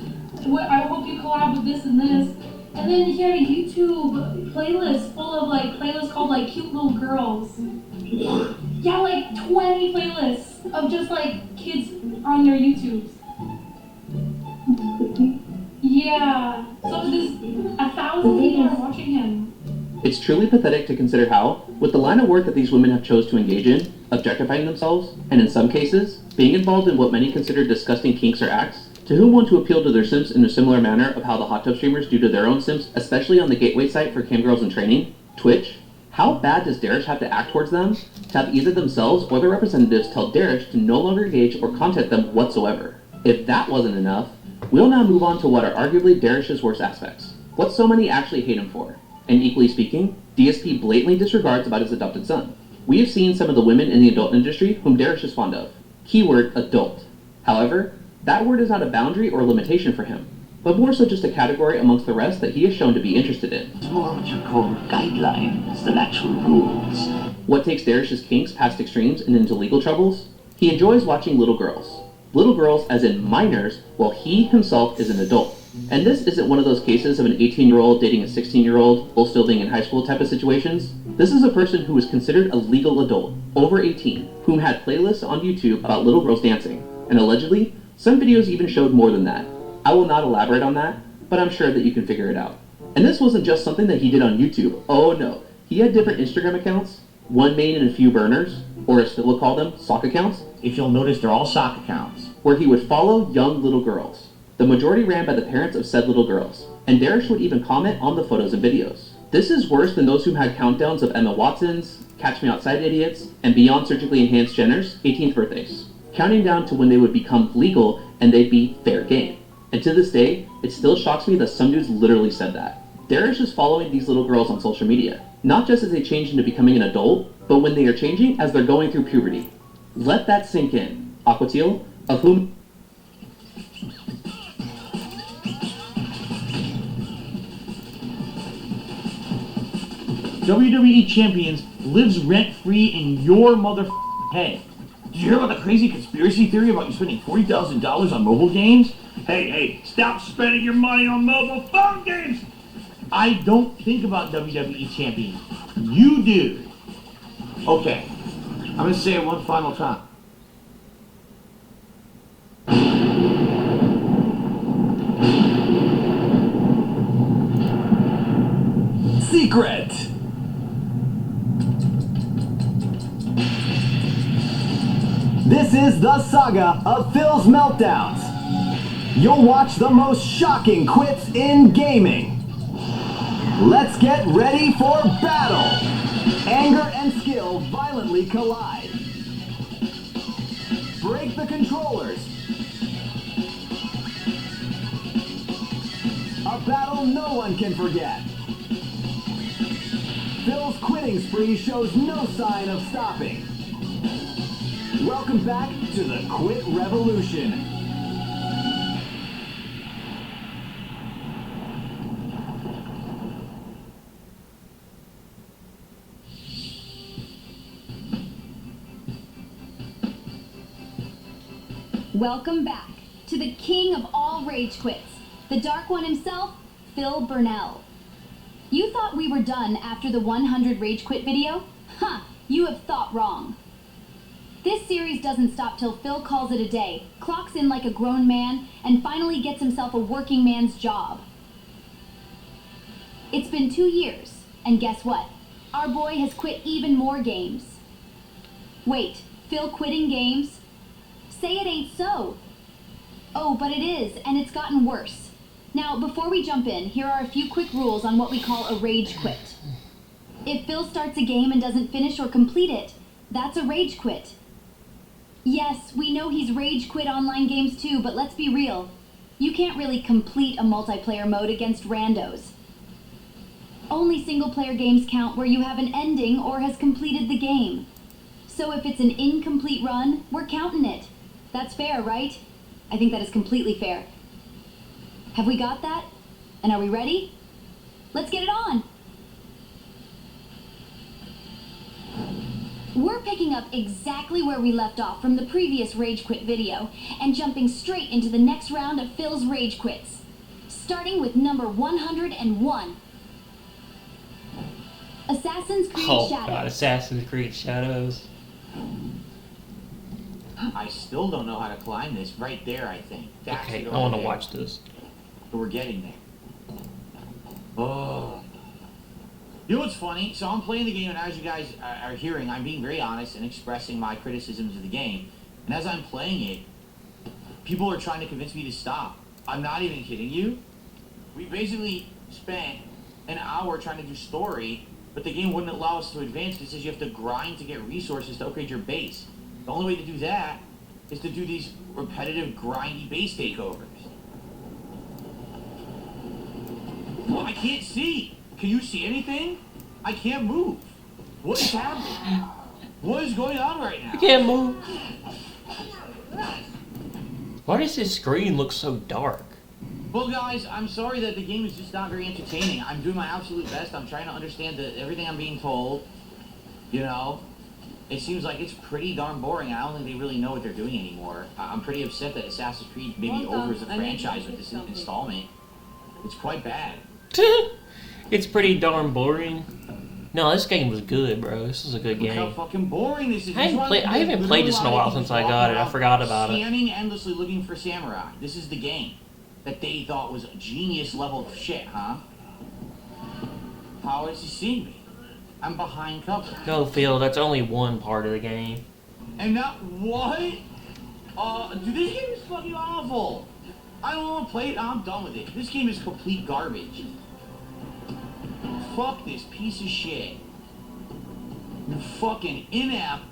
I hope you collab with this and this. And then he had a YouTube playlist full of playlists called Cute Little Girls. Yeah, 20 playlists of just kids on their YouTubes. Yeah, so there's 1,000 people are watching him. It's truly pathetic to consider how, with the line of work that these women have chose to engage in, objectifying themselves, and in some cases, being involved in what many consider disgusting kinks or acts, to whom want to appeal to their simps in a similar manner of how the hot tub streamers do to their own simps, especially on the gateway site for camgirls in training, Twitch. How bad does Darish have to act towards them to have either themselves or their representatives tell Darish to no longer engage or contact them whatsoever? If that wasn't enough, we'll now move on to what are arguably Darish's worst aspects. What so many actually hate him for. And equally speaking, DSP blatantly disregards about his adopted son. We have seen some of the women in the adult industry whom Darish is fond of. Keyword, adult. However, that word is not a boundary or limitation for him. but more so just a category amongst the rest that he is shown to be interested in. It's more what you call guidelines than actual rules. What takes Darish's kinks past extremes and into legal troubles? He enjoys watching little girls. Little girls as in minors, while he himself is an adult. And this isn't one of those cases of an 18-year-old dating a 16-year-old while still being in high school type of situations. This is a person who is considered a legal adult, over 18, whom had playlists on YouTube about little girls dancing. And allegedly, some videos even showed more than that. I will not elaborate on that, but I'm sure that you can figure it out. And this wasn't just something that he did on YouTube. Oh no. He had different Instagram accounts, one main and a few burners, or as Phil will call them, sock accounts. If you'll notice, they're all sock accounts. Where he would follow young little girls. The majority ran by the parents of said little girls. And Darish would even comment on the photos and videos. This is worse than those who had countdowns of Emma Watson's, Catch Me Outside idiots, and beyond surgically enhanced Jenner's 18th birthdays. Counting down to when they would become legal and they'd be fair game. And to this day, it still shocks me that some dudes literally said that. Darish is following these little girls on social media, not just as they change into becoming an adult, but when they are changing as they're going through puberty. Let that sink in. Aquatil, of whom... WWE Champions lives rent-free in your head. Did you hear about the crazy conspiracy theory about you spending $40,000 on mobile games? Hey, stop spending your money on mobile phone games! I don't think about WWE Champions. You do. Okay, I'm gonna say it one final time. Secret! This is the saga of Phil's meltdowns. You'll watch the most shocking quits in gaming. Let's get ready for battle! Anger and skill violently collide. Break the controllers. A battle no one can forget. Phil's quitting spree shows no sign of stopping. Welcome back to the Quit Revolution. Welcome back to the king of all rage quits, the Dark One himself, Phil Burnell. You thought we were done after the 100 rage quit video? Huh, you have thought wrong. This series doesn't stop till Phil calls it a day, clocks in like a grown man, and finally gets himself a working man's job. It's been 2 years, and guess what? Our boy has quit even more games. Wait, Phil quitting games? Say it ain't so. Oh, but it is, and it's gotten worse. Now, before we jump in, here are a few quick rules on what we call a rage quit. If Phil starts a game and doesn't finish or complete it, that's a rage quit. Yes, we know he's rage quit online games too, but let's be real. You can't really complete a multiplayer mode against randos. Only single-player games count where you have an ending or has completed the game. So if it's an incomplete run, we're counting it. That's fair, right? I think that is completely fair. Have we got that? And are we ready? Let's get it on! We're picking up exactly where we left off from the previous Rage Quit video and jumping straight into the next round of Phil's Rage Quits. Starting with number 101. Assassin's Creed Oh Shadows. god, Assassin's Creed Shadows. I still don't know how to climb this. Right there, I think. That's Okay, it I want to over watch this. there. We're getting there. Oh. You know what's funny? So I'm playing the game, and as you guys are hearing, I'm being very honest and expressing my criticisms of the game. And as I'm playing it, people are trying to convince me to stop. I'm not even kidding you. We basically spent an hour trying to do story, but the game wouldn't allow us to advance. It says you have to grind to get resources to upgrade your base. The only way to do that is to do these repetitive, grindy base takeovers. Well, I can't see. Can you see anything? I can't move. What is happening? What is going on right now? You can't move. Why does this screen look so dark? Well, guys, I'm sorry that the game is just not very entertaining. I'm doing my absolute best. I'm trying to understand everything I'm being told. You know, it seems like it's pretty darn boring. I don't think they really know what they're doing anymore. I'm pretty upset that Assassin's Creed may be over as a franchise with this installment. It's quite bad. It's pretty darn boring. No, this game was good, bro. This is a good Look how game. fucking boring this is. I haven't played this in a while since I got it. I forgot about it. Scanning endlessly looking for samurai. This is the game that they thought was a genius level of shit, huh? How is he seeing me? I'm behind cover. No, Phil, that's only one part of the game. And now what? Dude, this game is fucking awful. I don't want to play it. I'm done with it. This game is complete garbage. Fuck this piece of shit. You fucking inept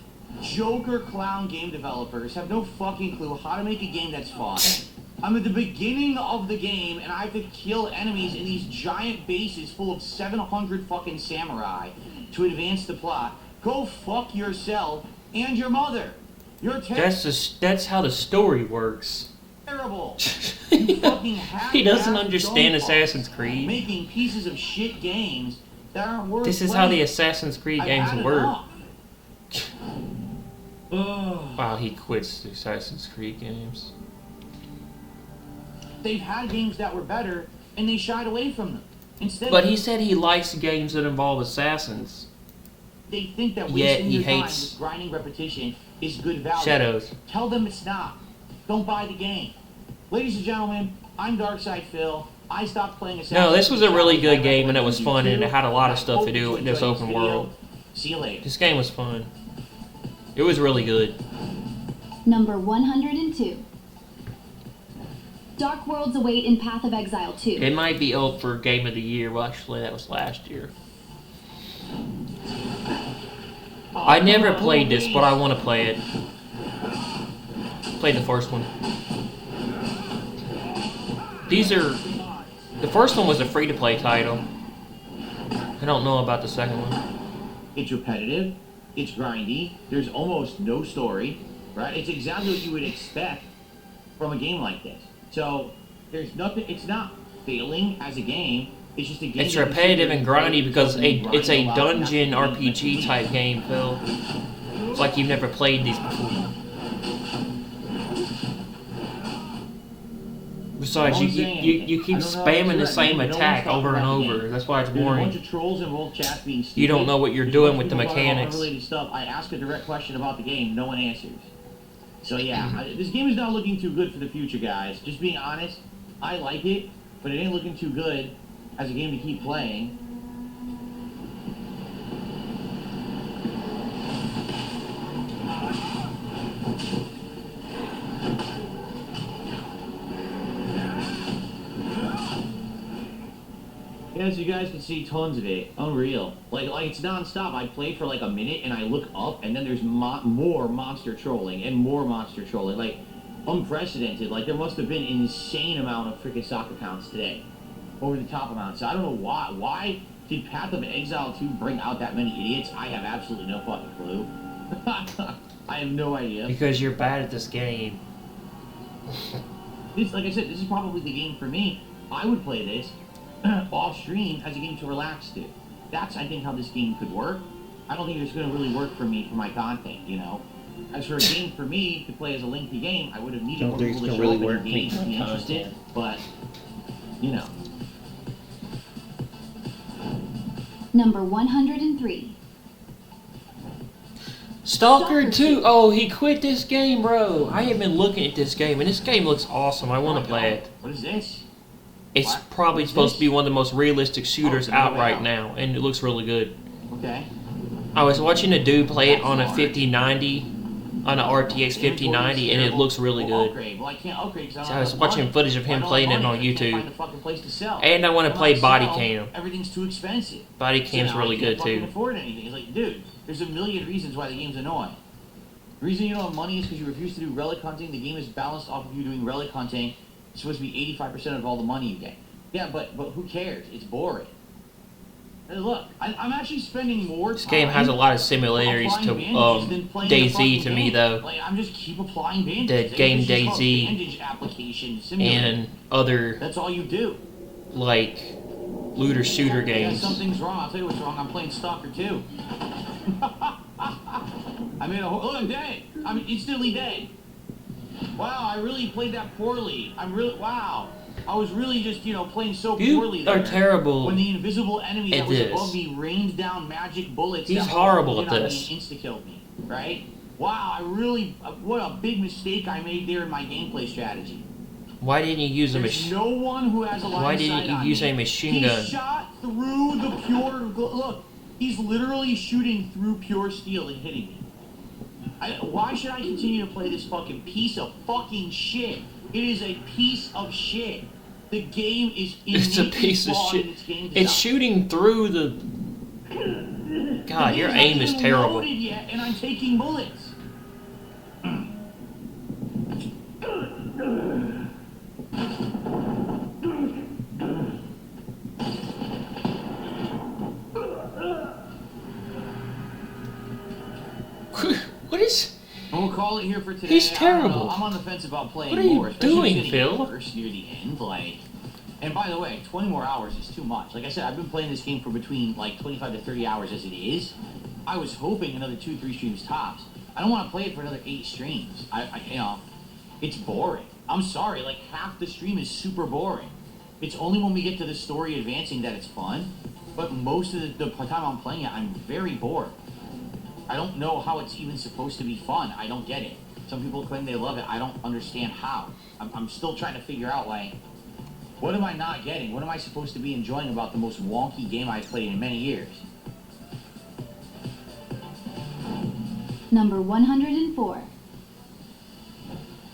Joker clown game developers have no fucking clue how to make a game that's fun. I'm at the beginning of the game and I have to kill enemies in these giant bases full of 700 fucking samurai to advance the plot. Go fuck yourself and your mother. You're That's how the story works. terrible. You fucking He doesn't half-assed understand dumb Assassin's fucks Creed. Making pieces of shit games that aren't worth This is how the playing. Assassin's Creed I've games had work. enough. Ugh. Wow, he quits the Assassin's Creed games. They've had games that were better, and they shied away from them. Instead, But he said he likes games that involve assassins. they think that Yet wasting he your time hates with grinding repetition is good value. Shadows. Tell them it's not. Don't buy the game. Ladies and gentlemen, I'm Darkside Phil. I stopped playing Assassin's No, this was a really Creed good game and it was fun and it had a lot of stuff to do in this Hope you open enjoyed this world. video. See you later. This game was fun. It was really good. Number 102. Dark Worlds await in Path of Exile 2. It might be up for Game of the Year. Well, actually, that was last year. I never played this, but I want to play it. Played the first one. These are... The first one was a free-to-play title. I don't know about the second one. It's repetitive. It's grindy. There's almost no story, right? It's exactly what you would expect from a game like this. So there's nothing. It's not failing as a game. It's just a game. It's repetitive and grindy because it's a dungeon RPG type game, Phil. It's like you've never played these before. Besides, you keep spamming the same attack over and over. That's why it's There's a bunch boring. of trolls in world chat being stupid. You don't know what you're There's doing a bunch with the of people talking about mechanics. unrelated stuff. I ask a direct question about the game, no one answers. So yeah, this game is not looking too good for the future, guys. Just being honest, I like it, but it ain't looking too good as a game to keep playing. As you guys can see, tons of it. Unreal. Like it's non-stop. I play for like a minute and I look up and then there's more monster trolling and more monster trolling. Like, unprecedented. Like, there must have been an insane amount of freaking soccer accounts today. Over the top amounts. So I don't know why. Why did Path of Exile 2 bring out that many idiots? I have absolutely no fucking clue. I have no idea. Because you're bad at this game. This, like I said, this is probably the game for me. I would play this off stream as a game to relax to. That's, I think, how this game could work. I don't think it's going to really work for me for my content, you know. As for a game for me to play as a lengthy game, I would have needed more people to show up and engage and be interested. But, you know. Number 103. Stalker 2. Oh, he quit this game, bro. I have been looking at this game, and this game looks awesome. I want to play it. What is this? It's probably supposed to be one of the most realistic shooters out right now, and it looks really good. Okay. I was watching a dude play it on a 5090, on an RTX 5090, and it looks really good. Well, I can't upgrade because So I was watching footage of him playing it on YouTube. Find a fucking place to sell. And I want to play Body Cam. Everything's too expensive. Body Cam's So now really I can't good too. fucking afford anything. It's like, dude, there's a million reasons why the game's annoying. The reason you don't have money is because you refuse to do relic hunting. The game is balanced off of you doing relic hunting. It's supposed to be 85% of all the money you get. Yeah, but who cares? It's boring. Look, I'm actually spending more time. This game has a lot of similarities to DayZ to me, though. Like, I'm just keep applying bandages. The game DayZ bandage application simulator. and other. That's all you do. Like looter shooter Yeah, games. something's wrong. I'll tell you what's wrong. I'm playing Stalker 2. I made a whole. Look, I'm dead. I'm instantly dead. Wow, I really played that poorly. Wow. I was really just, playing so poorly there. You are terrible When the invisible enemy that at was this. above me rained down magic bullets. He's that horrible hit at on me this. and insta-killed me, right? Wow, what a big mistake I made there in my gameplay strategy. Why didn't you use a There's machine? no one who has a line Why of didn't sight you on use me. a machine He gun? shot through the pure. Look, he's literally shooting through pure steel and hitting me. Why should I continue to play this fucking piece of fucking shit? It is a piece of shit. The game is It's a piece of shit. It's shooting through the. God, your aim is terrible. Loaded yet, and I'm taking bullets. What is? And we'll call it here for today. He's I don't know. terrible. I'm on the fence about playing What are you more. especially doing, getting Phil? First near the end, And by the way, 20 more hours is too much. Like I said, I've been playing this game for between 25 to 30 hours as it is. I was hoping another 2-3 streams tops. I don't want to play it for another 8 streams. It's boring. I'm sorry, half the stream is super boring. It's only when we get to the story advancing that it's fun. But most of the time I'm playing it, I'm very bored. I don't know how it's even supposed to be fun. I don't get it. Some people claim they love it. I don't understand how. I'm still trying to figure out, what am I not getting? What am I supposed to be enjoying about the most wonky game I've played in many years? Number 104.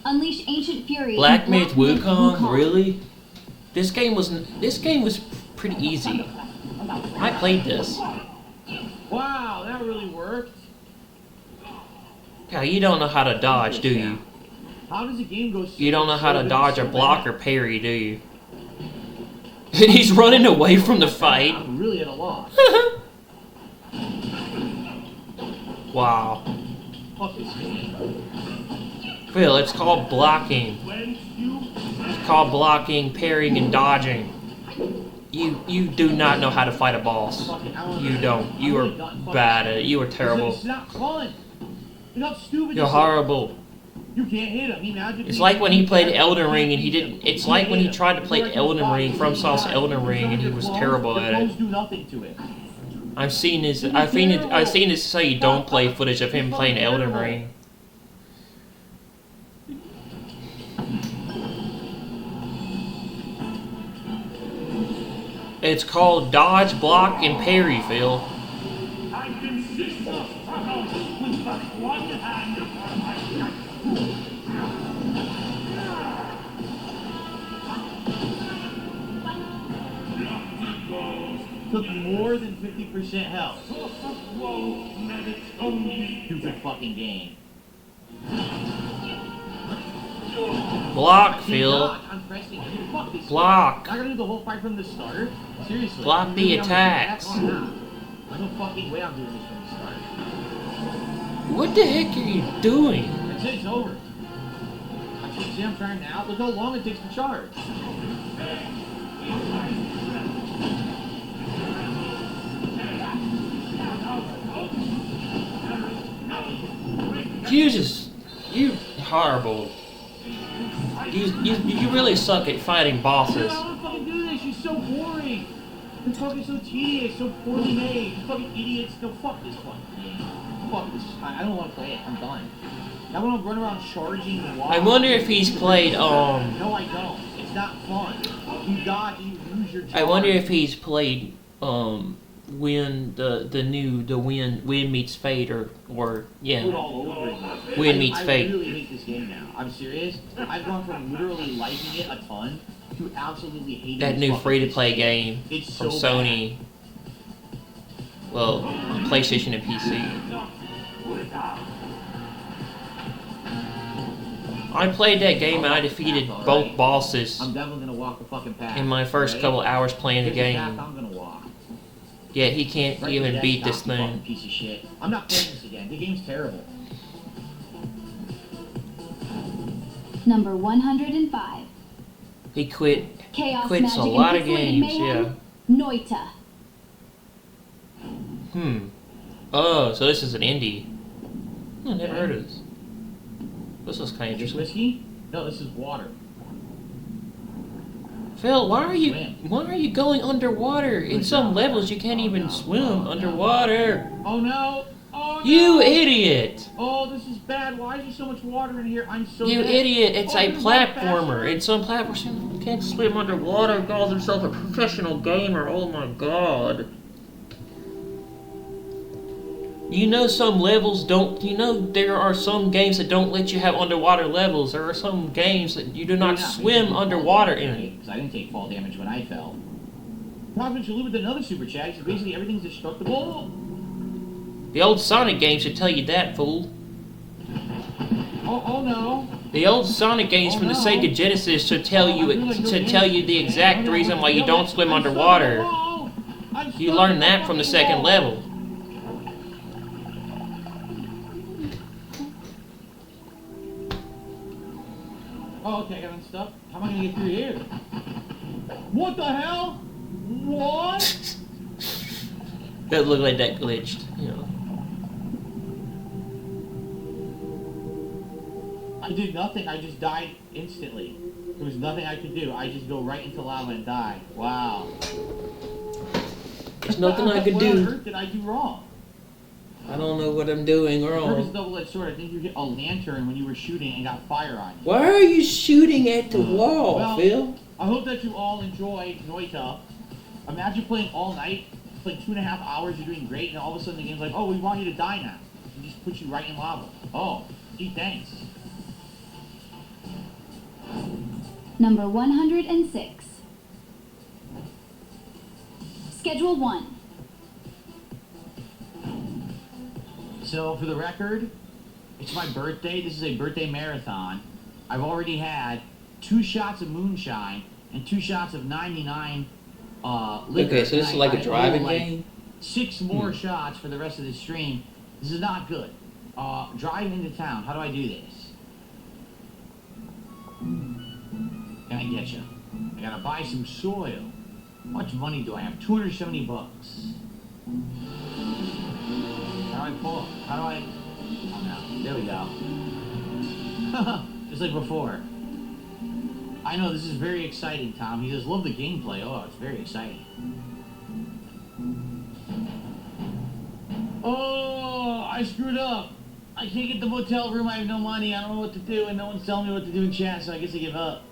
Unleash ancient fury. Black Myth Wukong, really? This game was pretty easy. I played this. Wow, that really worked. God, you don't know how to dodge, do you? How does the game go? You don't know how to dodge or block or parry, do you? And he's running away from the fight. I'm really at a loss. Wow. Fuck this game. Phil, it's called blocking. It's called blocking, parrying, and dodging. You do not know how to fight a boss. You don't. You are bad at it. You are terrible. It's not fun. Look how stupid. You're horrible. You can't hit him. He magically. It's like when he played Elden Ring and he didn't. It's like when he tried to play Elden Ring, FromSoft's Elden Ring, and he was terrible at it. Do nothing to it. I've seen this say don't play footage of him playing Elden Ring. It's called dodge, block, and parry, Phil. I consist of struggles with but one hand upon my Took more than 50% health. Stupid fucking game. Block, Phil. I'm pressing. Fuck this. Block. I gotta do the whole fight from the start? Seriously. Block the attacks. There's no fucking way I'm doing this from the start. What the heck are you doing? That's it, it's over. See, I'm trying now. Look how long it takes to charge. You horrible. You really suck at fighting bosses. I don't fucking do this. You're so boring. It's fucking so tedious, so poorly made. You fucking idiots. No, fuck this one. Fuck this. I don't want to play it. I'm done. I want to run around charging the wall. I wonder if he's played No, I don't. It's not fun. You dodge and you lose your charge. I wonder if he's played when the Wind Meets Fate or yeah. Put all over it. Wind Meets Fate. I really hate this game now. I'm serious. I've gone from literally liking it a ton to absolutely hating That new free-to-play game It's from so Sony. Well, PlayStation and PC. I played that game and I defeated both bosses I'm definitely gonna walk the fucking path. in my first couple hours playing the Here's the game. path I'm gonna walk. Yeah, he can't Frankly, even that's beat this Donkey Kong, thing. Piece of shit. I'm not playing this again. The game's terrible. Number 105. He quits Chaos a Magic lot and of Pixelated games, Mayhem, Noita. yeah. Oh, so this is an indie. I never heard of this. This was kind of Is this interesting. whiskey? No, this is water. Phil, why are you going underwater? In some levels, you can't even swim underwater. Oh no! Oh no! You idiot! Oh, this is bad. Why is there so much water in here? I'm so You dead. idiot! It's Oh, a there's one faster. platformer. In some platforms, you can't swim underwater. Calls himself a professional gamer. Oh my god! You know some levels don't. You know there are some games that don't let you have underwater levels. There are some games that you do not swim underwater in. Because I didn't take fall damage when I fell. Robin Shalou with another super chat. He said basically everything's destructible. The old Sonic games should tell you that, fool. Oh no! The old Sonic games from the Sega Genesis should tell you the exact reason why you don't swim underwater. You learn that from the second level. Oh, okay, I got unstuck. How am I gonna get through here? What the hell? What? That looked like that glitched, you know. I did nothing. I just died instantly. There was nothing I could do. I just go right into lava and die. Wow. There's nothing I could What on do. earth did I do wrong? I don't know what I'm doing Purpose wrong. double-edged sword. I think you hit a lantern when you were shooting and got fire on you. Why are you shooting at the wall, Well, Phil? I hope that you all enjoy Noita. Imagine playing all night, playing 2.5 hours, you're doing great, and all of a sudden the game's like, oh, we want you to die now. And just put you right in lava. Oh, gee, thanks. Number 106. Schedule 1. So, for the record, it's my birthday. This is a birthday marathon. I've already had 2 shots of moonshine and 2 shots of 99 liquor. Okay, so this is like a driving game? 6 more shots for the rest of the stream. This is not good. Drive into town. How do I do this? Can I get you? I gotta buy some soil. How much money do I have? 270 bucks. How do I pull? How do I? Oh no. There we go. Just like before. I know this is very exciting, Tom. He says, love the gameplay. Oh, it's very exciting. Oh, I screwed up. I can't get the motel room. I have no money. I don't know what to do, and no one's telling me what to do in chat, so I guess I give up.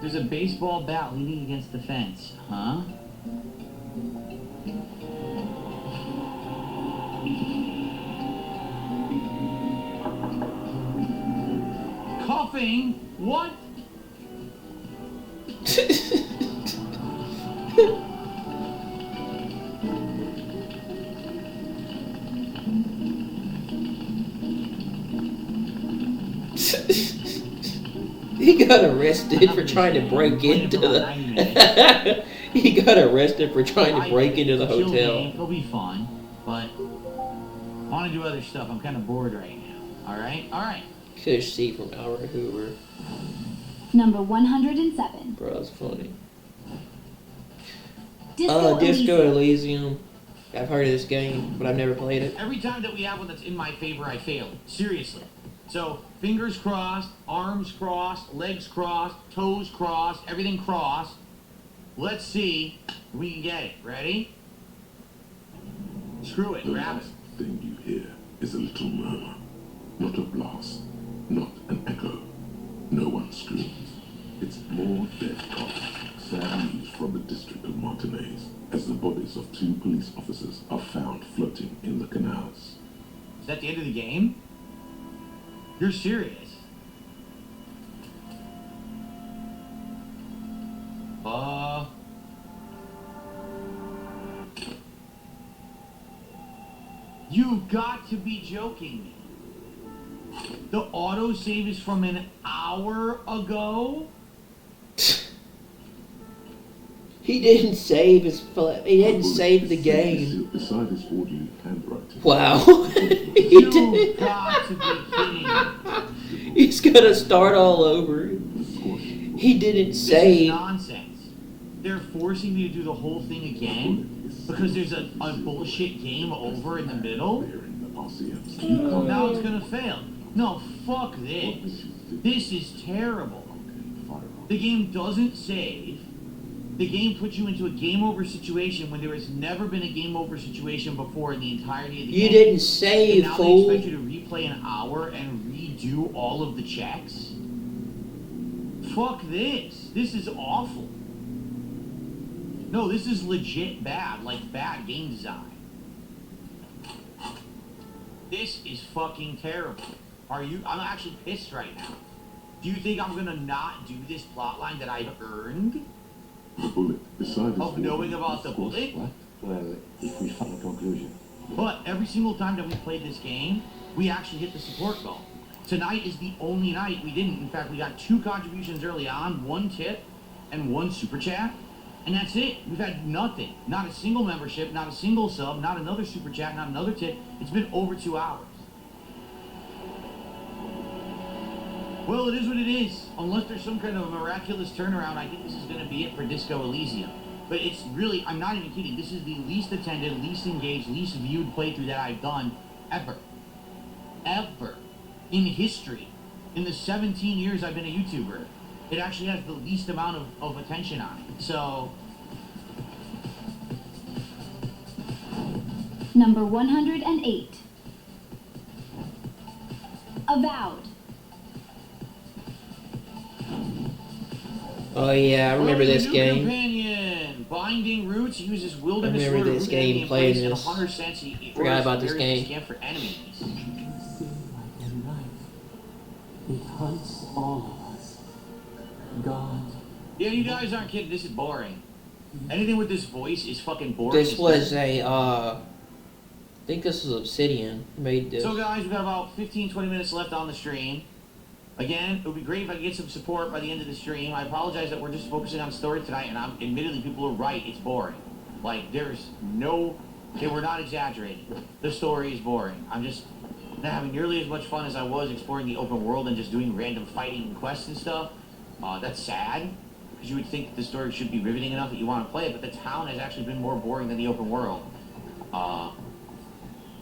There's a baseball bat leaning against the fence. Huh? Coughing? What? He got arrested for trying to break into the. He got arrested for trying to break into the hotel. It'll be fun, but I want to do other stuff. I'm kind of bored right now. All right, all right. Fish C from Albert Hoover. Number 107. Bro, that's funny. Disco Elysium. I've heard of this game, but I've never played it. Every time that we have one that's in my favor, I fail. Seriously. So, fingers crossed, arms crossed, legs crossed, toes crossed, everything crossed. Let's see if we can get it. Ready? Screw it, grab it. The thing you hear is a little murmur, not a blast, not an echo. No one screams. It's more dead cops. Sad news from the district of Martinez, as the bodies of 2 police officers are found floating in the canals. Is that the end of the game? You're serious? You've got to be joking me. The autosave is from an hour ago? He didn't save his. He didn't save the game. Beside his orderly handwriting. Wow. He You did. got to be kidding me. He's gonna start all over. He didn't This is save. nonsense. They're forcing me to do the whole thing again because there's a bullshit game over in the middle. Now it's gonna fail. No, fuck this. This is terrible. The game doesn't save. The game puts you into a game over situation when there has never been a game over situation before in the entirety of the game. You didn't save, and now fool. they expect you to replay an hour and redo all of the checks? Fuck this. This is awful. No, this is legit bad, like bad game design. This is fucking terrible. I'm actually pissed right now. Do you think I'm gonna not do this plotline that I've earned? The bullet beside his Of knowing about the of course, bullet? what? Well, if we find a conclusion. But every single time that we played this game, we actually hit the support goal. Tonight is the only night we didn't. In fact, we got 2 contributions early on, 1 tip and 1 super chat. And that's it. We've had nothing. Not a single membership, not a single sub, not another super chat, not another tip. It's been over 2 hours. Well, it is what it is. Unless there's some kind of miraculous turnaround, I think this is going to be it for Disco Elysium. But it's really, I'm not even kidding, this is the least attended, least engaged, least viewed playthrough that I've done ever. Ever. In history. In the 17 years I've been a YouTuber. It actually has the least amount of attention on it. So... Number 108. Avowed. Oh yeah, I remember this New game. Companion, Binding Roots uses Wilderness I remember Road this to root the enemy game, in played place, and this. 100 cents he Forgot orders about this berries to game. scan for enemies. It hunts all of us. God. Yeah, you guys aren't kidding. This is boring. Anything with this voice is fucking boring. This as was hell. I think this was Obsidian who made this. So guys, we've got about 15-20 minutes left on the stream. Again, it would be great if I could get some support by the end of the stream. I apologize that we're just focusing on story tonight, and admittedly, people are right. It's boring. Like, there's no... we're not exaggerating. The story is boring. I'm just not having nearly as much fun as I was exploring the open world and just doing random fighting quests and stuff. That's sad, because you would think the story should be riveting enough that you want to play it, but the town has actually been more boring than the open world.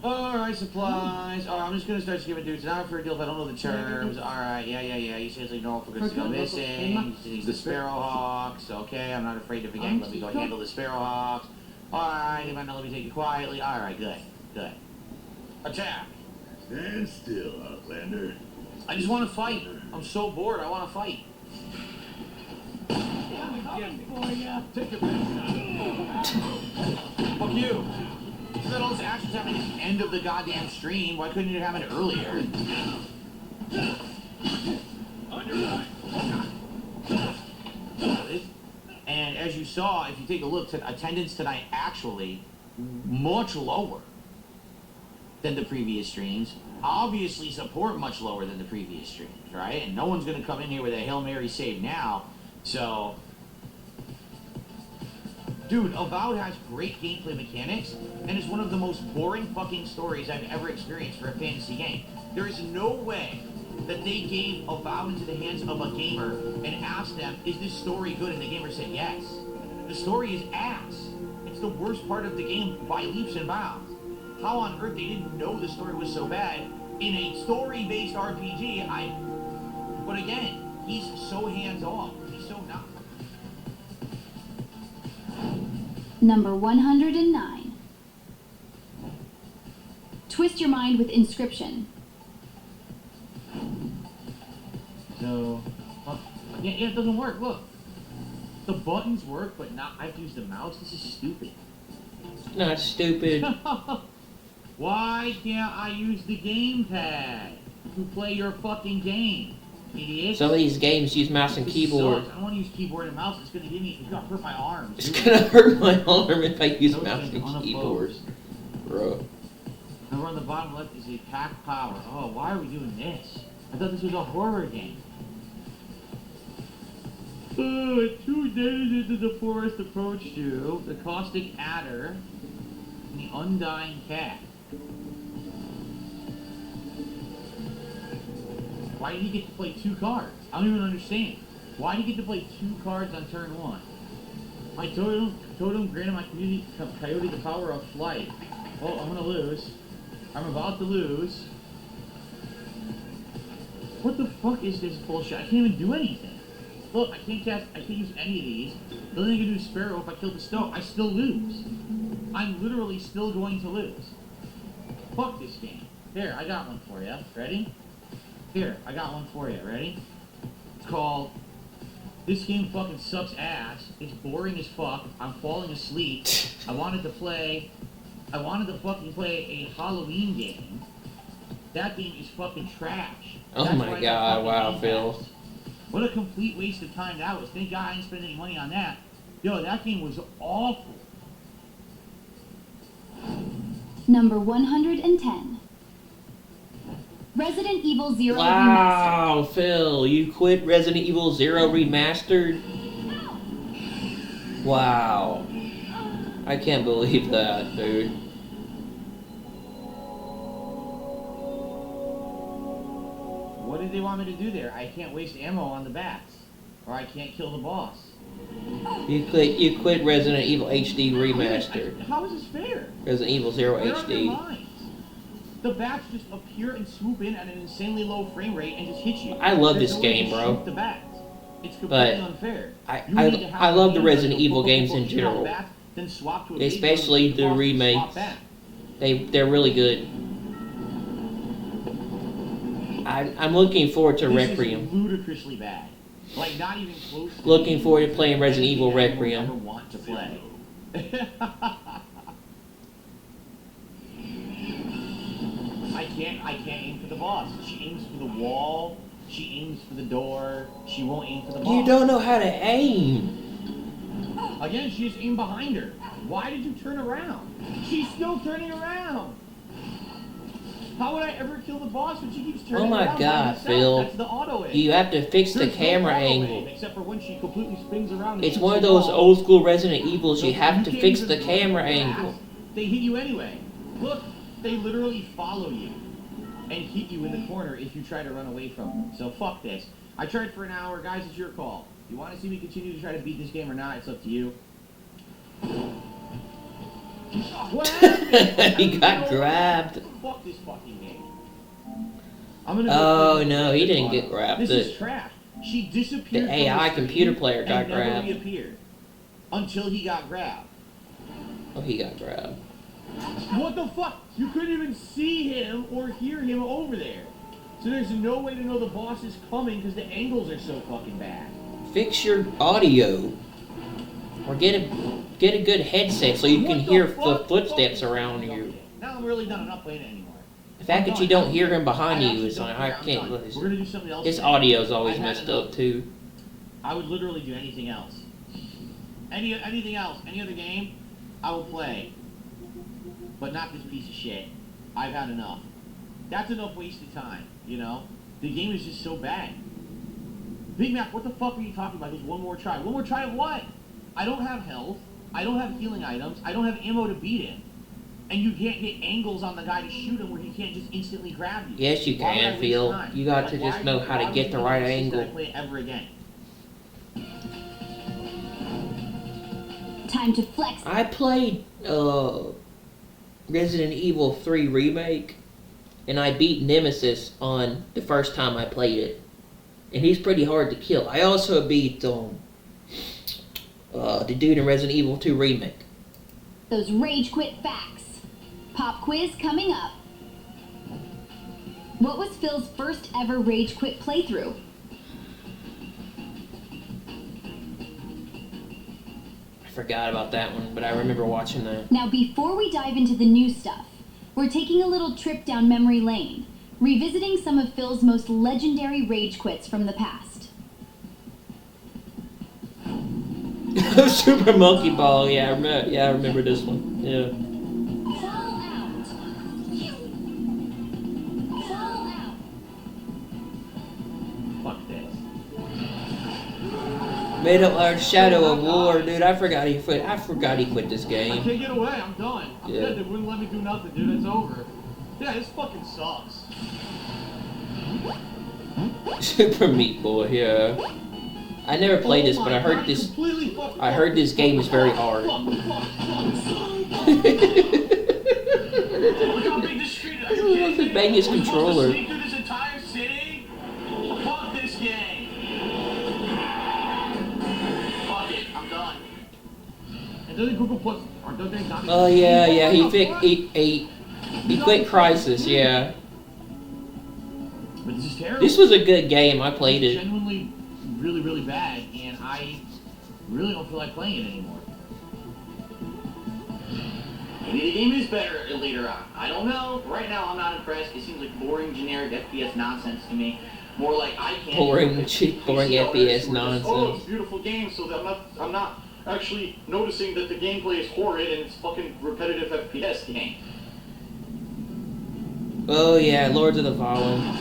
Alright, supplies. Alright, I'm just gonna start skipping dudes. Not for a deal if I don't know the terms. Alright, yeah. You seriously know if we're gonna go missing. He's the Sparrowhawks. Okay, I'm not afraid of a gang. Let me go handle the Sparrowhawks. Alright, if I know, let me take it quietly. Alright, good. Attack! Stand still, Outlander. I just want to fight. I'm so bored, I want to fight. Take your pick. Fuck you. You got all this action happening at the end of the goddamn stream. Why couldn't it happen earlier? On your right. And as you saw, if you take a look, attendance tonight actually much lower than the previous streams. Obviously, support much lower than the previous streams, right? And no one's going to come in here with a Hail Mary save now. So, dude, Avowed has great gameplay mechanics, and it's one of the most boring fucking stories I've ever experienced for a fantasy game. There is no way that they gave Avowed into the hands of a gamer and asked them, is this story good? And the gamer said yes. The story is ass. It's the worst part of the game by leaps and bounds. How on earth they didn't know the story was so bad in a story-based RPG? But again, he's so hands-off. He's so not. Number 109. Twist your mind with Inscription. So, yeah, it doesn't work. Look, the buttons work, but not. I have to use the mouse. This is stupid. Not stupid. Why can't I use the gamepad to play your fucking game, idiot? Some of these games use mouse and This keyboard. sucks. I don't want to use keyboard and mouse. It's gonna hurt my arms. It's gonna hurt my arm if I use mouse and keyboard. Bro. Number on the bottom left is a pack power. Oh, why are we doing this? I thought this was a horror game. Two days into the forest approached you, the caustic adder, and the undying cat. Why did he get to play 2 cards? I don't even understand. Why did he get to play 2 cards on turn 1? My totem granted my community coyote the power of flight. Oh, I'm gonna lose. I'm about to lose. What the fuck is this bullshit? I can't even do anything. Look, I can't use any of these. The only thing I can do is Sparrow. If I kill the Stoat, I still lose. I'm literally still going to lose. Fuck this game. Here, I got one for you. Ready? Here, I got one for you. Ready? It's called This Game Fucking Sucks Ass. It's boring as fuck. I'm falling asleep. I wanted to fucking play a Halloween game. That game is fucking trash. Oh my god, wow, Phil. What a complete waste of time that was. Thank God I didn't spend any money on that. Yo, that game was awful. Number 110. Resident Evil 0 Remastered. Wow, Phil, you quit Resident Evil 0 Remastered? Wow. I can't believe that, dude. What did they want me to do there? I can't waste ammo on the bats. Or I can't kill the boss. You quit Resident Evil HD Remastered. How is this fair? Resident Evil 0 Where are their HD. minds? The bats just appear and swoop in at an insanely low frame rate and just hit you. I love There's this no way game, to bro. shoot the bats. It's completely But unfair. I love the Resident Evil games in general, Then swap to a especially the remakes. They're really good. I'm looking forward to This Requiem. is ludicrously bad. Like not even close. To Looking forward to playing Resident Evil anything I would Requiem. ever want to play. I can't aim for the boss. She aims for the wall. She aims for the door. She won't aim for the boss. You don't know how to aim. Again, she just aimed behind her. Why did you turn around? She's still turning around. How would I ever kill the boss when she keeps turning Oh around? my by god, herself? Phil. That's the auto aim. You have to fix the There's no camera auto aim, angle. except for when she completely spins around. and It's shoots one of the those wall. old school Resident Evils. You have to can't fix even the run camera fast. angle. They hit you anyway. Look, they literally follow you and hit you in the corner if you try to run away from them. So fuck this. I tried for an hour. Guys, it's your call. You want to see me continue to try to beat this game or not? It's up to you. What happened? He got grabbed. Fuck this fucking game. I'm gonna Oh no, he didn't get grabbed. This is trash. She disappeared. The AI computer player got and never grabbed. reappeared until he got grabbed. Oh, he got grabbed. What the fuck? You couldn't even see him or hear him over there. So there's no way to know the boss is coming because the angles are so fucking bad. Fix your audio, or get a good headset so you can hear the footsteps around you. Now I'm really done. I'm not playing it anymore. The fact that you don't hear him behind you is like I can't. We're gonna do something else. His today. audio's always I've had messed enough. up too. I would literally do anything else. Anything else, any other game, I will play. But not this piece of shit. I've had enough. That's enough wasted time, you know? The game is just so bad. Big Mac, what the fuck are you talking about? There's one more try. One more try of what? I don't have health. I don't have healing items. I don't have ammo to beat him. And you can't get angles on the guy to shoot him where he can't just instantly grab you. Yes, you Why would I can, waste Phil. time? You got Like, to just why- know how why to would get you the think right I'm just gonna angle. play it ever again? Time to flex. I played Resident Evil 3 Remake, and I beat Nemesis on the first time I played it. And he's pretty hard to kill. I also beat the dude in Resident Evil 2 Remake. Those rage quit facts. Pop quiz coming up. What was Phil's first ever rage quit playthrough? I forgot about that one, but I remember watching that. Now, before we dive into the new stuff, we're taking a little trip down memory lane, revisiting some of Phil's most legendary rage quits from the past. Super Monkey Ball, yeah, I remember this one. Yeah. Fuck this. Middle Earth Shadow of War, dude. I forgot he quit this I game. can't get away. I'm done. I'm Yeah. dead. They wouldn't let me do nothing, dude. It's over. Yeah, this fucking sucks. Super Meat Boy, yeah. I never played this, but I heard this. I heard this game is very hard. Look how big this street is. Are you kidding me? Bang his We're supposed to controller. sneak through this entire city? Fuck this game. Fuck it. I'm done. And doesn't Google Plus or don't they not? Oh yeah. He quit Crisis, yeah. But this is terrible. This was a good game. I played it. Genuinely, really, really bad, and I really don't feel like playing it anymore. Maybe the game is better later on. I don't know. Right now, I'm not impressed. It seems like boring, generic FPS nonsense to me. More like I can't. Boring FPS Oh, nonsense. it's a beautiful game, so that I'm not actually noticing that the gameplay is horrid and it's fucking repetitive FPS game. Oh yeah, Lords of the Fallen.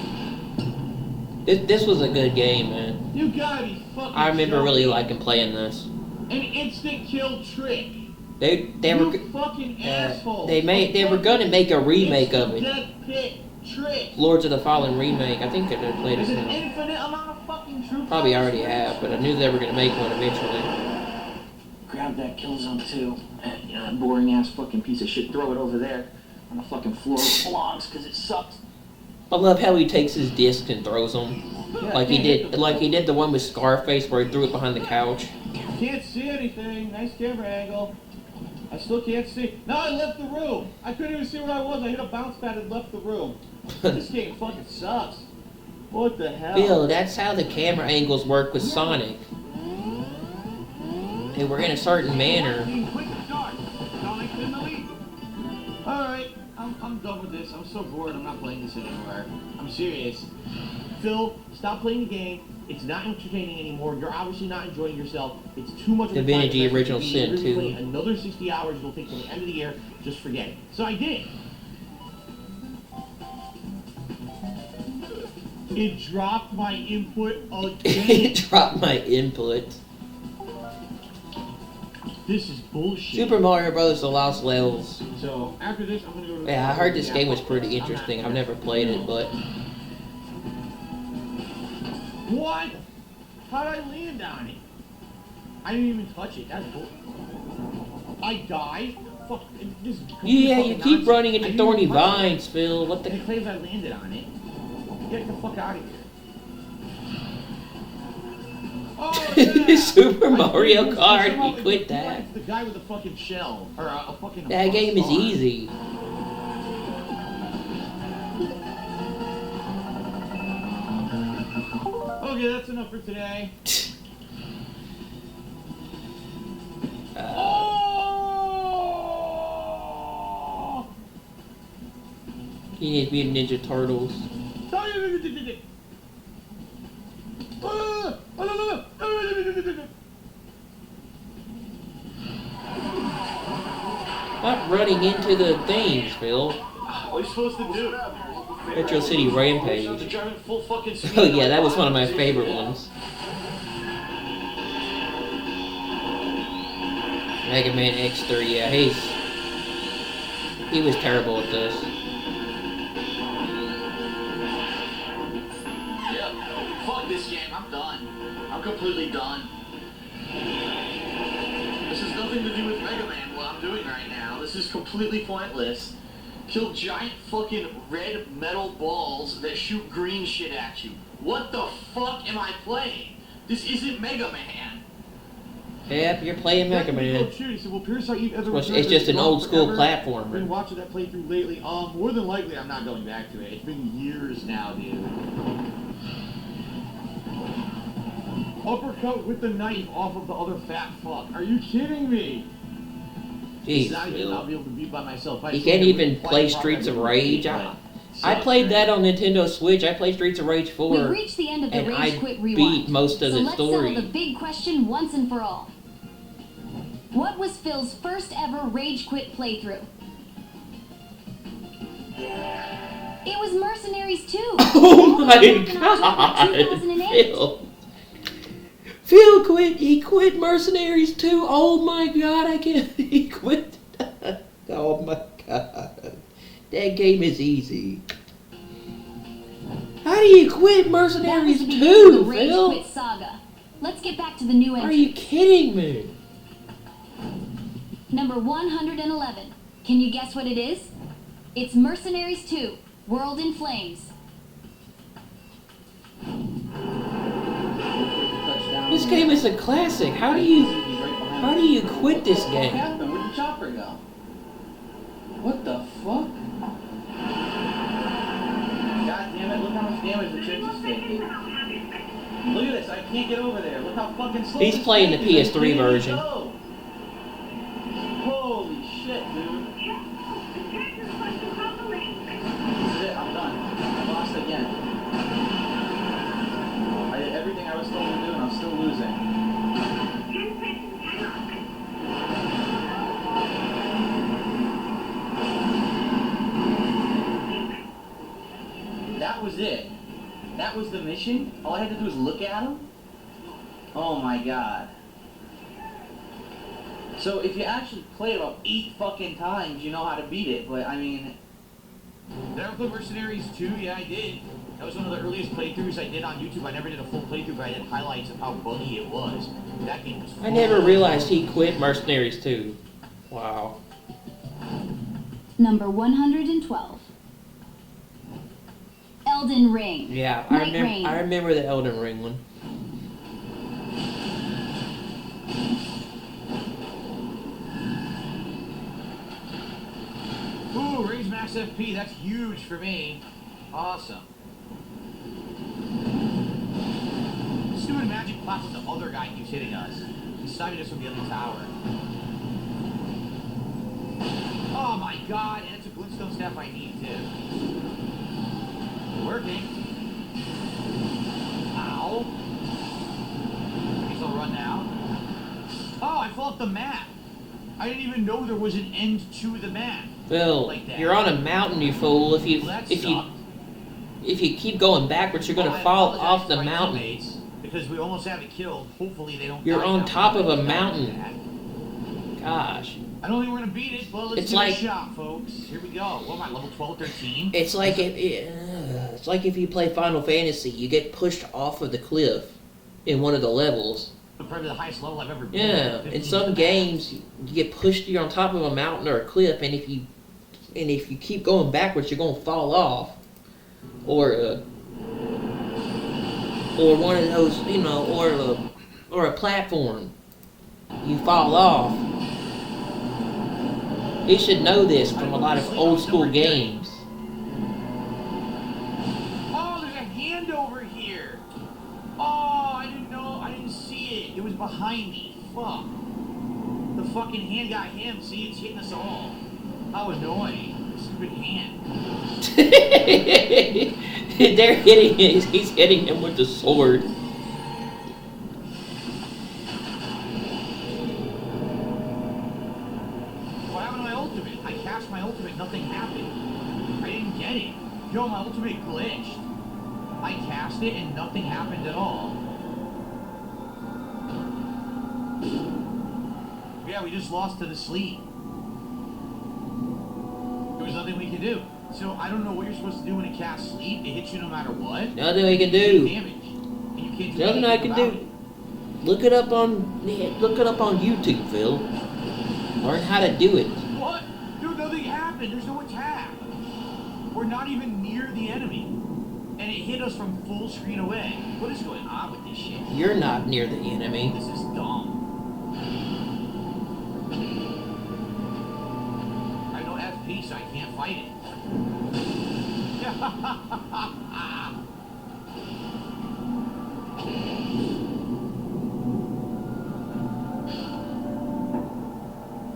This was a good game, man. You gotta be fucking. I remember really joking. liking playing this. An instant kill trick. They You were fucking asshole. they were gonna make a remake of it. Death pit trick. Lords of the Fallen remake. I think they're played it There's an now. infinite amount of fucking troops. Probably already have, but I knew they were gonna make one eventually. Grab that Killzone 2. You know, that boring ass fucking piece of shit. Throw it over there on the fucking floor of belongs because it sucks. I love how he takes his discs and throws them, like he did the one with Scarface where he threw it behind the couch. Can't see anything. Nice camera angle. I still can't see. No, I left the room. I couldn't even see where I was. I hit a bounce pad and left the room. This game fucking sucks. What the hell? Bill, that's how the camera angles work with Sonic. They were in a certain manner. Alright, I'm done with this. I'm so bored. I'm not playing this anymore. I'm serious. Phil, stop playing the game. It's not entertaining anymore. You're obviously not enjoying yourself. It's too much of a Divinity time Original investment. Sin You're 2. playing another 60 hours it'll take till the end of the year. Just forget it. So I did. It dropped my input again. It dropped my input. This is bullshit. Super Mario Bros. The Lost Levels. So after this, I'm gonna go to. Yeah, I heard this game was pretty interesting. I've never played it, but What? How'd I land on it? I didn't even touch it. That's bull. I died. Fuck. This is yeah, fucking you keep nonsense. running I into didn't thorny even touch it. vines, Phil. What the? It claims I landed on it. Get the fuck out of here. Oh, yeah. Super Mario Kart. You quit that. It's the guy with the fucking shell. Or a fucking. That game is star. easy. Okay, that's enough for today. Teenage Mutant Ninja Turtles. Not running into the things, Phil. What are you supposed to do? Metro City Rampage. To drive at full fucking speed. Oh yeah, that was one of my favorite ones. Mega Man X3, yeah, he was terrible at this. Yeah, fuck this game. I'm done. I'm completely done. This has nothing to do with Mega Man, what I'm doing right now. This is completely pointless. Kill giant fucking red metal balls that shoot green shit at you. What the fuck am I playing? This isn't Mega Man. Yep, you're playing Mega Man. He said, well, Pierce, you've ever It's just an old school platformer. Been watching that playthrough lately. More than likely, I'm not going back to it. It's been years now, dude. Uppercut with the knife off of the other fat fuck. Are you kidding me? Jeez, I'll Phil. be able to beat by myself. You can't even play Streets of Rage. I played that on Nintendo Switch. I played Streets of Rage 4. We've reached the end of the and Rage I Quit Rewind. beat most of so the let's story. settle the big question once and for all. What was Phil's first ever Rage Quit playthrough? It was Mercenaries 2. Oh my god! 2008. Phil. Phil quit. He quit Mercenaries 2. Oh my god, I can't. He quit. Oh my god. That game is easy. How do you quit Mercenaries 2, The Rage Phil? Quit saga. Let's get back to the new entry. Are you kidding me? Number 111. Can you guess what it is? It's Mercenaries 2, World in Flames. This game is a classic. How do you quit this What game? happened? Where'd the chopper go? What the fuck? God damn it, look how much damage the church is taking. Look at this, I can't get over there. Look how fucking slow He's this playing the thing is. I PS3 can't even version. go. Holy shit, dude. This is it, I'm done. I lost again. I did everything I was told to do and I'm still losing. That was it. That was the mission? All I had to do was look at him? Oh my god. So if you actually play it about 8 fucking times, you know how to beat it, but I mean... Did I ever play Mercenaries 2? Yeah, I did. That was one of the earliest playthroughs I did on YouTube. I never did a full playthrough, but I did highlights of how buggy it was. That game was I never realized he quit Mercenaries 2. Wow. Number 112. Elden Ring. Yeah, Night Rain. I remember the Elden Ring one. Ooh, Rage Max FP, that's huge for me. Awesome. Stupid magic plots with the other guy keeps hitting us. He's sniping us from the other tower. Oh my god, and it's a glintstone staff I need too. Working. Ow. I guess I'll run now. Oh, I fell off the map. I didn't even know there was an end to the map. Phil, Like that. you're on a mountain, you fool. If you keep going backwards, you're gonna Well, I fall apologize off to the my mountain. teammates, because we almost have it killed. Hopefully they don't. You're die on now. top of a mountain. Gosh. I don't think we're gonna beat it, but let's It's give like- it a shot, folks. Here we go. What am I, level 12, 13? It's like it's like if you play Final Fantasy, you get pushed off of the cliff in one of the levels. Probably the highest level I've ever been. Yeah, in some games you get pushed. You're on top of a mountain or a cliff, and if you keep going backwards, you're gonna fall off, or one of those, or a platform. You fall off. You should know this from a lot of old school games. Oh, there's a hand over here. Oh, I didn't know. I didn't see it. It was behind me. Fuck. The fucking hand got him. See, it's hitting us all. How annoying. Stupid hand. They're hitting him. He's hitting him with the sword. What happened to my ultimate? I cast my ultimate. Nothing happened. I didn't get it. Yo, my ultimate glitched. I cast it and nothing happened at all. Yeah, we just lost to the sleep. There was nothing we could do. So I don't know what you're supposed to do when it casts sleep. It hits you no matter what. Nothing we can do. Damage. And you can't do Nothing I anything can about do. it. Look it up on YouTube, Phil. Learn how to do it. What? Dude, nothing happened. There's no attack. We're not even near the enemy. And it hit us from full screen away. What is going on with this shit? You're not near the enemy. This is dumb. I have no FP, so I can't fight it.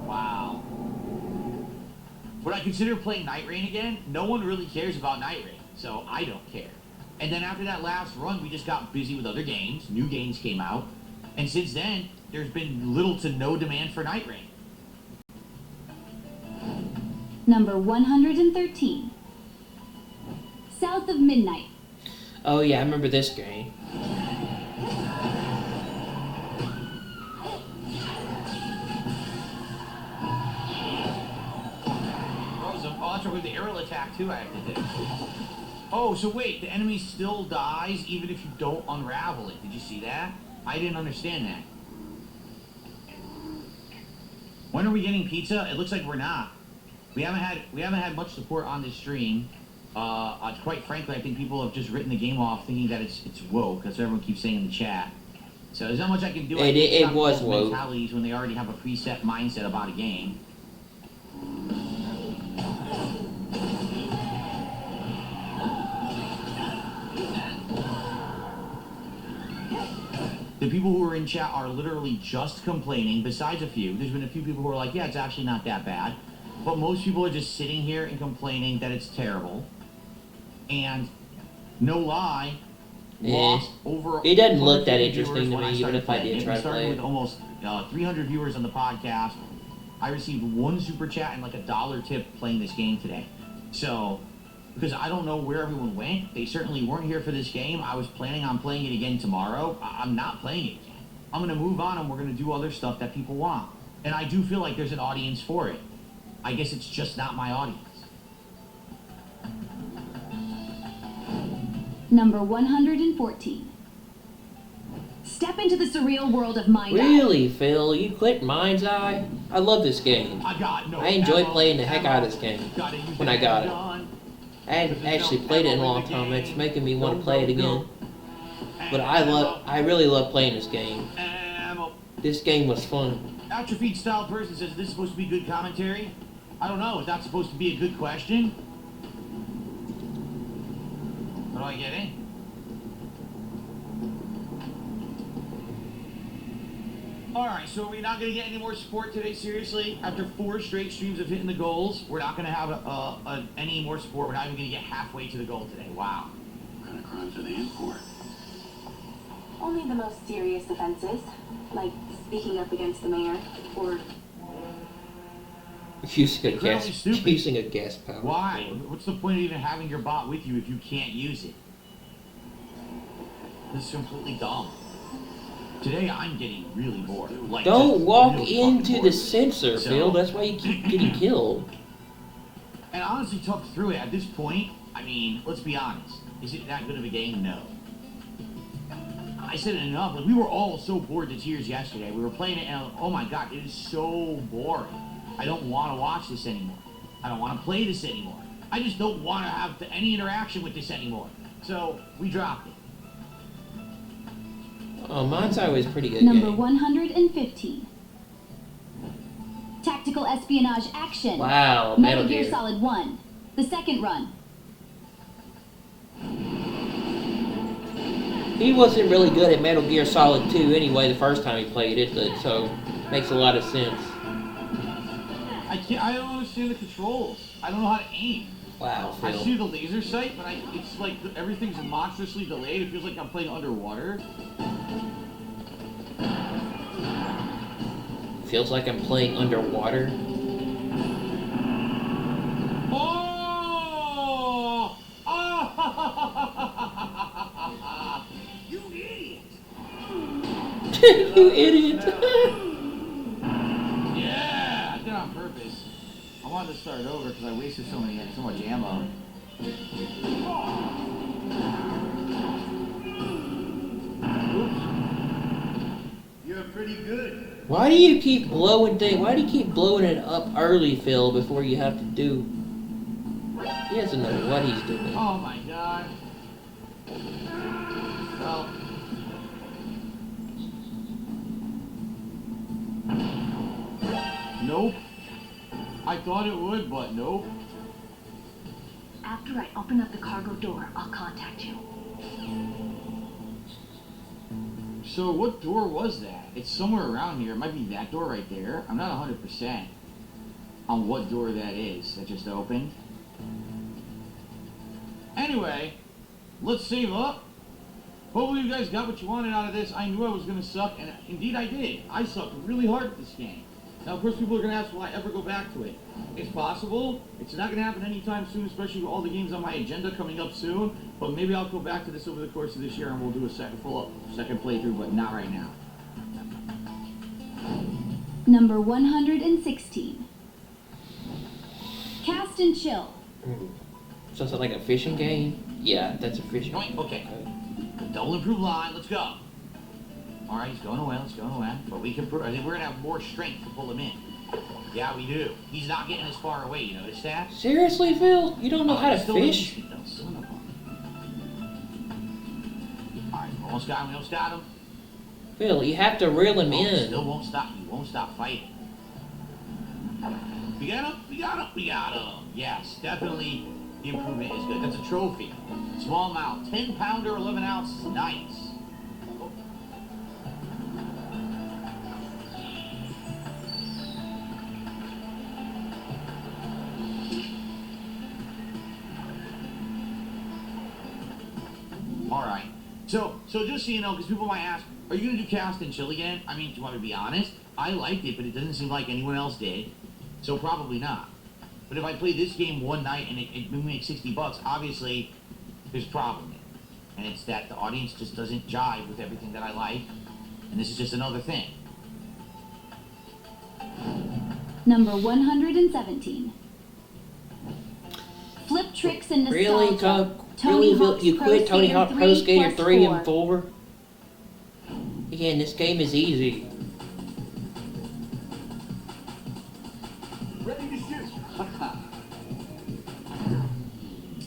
Wow. Would I consider playing Night Rain again? No one really cares about Night Rain, so I don't care. And then after that last run, we just got busy with other games. New games came out. And since then, there's been little to no demand for Night Rain. Number 113. South of Midnight. Oh yeah, I remember this game. with the aerial attack too I have to do. Oh, so wait, the enemy still dies even if you don't unravel it. Did you see that? I didn't understand that. When are we getting pizza? It looks like we're not. We haven't had much support on this stream. Quite frankly, I think people have just written the game off thinking that it's woke. That's what everyone keeps saying in the chat. So there's not much I can do. It was woke. Mentalities when they already have a preset mindset about a game. The people who are in chat are literally just complaining, besides a few. There's been a few people who are like, yeah, it's actually not that bad. But most people are just sitting here and complaining that it's terrible. And no lie, lost over. It doesn't look that 150 interesting viewers to when me, even if I did try to play with it. almost 300 viewers on the podcast. I received one super chat and like $1 tip playing this game today. So, because I don't know where everyone went. They certainly weren't here for this game. I was planning on playing it again tomorrow. I'm not playing it again. I'm going to move on and we're going to do other stuff that people want. And I do feel like there's an audience for it. I guess it's just not my audience. Number 114. Step into the surreal world of Mind Eye. Really, Phil? You quit Mind's Eye? I love this game. I enjoy playing the heck out of this game when I got it. I hadn't actually played it in a long time. It's making me want to play it again. But I really love playing this game. This game was fun. Atrophied style person says, is this supposed to be good commentary? I don't know. Is that supposed to be a good question? What do I get in? Alright, so we're not going to get any more support today, seriously? After 4 straight streams of hitting the goals, we're not going to have any more support. We're not even going to get halfway to the goal today. Wow. What kind of crimes are they in for? Only the most serious offenses, like speaking up against the mayor, or using a gas power. Why? What's the point of even having your bot with you if you can't use it? This is completely dumb. Today I'm getting really bored. Like, don't walk really into the sensor, Phil. That's why you keep getting killed. And honestly, talk through it. At this point, I mean, let's be honest. Is it that good of a game? No. I said it enough. Like, we were all so bored to tears yesterday. We were playing it, and oh my god, it is so boring. I don't want to watch this anymore. I don't want to play this anymore. I just don't want to have any interaction with this anymore. So we dropped it. Oh, Mind's Eye was pretty good. Number game. 115. Tactical espionage action. Wow, Metal Gear Solid 1. The second run. He wasn't really good at Metal Gear Solid 2 anyway the first time he played it, so makes a lot of sense. I don't understand the controls. I don't know how to aim. Wow, Phil. I see the laser sight, but it's like everything's monstrously delayed. It feels like I'm playing underwater. Feels like I'm playing underwater. Oh! Oh! You idiot! You idiot! Yeah, I did it on purpose. I wanted to start over because I wasted so much ammo. You're pretty good. Why do you keep blowing things? Why do you keep blowing it up early, Phil, before you have to do? He doesn't know what he's doing. Oh my god. Well. Nope. I thought it would, but nope. after I open up the cargo door, I'll contact you. So what door was that? It's somewhere around here. It might be that door right there. I'm not 100% on what door that is that just opened. Anyway, let's save up. Hopefully you guys got what you wanted out of this. I knew I was going to suck, and indeed I did. I sucked really hard at this game. Now, of course, people are going to ask, will I ever go back to it? It's possible. It's not going to happen anytime soon, especially with all the games on my agenda coming up soon. But maybe I'll go back to this over the course of this year, and we'll do a second playthrough, but not right now. Number 116. Cast and Chill. So it's like a fishing game? Yeah, that's a fishing game. Okay. Double improved line, let's go. Alright, he's going away, let's go away. But we can I think we're gonna have more strength to pull him in. Yeah, we do. He's not getting as far away, you notice that? Seriously, Phil? You don't know how to Still fish? Son of a... Alright, almost got him, we almost got him. Phil, you have to reel him in. Still won't stop, he won't stop fighting. We got him, we got him, we got him. Yes, definitely the improvement is good. That's a trophy. Small amount, 10 pounder, 11 ounce, nice. Alright, so just so you know, because people might ask, are you going to do cast and chill again? I mean, do you want me to be honest? I liked it, but it doesn't seem like anyone else did, so probably not. But if I play this game one night and it makes $60, obviously there's a problem. And it's that the audience just doesn't jive with everything that I like, and this is just another thing. Number 117. Flip tricks and nostalgia. Really, Tony Hawk's you quit Tony Hawk Pro Skater 3 and 4. 4? Again, this game is easy. Ready to shoot.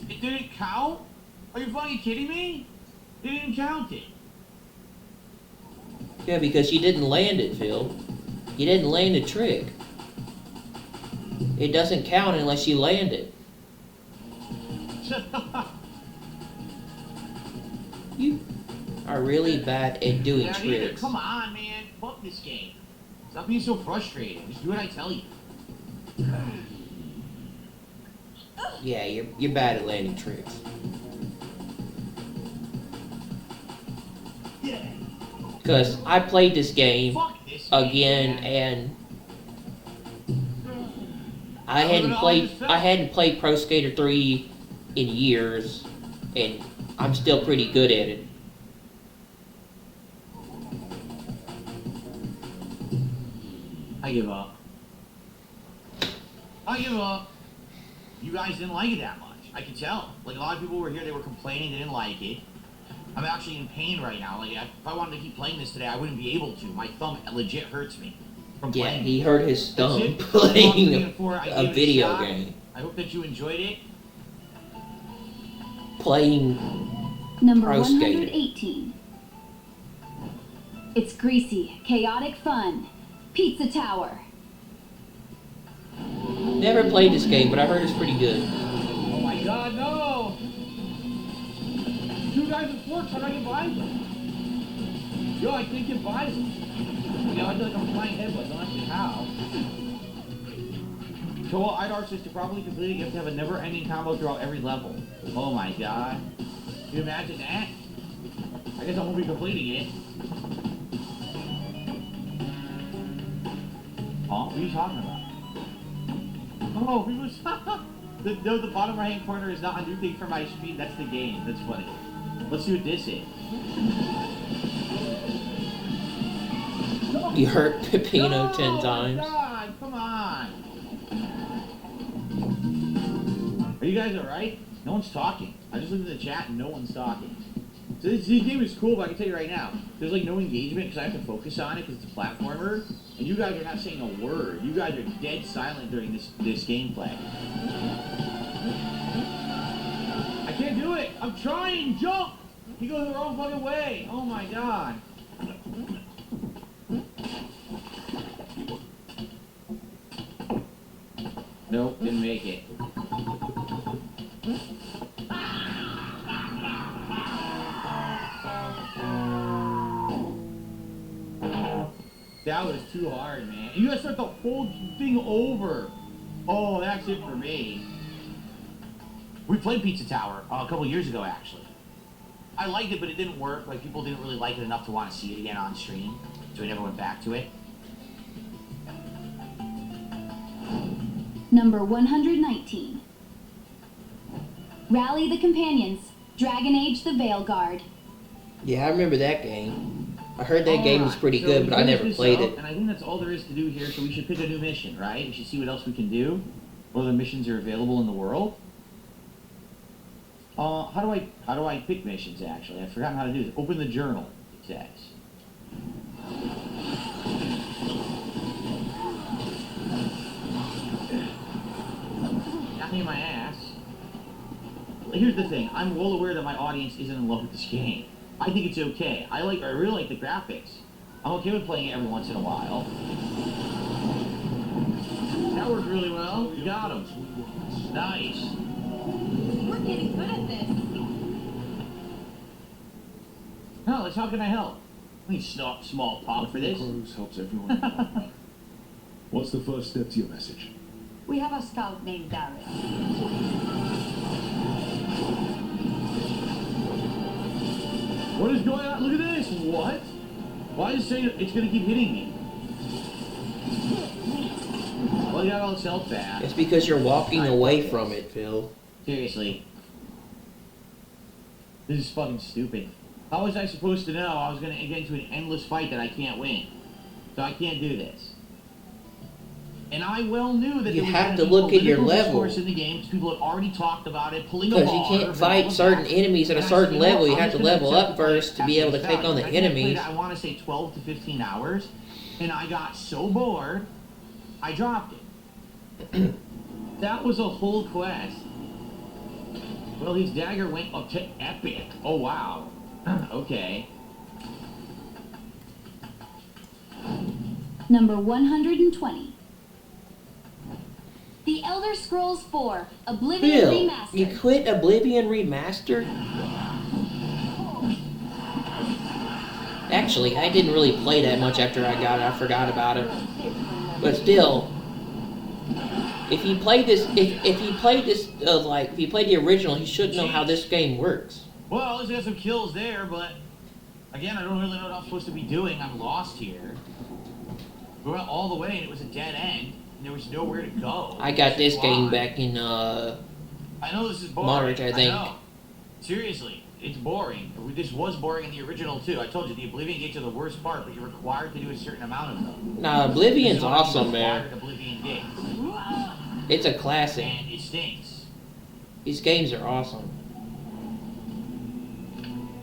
It didn't count? Are you fucking kidding me? It didn't count it. Yeah, because you didn't land it, Phil. You didn't land the trick. It doesn't count unless you land it. You are really bad at doing tricks. Come on, man. Fuck this game. Stop being so frustrated. Just do what I tell you. Yeah, you're bad at landing tricks. Because I played this game again, and I hadn't played Pro Skater 3 in years, and I'm still pretty good at it. I give up. I give up. You guys didn't like it that much. I could tell. Like, a lot of people were here, they were complaining, they didn't like it. I'm actually in pain right now. Like, if I wanted to keep playing this today, I wouldn't be able to. My thumb legit hurts me from playing. Yeah, he hurt his thumb playing a video game. I hope that you enjoyed it. Playing Number Pro Skater. 118. It's greasy, chaotic fun. Pizza Tower. Never played this game, but I heard it's pretty good. Oh my god, no! 2 guys with forks, how do I get by them? Yo, I can't get by them. You know, I feel like I'm flying headbutts, I'm not sure how. So well, IDAR says to properly complete it, you have to have a never-ending combo throughout every level. Oh my god. Can you imagine that? I guess I won't be completing it. Huh? What are you talking about? Oh, we was the bottom right-hand corner is not a new thing for my screen. That's the game. That's funny. Let's see what this is. You hurt Peppino 10 times. God, come on. Are you guys alright? No one's talking. I just looked at the chat and no one's talking. So this game is cool, but I can tell you right now, there's like no engagement because I have to focus on it because it's a platformer, and you guys are not saying a word. You guys are dead silent during this gameplay. I can't do it! I'm trying! Jump! He goes the wrong fucking way! Oh my god. Nope, didn't make it. That was too hard, man. You gotta start the whole thing over. Oh, that's it for me. We played Pizza Tower a couple years ago, actually. I liked it, but it didn't work. Like, people didn't really like it enough to want to see it again on stream, so we never went back to it. Number 119. Rally the Companions. Dragon Age the Veilguard. Yeah, I remember that game. I heard that game was pretty good, but I never played it. And I think that's all there is to do here, so we should pick a new mission, right? We should see what else we can do. What other missions are available in the world. How do I pick missions, actually? I've forgotten how to do this. Open the journal, it says. Got me in my ass. Here's the thing. I'm well aware that my audience isn't in love with this game. I think it's okay. I really like the graphics. I'm okay with playing it every once in a while. That worked really well. You got him. Nice. We're getting good at this. Alex, how can I help? I need small talk for this. Cruise helps everyone. What's the first step to your message? We have a scout named Darius. What is going on? Look at this. What? Why is it saying it's going to keep hitting me? Well, you got all this health back. It's because you're walking away from it, Phil. Seriously. This is fucking stupid. How was I supposed to know I was going to get into an endless fight that I can't win? So I can't do this. And I well knew that You there was have gonna to be look at your political level. discourse in the game because people had already talked about it, pulling a Because you bar, can't fight certain enemies at a certain level. You have to level up first to be able to take on the enemies. I want to say 12 to 15 hours, and I got so bored, I dropped it. That was a whole quest. Well, his dagger went up to epic. Oh, wow. Okay. Number 120. The Elder Scrolls 4 Oblivion Phil, Remastered. you quit Oblivion Remastered? Actually, I didn't really play that much after I got it. I forgot about it. But still, if you played this, if you played this, if you played the original, you should know how this game works. Well, there's got some kills there, but again, I don't really know what I'm supposed to be doing. I'm lost here. We went all the way, and it was a dead end. And there was nowhere to go. I got this game back in I know this is boring. March, I think. know. Seriously, it's boring. This was boring in the original too. I told you the Oblivion gates are the worst part, but you're required to do a certain amount of them. Nah, Oblivion's This is one of the awesome, man. required Oblivion gates. It's a classic. And it stinks. These games are awesome.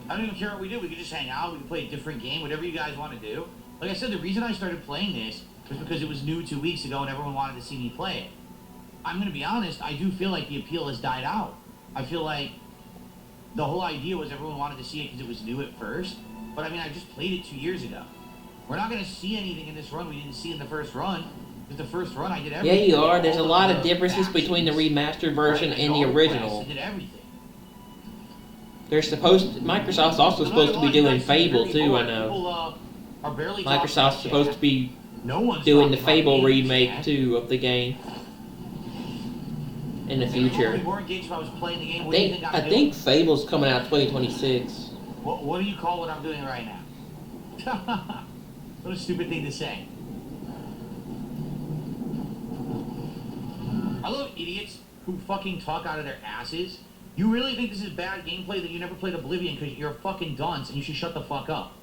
I don't even care what we do. We can just hang out. We can play a different game, whatever you guys want to do. Like I said, the reason I started playing this was because it was new 2 weeks ago and everyone wanted to see me play it. I'm going to be honest, I do feel like the appeal has died out. I feel like the whole idea was everyone wanted to see it because it was new at first. But I mean, I just played it 2 years ago. We're not going to see anything in this run we didn't see in the first run. Because the first run I did Yeah, everything. you are. There's a lot of differences between the remastered version and the original. I did everything. They're Microsoft's also supposed to be doing Fable too, I know. People, are barely Microsoft's supposed to be one's doing the talking about Fable games, remake too of the game in the future. More engaged if I was playing the game. What do you think I think Fable's coming out 2026. What do you call what I'm doing right now? What a stupid thing to say. I love idiots who fucking talk out of their asses. You really think this is bad gameplay that you never played Oblivion because you're a fucking dunce and you should shut the fuck up.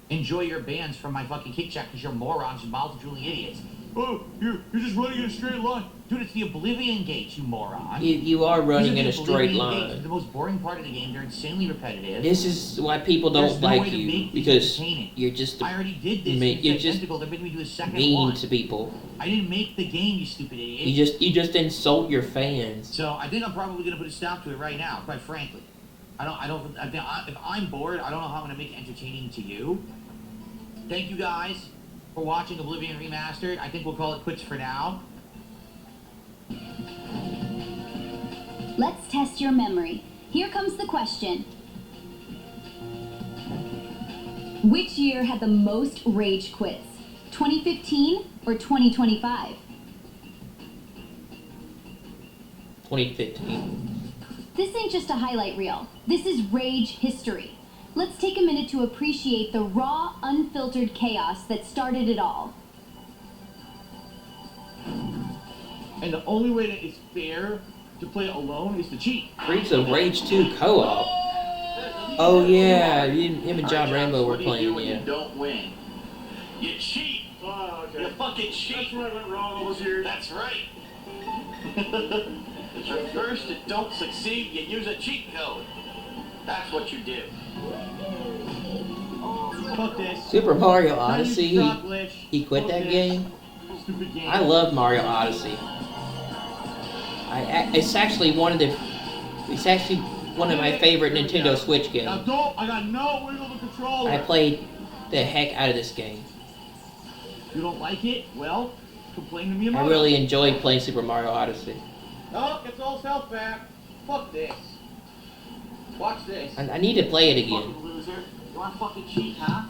Enjoy your bans from my fucking kick chat because you're morons and mouth-drooling idiots. Oh, you're just running in a straight line. Dude, it's the Oblivion gates, you moron. You are running These are in the a straight Oblivion line. gates. They're the most boring part of the game. They're insanely repetitive. This is why people There's don't no like way to you make these because entertaining. you're just I already did this. you're just They're making me do a second mean one. to people. I didn't make the game, you stupid idiot. You just insult your fans. So I think I'm probably gonna put a stop to it right now. Quite frankly, if I'm bored, I don't know how I'm gonna make it entertaining to you. Thank you guys for watching Oblivion Remastered. I think we'll call it quits for now. Let's test your memory. Here comes the question. Which year had the most rage quits? 2015 or 2025? 2015. This ain't just a highlight reel. This is rage history. Let's take a minute to appreciate the raw, unfiltered chaos that started it all. And the only way that it's fair to play it alone is to cheat. Streets of Rage 2 co-op. Oh yeah, him and John Rambo were playing. You Yeah. don't win. You cheat. Oh, okay. You fucking cheat. That's where I went wrong all those years. That's right. If you're first and don't succeed, you use a cheat code. That's what you do. Fuck this. Super Mario Odyssey. Stop, Glitch. He quit Fuck that this. game. Stupid game. I love Mario Odyssey. It's actually one of my favorite Nintendo Switch games. Now don't. I got no wiggle the controller. I played the heck out of this game. You don't like it? Well, complain to me about I really enjoyed playing Super Mario Odyssey. Oh, it's all self back. Fuck this. Watch this. I need to play it again. Fucking loser. You want to fucking cheat, huh?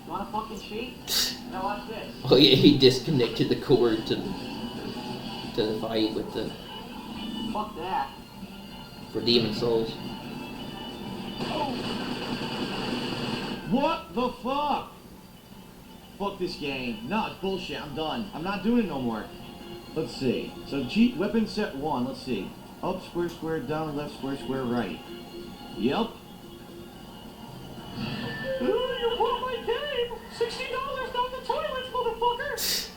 You want to fucking cheat? Now watch this. Oh yeah, he disconnected the cord to the fight with the Fuck that. for Demon Souls. What the fuck? Fuck this game. No, it's bullshit. I'm done. I'm not doing it no more. Let's see. So cheat weapon set 1. Let's see. Up, square, square, down, left, square, square, right. Yep. Ooh, you bought my game! $60 down the toilets, motherfucker!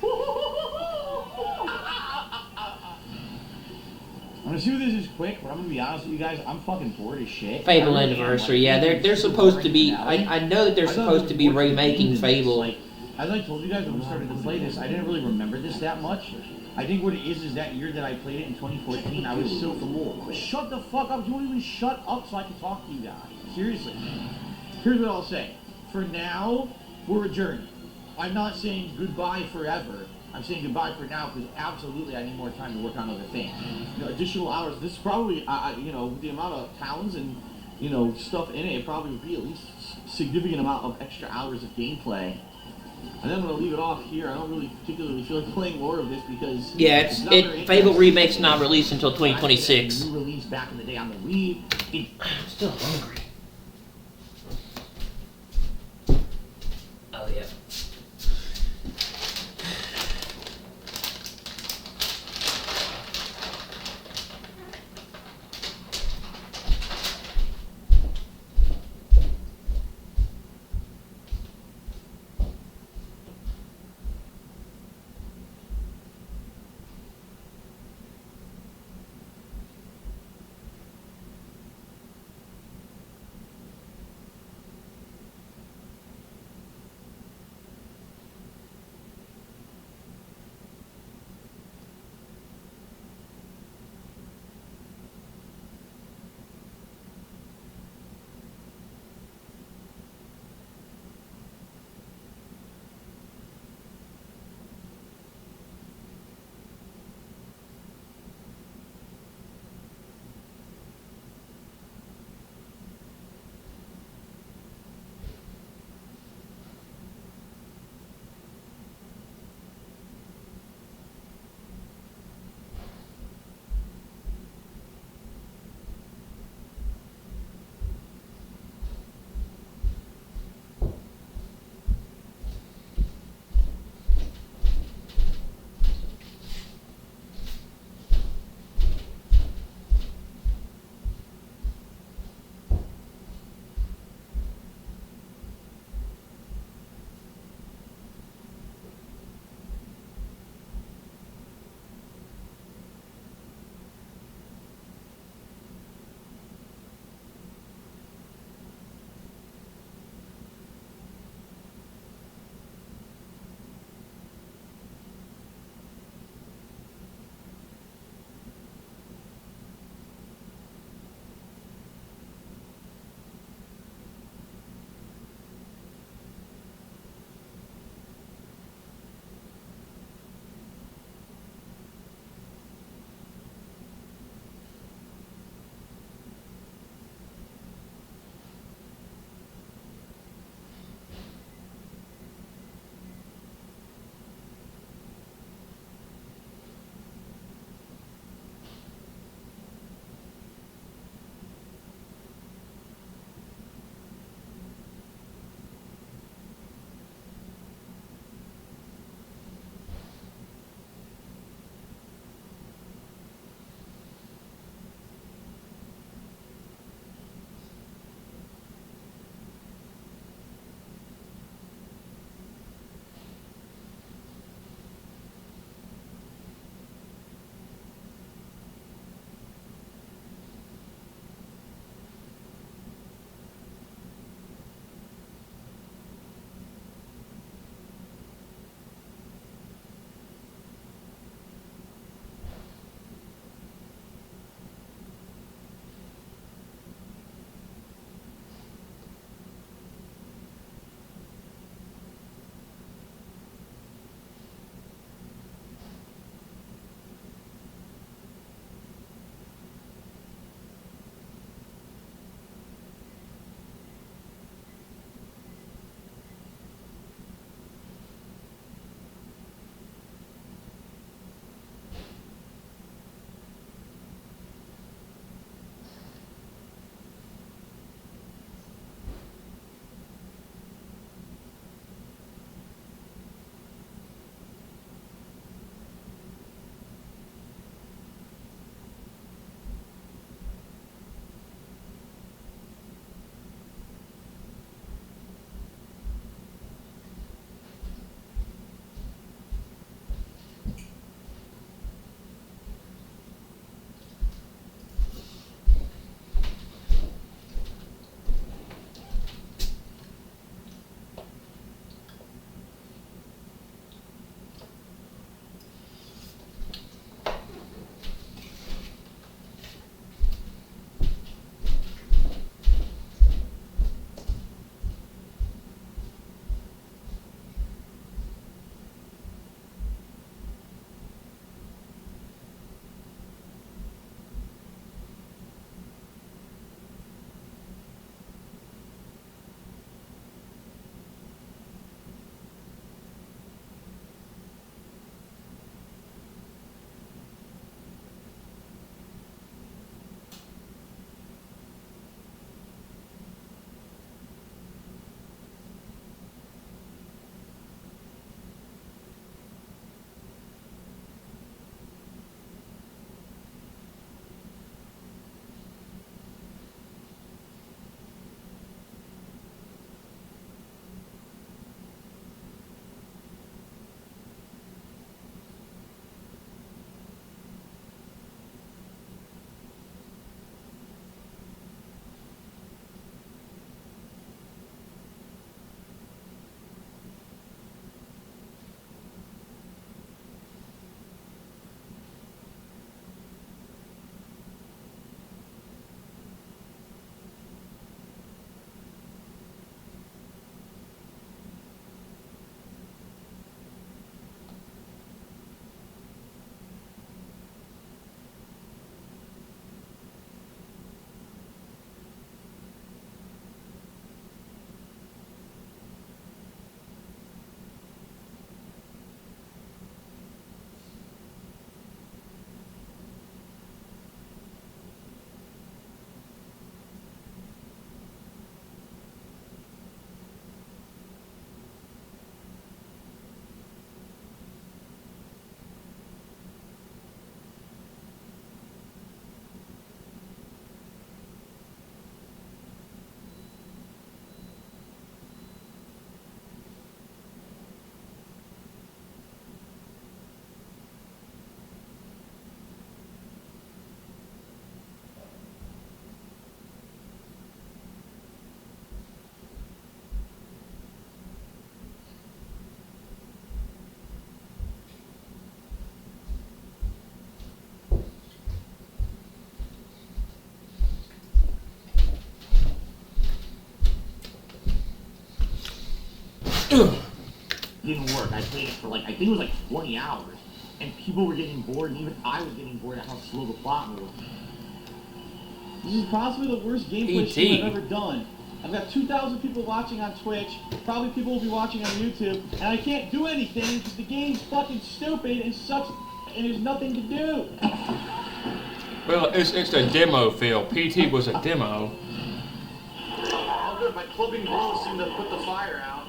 I'm gonna see this is quick, but I'm gonna be honest with you guys, I'm fucking bored as shit. Fable I really Anniversary, am. yeah, Like, they're supposed to be. I know that they're I thought supposed it to be was worth remaking doing this. Fable. Like, as I told you guys when we started to play this, I didn't really remember this that much. I think what it is that year that I played it in 2014, I was so full. Shut the fuck up! You won't even shut up so I can talk to you guys. Seriously. Here's what I'll say. For now, we're adjourned. I'm not saying goodbye forever. I'm saying goodbye for now because absolutely I need more time to work on other things. You know, additional hours. This is probably, you know, the amount of towns and, you know, stuff in it, it probably would be at least a significant amount of extra hours of gameplay. And then I'm going to leave it off here. I don't really particularly feel like playing more of this because... Yeah, not very Fable interesting. Remake's not released until 2026. New release back in the day on the Wii. I'm still hungry. Oh yeah. didn't work. I played it for like, I think it was like 20 hours. And people were getting bored, and even I was getting bored at how slow the plot moved. This is possibly the worst gameplay stream I've ever done. I've got 2,000 people watching on Twitch. Probably people will be watching on YouTube. And I can't do anything because the game's fucking stupid and sucks and there's nothing to do. Well, it's a demo, Phil. PT was a demo. Oh, good. My clubbing bros seem to put the fire out.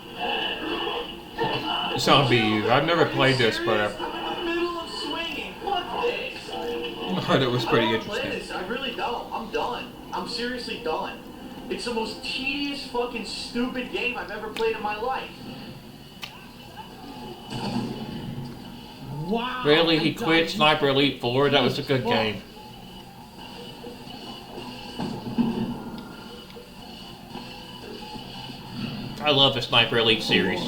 Zombie you. I've never played this, but In the middle of swinging. Fuck this. I heard it was pretty I don't wanna play interesting. this. I really don't. I'm done. I'm seriously done. It's the most tedious, fucking stupid game I've ever played in my life. Wow. Really? He quit Sniper Elite 4? That was a good game. I love the Sniper Elite series.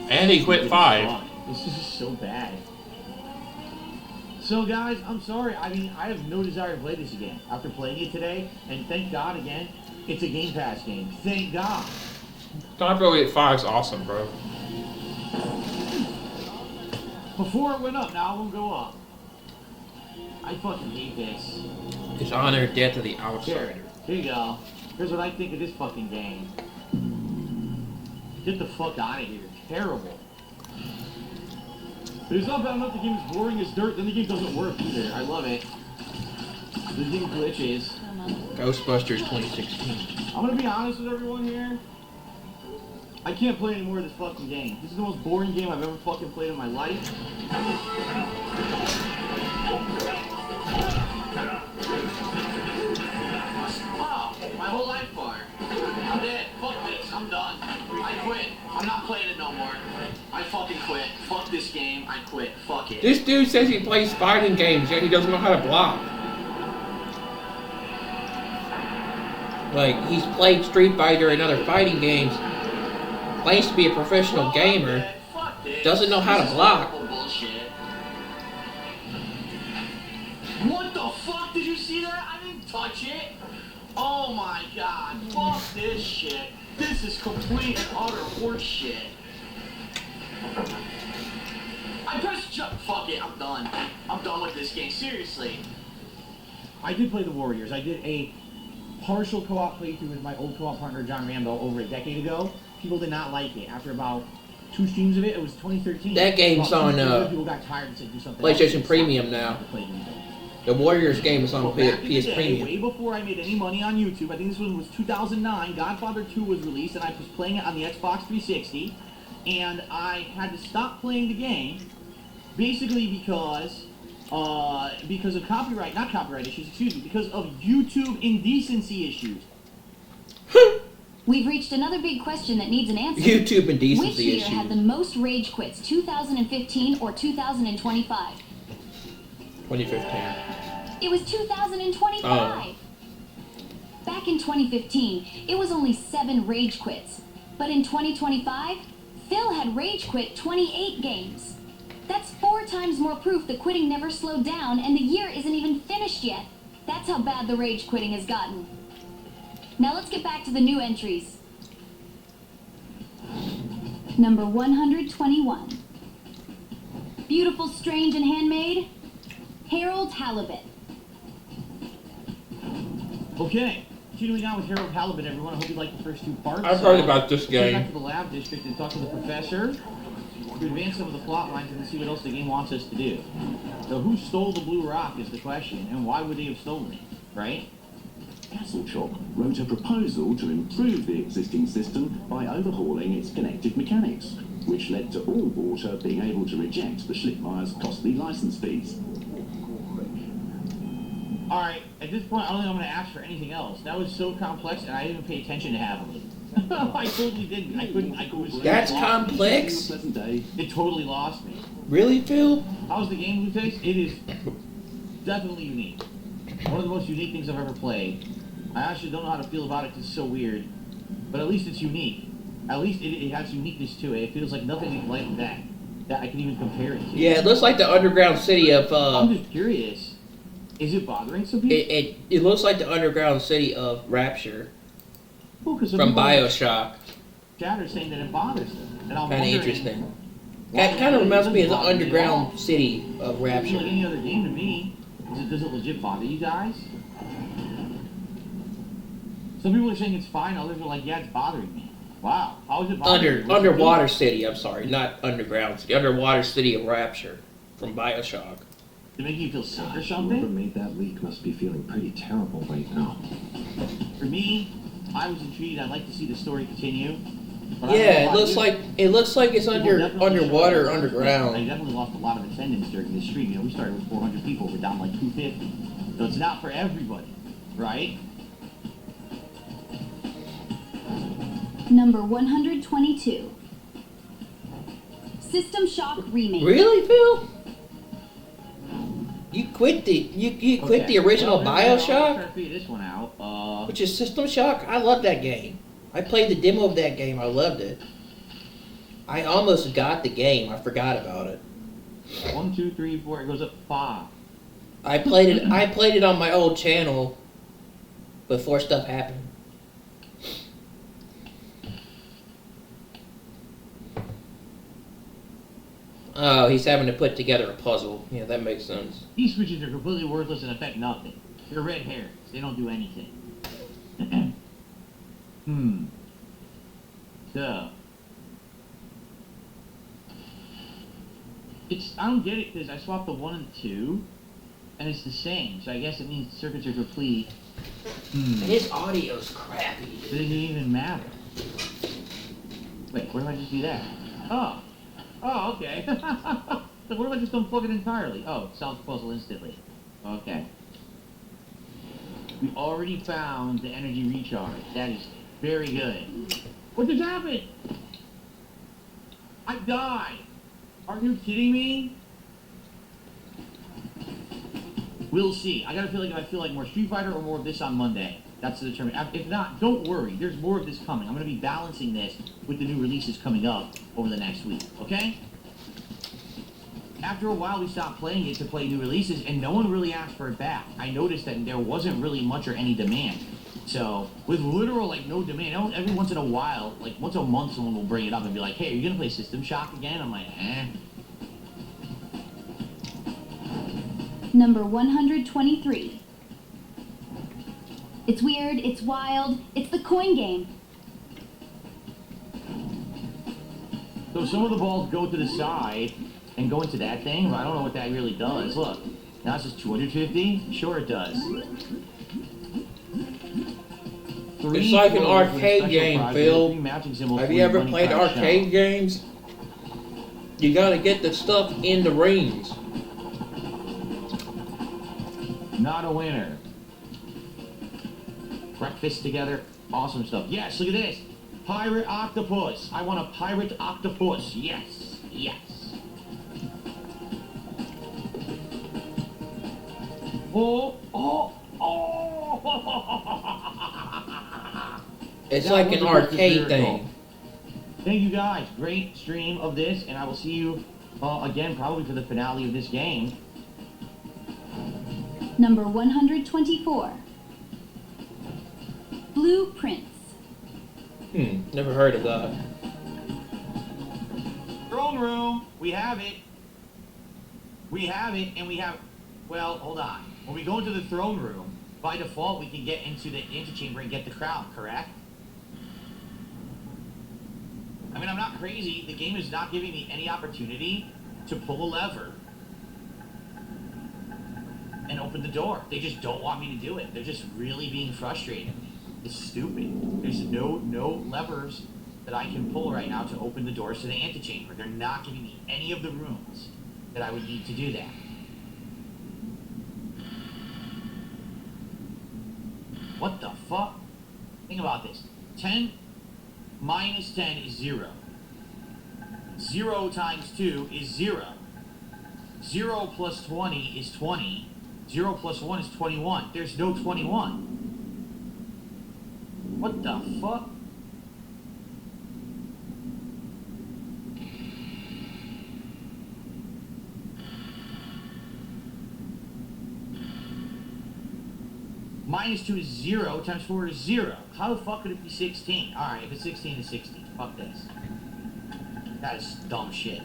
And he quit 5. This is just so bad. So guys, I'm sorry. I mean, I have no desire to play this again after playing it today. And thank God again, it's a Game Pass game. Thank God. Sniper Elite 5 is awesome, bro. Before it went up, now it won't go up. I fucking hate this. It's Honor, Death of the Outsider. Here you go. Here's what I think of this fucking game. Get the fuck out of here. Terrible. But it's not bad enough the game is boring as dirt, then the game doesn't work either. I love it. The game glitches. Ghostbusters 2016. I'm gonna be honest with everyone here. I can't play any more of this fucking game. This is the most boring game I've ever fucking played in my life. Wow, my whole life bar. I'm dead. Fuck this. I'm done. I quit. I'm not playing it no more. I fucking quit. Fuck this game. I quit. Fuck it. This dude says he plays fighting games, yet he doesn't know how to block. Like, he's played Street Fighter and other fighting games. Claims to be a professional gamer. Doesn't know how to block. What the fuck? Did you see that? I didn't touch it. Oh my god. Fuck this shit. This is complete and utter horse shit. I pressed jump. Fuck it. I'm done. I'm done with this game. Seriously. I did play the Warriors. I did a partial co-op playthrough with my old co-op partner John Rambo over a decade ago. People did not like it. After about 2 streams of it, it was 2013. That game's on people got tired and said do something PlayStation else. Premium now. The Warriors game is on Back in the PS day, Premium. way before I made any money on YouTube, I think this one was 2009, Godfather 2 was released, and I was playing it on the Xbox 360, and I had to stop playing the game, basically because of copyright, not copyright issues, excuse me, because of YouTube indecency issues. We've reached another big question that needs an answer. YouTube indecency Which year issues. had the most rage quits, 2015 or 2025? 2015. It was 2025. Oh. Back in 2015, it was only 7 rage quits. But in 2025, Phil had rage quit 28 games. That's 4 times more proof that quitting never slowed down, and the year isn't even finished yet. That's how bad the rage quitting has gotten. Now let's get back to the new entries. Number 121. Beautiful, Strange, and Handmade, Harold Halibut. Okay, continuing on with Harold Halibut, everyone. I hope you like the first 2 parts. I've heard about this Go game. back to the lab district and talk to the professor to advance some of the plot lines and see what else the game wants us to do. So who stole the blue rock is the question, and why would they have stolen it, right? Castlechop wrote a proposal to improve the existing system by overhauling its connected mechanics, which led to all water being able to reject the Schlittmeyer's costly license fees. Alright, at this point, I don't think I'm going to ask for anything else. That was so complex, and I didn't even pay attention to half of it. I totally didn't. I couldn't. That's complex? It totally lost me. Really, Phil? How's the game, Lutex? It is definitely unique. One of the most unique things I've ever played. I actually don't know how to feel about it because it's so weird. But at least it's unique. At least it has uniqueness to it. It feels like nothing like that I can even compare it to. Yeah, it looks like the underground city of. I'm just curious. Is it bothering some people? It looks like the underground city of Rapture Well, 'cause some from people- BioShock. Chat are saying that it bothers them. And I'm Kind of wondering, interesting. That kind of reminds me of the underground city of It's like Rapture. any other game to me. Does it legit bother you guys? Some people are saying it's fine. Others are like, yeah, it's bothering me. Wow. How is it bothering you? Underwater city, I'm sorry, not underground city. Underwater city of Rapture from BioShock. To make you feel sick or Whoever something? made that leak must be feeling pretty terrible right now. For me, I was intrigued. I'd like to see the story continue. But I don't know Yeah, it about looks you. like it's People definitely underwater, showed up. underground. I definitely lost a lot of attendance during this stream. You know, we started with 400 people. We're down like 250. So it's not for everybody, right? Number 122. System Shock Remake. Really, Phil? You quit the original Well, BioShock, I'll try to figure this one out. which is System Shock. I love that game. I played the demo of that game. I loved it. I almost got the game. I forgot about it. 1, 2, 3, 4. It goes up 5. I played it on my old channel before stuff happened. Oh, he's having to put together a puzzle. Yeah, that makes sense. These switches are completely worthless and affect nothing. They're red herrings. They don't do anything. So. I don't get it because I swapped the 1 and the 2, and it's the same. So I guess it means the circuits are complete. And his audio's crappy. Doesn't even matter. Wait, where do I just do that? Oh. Oh, okay. So what if I just unplug it entirely? Oh, it solves the puzzle instantly. Okay. We already found the energy recharge. That is very good. What just happened? I died. Are you kidding me? We'll see. I gotta feel like if I feel like more Street Fighter or more of this on Monday. That's to determine. If not, don't worry. There's more of this coming. I'm gonna be balancing this with the new releases coming up over the next week. Okay? After a while, we stopped playing it to play new releases, and no one really asked for it back. I noticed that there wasn't really much or any demand. So, with literal, no demand, every once in a while, once a month, someone will bring it up and be like, hey, are you gonna play System Shock again? I'm like, Number 123. It's weird, it's wild, it's the coin game. So some of the balls go to the side and go into that thing, but I don't know what that really does. Look, now it says 250. Sure it does. It's like an arcade game, Phil. Have you ever played arcade games? You gotta get the stuff in the rings. Not a winner. Breakfast together. Awesome stuff. Yes, look at this. Pirate octopus. I want a pirate octopus. Yes. Yes. Oh. It's That like was an a arcade miracle. thing. Thank you guys. Great stream of this, and I will see you again probably for the finale of this game. Number 124. Blueprints. Never heard of that. Throne room. We have it. We have it, and we have... Well, hold on. When we go into the throne room, by default, we can get into the antechamber and get the crown, correct? I mean, I'm not crazy. The game is not giving me any opportunity to pull a lever and open the door. They just don't want me to do it. They're just really being frustrated. It's stupid. There's no levers that I can pull right now to open the doors to the antechamber. They're not giving me any of the rooms that I would need to do that. What the fuck? Think about this. 10 minus 10 is 0. 0 times 2 is 0. 0 plus 20 is 20. 0 plus 1 is 21. There's no 21. What the fuck? Minus 2 is 0, times 4 is 0. How the fuck could it be 16? Alright, if it's 16, it's 16. Fuck this. That is dumb shit.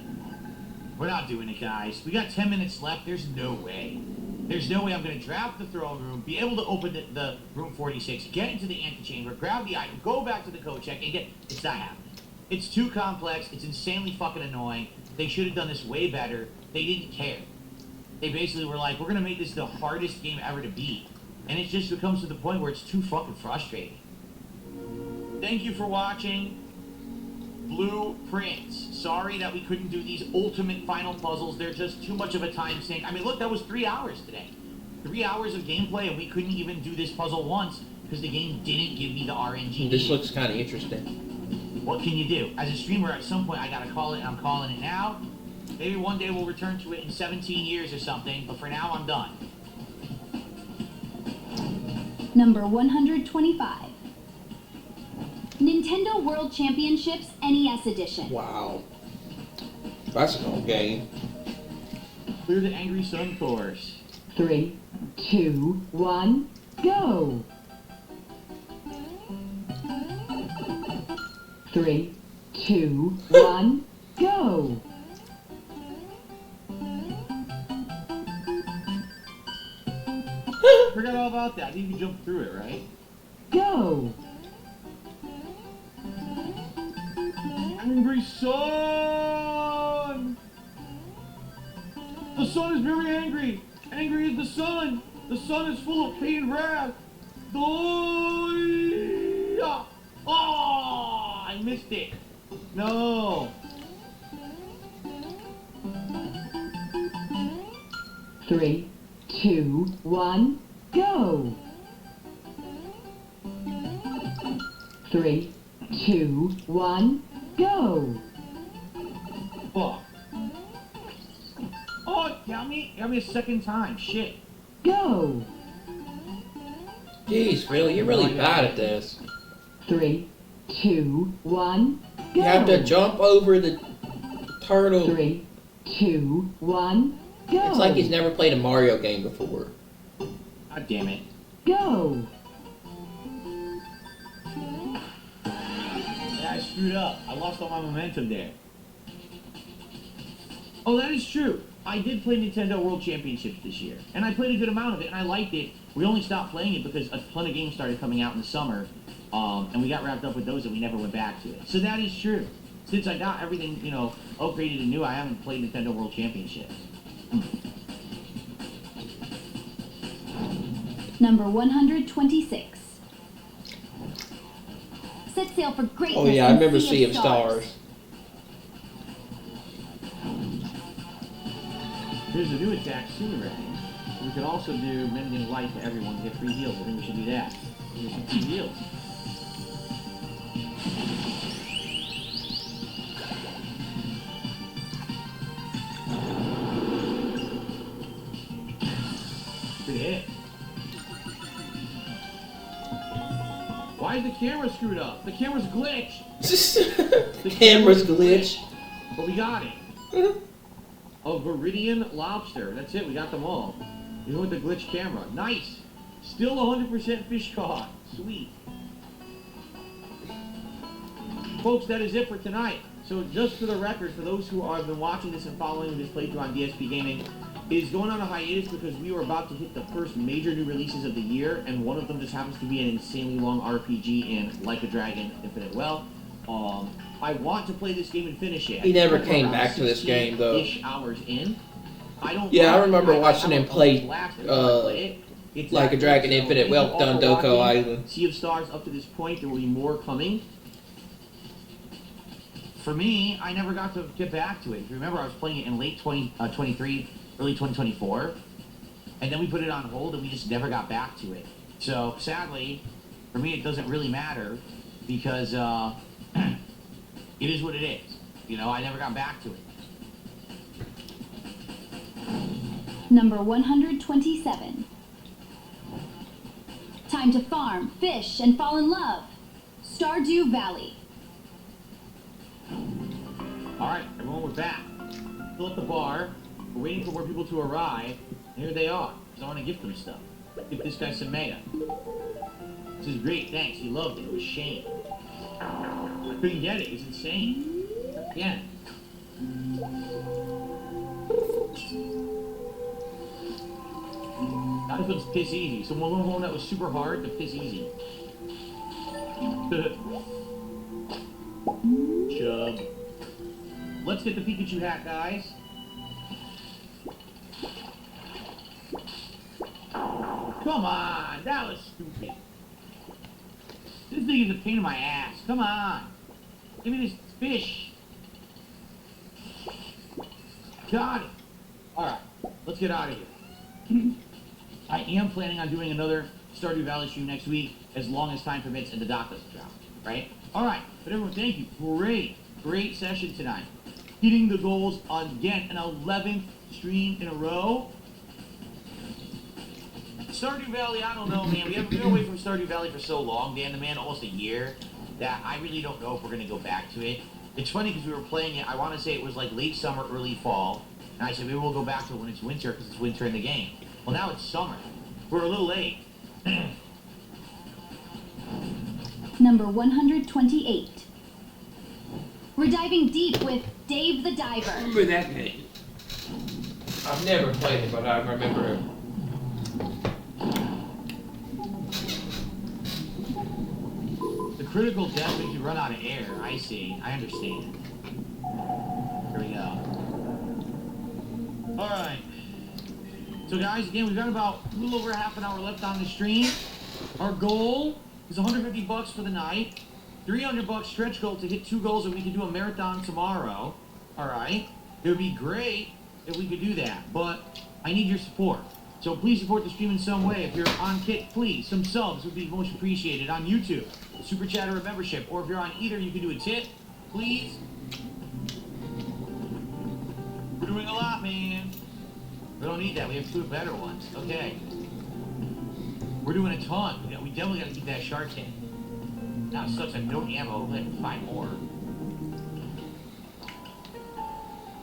We're not doing it, guys. We got 10 minutes left. There's no way. There's no way I'm going to draft the throne room, be able to open the room 46, get into the antechamber, grab the item, go back to the code check, and get... It's not happening. It's too complex. It's insanely fucking annoying. They should have done this way better. They didn't care. They basically were like, we're going to make this the hardest game ever to beat. And it just becomes to the point where it's too fucking frustrating. Thank you for watching Blueprints. Sorry that we couldn't do these ultimate final puzzles. They're just too much of a time sink. I mean, look, that was 3 hours today. 3 hours of gameplay, and we couldn't even do this puzzle once because the game didn't give me the RNG. This looks kind of interesting. What can you do? As a streamer, at some point, I gotta call it, and I'm calling it now. Maybe one day we'll return to it in 17 years or something, but for now, I'm done. Number 125. Nintendo World Championships NES Edition. Wow. That's an old game. Clear the Angry Sun course. 3, 2, 1, go! 3, 2, 1, go! Forgot all about that. I think you can jump through it, right? Go! Angry Sun! The sun is very angry! Angry is the sun! The sun is full of pain and wrath! Oh, I missed it! No! 3, 2, 1, go! 3, 2, 1, go! Fuck. Oh, got me a second time. Shit. Go! Jeez, really? You're really bad at this. 3, 2, 1, go! You have to jump over the turtle. 3, 2, 1, go! It's like he's never played a Mario game before. God damn it. Go! Yeah, I screwed up. I lost all my momentum there. Oh, that is true. I did play Nintendo World Championships this year, and I played a good amount of it, and I liked it. We only stopped playing it because a ton of games started coming out in the summer, and we got wrapped up with those and we never went back to it. So that is true. Since I got everything, upgraded and new, I haven't played Nintendo World Championships. Number 126. Set sail for greatness. Oh yeah, I in remember Sea Sea of of Stars. Here's a new attack, Soonerang. We could also do Mending Light to everyone to get free heals. I think we should do that. Here's some free heals. Good hit. Why is the camera screwed up? The camera's glitched. The camera's glitched. But we got it. A Viridian Lobster. That's it. We got them all. Even with the glitched camera. Nice. Still 100% fish caught. Sweet. Folks, that is it for tonight. So just for the record, for those who have been watching this and following this playthrough on DSP Gaming, it is going on a hiatus because we were about to hit the first major new releases of the year, and one of them just happens to be an insanely long RPG in Like a Dragon Infinite Well. I want to play this game and finish it. He never came back to this game though. Hours in. I remember watching him play Like a Dragon Infinite Well on Doko Island. Sea of Stars up to this point, there will be more coming. For me, I never got to get back to it. If you remember, I was playing it in late 2023, early 2024, and then we put it on hold and we just never got back to it. So sadly, for me, it doesn't really matter because it is what it is. I never got back to it. Number 127. Time to farm, fish, and fall in love. Stardew Valley. Alright, everyone, we're back. Still at the bar. We're waiting for more people to arrive. And here they are. So I want to gift them stuff. Give this guy some Maya. This is great, thanks. He loved it. It was Shane. I couldn't get it. It's insane. Again. Now this one's piss easy. So one that was super hard to piss easy. Chub. Let's get the Pikachu hat, guys. Come on, that was stupid. This thing is a pain in my ass. Come on. Give me this fish. Got it. Alright, let's get out of here. I am planning on doing another Stardew Valley stream next week, as long as time permits and the dock doesn't drop, right? Alright, but everyone, thank you. Great session tonight. Hitting the goals again, an 11th stream in a row. Stardew Valley, I don't know, man. We haven't been away from Stardew Valley for so long, Dan the Man, almost a year, that I really don't know if we're going to go back to it. It's funny because we were playing it, I want to say it was like late summer, early fall, and I said maybe we'll go back to it when it's winter because it's winter in the game. Well, now it's summer. We're a little late. Number 128. We're diving deep with Dave the Diver. Remember that game? I've never played it, but I remember it. The critical death makes you run out of air. I see. I understand. Here we go. Alright. So guys, again, we've got about a little over half an hour left on the stream. Our goal is $150 for the night. $300 stretch goal to hit 2 goals, and we can do a marathon tomorrow. Alright? It would be great if we could do that, but I need your support. So please support the stream in some way. If you're on Kick, please, some subs would be most appreciated. On YouTube, Super Chat or a membership. Or if you're on either, you can do a tip, please. We're doing a lot, man. We don't need that. We have 2 better ones. Okay. We're doing a ton. We definitely got to keep that shark tank. Now it sucks. I have no ammo. We'll have to find more.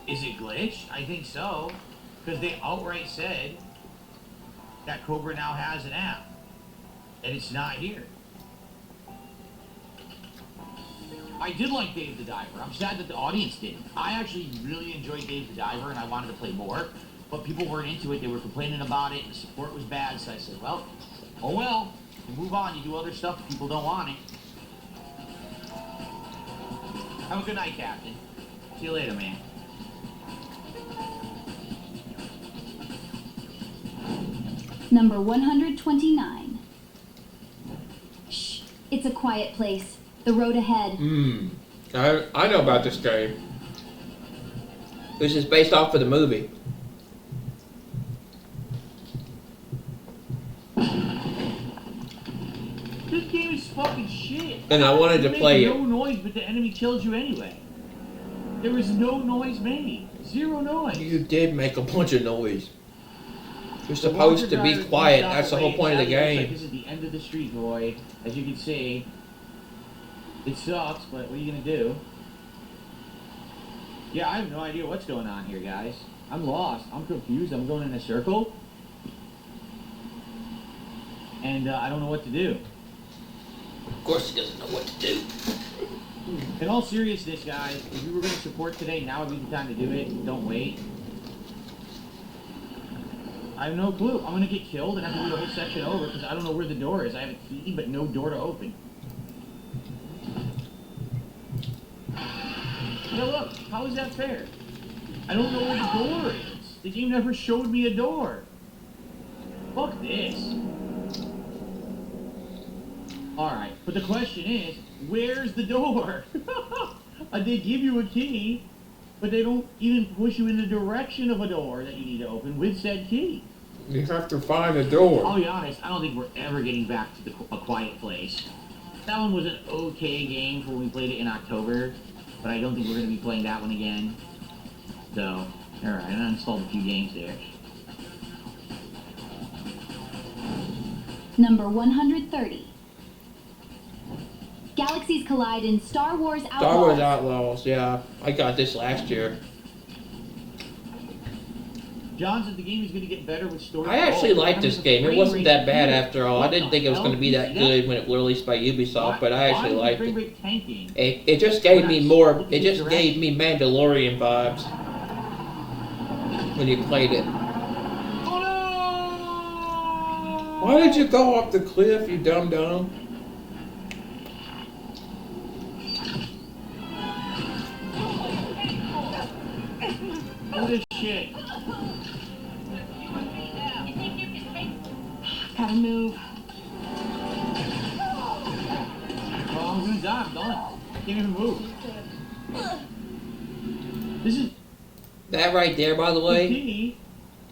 Is it glitched? I think so. Because they outright said that Cobra now has an app. And it's not here. I did like Dave the Diver. I'm sad that the audience didn't. I actually really enjoyed Dave the Diver and I wanted to play more. But people weren't into it. They were complaining about it. The support was bad. So I said, well, oh well. You move on. You do other stuff if people don't want it. Have a good night, Captain. See you later, man. Number 129. Shh, it's a quiet place. The road ahead. I know about this game. This is based off of the movie. This game is fucking shit. And I wanted to play it. No noise, but the enemy killed you anyway. There was no noise made. 0 noise. You did make a bunch of noise. You're supposed to be quiet. That's the whole point of the game. This is the end of the street, boy. As you can see, it sucks, but what are you gonna do? Yeah, I have no idea what's going on here, guys. I'm lost. I'm confused. I'm going in a circle. And I don't know what to do. Of course he doesn't know what to do. In all seriousness, guys, if you were going to support today, now would be the time to do it. Don't wait. I have no clue. I'm going to get killed and have to do the whole section over because I don't know where the door is. I have a key, but no door to open. Now look, how is that fair? I don't know where the door is. The game never showed me a door. Fuck this. Alright, but the question is, where's the door? They give you a key, but they don't even push you in the direction of a door that you need to open with said key. You have to find a door. I'll be honest, I don't think we're ever getting back to A Quiet Place. That one was an okay game for when we played it in October, but I don't think we're going to be playing that one again. So, alright, I uninstalled a few games there. Number 130. Galaxies collide in Star Wars Outlaws. Star Wars Outlaws, yeah. I got this last year. John said the game is going to get better with story. I actually liked this game. It wasn't that bad after all. I didn't think it was going to be that good when it was released by Ubisoft, but I actually liked it. It just gave me more. It just gave me Mandalorian vibes when you played it. Why did you go off the cliff, you dumb dumb? What is shit? Gotta move. Well, I'm gonna die. I'm done. I can't even move. This is that right there, by the way. Key,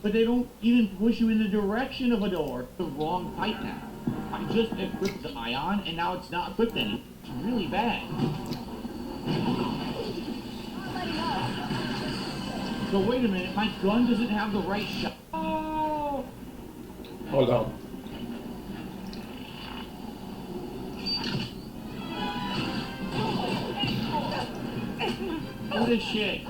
but they don't even push you in the direction of a door. The wrong pipe now. I just equipped the ion, and now it's not equipped anymore. It's really bad. So wait a minute, my gun doesn't have the right shot. Oh! Hold on. What is shit?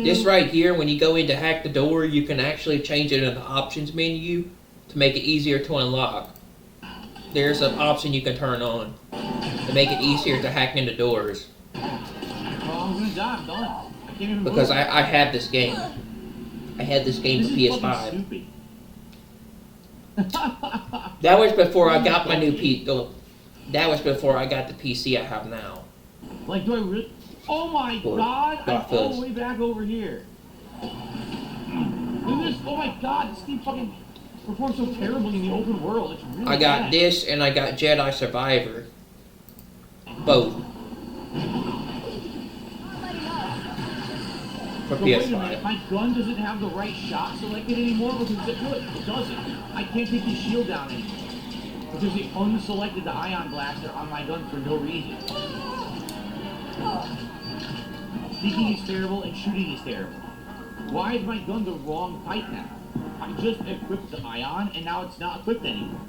This right here, when you go in to hack the door, you can actually change it in the options menu to make it easier to unlock. There's an option you can turn on to make it easier to hack into doors. I'm gonna die. I'm done. I can't even Because move. I have this game. I had this game for PS5. That was before I got my new PC. That was before I got the PC I have now. Like, do I really? Oh my god! I'm all the way back over here. Look at this! Oh my god! This game fucking performs so terribly in the open world. It's really I got bad. this and I got Jedi Survivor. Both. For So wait a PS5. minute, my gun doesn't have the right shot selected anymore because it doesn't. I can't take the shield down anymore. Because they unselected the ion blaster on my gun for no reason. Speaking is terrible and shooting is terrible. Why is my gun the wrong type now? I just equipped the ion and now it's not equipped anymore.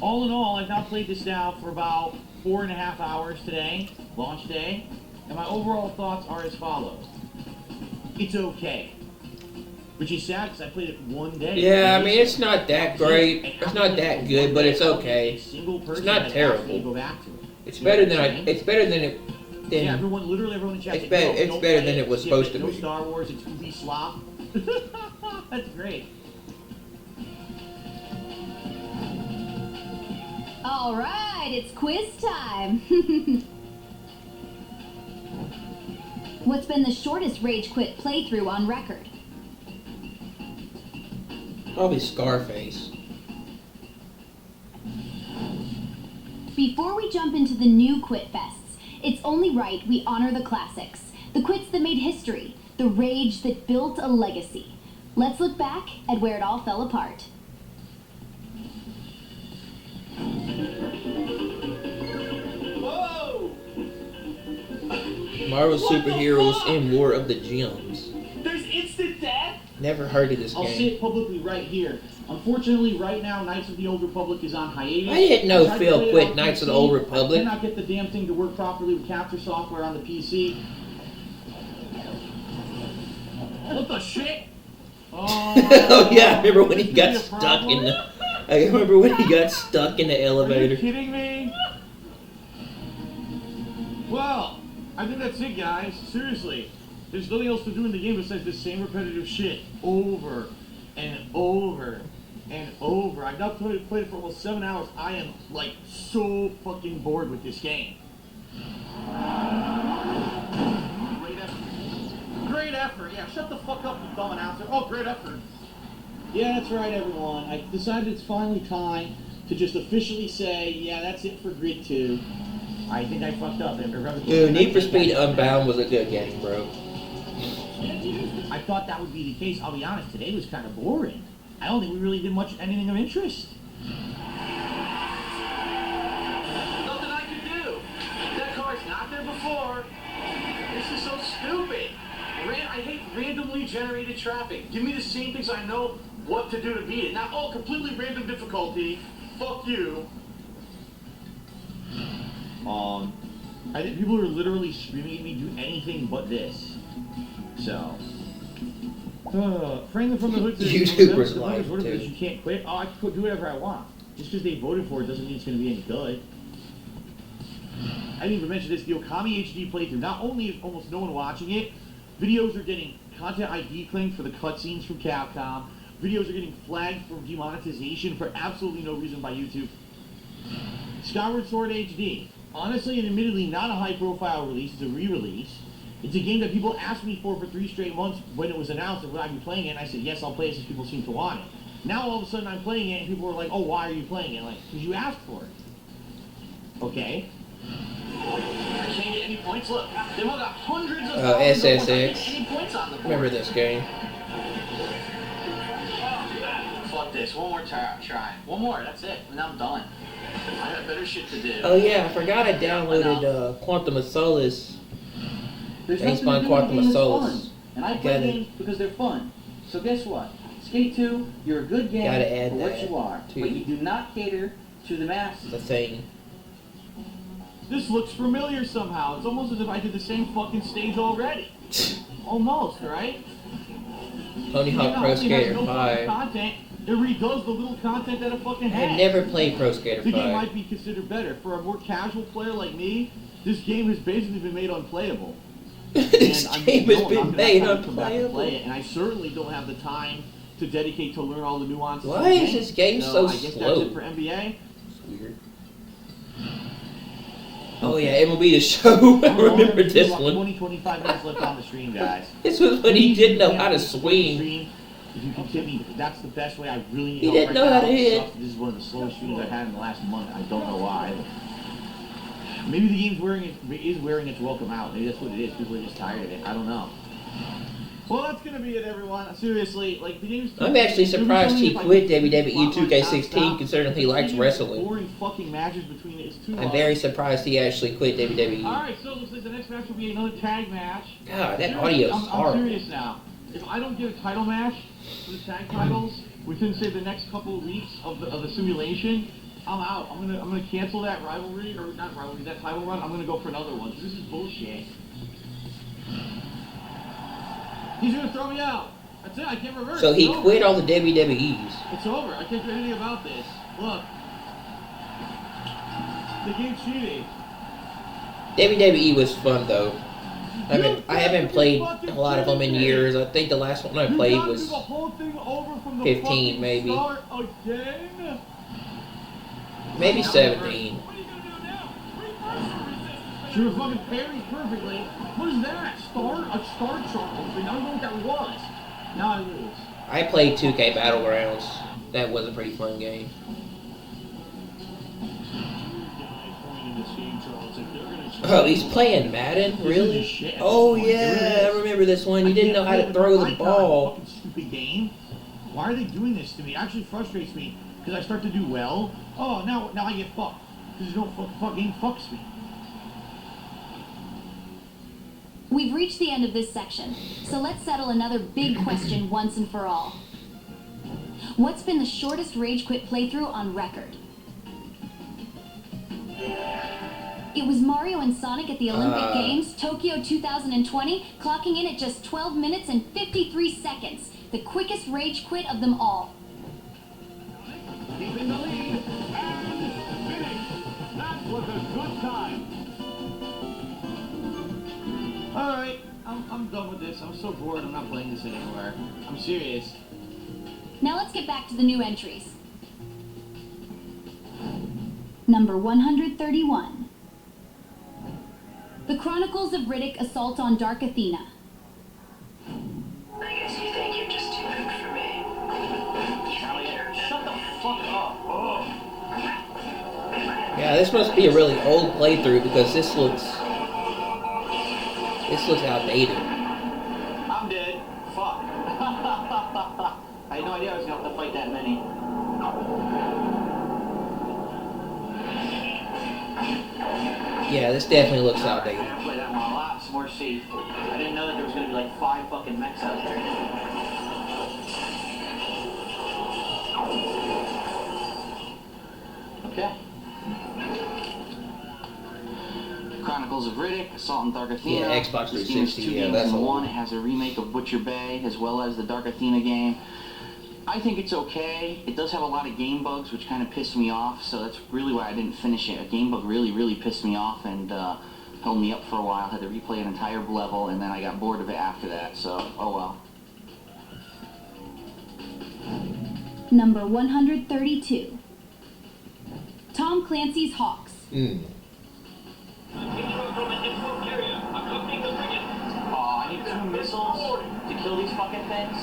All in all, I've now played this now for about 4.5 hours today, launch day, and my overall thoughts are as follows. It's okay. Which is sad because I played it one day. Yeah, I mean, it's not that great. It's not that good, but it's okay. It's not terrible. It's better than it's better than it. Than, yeah, literally everyone in chat. It's better. It's better than it was supposed to be. No be. Star Wars. It's Ubi slop. That's great. All right, it's quiz time. What's been the shortest Rage Quit playthrough on record? Probably Scarface. Before we jump into the new Quit Fests, it's only right we honor the classics, the quits that made history, the rage that built a legacy. Let's look back at where it all fell apart. Whoa! Marvel superheroes in War of the Gems. There's instant death? Never heard of this I'll say game. it publicly right here. Unfortunately, right now, Knights of the Old Republic is on hiatus. I didn't know tried to Phil play it quit on Knights of the PC. Old Republic. I cannot get the damn thing to work properly with capture software on the PC. What the shit? Oh yeah, I remember when he got stuck in the. I remember when he got stuck in the Are elevator. you kidding me? Well, I think that's it, guys. Seriously. There's nothing else to do in the game besides the same repetitive shit over and over and over. I've now played it for almost 7 hours. I am, like, so fucking bored with this game. Great effort. Great effort. Yeah, shut the fuck up, you dumb announcer. Oh, great effort. Yeah, that's right, everyone. I decided it's finally time to just officially say, yeah, that's it for Grid 2. I think I fucked up. Dude, Need for Speed Unbound was a good game, bro. I thought that would be the case. I'll be honest, today was kind of boring. I don't think we really did anything of interest. Nothing I can do. That car's not there before. This is so stupid. I hate randomly generated traffic. Give me the same things I know what to do to beat it. Not, oh, completely random difficulty. Fuck you. I think people are literally screaming at me do anything but this. So. Franklin from the Hood says, YouTubers life, voted for this, too. you can't quit. Oh, I can do whatever I want. Just because they voted for it doesn't mean it's going to be any good. I didn't even mention this. The Okami HD playthrough. Not only is almost no one watching it, videos are getting content ID claimed for the cutscenes from Capcom. Videos are getting flagged for demonetization for absolutely no reason by YouTube. Skyward Sword HD. Honestly and admittedly not a high-profile release. It's a re-release. It's a game that people asked me for 3 straight months when it was announced and would I be playing it, and I said, yes, I'll play it since people seem to want it. Now all of a sudden I'm playing it and people are like, oh, why are you playing it? Like, because you asked for it. Okay. I can't get any points. Look, they've all got hundreds of thousands of points. I can't get any points on the board. Remember this game? Fuck this. One more try. One more. That's it. And I'm done. I got better shit to do. Oh yeah, I forgot I downloaded Quantum of Solace. James Bond Quantum of Solace. And I play games because they're fun. So guess what? Skate 2, you're a good game for what you are, but you do not cater to the masses. The thing. This looks familiar somehow. It's almost as if I did the same fucking stage already. Almost, right? Tony Hawk Pro Skater 5. Content, it redoes the little content that it fucking has. I never played Pro Skater 5. The game might be considered better. For a more casual player like me, this game has basically been made unplayable. This game has been made unplayable. And I certainly don't have the time to dedicate to learn all the nuances. Why is this game so I guess slow? that's it for NBA. It's weird. Oh yeah, MLB The Show. I remember this one. 25 minutes left on the stream, guys. This was when he didn't know how to swing. If you can tip me, because that's the best way. I really need He help didn't right know now. how to hit. This is one of the slowest streams I've had in the last month. I don't know why. Maybe the game's wearing its welcome out. Maybe that's what it is. People are just tired of it. I don't know. Well, that's gonna be it, everyone. Seriously, like the game's. I'm actually surprised he quit WWE 2K16 considering he likes wrestling. Boring fucking matches between it. It's too I'm long. very surprised he actually quit WWE. Alright, so it looks like the next match will be another tag match. God, that audio is I'm horrible. serious now. If I don't get a title match for the tag titles within, say, the next couple of weeks of the simulation, I'm out. I'm gonna cancel that rivalry, or not rivalry, that title run. I'm gonna go for another one. This is bullshit. He's gonna throw me out. That's it. I can't reverse. So he It's over. quit all the WWEs. It's over. I can't do anything about this. Look. The game's cheating. WWE was fun though. I haven't played a lot of them in years. I think the last one I played was 15 maybe. Maybe 17. She was fucking parried perfectly. What is that? A star charcoal thing. I don't know what that was. Now I lose. I played 2K Battlegrounds. That was a pretty fun game. Oh, he's playing Madden? Really? Oh yeah, I remember this one. You didn't know how to throw the ball. Stupid game. Why are they doing this to me? It actually frustrates me because I start to do well. Oh, now I get fucked because no fucking fucks me. We've reached the end of this section, so let's settle another big question once and for all. What's been the shortest Rage Quit playthrough on record? It was Mario and Sonic at the Olympic Games, Tokyo 2020, clocking in at just 12 minutes and 53 seconds, the quickest Rage Quit of them all. Keeping the lead and finish. That was a good time. Alright, I'm done with this. I'm so bored. I'm not playing this anymore. I'm serious. Now let's get back to the new entries. Number 131. The Chronicles of Riddick Assault on Dark Athena. I guess you think you're just too good for me. Shut the fuck up. Oh. Yeah, this must be a really old playthrough because this looks outdated. I'm dead. Fuck. I had no idea I was going to have to fight that many. Yeah, this definitely looks outdated. I'm gonna play that one a lot more safe. I didn't know that there was gonna be like 5 fucking mechs out there. Okay. Chronicles of Riddick, Assault on Dark Athena. Yeah, Xbox This game is 360, 2 yeah, games that's in old. one. It has a remake of Butcher Bay as well as the Dark Athena game. I think it's okay. It does have a lot of game bugs, which kind of pissed me off, so that's really why I didn't finish it. A game bug really pissed me off and held me up for a while. Had to replay an entire level, and then I got bored of it after that, so oh well. Number 132. Tom Clancy's Hawks. Oh, I need 2 missiles to kill these fucking things?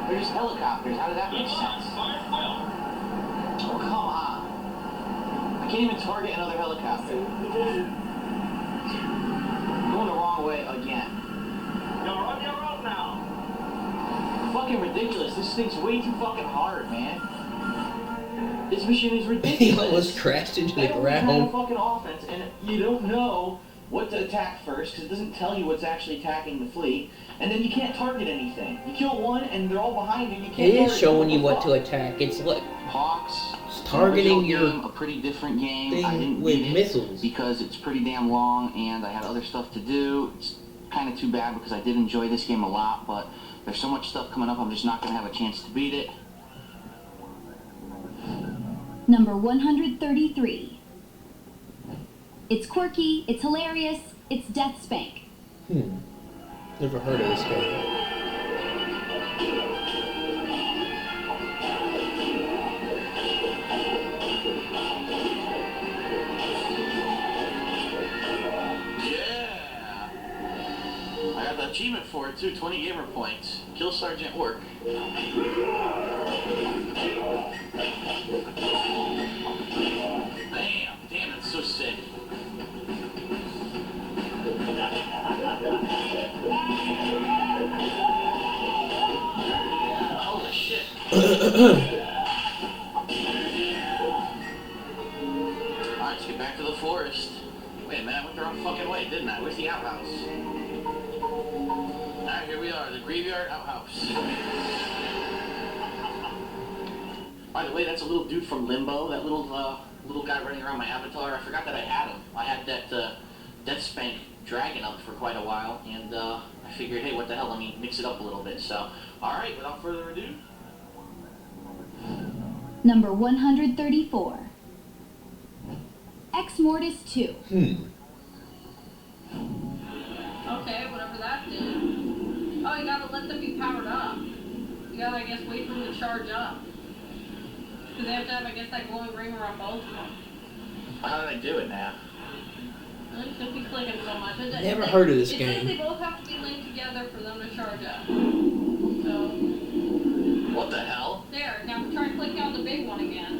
They're just helicopters. How did that make sense? Oh, come on. I can't even target another helicopter. Going the wrong way again. You're on your own now. Fucking ridiculous. This thing's way too fucking hard, man. This mission is ridiculous. He almost crashed into the Every kind of ground. fucking offense, and you don't know what to attack first because it doesn't tell you what's actually attacking the fleet, and then you can't target anything. You kill one, and they're all behind you. You can't. It is target showing you the what fuck? to attack. It's like Hawks. it's targeting Original your game, a pretty different game. I thing didn't with beat it missiles. because it's pretty damn long, and I had other stuff to do. It's kind of too bad because I did enjoy this game a lot, but there's so much stuff coming up. I'm just not gonna have a chance to beat it. Number 133. It's quirky, it's hilarious, it's Death Spank. Never heard of this game. I got the achievement for it too, 20 gamer points. Kill Sergeant Work. Damn, it's so sick. Holy shit. Alright, let's get back to the forest. Wait a minute, I went the wrong fucking way, didn't I? Where's the outhouse? Alright, here we are, the graveyard outhouse. By the way, that's a little dude from Limbo, that little guy running around my avatar. I forgot that I had him. I had that Death Spank dragon up for quite a while, and I figured, hey, what the hell, let me mix it up a little bit. So, alright, without further ado. Number 134. Ex Mortis 2. Okay, whatever that did. Oh, you gotta let them be powered up. You gotta, I guess, wait for them to charge up. Because they have to have, I guess, that glowing ring around both of them. How did I do it now? Well, you shouldn't be clicking so much. Never heard of this It game. says they both have to be linked together for them to charge up. So, What the hell? there. Now try and click on the big one again.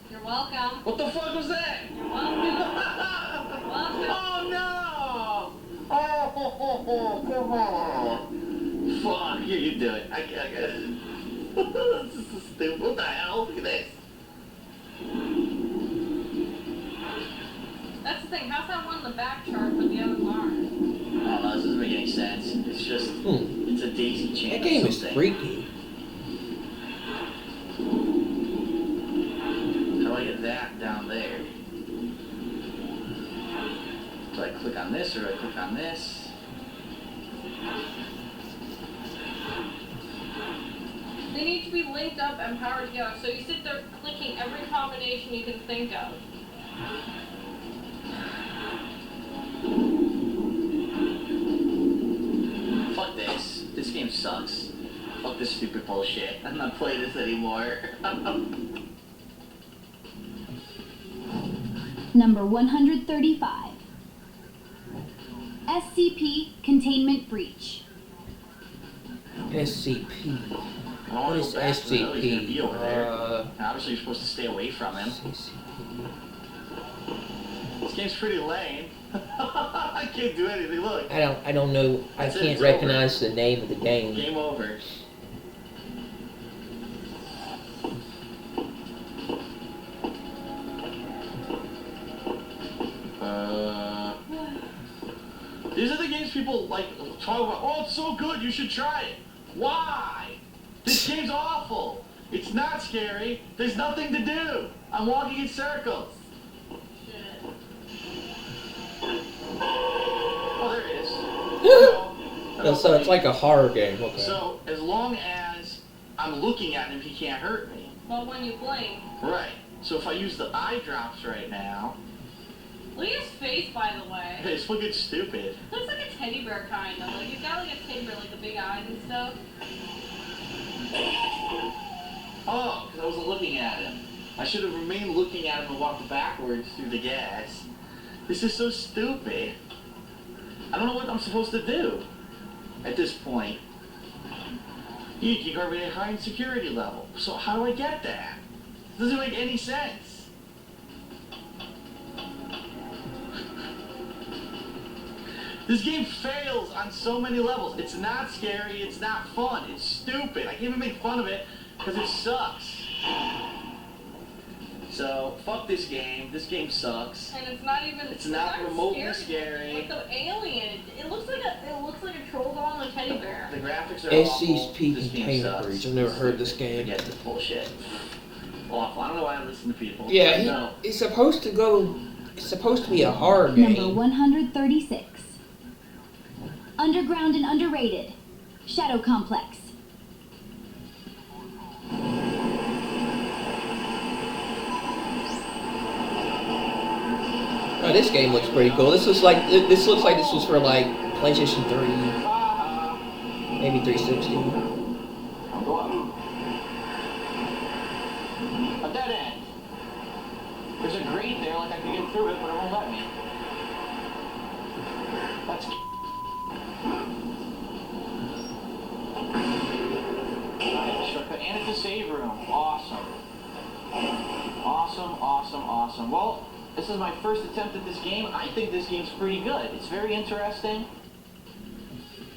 You're welcome. What the fuck was that? You're welcome. You're welcome. Oh no! Oh, come on! Fuck, here, you do it. I got it. This is so stupid. What the hell? Look at this. That's the thing. How's that one in the back chart but the others aren't? Oh, no, this doesn't make any sense. It's just, it's a daisy chain. That game or is something. freaky. How do I get that down there? Do I click on this or do I click on this? They need to be linked up and powered together. So you sit there clicking every combination you can think of. Fuck this. This game sucks. Fuck this stupid bullshit. I'm not playing this anymore. Number 135. SCP Containment Breach. SCP. I wanna What is go back to the- oh, he's gonna SCP? be over there. And obviously, you're supposed to stay away from him. This game's pretty lame. I can't do anything. Look. I don't know. I That's it, can't it's recognize the name of the game. Game over. These are the games people like talk about. Oh, it's so good, you should try it. Why? This game's awful. It's not scary. There's nothing to do. I'm walking in circles. Oh, so it's like a horror game. Okay. So as long as I'm looking at him, he can't hurt me. Well, when you blink. Right. So if I use the eye drops right now, Look at his face, by the way. it's looking stupid. Looks like a teddy bear, kind of. Like, he's got like a teddy bear, like the big eyes and stuff. Oh, because I wasn't looking at him. I should have remained looking at him and walked backwards through the gas. This is so stupid. I don't know what I'm supposed to do at this point. You got a high security level. So how do I get that? It doesn't make any sense. This game fails on so many levels. It's not scary, it's not fun, it's stupid. I can't even make fun of it because it sucks. So, fuck this game. This game sucks. And it's not even. It's not remotely scary. Like the alien. It looks like a troll doll and a teddy bear. The graphics are awful. SCP This game Container sucks. Breach. I've never heard this game. Forget this bullshit. Awful. I don't know why I listen to people. Yeah, No. it's supposed to go. It's supposed to be a horror game. Number 136. Underground and underrated. Shadow Complex. Oh, this game looks pretty cool. This looks like this was for like PlayStation 3, maybe 360. Go up. A dead end. There's a grate there, like I can get through it, but it won't let me. That's shortcut, and it's a save room. Awesome. Awesome, awesome, awesome. Well, this is my first attempt at this game. I think this game's pretty good. It's very interesting.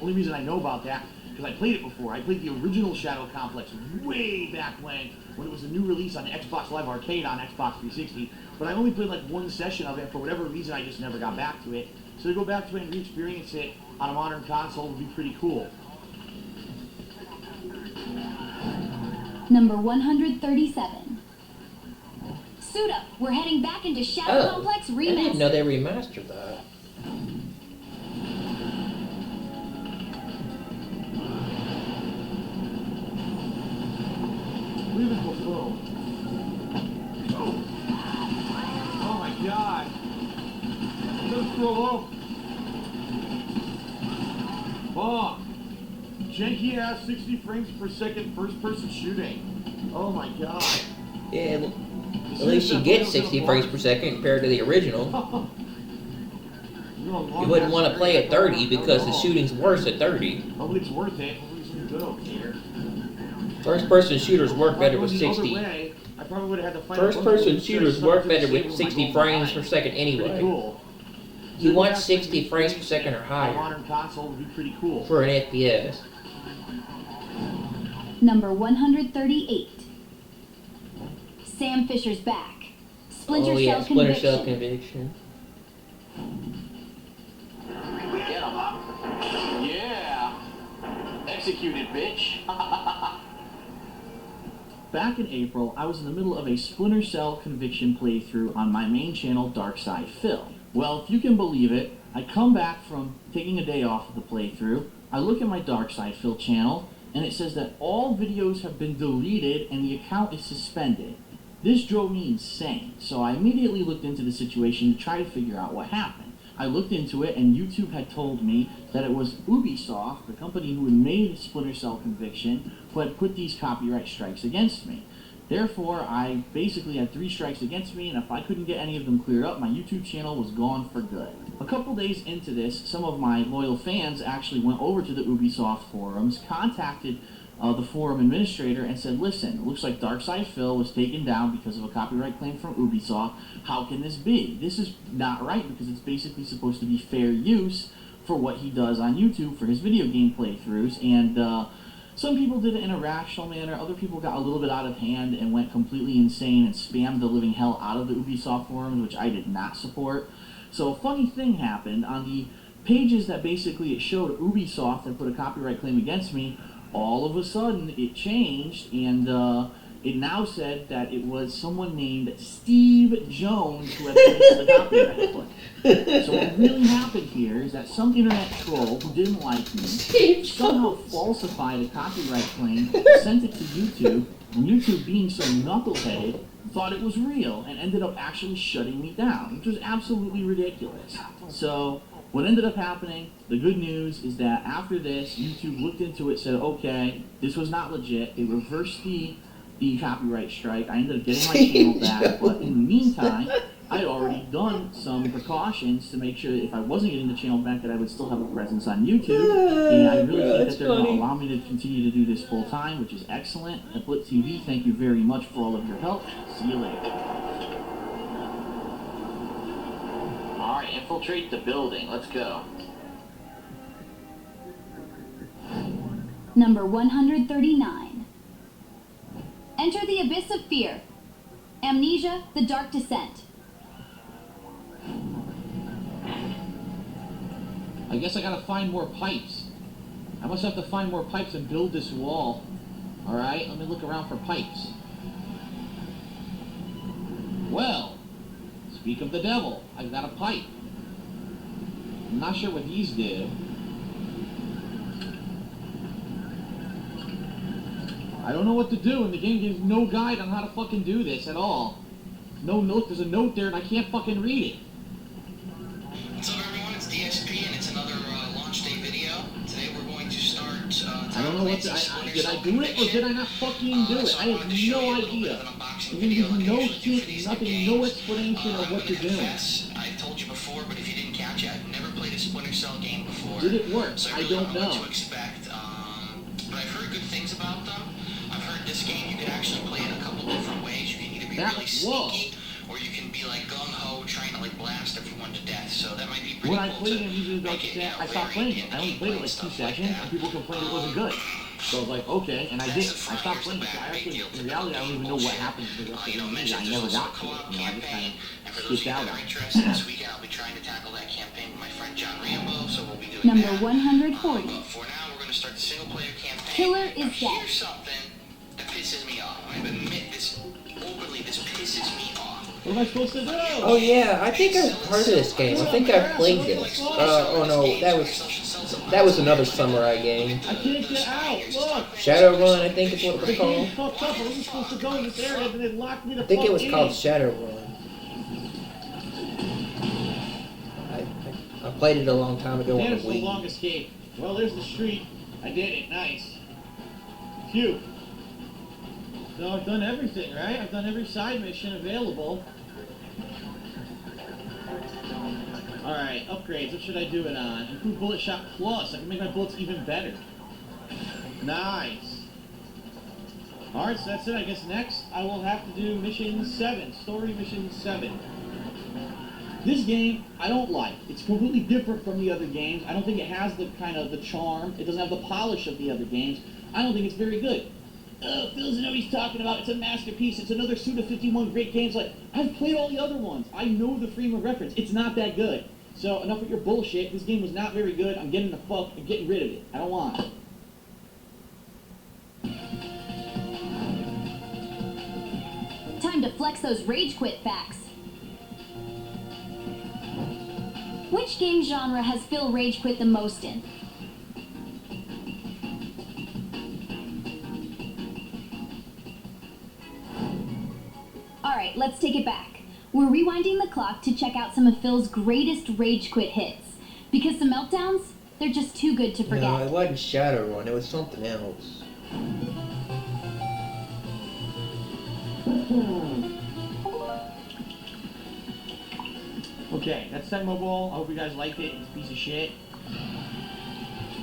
Only reason I know about that because I played it before. I played the original Shadow Complex way back when it was a new release on Xbox Live Arcade on Xbox 360. But I only played like one session of it. For whatever reason, I just never got back to it. So to go back to it and re-experience it on a modern console would be pretty cool. Number 137. Suit up. We're heading back into Shadow Complex I didn't Remastered. know they remastered that. Leave it below. Oh my god. I'm gonna throw up. Oh. Janky ass 60 frames per second first person shooting. Oh my god. Yeah, at least you get 60 frames per second compared to the original. You wouldn't want to play at 30 because the shooting's worse at 30. Oh, but it's worth it. It's good over here. First person shooters work better with 60. I probably would have had to find First person shooters work better with 60 frames per second anyway. Cool. You want 60 frames per second or A higher modern console would be pretty cool. for an FPS. Number 138. Sam Fisher's back. Splinter Oh yeah, Cell Splinter Conviction. Cell Conviction. Get him. Yeah. Executed, bitch. Back in April, I was in the middle of a Splinter Cell Conviction playthrough on my main channel, Darkside Phil. Well, if you can believe it, I come back from taking a day off of the playthrough, I look at my Darkside Phil channel, and it says that all videos have been deleted and the account is suspended. This drove me insane, so I immediately looked into the situation to try to figure out what happened. I looked into it, and YouTube had told me that it was Ubisoft, the company who had made Splinter Cell Conviction, who had put these copyright strikes against me. Therefore, I basically had 3 strikes against me, and if I couldn't get any of them cleared up, my YouTube channel was gone for good. A couple days into this, some of my loyal fans actually went over to the Ubisoft forums, contacted the forum administrator and said, listen, it looks like Darkside Phil was taken down because of a copyright claim from Ubisoft. How can this be? This is not right because it's basically supposed to be fair use for what he does on YouTube for his video game playthroughs. And some people did it in a rational manner. Other people got a little bit out of hand and went completely insane and spammed the living hell out of the Ubisoft forums, which I did not support. So a funny thing happened. On the pages that basically it showed Ubisoft had put a copyright claim against me, all of a sudden it changed, and it now said that it was someone named Steve Jones who had placed the copyright claim. So what really happened here is that some internet troll who didn't like me somehow falsified a copyright claim, sent it to YouTube, and YouTube, being so knuckleheaded, thought it was real and ended up actually shutting me down, which was absolutely ridiculous. So what ended up happening, the good news is that after this, YouTube looked into it, said, okay, this was not legit. They reversed the copyright strike. I ended up getting my channel back, but in the meantime, I had already done some precautions to make sure that if I wasn't getting the channel back, that I would still have a presence on YouTube. And I really think that they're going to allow me to continue to do this full time, which is excellent. At Blitz TV, thank you very much for all of your help. See you later. Alright, infiltrate the building. Let's go. Number 139. Enter the Abyss of Fear. Amnesia, The Dark Descent. I guess I gotta find more pipes. I must have to find more pipes and build this wall. Alright, let me look around for pipes. Well, speak of the devil, I've got a pipe. I'm not sure what these do. I don't know what to do, and the game gives no guide on how to fucking do this at all. No note, there's a note there and I can't fucking read it. What's up everyone, it's DSP and it's another launch day video. Today we're going to start I don't know what to, did I do it or did I not fucking do it? I have no idea. There's gonna be no hint, nothing, no explanation of what to do. I've told you before, but if you didn't catch it, I've never played a Splinter Cell game before. Did it work? So I don't know. What to expect. But I've heard good things about them. I've heard this game you can actually play it a couple different ways. You can either be really sneaky, or you can be like gung-ho, trying to like blast everyone to death. So that might be pretty When I cool played to it, usually make it, I stopped playing it. I only played it like 2 sessions, and people complained it wasn't good. So I was like, okay, and I did. I stopped playing it. So I actually, in reality, I don't even know what happened to the rest of the movie. I never got to it. You know, I just kind of skipped out on it. This weekend I'll be trying to tackle that campaign with my friend John Rambo, so we'll be doing Number that. 140. For now, we're going to start the single-player campaign. Killer Now, is dead. here's something that pisses me off. I admit this openly. This pisses me off. What am I supposed to do? Oh yeah, I think I've heard of this game. I think I've played this. Oh no, that was another samurai game. I can't get out. Look. Shadowrun, I think is what it was called. Fucked up. I wasn't supposed to go in this area, and they locked me the I think it was fuck called in. Shadowrun. I played it a long time ago on the There's the Wii. long escape. Well, there's the street. I did it. Nice. Phew. So I've done everything, right? I've done every side mission available. Alright, upgrades. What should I do it on? Improve bullet shot plus. I can make my bullets even better. Nice. Alright, so that's it. I guess next I will have to do mission 7. Story mission 7. This game, I don't like. It's completely different from the other games. I don't think it has the kind of the charm. It doesn't have the polish of the other games. I don't think it's very good. Phil doesn't know what he's talking about. It's a masterpiece. It's another Suda51 great games. Like, I've played all the other ones. I know the frame of reference. It's not that good. So enough with your bullshit. This game was not very good. I'm getting I'm getting rid of it. I don't want it. Time to flex those rage quit facts. Which game genre has Phil rage quit the most in? Alright, let's take it back. We're rewinding the clock to check out some of Phil's greatest rage quit hits. Because the meltdowns, they're just too good to forget. No, it wasn't Shadowrun, it was something else. Okay, that's Tecmo Bowl. I hope you guys liked it. It's a piece of shit.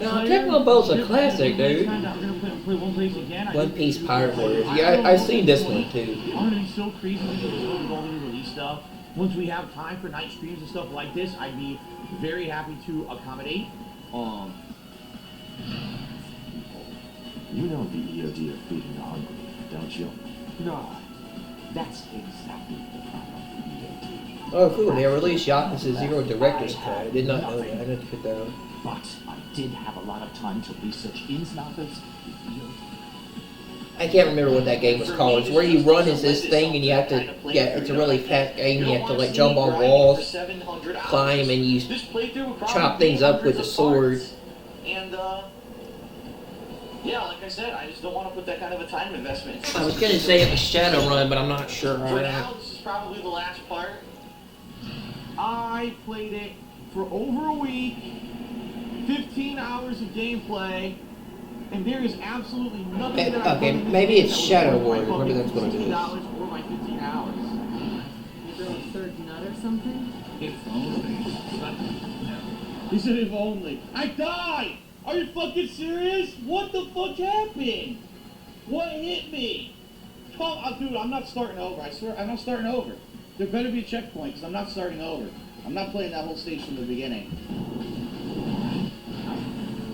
No, Tecmo Bowl's a classic, dude. I'm gonna play One Piece again. One Piece Pirate Warriors. Yeah, I've seen this one too. I'm gonna be so crazy with this golden release stuff. Once we have time for night streams and stuff like this, I'd be very happy to accommodate. You know the EOD of feeding the hungry, don't you? No, that's exactly the problem for EOD. Oh, cool. They released Yakuza 0 Director's Cut. I did not know that. I didn't put that on. But I did have a lot of time to research ins and outs of the EOD. I can't remember what that game was called. It's where you run as this thing and you have to, yeah, it's a really fast game. You have to like jump on walls, climb, and you chop things up with a sword. And, yeah, like I said, I just don't want to put that kind of a time investment. I was going to say it was Shadowrun, but I'm not sure. For now, this is probably the last part. I played it for over a week, 15 hours of gameplay, and there is absolutely nothing that okay, maybe it's Shadow Warrior. Maybe that's what it is. $15 or my 15 hours. Is there a third nut or something? If only. He said if only. I died! Are you fucking serious? What the fuck happened? What hit me? Dude, I'm not starting over. I swear, I'm not starting over. There better be a checkpoint, because I'm not starting over. I'm not playing that whole stage from the beginning.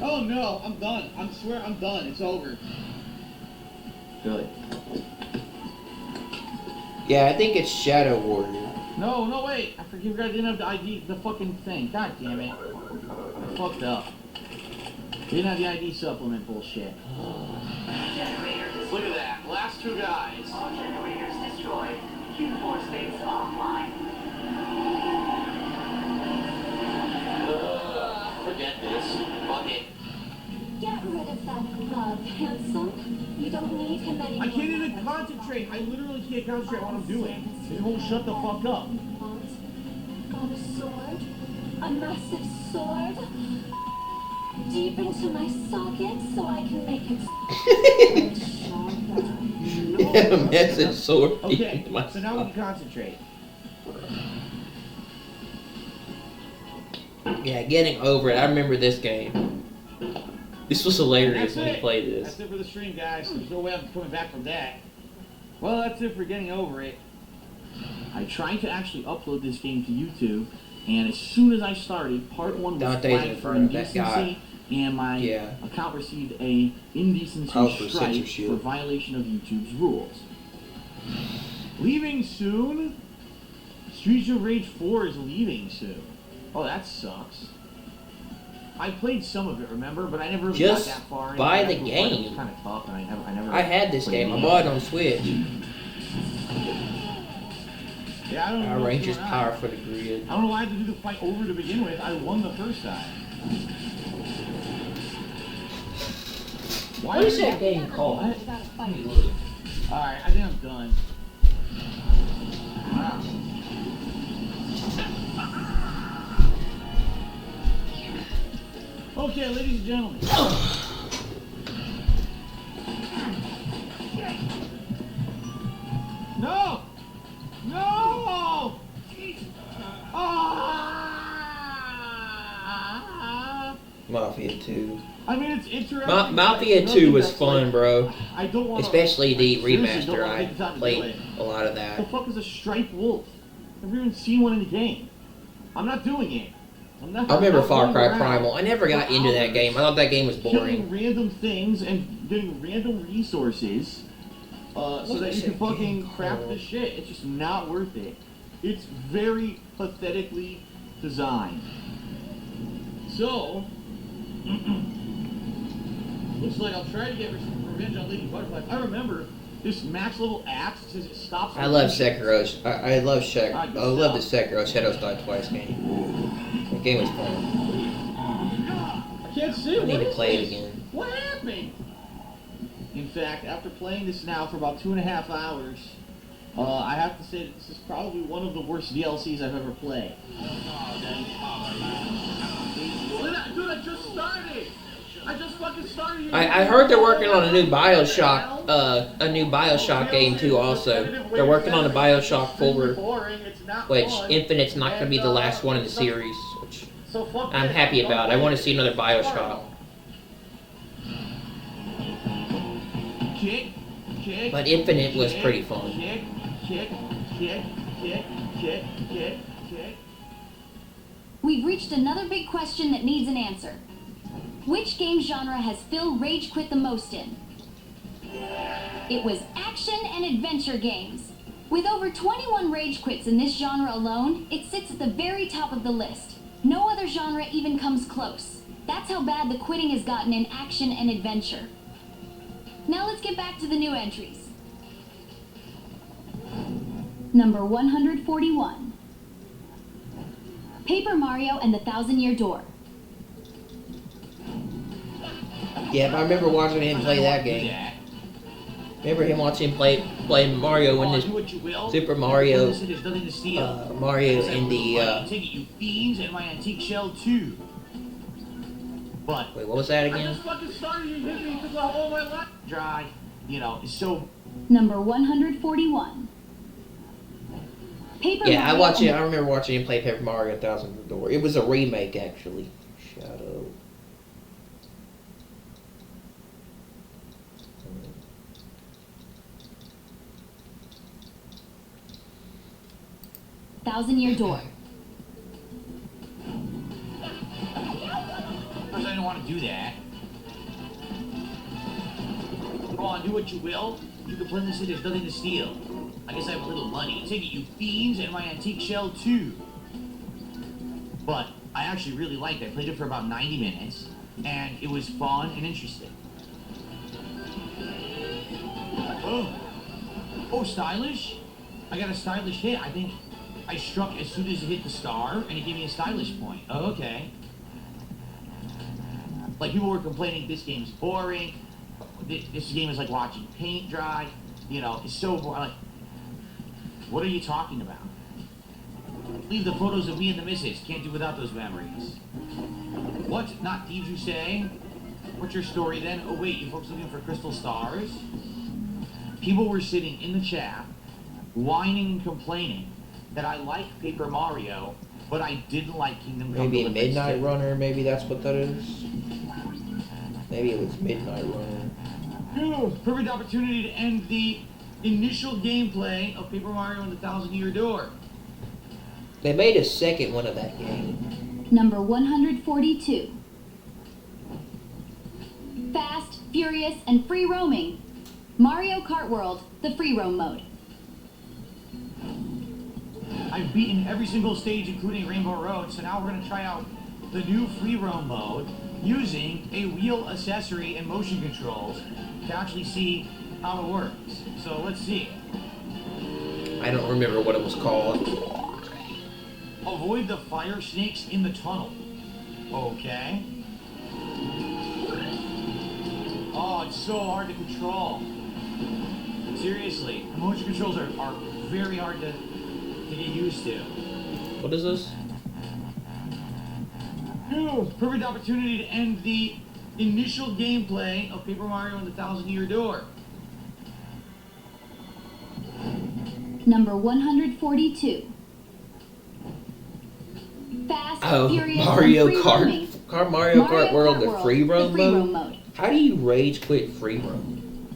Oh no, I'm done. I swear I'm done. It's over. Good. Yeah, I think it's Shadow Warrior. No, wait. I forget I didn't have the ID, the fucking thing. God damn it. I fucked up. Didn't have the ID supplement bullshit. Look at that. Last two guys. All generators destroyed. Q4 space offline. Forget this. Fuck it. Get rid of that glove, handsome. You don't need him anymore. I can't even concentrate. I literally can't concentrate on what I'm doing. They won't shut the fuck up. Got a sword? A massive sword? Deep into my socket so I can make it A massive sword. Okay, so now we can concentrate. Yeah, getting over it. I remember this game. This was hilarious when we played this. That's it for the stream, guys. There's no way I'm coming back from that. Well, that's it for getting over it. I tried to actually upload this game to YouTube, and as soon as I started, part 1 was flagged for indecency, and my account received a indecency strike for violation of YouTube's rules. Leaving soon? Streets of Rage 4 is leaving soon. Oh, that sucks. I played some of it, remember? But I never really got that far. Buy the game. It was kind of tough, and I never. I had this game. I bought it on Switch. Yeah, I don't know. Power Rangers Power for the Grid. I don't know why I had to do the fight over to begin with. I won the first time. What is that game called? Alright, I think I'm done. Wow. Okay, ladies and gentlemen. No! No! Mafia 2. I mean, it's interesting. Mafia 2 was fun, bro. I don't want Especially the remaster. I played a lot of that. The fuck is a striped wolf? I've never even seen one in the game. I'm not doing it. I remember Far Cry Primal. I never got into that game. I thought that game was boring. Killing random things and getting random resources so that you can fucking craft the shit. It's just not worth it. It's very pathetically designed. So, looks like I'll try to get revenge on Lady Butterfly. I remember this max level axe says it stops. I love Sekiro. I love the Sekiro Shadows Die Twice game. That game was fun. I can't see. I need to play it again. What happened? In fact, after playing this now for about 2.5 hours, I have to say that this is probably one of the worst DLCs I've ever played. Dude, I just started. I just fucking started. I heard they're working on a new BioShock, game too. Also, they're working on a BioShock 4, which Infinite's not going to be the last one in the series, which I'm happy about. I want to see another BioShock. But Infinite was pretty fun. We've reached another big question that needs an answer. Which game genre has Phil rage quit the most in? It was action and adventure games. With over 21 rage quits in this genre alone, it sits at the very top of the list. No other genre even comes close. That's how bad the quitting has gotten in action and adventure. Now let's get back to the new entries. Number 141. Paper Mario and the Thousand-Year Door. Yeah, I remember watching him play that game. Remember him watching him play Mario in this Super Mario, Mario in the, Take it, you fiends, and my antique shell too. But wait, what was that I again? just fucking started, you hit me, took all my life. Dry, you know, it's so. Number 141. Paper Yeah, Mario I remember watching him play Paper Mario and Thousand Year Door. It was a remake, actually. Shadow. Thousand-Year Door. Of course, I didn't want to do that. Go on, do what you will. You can play this, there's nothing to steal. I guess I have a little money. Take it, you fiends, and my antique shell too. But I actually really liked it. I played it for about 90 minutes, and it was fun and interesting. Oh, stylish? I got a stylish hit. I think I struck as soon as it hit the star, and it gave me a stylish point. Oh, okay. Like, people were complaining this game's boring. This game is like watching paint dry. You know, it's so boring. Like, what are you talking about? Leave the photos of me and the missus. Can't do without those memories. What? Not thieves, you say? What's your story then? Oh, wait, you folks looking for crystal stars? People were sitting in the chat, whining and complaining that I like Paper Mario, but I didn't like Kingdom Come Maybe Deliverance. Midnight Runner, maybe that's what that is. Maybe it was Midnight Runner. Perfect opportunity to end the initial gameplay of Paper Mario and the Thousand-Year Door. They made a second one of that game. Number 142. Fast, furious, and free roaming. Mario Kart World, the free roam mode. I've beaten every single stage, including Rainbow Road, so now we're going to try out the new free roam mode using a wheel accessory and motion controls to actually see how it works. So let's see. I don't remember what it was called. Avoid the fire snakes in the tunnel. Okay. Oh, it's so hard to control. Seriously, the motion controls are very hard to get used to. What is this? Perfect opportunity to end the initial gameplay of Paper Mario and the Thousand-Year Door. Number 142. Fast, furious, Mario and free Kart. roaming. Mario Kart World, the free roam roam mode? How do you rage quit free roam?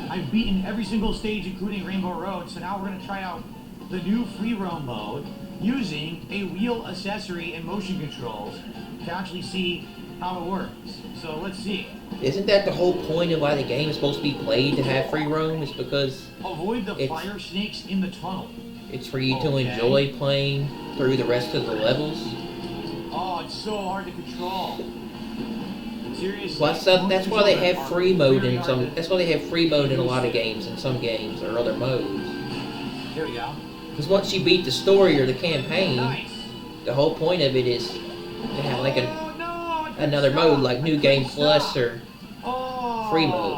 I've beaten every single stage, including Rainbow Road, so now we're going to try out the new free roam mode using a wheel accessory and motion controls to actually see how it works. So let's see. Isn't that the whole point of why the game is supposed to be played, to have free roam? It's because Avoid the fire snakes in the tunnel. it's for you to enjoy playing through the rest of the levels. Oh, it's so hard to control. Seriously. Well, that's why they have free mode in some. That's why they have free mode in a lot of games, in some games or other modes. Here we go. Because once you beat the story or the campaign, the whole point of it is to have like another mode, like New Game Plus or free mode.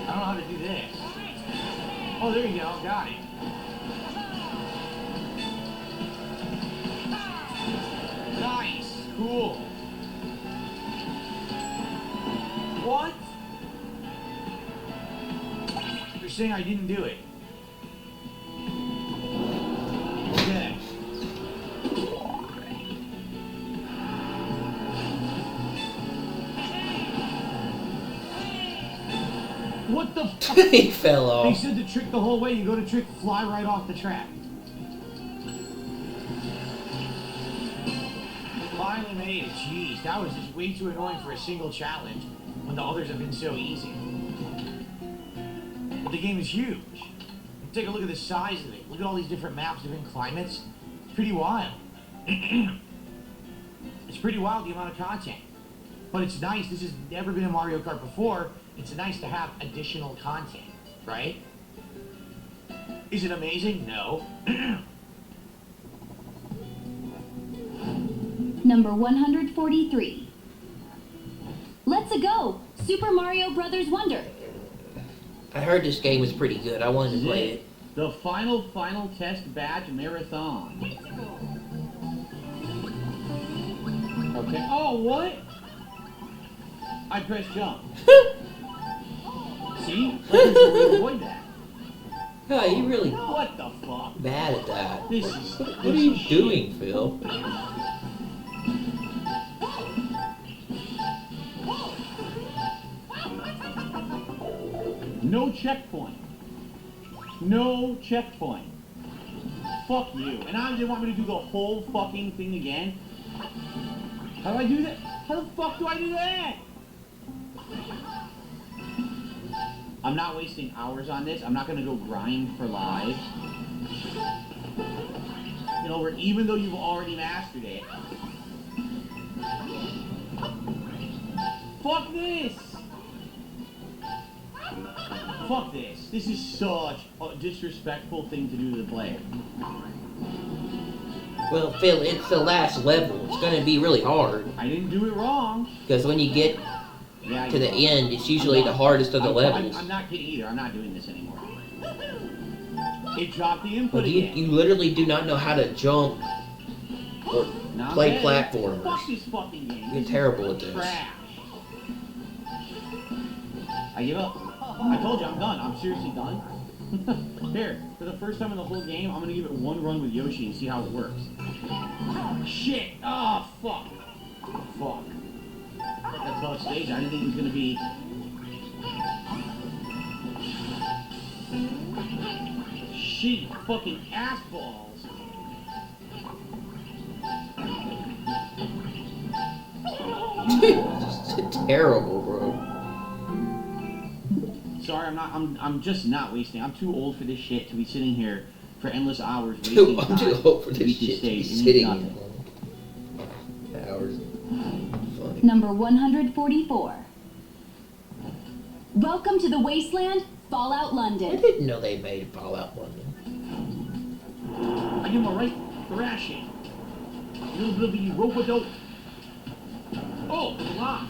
I don't know how to do this. Oh, there you go. Got it. Nice. Cool. What? You're saying I didn't do it. Okay. What the fuck? He fell off. They said to trick the whole way. You go to trick, fly right off the track. Finally made it. Jeez, that was just way too annoying for a single challenge when the others have been so easy. But the game is huge. Take a look at the size of it. Look at all these different maps, different climates. It's pretty wild. It's pretty wild the amount of content. But it's nice. This has never been in Mario Kart before. It's nice to have additional content, right? Is it amazing? No. Number 143. Let's go! Super Mario Brothers Wonder. I heard this game was pretty good. I wanted to play it. The final test batch marathon. Okay. Oh, what? I pressed jump. See? Like you avoid that. Oh, you really What the fuck? bad at that. This is. What are you doing, Phil? No checkpoint. No checkpoint. Fuck you. And now they want me to do the whole fucking thing again? How do I do that? How the fuck do I do that? I'm not wasting hours on this. I'm not gonna go grind for live. You know, where even though you've already mastered it. Fuck this! Fuck this. This is such a disrespectful thing to do to the player. Well, Phil, it's the last level. It's going to be really hard. I didn't do it wrong. Because when you get to the end, it's usually the hardest of the levels. I'm not kidding either. I'm not doing this anymore. It dropped the input Well, again. you literally do not know how to jump or play platformers. Fuck this fucking game. You're terrible at this. Trash. I give up. I told you I'm done. I'm seriously done. Here, for the first time in the whole game, I'm gonna give it one run with Yoshi and see how it works. Shit! Oh, fuck. Fuck. That's how it stage. I didn't think it was gonna be. Shit, fucking ass balls. It's terrible, bro. Sorry, I'm just not wasting. I'm too old for this shit to be sitting here for endless hours wasting time. I'm too old for to this beat shit to be stage. It means sitting nothing. here. Hours. Funny. Number 144. Welcome to the Wasteland, Fallout I London. didn't know they made Fallout London. I give him a right thrashing. A little bit of the rope-a-dope. Oh, wow.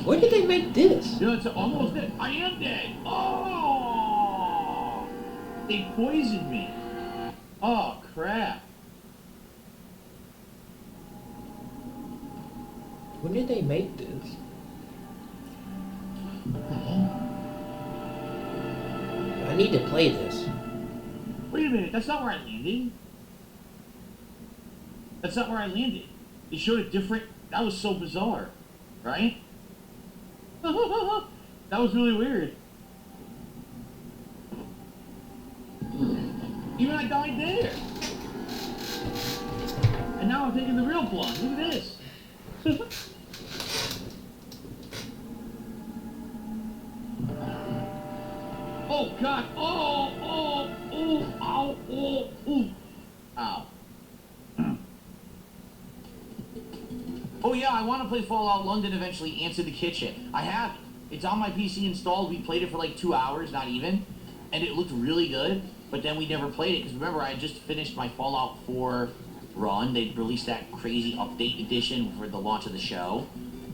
When did they make this? You know, it's almost dead. I am dead. Oh! They poisoned me. Oh, crap. When did they make this? I need to play this. Wait a minute, that's not where I landed. That's not where I landed. It showed a different... That was so bizarre. Right? That was really weird. Even I died there. And now I'm taking the real plunge. Look at this. Oh, God. Oh, ow, ow. Oh yeah, I want to play Fallout London eventually, Answer the Kitchen. I have it. It's on my PC installed. We played it for like 2 hours, not even. And it looked really good, but then we never played it. Because remember, I had just finished my Fallout 4 run. They released that crazy update edition for the launch of the show.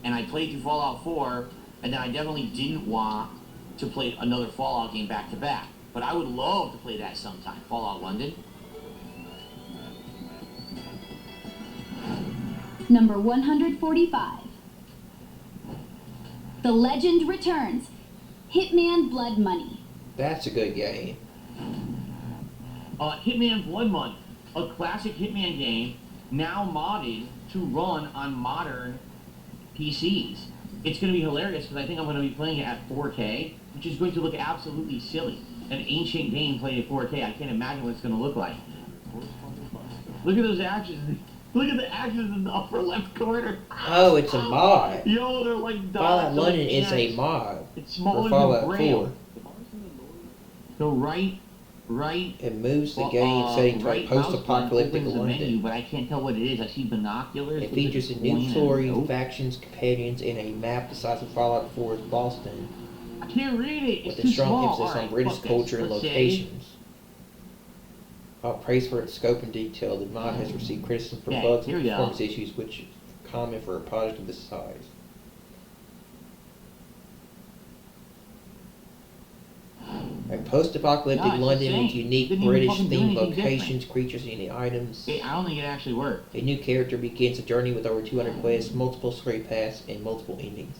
And I played through Fallout 4, and then I definitely didn't want to play another Fallout game back to back. But I would love to play that sometime, Fallout London. Number 145. The Legend returns. Hitman Blood Money. That's a good game. Hitman Blood Money, a classic Hitman game, now modded to run on modern PCs. It's going to be hilarious because I think I'm going to be playing it at 4K, which is going to look absolutely silly. An ancient game played at 4K. I can't imagine what it's going to look like. Look at those actions. Look at the actions in the upper left corner. Oh, it's a mod. Yo, they're like Fallout dots. London is a mod It's for smaller Fallout than Braille. 4. So right right. It moves the game setting to a right mouse button post-apocalyptic opens the menu, London. but I can't tell what it is. I see binoculars. It with features a coin new and story, note. factions, companions, and a map the size of Fallout 4's Boston, I can't read it. It's with too a strong small. emphasis All right, on British fuck culture this. and Let's locations. While praised for its scope and detail, the mod has received criticism for Okay, bugs here and we go. performance issues, which is common for a project of this size. A post-apocalyptic No, it's London the with same. unique Didn't even British fucking do themed anything locations, creatures, and unique items. I don't think it actually worked. A new character begins a journey with over 200 quests, multiple story paths, and multiple endings.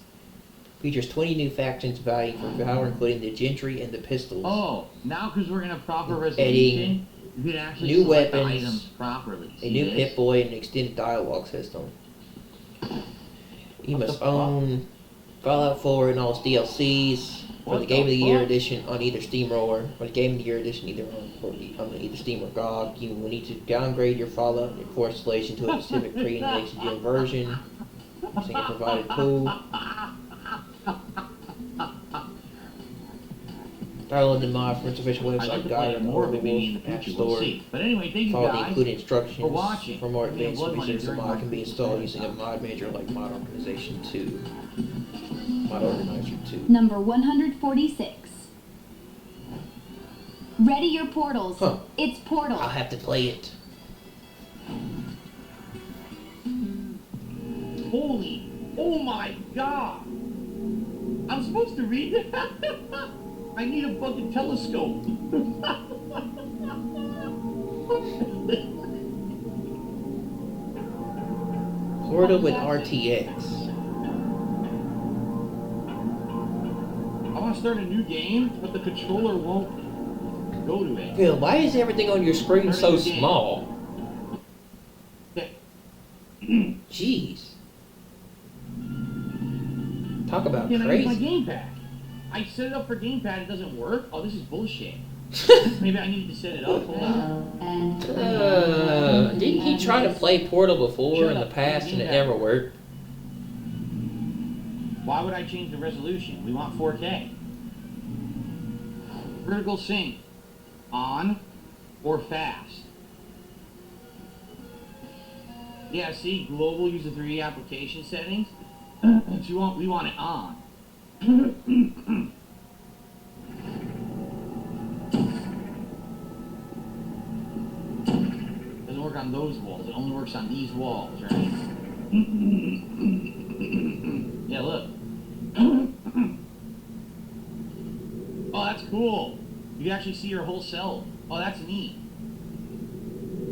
Features 20 new factions vying for power, including the Gentry and the Pistols. Oh, now because we're in a proper Adding resolution, you can actually new select the weapons, items properly. a See new this? Pip-Boy, and an extended dialogue system. You must own Fallout 4 and all its DLCs for the Game of the Year edition on either Steamroller, or the Game of the Year edition either on either Steam or GOG. You will need to downgrade your Fallout and 4 installation to a specific pre- and next-gen version using a provided tool. Download the mod from its official I'd like website, to guide play on more of the it maybe in the App future. We'll Store. see. But anyway, thank you Follow the guys included instructions for watching. for more We have advanced blood money features. The during mod my can be installed using a mod manager like Mod Organization 2. Mod Organizer 2. Number 146. Ready your portals. Huh. It's Portal. I'll have to play it. Holy, oh my god! I'm supposed to read that? I need a fucking telescope. Portal with RTX. I want to start a new game, but the controller won't go to it. Phil, why is everything on your screen so small? Jeez. Talk about Can I use my crazy. gamepad? I set it up for gamepad, it doesn't work? Oh, this is bullshit. Maybe I need to set it up. Hold on. Didn't he try to play Portal before Shut in the up, past and it gamepad. never worked? Why would I change the resolution? We want 4K. Vertical sync. On or fast? Yeah, see, global user 3 application settings. We want it on. Doesn't work on those walls. It only works on these walls, right? Yeah, look. Oh, that's cool. You can actually see your whole self. Oh, that's neat.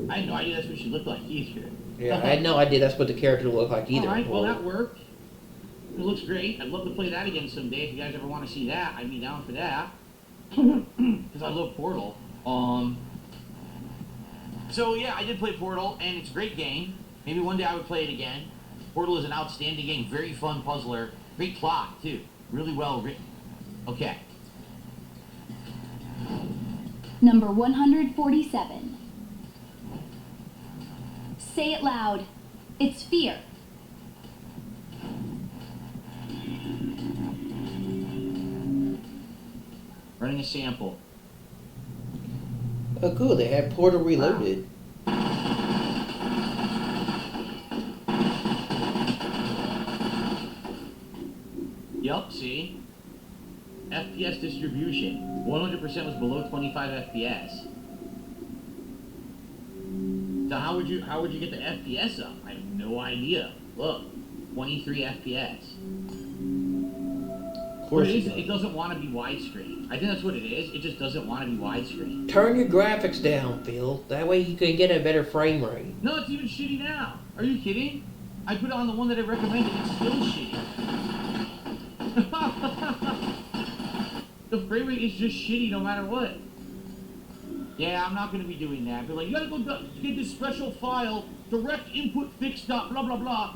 I had no idea that's what she looked like either. Yeah, I had no idea that's what the character looked like either. Alright, well that worked. It looks great. I'd love to play that again someday. If you guys ever want to see that, I'd be down for that. Because I love Portal. So yeah, I did play Portal, and it's a great game. Maybe one day I would play it again. Portal is an outstanding game. Very fun puzzler. Great plot, too. Really well written. Okay. Number 147. Say it loud. It's Fear. Running a sample. Oh, cool. They had Portal Reloaded. Yup, see? FPS distribution. 100% was below 25 FPS. So how would you get the FPS up? I have no idea. Look, 23 FPS. Of course it doesn't want to be widescreen. I think that's what it is. It just doesn't want to be widescreen. Turn your graphics down, Phil. That way you can get a better frame rate. No, it's even shitty now. Are you kidding? I put it on the one that I recommended. It's still shitty. The frame rate is just shitty no matter what. Yeah, I'm not going to be doing that. They're like, you got to go get this special file, direct input fix dot blah blah blah.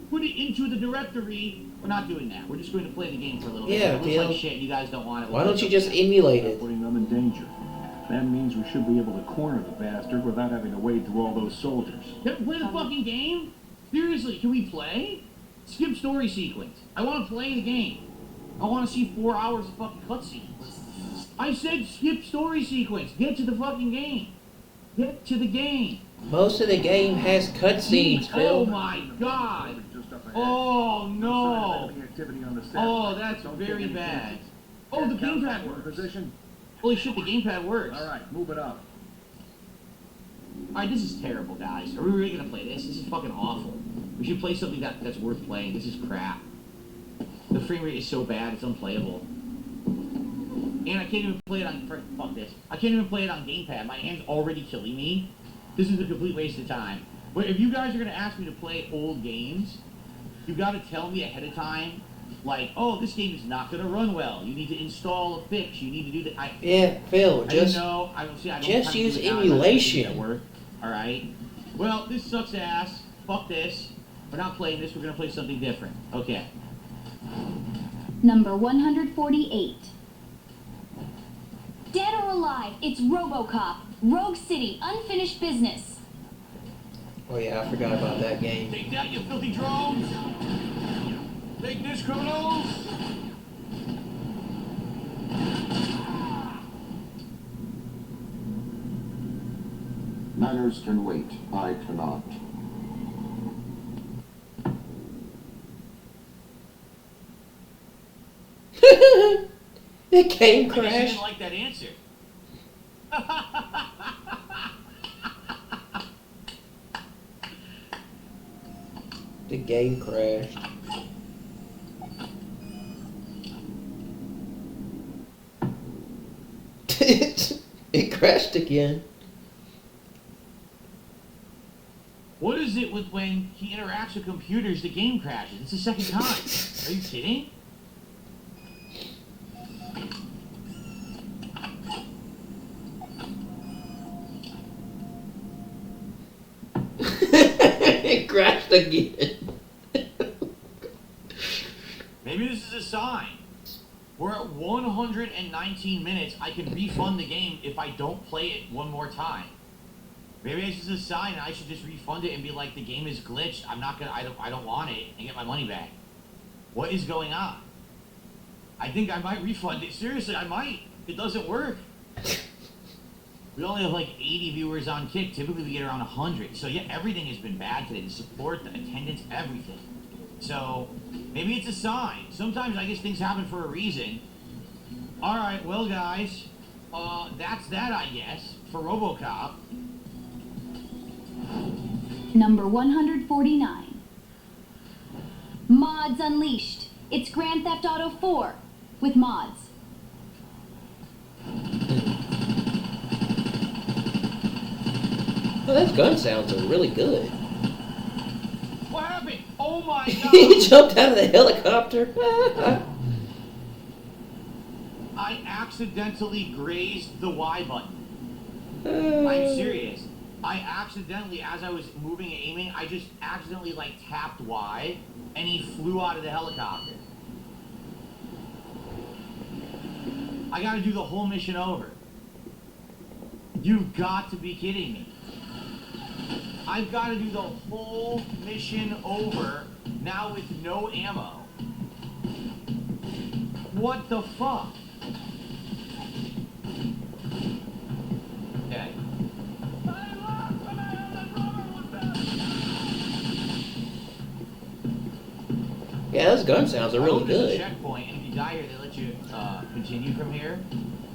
Put it into the directory. We're not doing that. We're just going to play the game for a little bit. Yeah, It looks like shit. You guys don't want it. Why don't you just emulate it? Putting them in danger. That means we should be able to corner the bastard without having to wade through all those soldiers. Can we play the fucking game? Seriously, can we play? Skip story sequence. I want to play the game. I want to see 4 hours of fucking cutscenes. I said skip story sequence. Get to the fucking game. Get to the game. Most of the game has cutscenes, Phil. Oh my god. Oh no. Oh, that's very bad. Oh, the gamepad works. Holy shit, the gamepad works. Alright, move it up. Alright, this is terrible, guys. Are we really gonna play this? This is fucking awful. We should play something that's worth playing. This is crap. The frame rate is so bad, it's unplayable. And I can't even play it on... Fuck this. I can't even play it on gamepad. My hand's already killing me. This is a complete waste of time. But if you guys are gonna ask me to play old games, you gotta tell me ahead of time, like, oh, this game is not gonna run well. You need to install a fix. You need to do that. Yeah, Phil, just use emulation. Alright? Well, this sucks ass. Fuck this. We're not playing this. We're gonna play something different. Okay. Number 148. Dead or alive, it's RoboCop. Rogue City, unfinished business. Oh yeah, I forgot about that game. Take that, you filthy drones! Take this, criminals! Manners can wait, I cannot. The game I guess you crashed. didn't like that answer. The game crashed. It crashed again. What is it with when he interacts with computers, the game crashes? It's the second time. Are you kidding? It crashed again. Maybe this is a sign. We're at 119 minutes. I can refund the game if I don't play it one more time. Maybe this is a sign and I should just refund it and be like, the game is glitched. I don't want it, and get my money back. What is going on? I think I might refund it. Seriously, I might. It doesn't work. We only have like 80 viewers on Kick. Typically we get around 100. So yeah, everything has been bad today. The support, the attendance, everything. So maybe it's a sign. Sometimes I guess things happen for a reason. Alright, well guys, that's that I guess, for RoboCop. Number 149. Mods Unleashed. It's Grand Theft Auto 4 with mods. Well, those gun sounds are really good. What happened? Oh my god! He jumped out of the helicopter. I accidentally grazed the Y button. I'm serious. I accidentally, as I was moving and aiming, I just accidentally like tapped Y, and he flew out of the helicopter. I gotta do the whole mission over. You've got to be kidding me. I've got to do the whole mission over, now with no ammo. What the fuck? Okay. Yeah, those gun sounds are really There's a good. checkpoint, and if you die here, they let you continue from here.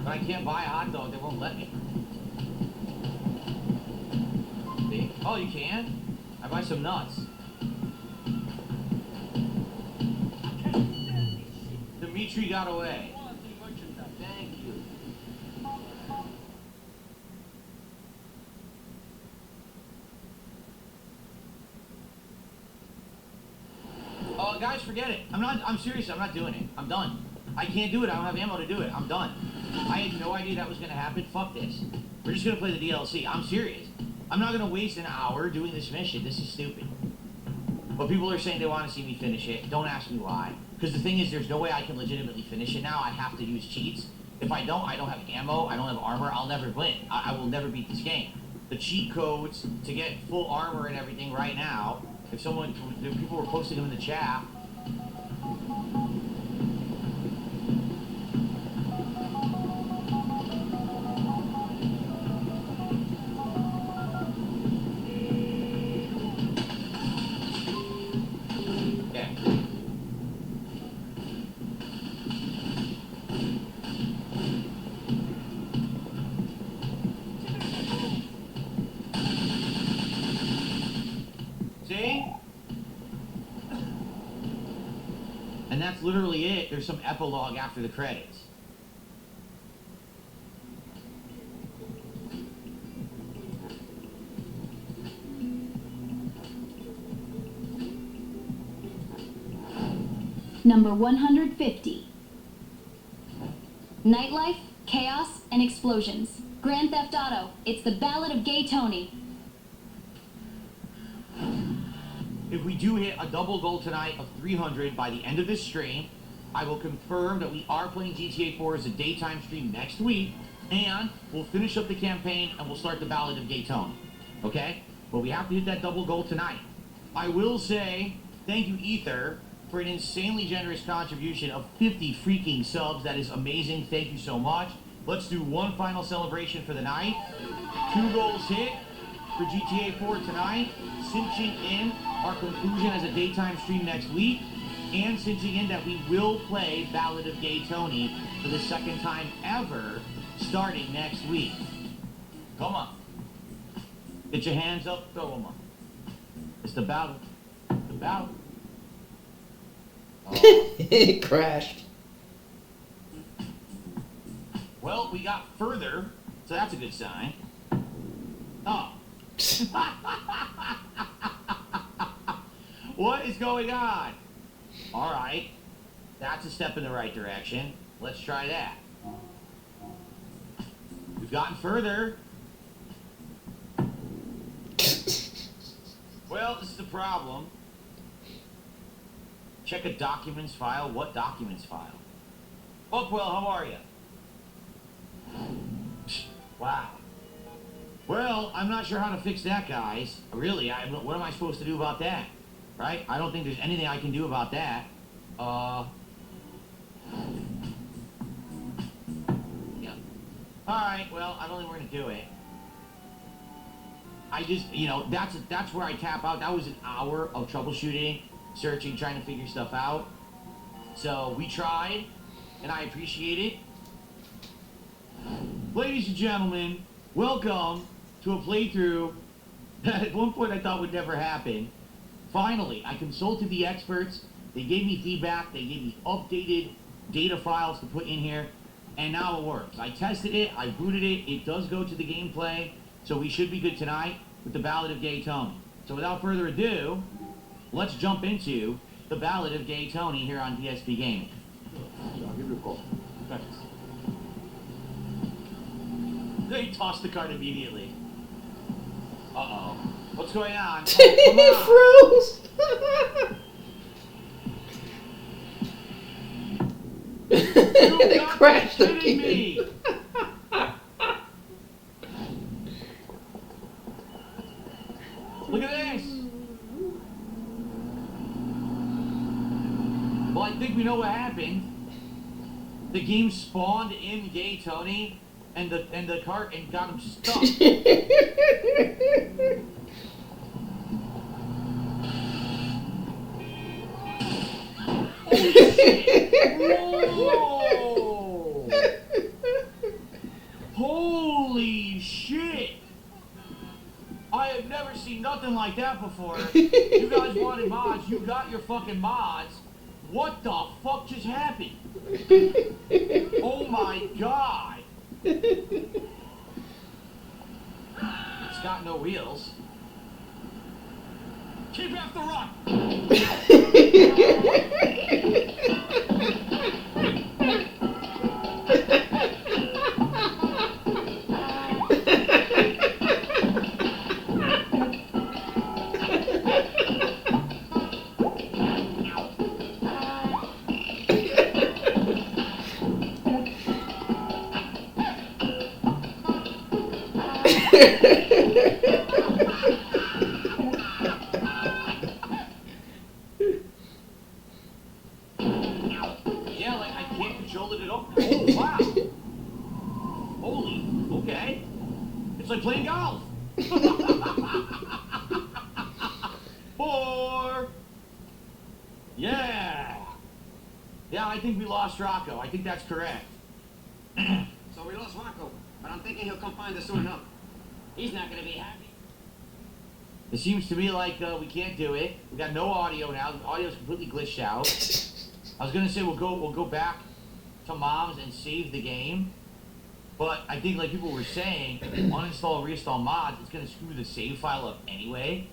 But I can't buy a hot dog; they won't let me. See? Oh, you can? I buy some nuts. Dimitri got away. Thank you. Oh, guys, forget it. I'm serious. I'm not doing it. I'm done. I can't do it. I don't have ammo to do it. I'm done. I had no idea that was going to happen. Fuck this. We're just going to play the DLC. I'm serious. I'm not going to waste an hour doing this mission. This is stupid. But people are saying they want to see me finish it. Don't ask me why. Because the thing is, there's no way I can legitimately finish it now. I have to use cheats. If I don't have ammo, I don't have armor, I'll never win. I will never beat this game. The cheat codes to get full armor and everything right now, if people were posting them in the chat. And that's literally it. There's some epilogue after the credits. Number 150. Nightlife, chaos, and explosions. Grand Theft Auto. It's the Ballad of Gay Tony. If we do hit a double goal tonight of 300 by the end of this stream, I will confirm that we are playing GTA 4 as a daytime stream next week, and we'll finish up the campaign and we'll start the Ballad of Gay Tony. Okay? But we have to hit that double goal tonight. I will say thank you, Ether, for an insanely generous contribution of 50 freaking subs. That is amazing. Thank you so much. Let's do one final celebration for the night. 2 goals hit for GTA 4 tonight, cinching in our conclusion as a daytime stream next week, and cinching in that we will play Ballad of Gay Tony for the second time ever starting next week. Come on. Get your hands up, throw them up. It's the battle. The battle. It crashed. Well, we got further, so that's a good sign. Oh. What is going on? All right. That's a step in the right direction. Let's try that. We've gotten further. Well, this is the problem. Check a documents file. What documents file? Buckwell, how are you? Wow. Well, I'm not sure how to fix that, guys. Really, what am I supposed to do about that? Right? I don't think there's anything I can do about that. Yeah. Alright, well, I don't think we're gonna do it. I just, that's where I tap out. That was an hour of troubleshooting, searching, trying to figure stuff out. So, we tried, and I appreciate it. Ladies and gentlemen, welcome to a playthrough that at one point I thought would never happen. Finally, I consulted the experts. They gave me feedback. They gave me updated data files to put in here, and now it works. I tested it. I booted it. It does go to the gameplay, so we should be good tonight with the Ballad of Gay Tony. So without further ado, let's jump into the Ballad of Gay Tony here on PSP Gaming. I'll give you a call. Thanks. They tossed the card immediately. Uh-oh. What's going on? Oh, It froze! It crashed kidding me! Look at this! Well, I think we know what happened. The game spawned in Gay Tony, and the cart and got him stuck. Holy shit! Whoa! Holy shit! I have never seen nothing like that before. You guys wanted mods, you got your fucking mods. What the fuck just happened? Oh my god! It's got no wheels. Keep after run! Yeah, like I can't control it at all. Oh, wow. Holy, okay. It's like playing golf. 4. Yeah. Yeah, I think we lost Rocco. I think that's correct. So we lost Rocco, but I'm thinking he'll come find us soon enough. He's not gonna be happy. It seems to me like we can't do it. We got no audio now. The audio's completely glitched out. I was gonna say we'll go back to moms and save the game, but I think like people were saying, uninstall, reinstall mods, it's gonna screw the save file up anyway.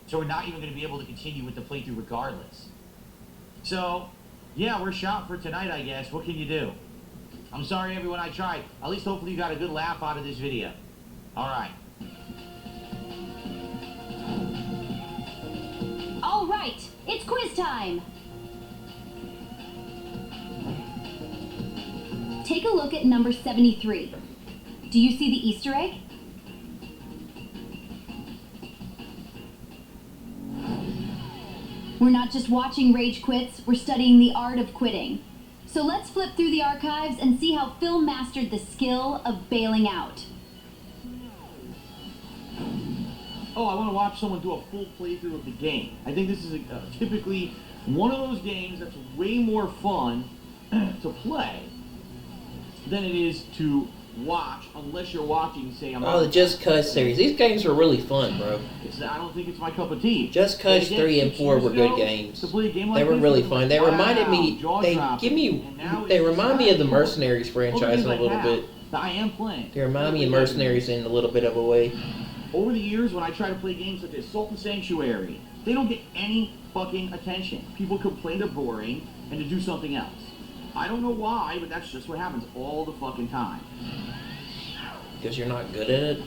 So we're not even gonna be able to continue with the playthrough regardless. So, yeah, we're shot for tonight, I guess. What can you do? I'm sorry, everyone, I tried. At least hopefully you got a good laugh out of this video. All right. All right, it's quiz time. Take a look at number 73. Do you see the Easter egg? We're not just watching Rage Quits, we're studying the art of quitting. So let's flip through the archives and see how Phil mastered the skill of bailing out. Oh, I want to watch someone do a full playthrough of the game. I think this is typically one of those games that's way more fun to play than it is to watch, unless you're watching, say, the Just Cause series. These games are really fun, bro. I don't think it's my cup of tea. Just Cause 3 and 4 were good games. They were really fun. They reminded me. They remind me of the Mercenaries franchise in a little bit. I am playing. They remind me of Mercenaries in a little bit of a way. Over the years, when I try to play games such as Salt and Sanctuary, they don't get any fucking attention. People complain they're boring and to do something else. I don't know why, but that's just what happens all the fucking time. Because you're not good at it?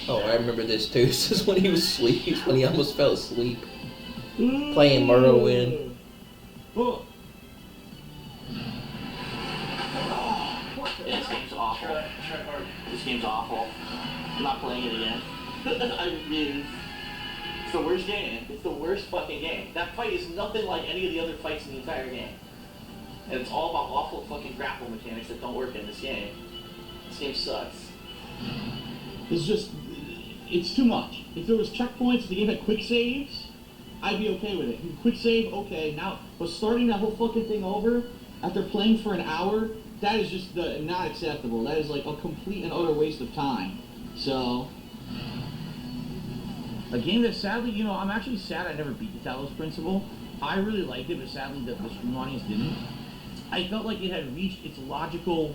Oh, I remember this too. This is when he was asleep, when he almost fell asleep. Playing Morrowind. Oh. Yeah, this game's awful. This game's awful. I'm not playing it again. I refuse. It's the worst game. It's the worst fucking game. That fight is nothing like any of the other fights in the entire game. And it's all about awful fucking grapple mechanics that don't work in this game. This game sucks. It's too much. If there was checkpoints, if the game had quick saves, I'd be okay with it. Quick save, okay. Now, but starting that whole fucking thing over after playing for an hour, that is just not acceptable. That is like a complete and utter waste of time. So, a game that sadly, I'm actually sad I never beat the Talos Principle. I really liked it, but sadly the stream audience didn't. I felt like it had reached its logical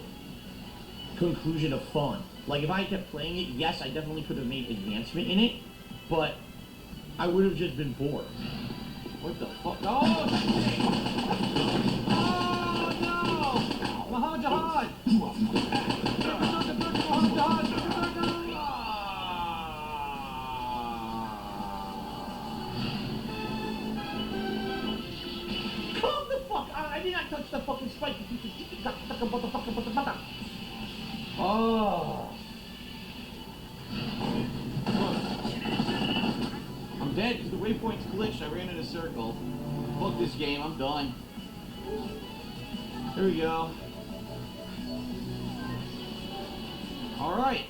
conclusion of fun. Like, if I kept playing it, yes, I definitely could have made advancement in it, but I would have just been bored. What the fuck? Oh, shit! Oh, no! Muhammad Jihad! Come the fuck out! I did not touch the fucking spike. Oh. I'm dead because the waypoint's glitched. I ran in a circle. Fuck this game. I'm done. There we go. Alright.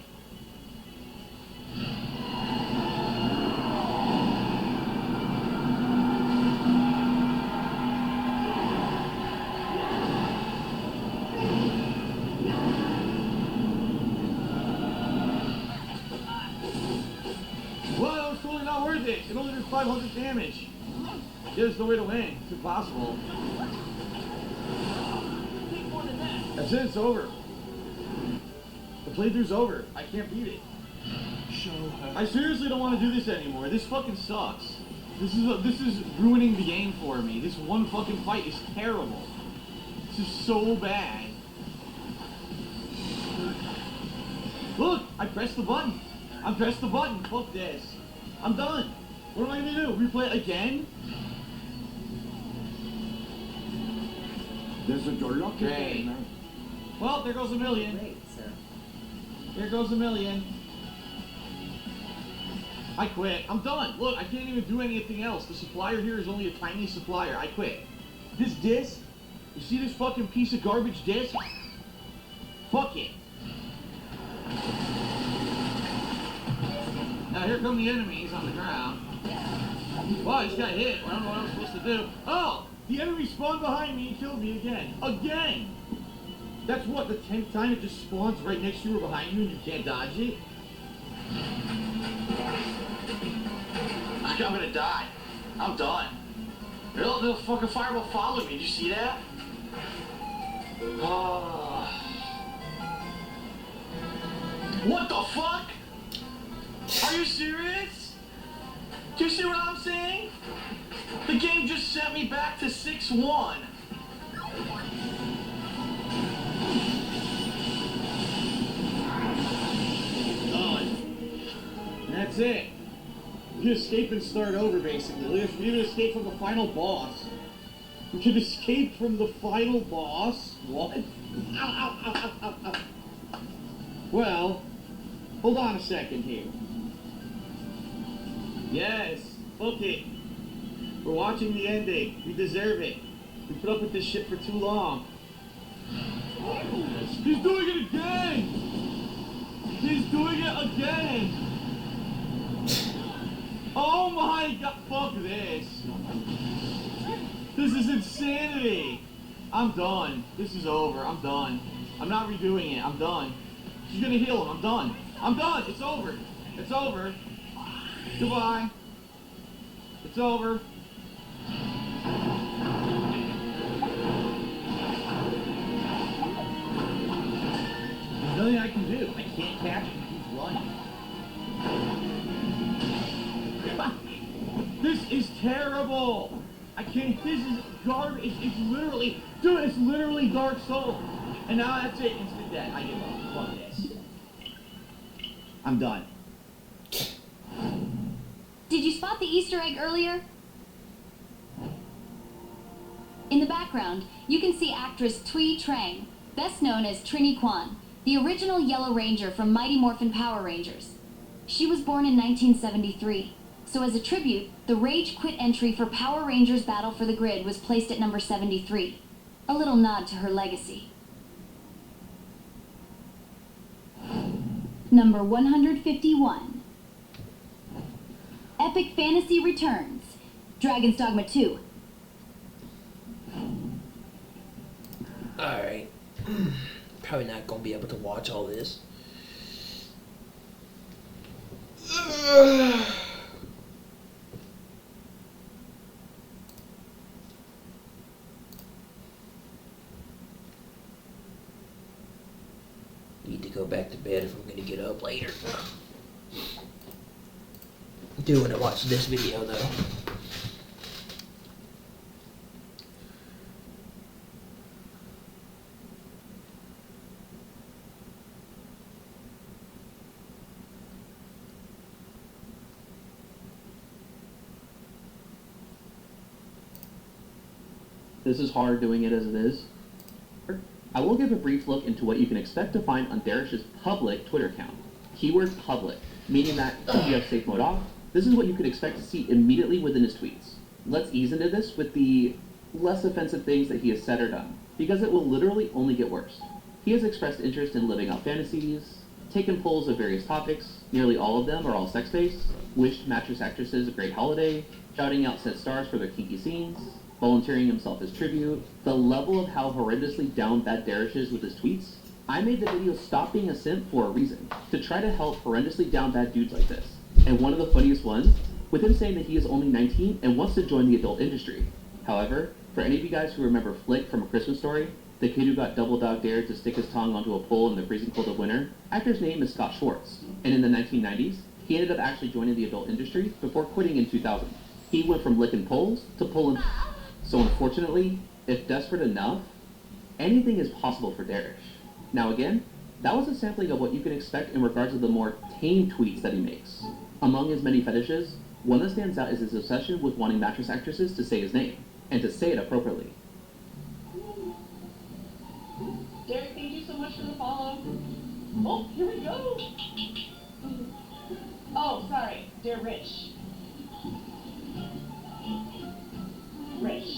Well, it's totally not worth it. It only does 500 damage. There's the way to win. It's impossible. That's it. It's over. The playthrough's over. I can't beat it. I seriously don't want to do this anymore. This fucking sucks. This is ruining the game for me. This one fucking fight is terrible. This is so bad. Look, I pressed the button. I pressed the button. Fuck this. I'm done. What am I gonna do? Replay it again? This is your lucky day, Great. man. Well, there goes a million. Great, sir. There goes a million. I quit. I'm done. Look, I can't even do anything else. The supplier here is only a tiny supplier. I quit. This disc? You see this fucking piece of garbage disc? Fuck it. Now here come the enemies on the ground. Well, I just got hit. I don't know what I'm supposed to do. Oh! The enemy spawned behind me and killed me again. Again! That's what, the 10th time it just spawns right next to you or behind you and you can't dodge it? I think I'm gonna die. I'm done. The fucking fireball followed me. Did you see that? Oh. What the fuck? Are you serious? Do you see what I'm saying? The game just sent me back to 6-1. That's it. You can escape and start over, basically. We can escape from the final boss. We can escape from the final boss? What? Ow, ow, ow, ow, ow, ow. Well, hold on a second here. Yes, fuck it. We're watching the ending. We deserve it. We put up with this shit for too long. He's doing it again! He's doing it again! Oh my god, fuck this. This is insanity. I'm done. This is over. I'm done. I'm not redoing it. I'm done. She's gonna heal him. I'm done. I'm done. It's over. It's over. Goodbye. It's over. There's nothing I can do. I can't catch him. He's running. This is terrible. I can't. This is garbage. It's literally, dude. It's literally Dark Souls. And now that's it. Instant death. I give up. Fuck this. I'm done. Did you spot the Easter egg earlier? In the background, you can see actress Thuy Trang, best known as Trini Kwan, the original Yellow Ranger from Mighty Morphin Power Rangers. She was born in 1973, so as a tribute, the Rage Quit entry for Power Rangers Battle for the Grid was placed at number 73, a little nod to her legacy. Number 151. Epic Fantasy returns. Dragon's Dogma 2. Alright. Probably not gonna be able to watch all this. Need to go back to bed if I'm gonna get up later. Do want to watch this video though. This is hard doing it as it is. I will give a brief look into what you can expect to find on Darish's public Twitter account. Keyword public, meaning that if you have safe mode off, this is what you could expect to see immediately within his tweets. Let's ease into this with the less offensive things that he has said or done, because it will literally only get worse. He has expressed interest in living out fantasies, taken polls of various topics, nearly all of them are all sex-based, wished mattress actresses a great holiday, shouting out said stars for their kinky scenes, volunteering himself as tribute. The level of how horrendously down bad Darish is with his tweets, I made the video Stop Being a Simp for a reason, to try to help horrendously down bad dudes like this. And one of the funniest ones, with him saying that he is only 19 and wants to join the adult industry. However, for any of you guys who remember Flick from A Christmas Story, the kid who got double dog dared to stick his tongue onto a pole in the freezing cold of winter, actor's name is Scott Schwartz, and in the 1990s, he ended up actually joining the adult industry before quitting in 2000. He went from licking poles to pulling. So unfortunately, if desperate enough, anything is possible for Darish. Now again, that was a sampling of what you can expect in regards to the more tame tweets that he makes. Among his many fetishes, one that stands out is his obsession with wanting mattress actresses to say his name, and to say it appropriately. Derek, thank you so much for the follow. Oh, here we go. Oh, sorry. Dear Rich. Rich.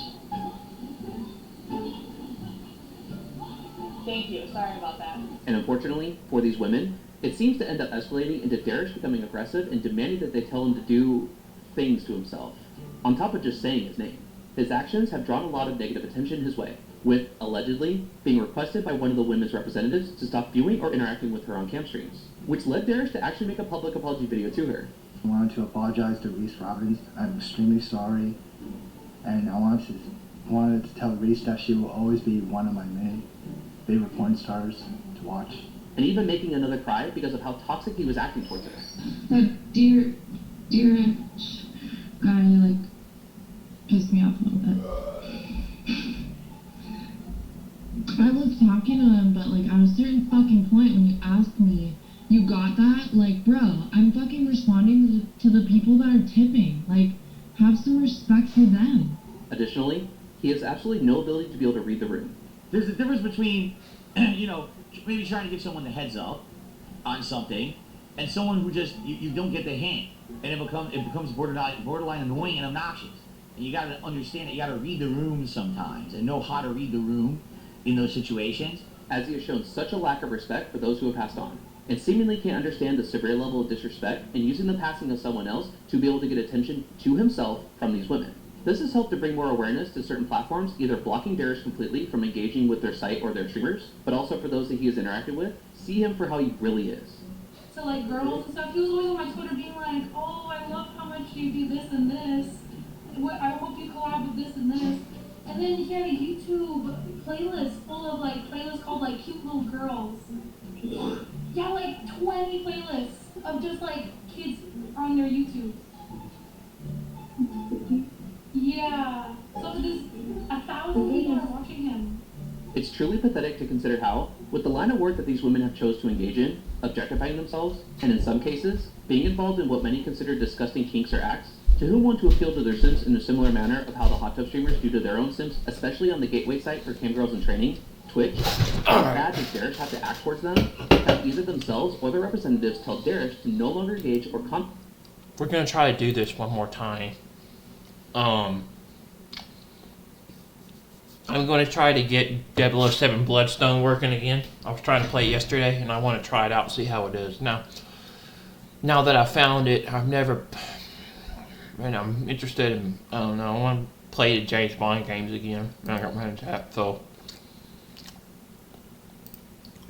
Thank you. Sorry about that. And unfortunately, for these women, it seems to end up escalating into Darish becoming aggressive and demanding that they tell him to do things to himself, on top of just saying his name. His actions have drawn a lot of negative attention his way, with, allegedly, being requested by one of the women's representatives to stop viewing or interacting with her on cam streams, which led Darish to actually make a public apology video to her. I wanted to apologize to Reese Robbins. I'm extremely sorry. and I wanted to tell Reese that she will always be one of my main favorite porn stars to watch. And even making another cry because of how toxic he was acting towards her. That dear guy, like, pissed me off a little bit. I was talking to him, but, like, at a certain fucking point when you asked me, you got that? Like, bro, I'm fucking responding to the people that are tipping. Like, have some respect for them. Additionally, he has absolutely no ability to be able to read the room. There's a difference between, maybe trying to give someone the heads up on something, and someone who just you don't get the hint, and it becomes borderline annoying and obnoxious. And you gotta understand that you gotta read the room sometimes and know how to read the room in those situations. As he has shown such a lack of respect for those who have passed on, and seemingly can't understand the severe level of disrespect and using the passing of someone else to be able to get attention to himself from these women. This has helped to bring more awareness to certain platforms, either blocking Darish completely from engaging with their site or their streamers, but also for those that he has interacted with, see him for how he really is. So like girls and stuff, he was always on my Twitter being like, oh, I love how much you do this and this. I hope you collab with this and this. And then he had a YouTube playlist full of like playlists called like cute little girls. Yeah, like 20 playlists of just like kids on their YouTube. Yeah, so there's 1,000 people are watching him. It's truly pathetic to consider how, with the line of work that these women have chose to engage in, objectifying themselves, and in some cases, being involved in what many consider disgusting kinks or acts, to whom want to appeal to their sims in a similar manner of how the hot tub streamers do to their own sims, especially on the gateway site for cam girls in training, Twitch. How bad does Darish have to act towards them? Have either themselves or their representatives tell Darish to no longer engage or We're gonna try to do this one more time. I'm going to try to get 007 Bloodstone working again. I was trying to play it yesterday, and I want to try it out and see how it is. Now that I found it, I'm interested in, I don't know, I want to play the James Bond games again. I got my tap, so.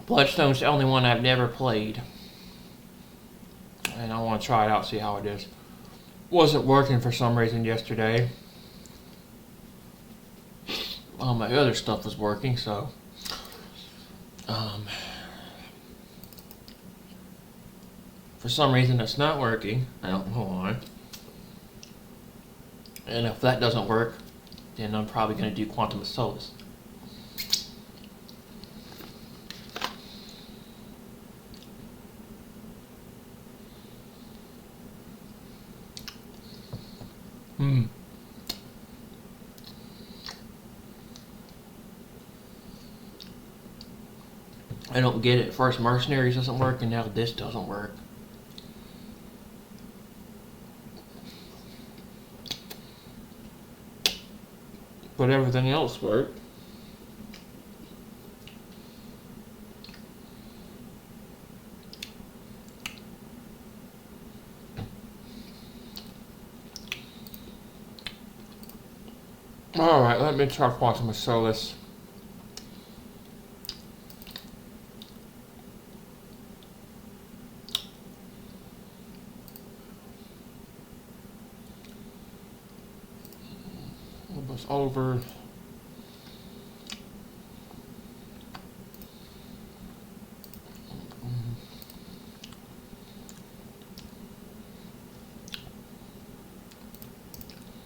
Bloodstone's the only one I've never played. And I want to try it out, see how it is. Wasn't working for some reason yesterday. All my other stuff was working, so for some reason it's not working. I don't know why. And if that doesn't work, then I'm probably going to do Quantum of Solace. I don't get it. First Mercenaries doesn't work, and now this doesn't work. But everything else worked. Alright, let me try Quantum of Solace. Almost over.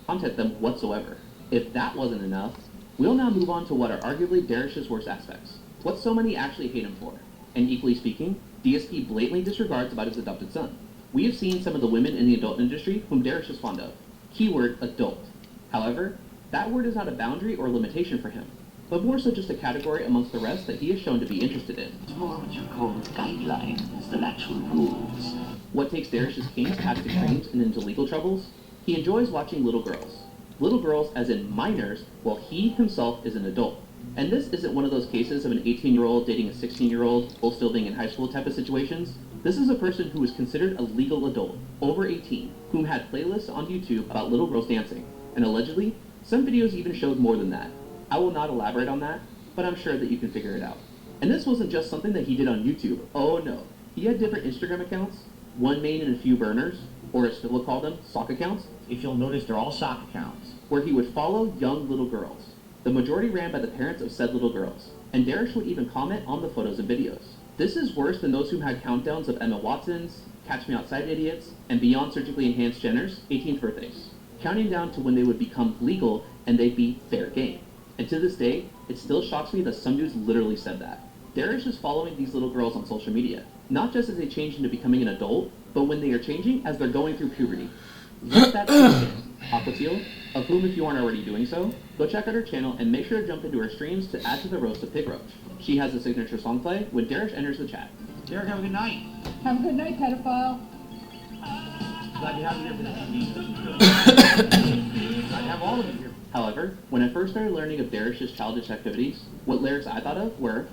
Content them whatsoever. If that wasn't enough, we'll now move on to what are arguably Darish's worst aspects. What so many actually hate him for. And equally speaking, DSP blatantly disregards about his adopted son. We have seen some of the women in the adult industry whom Darish is fond of. Keyword, adult. However, that word is not a boundary or limitation for him, but more so just a category amongst the rest that he is shown to be interested in. It's more what you call guidelines than actual rules. What takes Darish's kinks past extremes and into legal troubles? He enjoys watching little girls. Little girls as in minors, while he himself is an adult. And this isn't one of those cases of an 18-year-old dating a 16-year-old while still being in high school type of situations. This is a person who is considered a legal adult, over 18, whom had playlists on YouTube about little girls dancing. And allegedly, some videos even showed more than that. I will not elaborate on that, but I'm sure that you can figure it out. And this wasn't just something that he did on YouTube. Oh no. He had different Instagram accounts, one main and a few burners, or as Phil would call them, sock accounts. If you'll notice, they're all sock accounts. Where he would follow young little girls. The majority ran by the parents of said little girls, and Darish would even comment on the photos and videos. This is worse than those who had countdowns of Emma Watson's, Catch Me Outside idiots, and beyond surgically enhanced Jenner's 18th birthdays, counting down to when they would become legal and they'd be fair game. And to this day, it still shocks me that some dudes literally said that. Darish is following these little girls on social media, not just as they change into becoming an adult, but when they are changing as they're going through puberty. Let that sink in. Aquateal, of whom if you aren't already doing so, go check out her channel and make sure to jump into her streams to add to the roast of Pig Roach. She has a signature song play when Darish enters the chat. Derek, have a good night. Have a good night, pedophile. Glad to have you here for this evening. Glad to have all of you here. However, when I first started learning of Darish's childish activities, what lyrics I thought of were,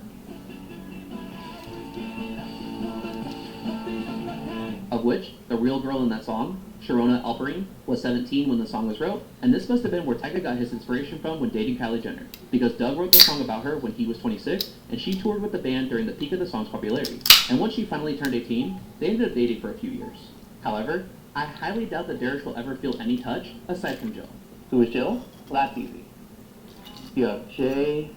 of which the real girl in that song, Sharona Alperin, was 17 when the song was wrote, and this must have been where Tyga got his inspiration from when dating Kylie Jenner, because Doug wrote the song about her when he was 26, and she toured with the band during the peak of the song's popularity. And once she finally turned 18, they ended up dating for a few years. However, I highly doubt that Darish will ever feel any touch aside from Jill. Who is Jill? Well, that's easy. You have J-I-L-L,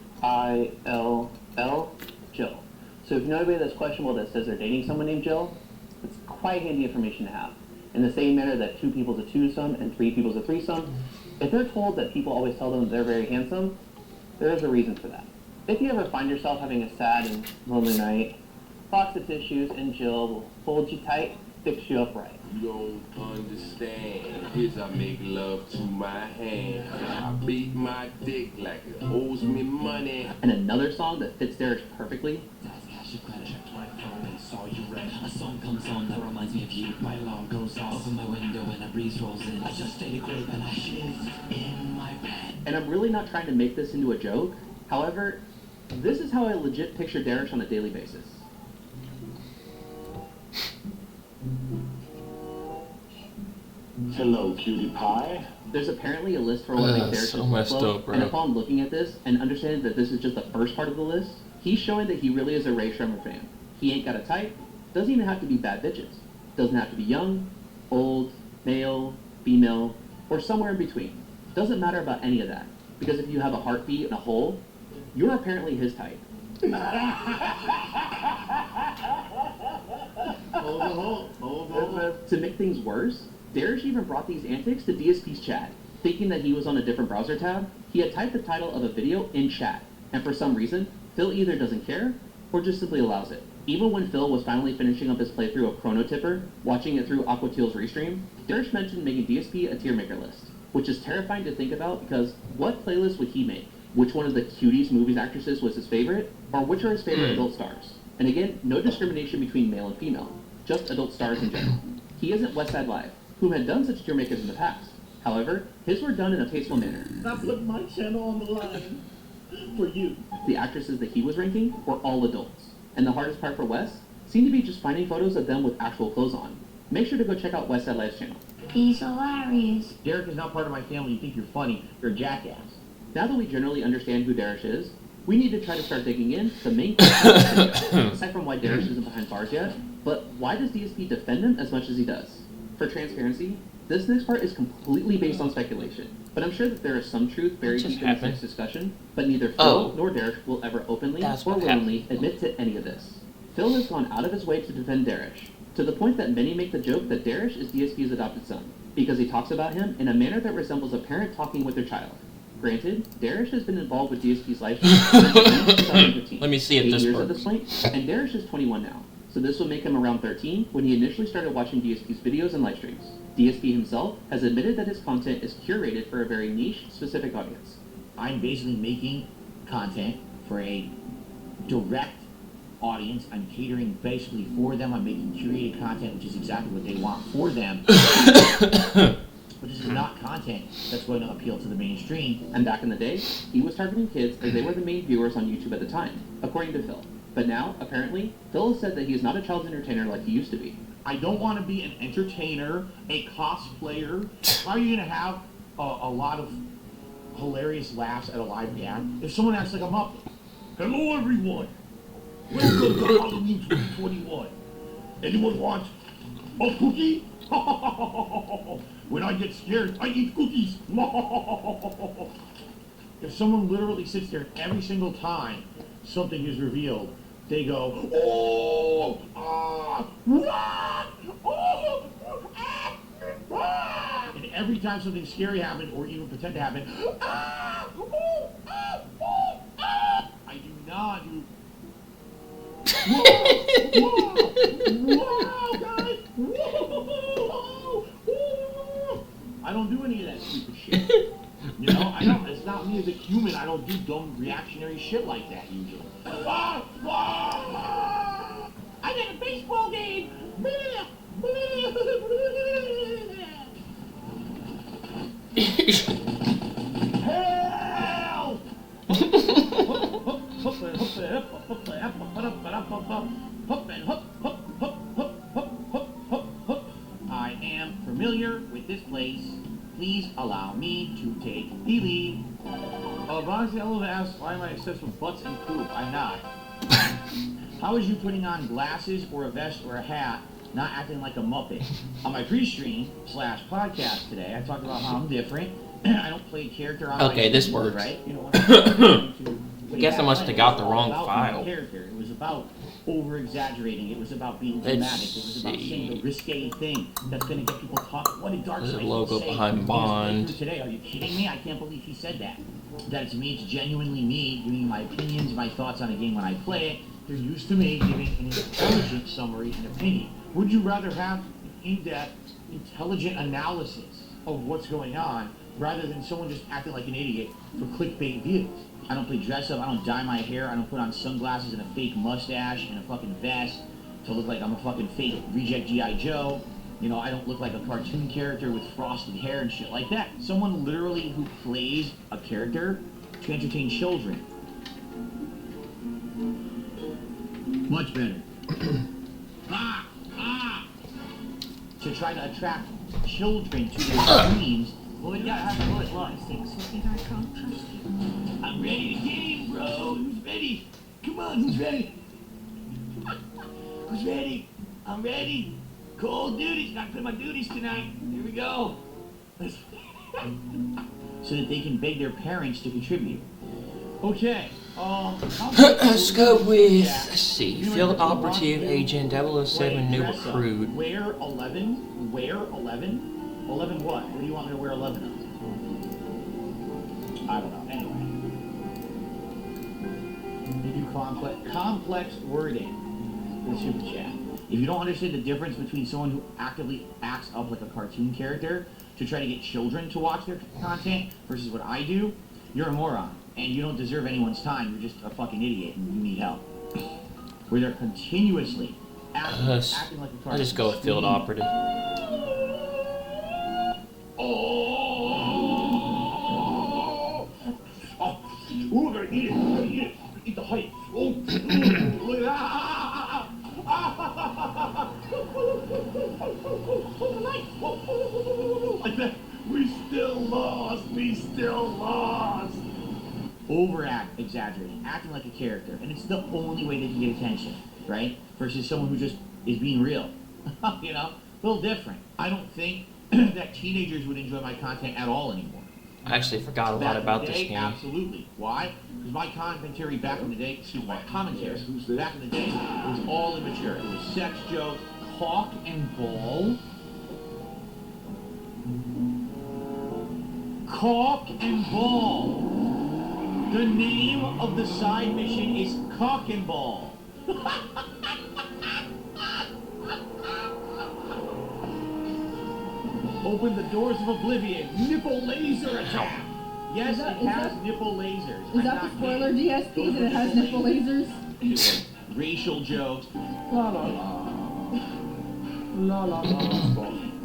Jill. So if you know anybody that's questionable that says they're dating someone named Jill, it's quite handy information to have. In the same manner that 2 people's a twosome and 3 people's a threesome, if they're told that people always tell them they're very handsome, there is a reason for that. If you ever find yourself having a sad and lonely night, box of tissues and Jill will hold you tight, fix you up right. You don't understand. Here's I make love to my hand. I beat my dick like it owes me money. And another song that fits Darish perfectly. A song comes on that reminds me of you. My alarm goes off, open my window and a breeze rolls in. I just stayed a grip and I shiz in my bed. And I'm really not trying to make this into a joke. However, this is how I legit picture Darish on a daily basis. Hello, cutie pie. There's apparently a list for what makes Darish so messed up, bro. And upon looking at this and understanding that this is just the first part of the list, he's showing that he really is a Ray Shremmer fan. He ain't got a type, doesn't even have to be bad bitches. Doesn't have to be young, old, male, female, or somewhere in between. Doesn't matter about any of that. Because if you have a heartbeat and a hole, you're apparently his type. To make things worse, Darish even brought these antics to DSP's chat. Thinking that he was on a different browser tab, he had typed the title of a video in chat. And for some reason, Phil either doesn't care, or just simply allows it. Even when Phil was finally finishing up his playthrough of Chrono Tipper, watching it through Aquateal's restream, Darish mentioned making DSP a tier maker list, which is terrifying to think about because what playlist would he make? Which one of the cuties movies actresses was his favorite? Or which are his favorite adult stars? And again, no discrimination between male and female, just adult stars in general. He isn't Westside Live, who had done such tier makers in the past. However, his were done in a tasteful manner. I put my channel on the line for you. The actresses that he was ranking were all adults. And the hardest part for Wes seemed to be just finding photos of them with actual clothes on. Make sure to go check out Westside Live's channel. He's hilarious. Derek is not part of my family. You think you're funny. You're a jackass. Now that we generally understand who Darish is, we need to try to start digging in the main question of the video. Aside from why Darish isn't behind bars yet, but why does DSP defend him as much as he does? For transparency, this next part is completely based on speculation, but I'm sure that there is some truth buried deep in this next discussion, but neither Phil nor Darish will ever openly or willingly admit to any of this. Phil has gone out of his way to defend Darish, to the point that many make the joke that Darish is DSP's adopted son, because he talks about him in a manner that resembles a parent talking with their child. Granted, Darish has been involved with DSP's life since 2015. Let me see if 8 this years works. at this point, and Darish is 21 now, so this will make him around 13 when he initially started watching DSP's videos and live streams. DSP himself has admitted that his content is curated for a very niche, specific audience. I'm basically making content for a direct audience. I'm catering basically for them. I'm making curated content, which is exactly what they want for them. But this is not content that's going to appeal to the mainstream. And back in the day, he was targeting kids as they were the main viewers on YouTube at the time, according to Phil. But now, apparently, Phil has said that he is not a child entertainer like he used to be. I don't want to be an entertainer, a cosplayer. How are you going to have a lot of hilarious laughs at a live react if someone acts like I'm up? Hello, everyone. Welcome to Halloween 2021. Anyone want a cookie? When I get scared, I eat cookies. If someone literally sits there every single time something is revealed, they go, oh, ah, oh, ah. And every time something scary happens, or even pretend to happen, ah, oh, ah, oh, ah. I do not do. Whoa, guys! Whoa! I don't do any of that stupid shit. You know, I don't. It's not me as a human. I don't do dumb reactionary shit like that usually. I'm at a baseball game. Help! I am familiar with this place. Please allow me to take the lead. Bonzi Elva asks, why am I obsessed with butts and poop? I'm not. How is you putting on glasses or a vest or a hat, not acting like a Muppet? On my pre-stream / podcast today, I talked about how I'm different. I don't play a character on okay, my this keyboard, works. right? You know, I guess I must have got the wrong file. Character. It was about over-exaggerating. It was about being dramatic. It was about saying the risque thing that's going to get people talking. What did Darkseid say? There's a logo behind Bond. Today? Are you kidding me? I can't believe he said that. That to me, it's genuinely me giving my opinions, my thoughts on a game when I play it. They're used to me giving an intelligent summary and opinion. Would you rather have an in-depth, intelligent analysis of what's going on rather than someone just acting like an idiot for clickbait views? I don't play dress up, I don't dye my hair, I don't put on sunglasses and a fake mustache and a fucking vest to look like I'm a fucking fake reject G.I. Joe. You know, I don't look like a cartoon character with frosted hair and shit like that. Someone literally who plays a character to entertain children. Much better. To try to attract children to their dreams. Well, you gotta have to put I'm ready to game, bro. Who's ready? Come on, who's ready? Who's ready? I'm ready. Cold duties. Not putting my duties tonight. Here we go. So that they can beg their parents to contribute. Okay. Let's go with, let's see, Field Operative Agent 007 New Recruit. Wear 11? Wear 11? 11 what? What do you want me to wear 11 of? I don't know. Anyway. They do complex wording for the super chat. If you don't understand the difference between someone who actively acts up like a cartoon character to try to get children to watch their content versus what I do, you're a moron. And you don't deserve anyone's time. You're just a fucking idiot and you need help. Where they're continuously acting like a cartoon. I'll just go with Field Operative. Ooh, we're gonna eat it. We're gonna eat it. Eat the height. Oh, look at that. We still lost. We still lost. Overact, exaggerating, acting like a character, and it's the only way they can get attention, right? Versus someone who just is being real. You know, a little different. I don't think that teenagers would enjoy my content at all anymore. I actually forgot a lot about this game. Absolutely. Why? Because my commentary back in the day, back in the day, was all immature. It was sex jokes, cock and ball. Cock and ball. The name of the side mission is Cock and Ball. Open the doors of oblivion. Nipple laser attack. Yes, it has nipple lasers. Is that the spoiler, DSP, that it has nipple lasers? Racial jokes. La la la. La la la.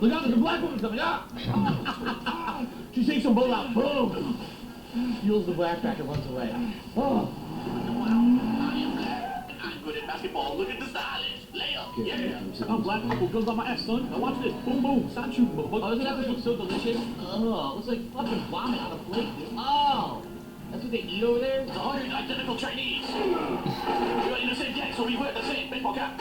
Look out, there's a black woman coming up. She takes some bull out. Boom. Steals the backpack and runs away. Oh. I'm good at basketball. Look at the stylist. Layup. Yeah. Oh, black apple goes on my ass, son. Now watch this. Boom, boom. Stop shooting, motherfucker. Oh, doesn't that look so delicious? Oh, it looks like fucking vomit on a plate, dude. Oh, that's what they eat over there? The 100 identical Chinese. You're in the same gang, so we wear the same baseball cap.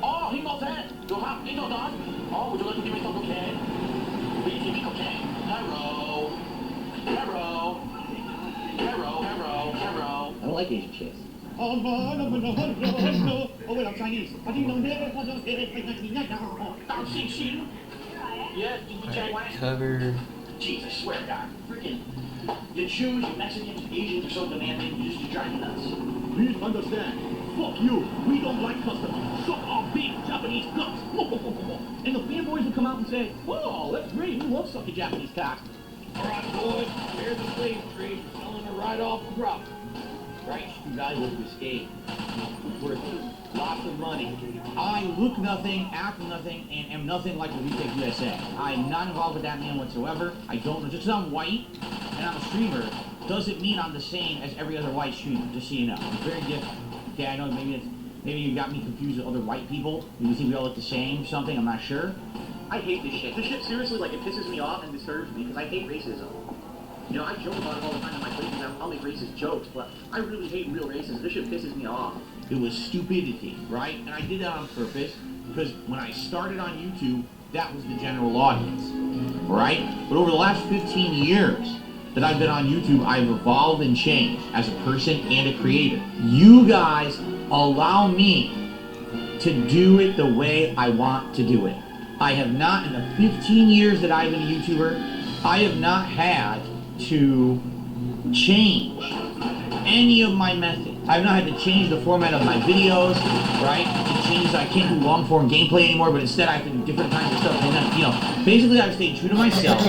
Oh, he knows that. Go So how? Ain't no dog. Oh, would you like to give me some cocaine? Will you give me cocaine? Hello. Hello. Hello. Hello. Hello. I don't like Asian chicks. Oh, wait, I'm Chinese. Yes, did you check what? Cover. Jeez, I swear to God. Freaking. You Jews, you Mexicans, Asians are so demanding, you just drive me nuts. Please understand. Fuck you. We don't like customers. Suck our big Japanese cocks. And the fanboys will come out and say, oh, that's great. We love sucking Japanese cocks. All right, boys, here's the slave trade. Selling it right off the prop. Right, too valuable to escape. Worth lots of money. I look nothing, act nothing, and am nothing like the Retake USA. I am not involved with that man whatsoever. I don't know. Just because I'm white and I'm a streamer doesn't mean I'm the same as every other white streamer, just so you know. It's very different. Okay, I know maybe you got me confused with other white people. You think we all look the same or something, I'm not sure. I hate this shit. This shit seriously, like, it pisses me off and disturbs me because I hate racism. You know, I joke about it all the time on my page, and I'll make racist jokes, but I really hate real racism. This shit pisses me off. It was stupidity, right? And I did that on purpose, because when I started on YouTube, that was the general audience, right? But over the last 15 years that I've been on YouTube, I've evolved and changed as a person and a creator. You guys allow me to do it the way I want to do it. I have not, in the 15 years that I've been a YouTuber, I have not had to change any of my methods. I've not had to change the format of my videos, right? It changes. I can't do long form gameplay anymore, but instead I have to do different kinds of stuff. And then, you know, basically I've stayed true to myself.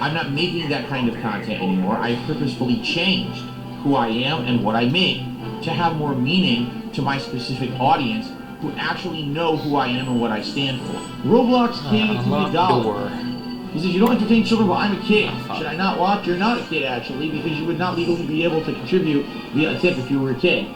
I'm not making that kind of content anymore. I've purposefully changed who I am and what I make to have more meaning to my specific audience who actually know who I am and what I stand for. Roblox King to me $1. He says, you don't entertain children, well, I'm a kid. Should I not watch? You're not a kid, actually, because you would not legally be able to contribute via a tip if you were a kid.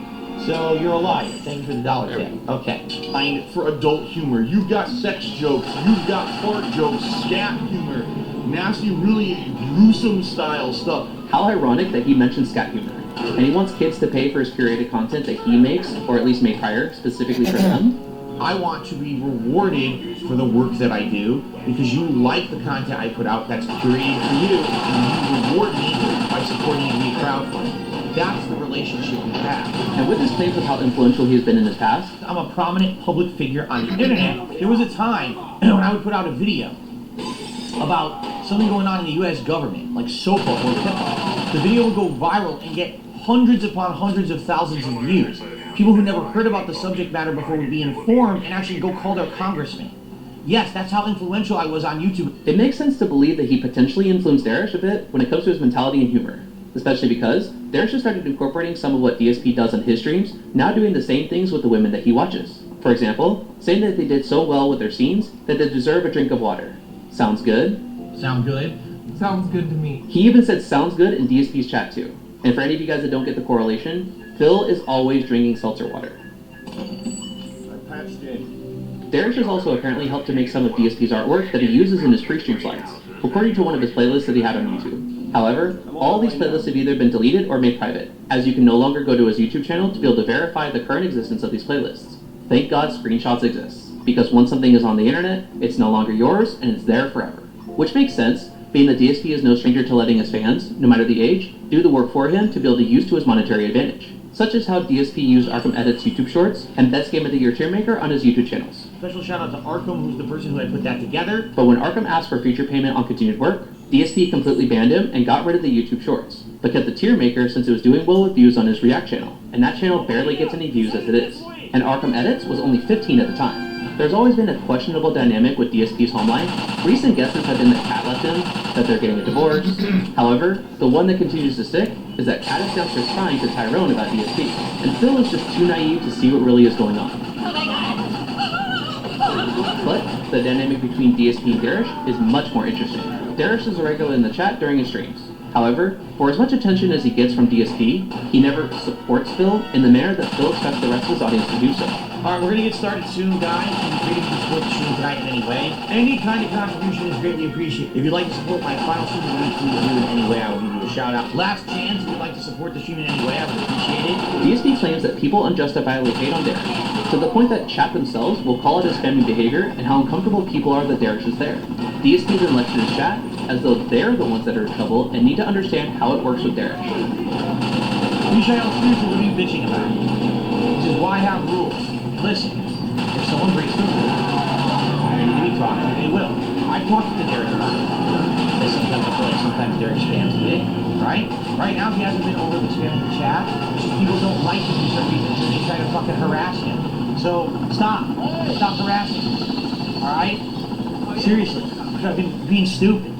So you're a liar. Thank you for the $1 tip. Okay. Find for adult humor. You've got sex jokes. You've got fart jokes, scat humor, nasty, really gruesome style stuff. How ironic that he mentioned scat humor. And he wants kids to pay for his curated content that he makes, or at least make higher, specifically for them. I want to be rewarded for the work that I do because you like the content I put out that's curated for you, and you reward me by supporting it via crowdfunding. That's the relationship we have. And with his claims of how influential he has been in his past, I'm a prominent public figure on the internet. There was a time when I would put out a video about something going on in the U.S. government, like SOPA or HIPAA. The video would go viral and get hundreds upon hundreds of thousands of views. People who never heard about the subject matter before would be informed and actually go call their congressman. Yes, that's how influential I was on YouTube. It makes sense to believe that he potentially influenced Darish a bit when it comes to his mentality and humor, especially because Darish has started incorporating some of what DSP does on his streams, now doing the same things with the women that he watches. For example, saying that they did so well with their scenes that they deserve a drink of water. Sounds good? Sound good? Sounds good to me. He even said sounds good in DSP's chat too. And for any of you guys that don't get the correlation, Phil is always drinking seltzer water. I patched in. Darish has also apparently helped to make some of DSP's artwork that he uses in his pre-stream slides, according to one of his playlists that he had on YouTube. However, all these playlists have either been deleted or made private, as you can no longer go to his YouTube channel to be able to verify the current existence of these playlists. Thank God screenshots exist, because once something is on the internet, it's no longer yours and it's there forever. Which makes sense, being that DSP is no stranger to letting his fans, no matter the age, do the work for him to be able to use to his monetary advantage. Such as how DSP used Arkham Edit's YouTube shorts and Best Game of the Year tier maker on his YouTube channels. Special shout out to Arkham, who's the person who had put that together. But when Arkham asked for future payment on continued work, DSP completely banned him and got rid of the YouTube shorts, but kept the tier maker since it was doing well with views on his React channel, and that channel barely gets any views as it is. And Arkham Edits was only 15 at the time. There's always been a questionable dynamic with DSP's home life. Recent guesses have been that Kat left him, that they're getting a divorce. However, the one that continues to stick is that Kat is downstairs crying to Tyrone about DSP, and Phil is just too naive to see what really is going on. But the dynamic between DSP and Darish is much more interesting. Darish is a regular in the chat during his streams. However, for as much attention as he gets from DSP, he never supports Phil in the manner that Phil expects the rest of his audience to do so. Alright, we're gonna get started soon, guys. I'm ready to support the stream tonight in any way. Any kind of contribution is greatly appreciated. If you'd like to support my final stream, please do it in any way. I will give you a shout out. Last chance, if you'd like to support the stream in any way, I would appreciate it. DSP claims that people unjustifiably hate on Darish, to the point that chat themselves will call it as spamming behavior and how uncomfortable people are that Darish is there. DSP then lectured his chat as though they're the ones that are in trouble and need to understand how it works with Darish. Michael, seriously, what are you bitching about? This is why I have rules. Listen, if someone breaks the rules, they need to be talked to, they will. I've talked to Derek about it. Sometimes I feel like sometimes Derek spams me, right? Right now he hasn't been overly spamming the chat. It's just people don't like him for some reason, so they try to fucking harass him. So stop. Stop harassing him. Alright? Seriously. I've been being stupid.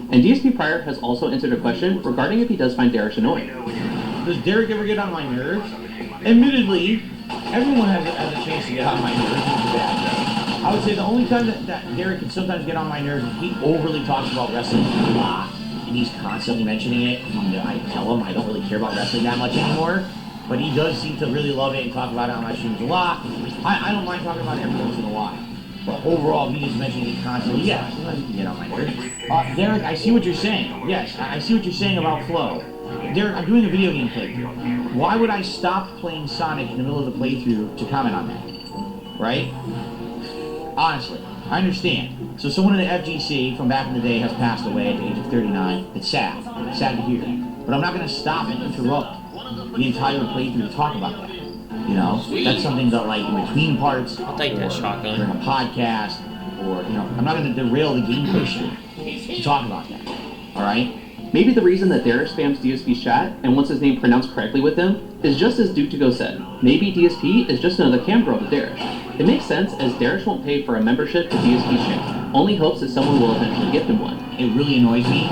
And DSP Prior has also answered a question regarding if he does find Darish annoying. Does Derek ever get on my nerves? Admittedly, everyone has a chance to get on my nerves. I would say the only time that Derek can sometimes get on my nerves is he overly talks about wrestling a lot, and he's constantly mentioning it. I tell him I don't really care about wrestling that much anymore, but he does seem to really love it and talk about it on my streams a lot. I don't mind talking about it every once in a while. But overall, he just mentioning it constantly. Yeah, sometimes he can get on my nerves. Derek, I see what you're saying. Yes, I see what you're saying about Flow. Derek, I'm doing a video game playthrough. Why would I stop playing Sonic in the middle of the playthrough to comment on that? Right? Honestly, I understand. So someone in the FGC from back in the day has passed away at the age of 39. It's sad. It's sad to hear. But I'm not going to stop and interrupt the entire playthrough to talk about that. You know? That's something that, like, in between parts, I'll take that shotgun. During a podcast, or, you know, I'm not going to derail the gameplay stream to talk about that. Alright? Maybe the reason that Darish spams DSP's chat and wants his name pronounced correctly with them is just as Duke to Go said. Maybe DSP is just another cam girl to Darish. It makes sense as Darish won't pay for a membership to DSP's channel. Only hopes that someone will eventually gift him one. It really annoys me.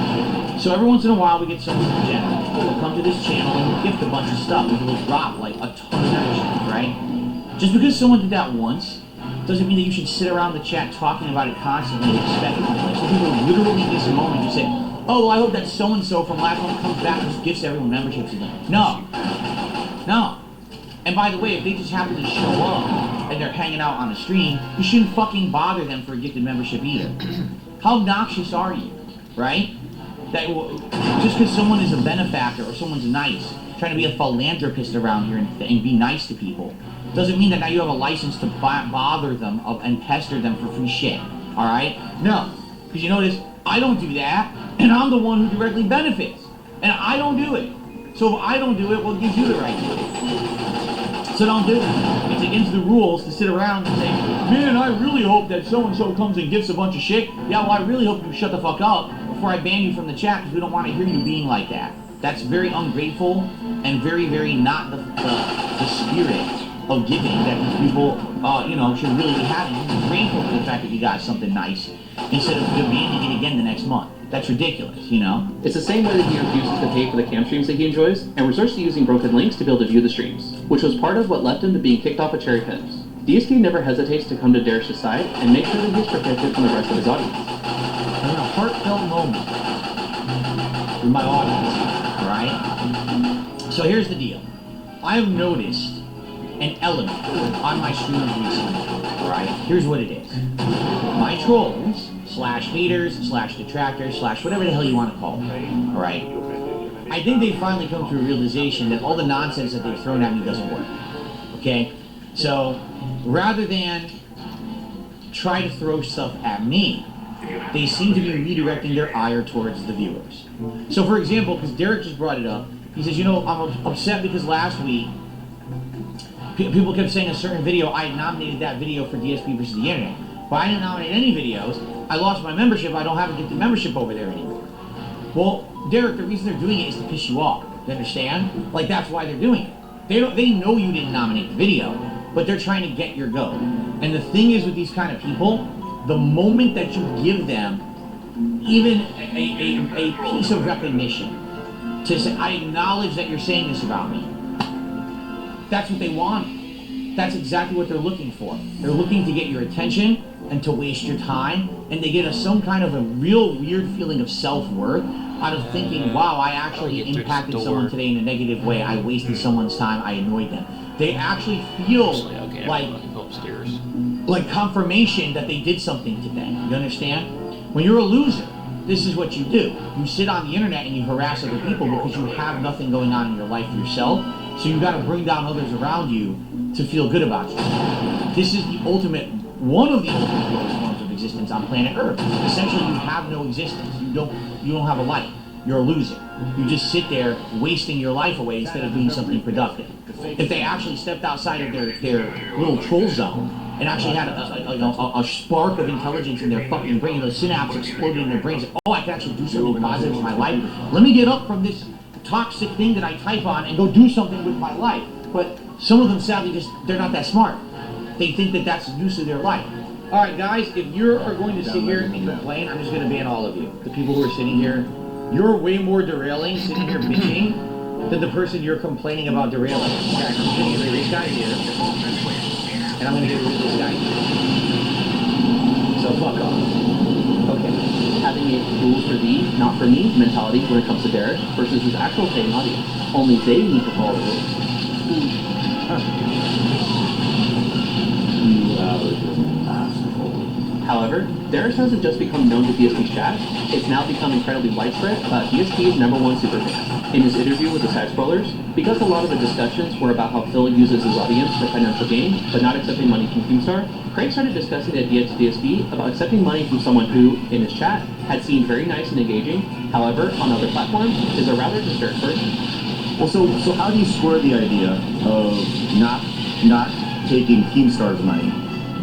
So every once in a while we get someone from Jen who will come to this channel and will gift a bunch of stuff and will drop like a ton of memberships, right? Just because someone did that once doesn't mean that you should sit around the chat talking about it constantly and expect it. Like some people literally this moment just say, oh, well, I hope that so-and-so from last month comes back and just gifts everyone memberships again. No. No. And by the way, if they just happen to show up and they're hanging out on the stream, you shouldn't fucking bother them for a gifted membership either. How obnoxious are you, right? That just because someone is a benefactor or someone's nice, trying to be a philanthropist around here and be nice to people, doesn't mean that now you have a license to bother them and pester them for free shit, alright? No. Because you notice, I don't do that, and I'm the one who directly benefits. And I don't do it. So if I don't do it, what gives you the right to do it? So don't do it. It's against the rules to sit around and say, man, I really hope that so-and-so comes and gifts a bunch of shit. Yeah, well, I really hope you shut the fuck up before I ban you from the chat because we don't want to hear you being like that. That's very ungrateful and very, very not the spirit of giving that these people, should really be having. Be grateful for the fact that you got something nice instead of demanding it again the next month. That's ridiculous, you know? It's the same way that he refuses to pay for the cam streams that he enjoys and resorts to using broken links to be able to view the streams, which was part of what left him to being kicked off of Cherry Pips. DSP never hesitates to come to Darish's side and make sure that he's protected from the rest of his audience. I'm in a heartfelt moment with my audience, alright? So here's the deal. I have noticed an element on my streams recently, alright? Here's what it is. My trolls, slash haters, slash detractors, slash whatever the hell you want to call them, alright? I think they've finally come to a realization that all the nonsense that they've thrown at me doesn't work, okay? So, rather than try to throw stuff at me, they seem to be redirecting their ire towards the viewers. So for example, because Derek just brought it up, he says, you know, I'm upset because last week, people kept saying a certain video, I had nominated that video for DSP versus the Internet. But I didn't nominate any videos. I lost my membership. I don't have a gifted membership over there anymore. Well, Derek, the reason they're doing it is to piss you off. You understand? Like, that's why they're doing it. They know you didn't nominate the video, but they're trying to get your go. And the thing is with these kind of people, the moment that you give them even a piece of recognition to say, I acknowledge that you're saying this about me, that's what they want. That's exactly what they're looking for. They're looking to get your attention and to waste your time, and they get some kind of a real weird feeling of self-worth out of thinking, wow, I actually impacted someone today in a negative way. I wasted someone's time. I annoyed them. They actually feel like upstairs. Like confirmation that they did something today. You understand? When you're a loser, this is what you do. You sit on the internet and you harass other people because you have nothing going on in your life yourself. So you got to bring down others around you to feel good about you. This is the ultimate, one of the ultimate lowest forms of existence on planet Earth. Essentially, you have no existence. You don't have a life. You're a loser. You just sit there wasting your life away instead of doing something productive. If they actually stepped outside of their little troll zone and actually had a spark of intelligence in their fucking brain, the synapse exploded in their brains, oh, I can actually do something positive with my life. Let me get up from this toxic thing that I type on and go do something with my life. But some of them, sadly, they're not that smart. They think that that's the use of their life. All right, guys, if you are going to sit here and complain, I'm just going to ban all of you. The people who are sitting here, you're way more derailing sitting here bitching than the person you're complaining about derailing. Okay, I'm going to get rid of this guy here, and I'm going to get rid of this guy here. So fuck off. Okay. Having a rules for thee, not for me mentality when it comes to Derek versus his actual paying audience. Only they need to follow the rules. However, Darius hasn't just become known to DSP's chat, it's now become incredibly widespread about DSP's #1 superfan. In his interview with the Side Scrollers, because a lot of the discussions were about how Phil uses his audience for financial gain, but not accepting money from Keemstar, Craig started discussing the idea to DSP about accepting money from someone who, in his chat, had seemed very nice and engaging, however, on other platforms, is a rather disturbed person. Well, so how do you square the idea of not taking Keemstar's money,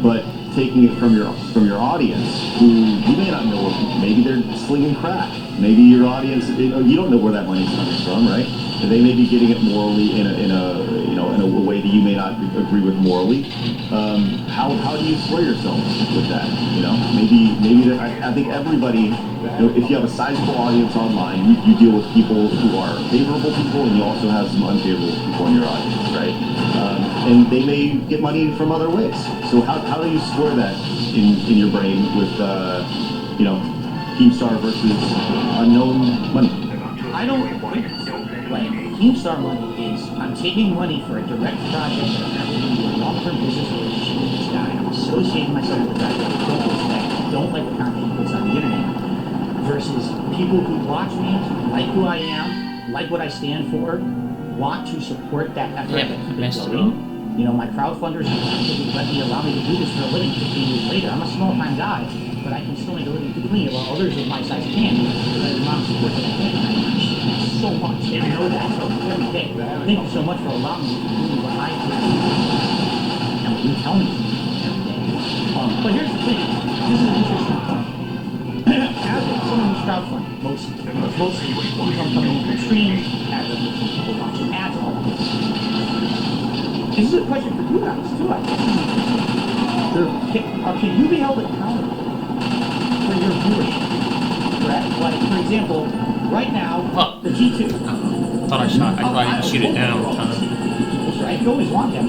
but taking it from your audience, who you may not know, maybe they're slinging crack. Maybe your audience, you don't know where that money's coming from, right? And they may be getting it morally in a way that you may not agree with morally. How do you square yourself with that? Maybe I think everybody, if you have a sizable audience online, you deal with people who are favorable people, and you also have some unfavorable people in your audience, right? And they may get money from other ways. So how do you square that in your brain with Keemstar versus unknown money? I don't think like Keemstar money is I'm taking money for a direct project that I'm having a long-term business relationship with this guy, and I'm associating myself with the guy that I don't respect, don't like the content he puts on the internet, versus people who watch me, like who I am, like what I stand for, want to support that effort that keeps it going. My crowdfunders let me allow me to do this for a living 15 years later. I'm a small-time guy, but I can still make a living quickly while others of my size can't, because I have the amount of support that I get. And I appreciate that so much. And I know that every day. Thank you so much for allowing me to do what I do. And what you tell me to do every day. But here's the thing. This is an interesting point. As someone who's crowdfunding, mostly income coming in from streams, ads from people watching ads, all of this. This is a question for you guys, too, I think. Sure. Can you be held accountable for your viewership? Correct? Like, for example, right now, the G2. Thought I didn't shoot it down in time. Right? You always want that.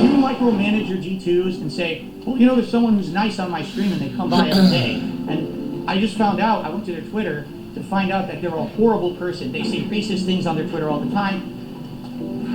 You micromanage your G2s and say, well, there's someone who's nice on my stream and they come by every day. And I just found out, I went to their Twitter to find out that they're a horrible person. They say racist things on their Twitter all the time.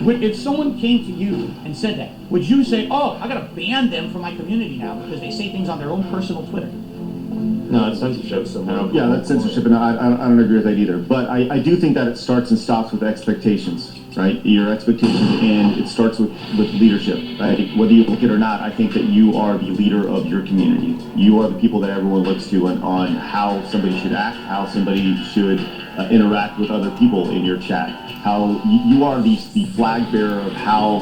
If someone came to you and said that, would you say, oh, I gotta ban them from my community now because they say things on their own personal Twitter? No, it's censorship. Yeah, that's censorship, and I don't agree with that either. But I do think that it starts and stops with expectations, right? Your expectations, and it starts with leadership, right? Whether you like it or not, I think that you are the leader of your community. You are the people that everyone looks to on how somebody should act, how somebody should interact with other people in your chat. How you are the flag bearer of how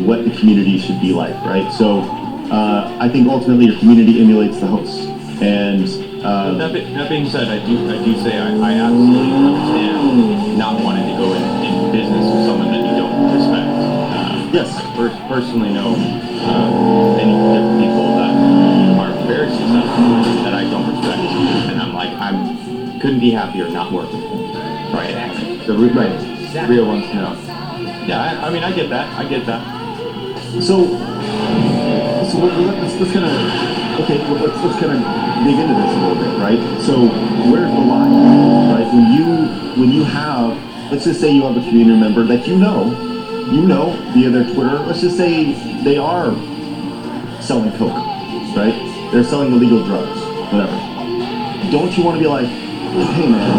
what the community should be like, right? So I think ultimately your community emulates the host. And that being said, I do say I absolutely understand not wanting to go in business with someone that you don't respect. Yes, I personally know many different people that are very successful that I don't respect, and I'm like couldn't be happier not working with them. Right? The real ones, Yeah, I mean I get that. So let's kind of dig into this a little bit, right? So where's the line, right? When you have, let's just say you have a community member that you know you know, via their Twitter, let's just say they are selling coke, right? They're selling illegal drugs, whatever. Don't you want to be like, hey man,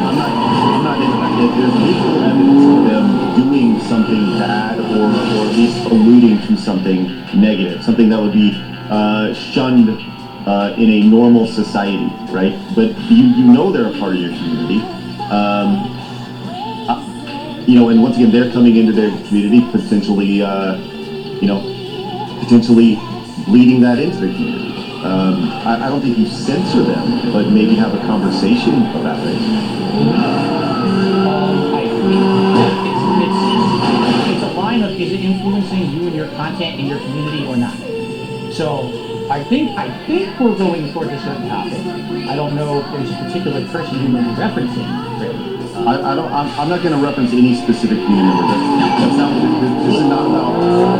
I'm not into that. If there's visual evidence of them doing something bad or at least alluding to something negative, something that would be shunned in a normal society, right? But you know they're a part of your community. You know, and once again, they're coming into their community, potentially, potentially bleeding that into the community. I don't think you censor them, but maybe have a conversation about it. It's a line of, is it influencing you and your content in your community or not? So I think we're going towards a certain topic. I don't know if there's a particular person you may be referencing, really. I'm not going to reference any specific community member. That's not. This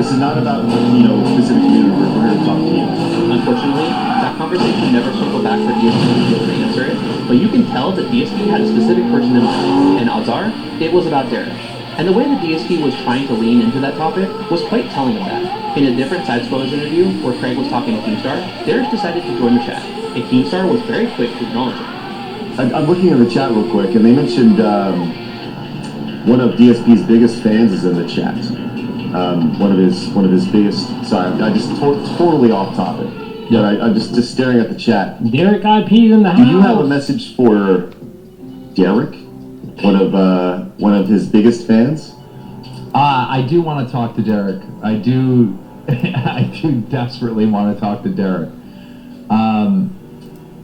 is not about specific community members. We're here to talk to you. Unfortunately, that conversation never circled back for DSP to be able to answer it, but you can tell that DSP had a specific person in mind, and odds are, it was about Derek. And the way the DSP was trying to lean into that topic was quite telling of that. In a different Side Spoilers interview, where Craig was talking to Keemstar, Derek decided to join the chat, and Keemstar was very quick to acknowledge it. I'm looking at the chat real quick, and they mentioned one of DSP's biggest fans is in the chat. One of his biggest. Sorry, I just totally off topic. But I'm just staring at the chat. Derek IP in the house. Do you have a message for Derek? One of his biggest fans? I do want to talk to Derek. I do desperately want to talk to Derek.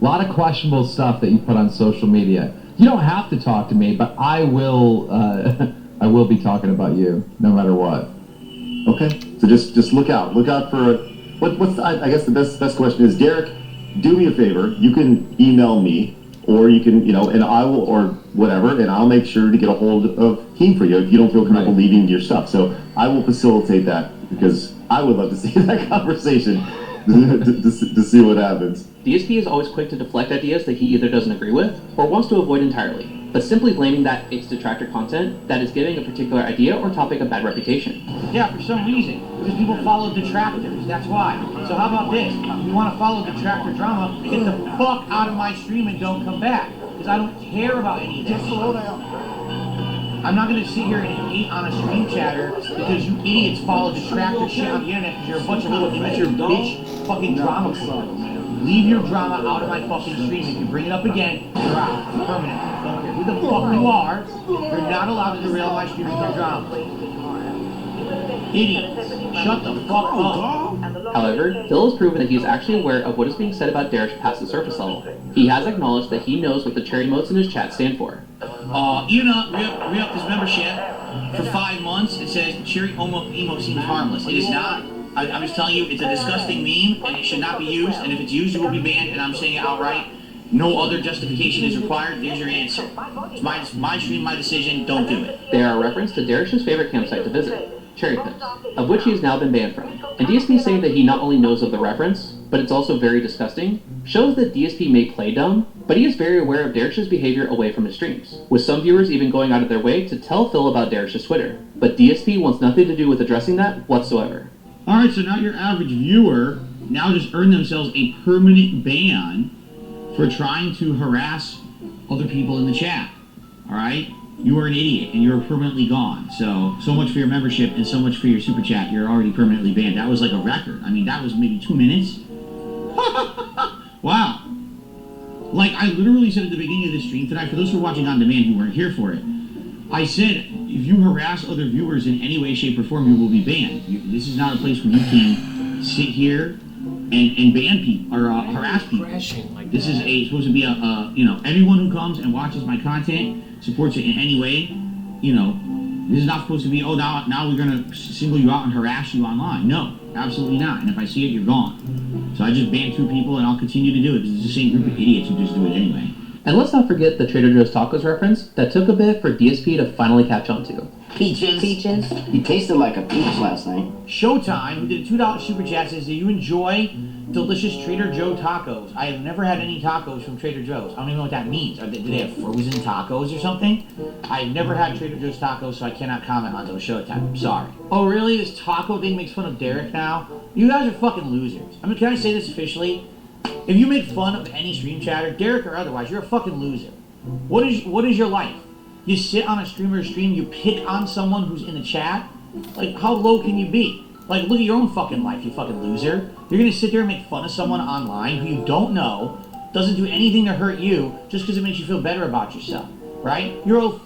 A lot of questionable stuff that you put on social media. You don't have to talk to me, but I will. I will be talking about you, no matter what. Okay. So just look out. Look out for I guess the best question is, Derek, do me a favor. You can email me, or you can and I will, or whatever, and I'll make sure to get a hold of Keem for you if you don't feel comfortable leaving your stuff. So I will facilitate that because I would love to see that conversation. to see what happens. DSP is always quick to deflect ideas that he either doesn't agree with or wants to avoid entirely, but simply blaming that it's detractor content that is giving a particular idea or topic a bad reputation. Yeah, for some reason. Because people follow detractors, that's why. So how about this? If you want to follow detractor drama, get the fuck out of my stream and don't come back. Because I don't care about any of that. Just slow down. I'm not going to sit here and hate on a stream chatter because you idiots follow detractor shit on the internet because you're a bunch of little immature bitch fucking drama clubs. Leave your drama out of my fucking stream. If you bring it up again, you're out. Permanently. Don't care who the fuck you are. You're not allowed to derail my stream with your drama. Idiots. Shut the fuck up. However, Phil has proven that he is actually aware of what is being said about Derek past the surface level. He has acknowledged that he knows what the cherry emotes in his chat stand for. Re-up his membership for 5 months. It says cherry emote seems harmless. It is not. I'm just telling you, it's a disgusting meme, and it should not be used. And if it's used, it will be banned. And I'm saying it outright. No other justification is required. There's your answer. It's my stream, my decision. Don't do it. They are a reference to Derek's favorite campsite to visit, Cherry Pit, of which he has now been banned from. And DSP saying that he not only knows of the reference, but it's also very disgusting, shows that DSP may play dumb, but he is very aware of Derek's behavior away from his streams, with some viewers even going out of their way to tell Phil about Derek's Twitter. But DSP wants nothing to do with addressing that whatsoever. Alright, so now your average viewer now just earned themselves a permanent ban for trying to harass other people in the chat. Alright? You are an idiot and you're permanently gone. So much for your membership and so much for your super chat. You're already permanently banned. That was like a record. I mean, that was maybe 2 minutes. Wow. Like, I literally said at the beginning of the stream tonight, for those who are watching on demand who weren't here for it, I said, if you harass other viewers in any way, shape, or form, you will be banned. This is not a place where you can sit here and ban people or harass people. This is supposed to be anyone who comes and watches my content, supports it in any way, this is not supposed to be, now we're going to single you out and harass you online. No, absolutely not. And if I see it, you're gone. So I just banned 2 people and I'll continue to do it because it's the same group of idiots who just do it anyway. And let's not forget the Trader Joe's tacos reference that took a bit for DSP to finally catch on to. Peaches. Peaches. You tasted like a peach last night. Showtime, who did a $2 super chat, says, do you enjoy delicious Trader Joe tacos? I have never had any tacos from Trader Joe's. I don't even know what that means. Do they have frozen tacos or something? I've never had Trader Joe's tacos, so I cannot comment on those. Showtime. I'm sorry. Oh, really? This taco thing makes fun of Derek now? You guys are fucking losers. I mean, can I say this officially? If you make fun of any stream chatter, Derek or otherwise, you're a fucking loser. What is your life? You sit on a streamer's stream, you pick on someone who's in the chat? Like, how low can you be? Like, look at your own fucking life, you fucking loser. You're gonna sit there and make fun of someone online who you don't know, doesn't do anything to hurt you, just because it makes you feel better about yourself, right? You're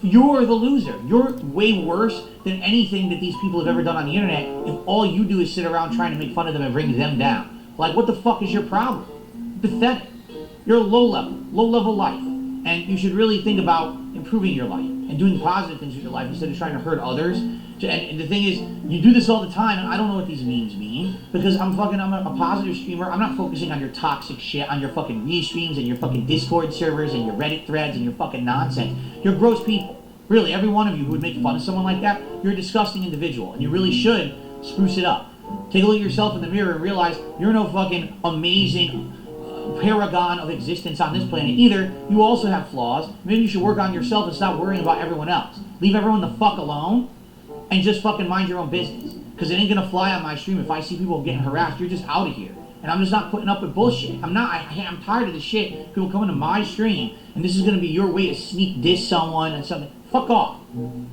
the loser. You're way worse than anything that these people have ever done on the internet if all you do is sit around trying to make fun of them and bring them down. Like, what the fuck is your problem? Pathetic. You're low level life. And you should really think about improving your life and doing positive things with your life instead of trying to hurt others. And the thing is, you do this all the time, and I don't know what these memes mean, because I'm a positive streamer. I'm not focusing on your toxic shit, on your fucking restreams and your fucking Discord servers and your Reddit threads and your fucking nonsense. You're gross people. Really, every one of you who would make fun of someone like that, you're a disgusting individual, and you really should spruce it up. Take a look at yourself in the mirror and realize you're no fucking amazing paragon of existence on this planet either. You also have flaws. Maybe you should work on yourself and stop worrying about everyone else. Leave everyone the fuck alone and just fucking mind your own business. Because it ain't gonna fly on my stream if I see people getting harassed. You're just out of here. And I'm just not putting up with bullshit. I'm tired of this shit. People coming to my stream and this is gonna be your way to sneak diss someone and something. Fuck off.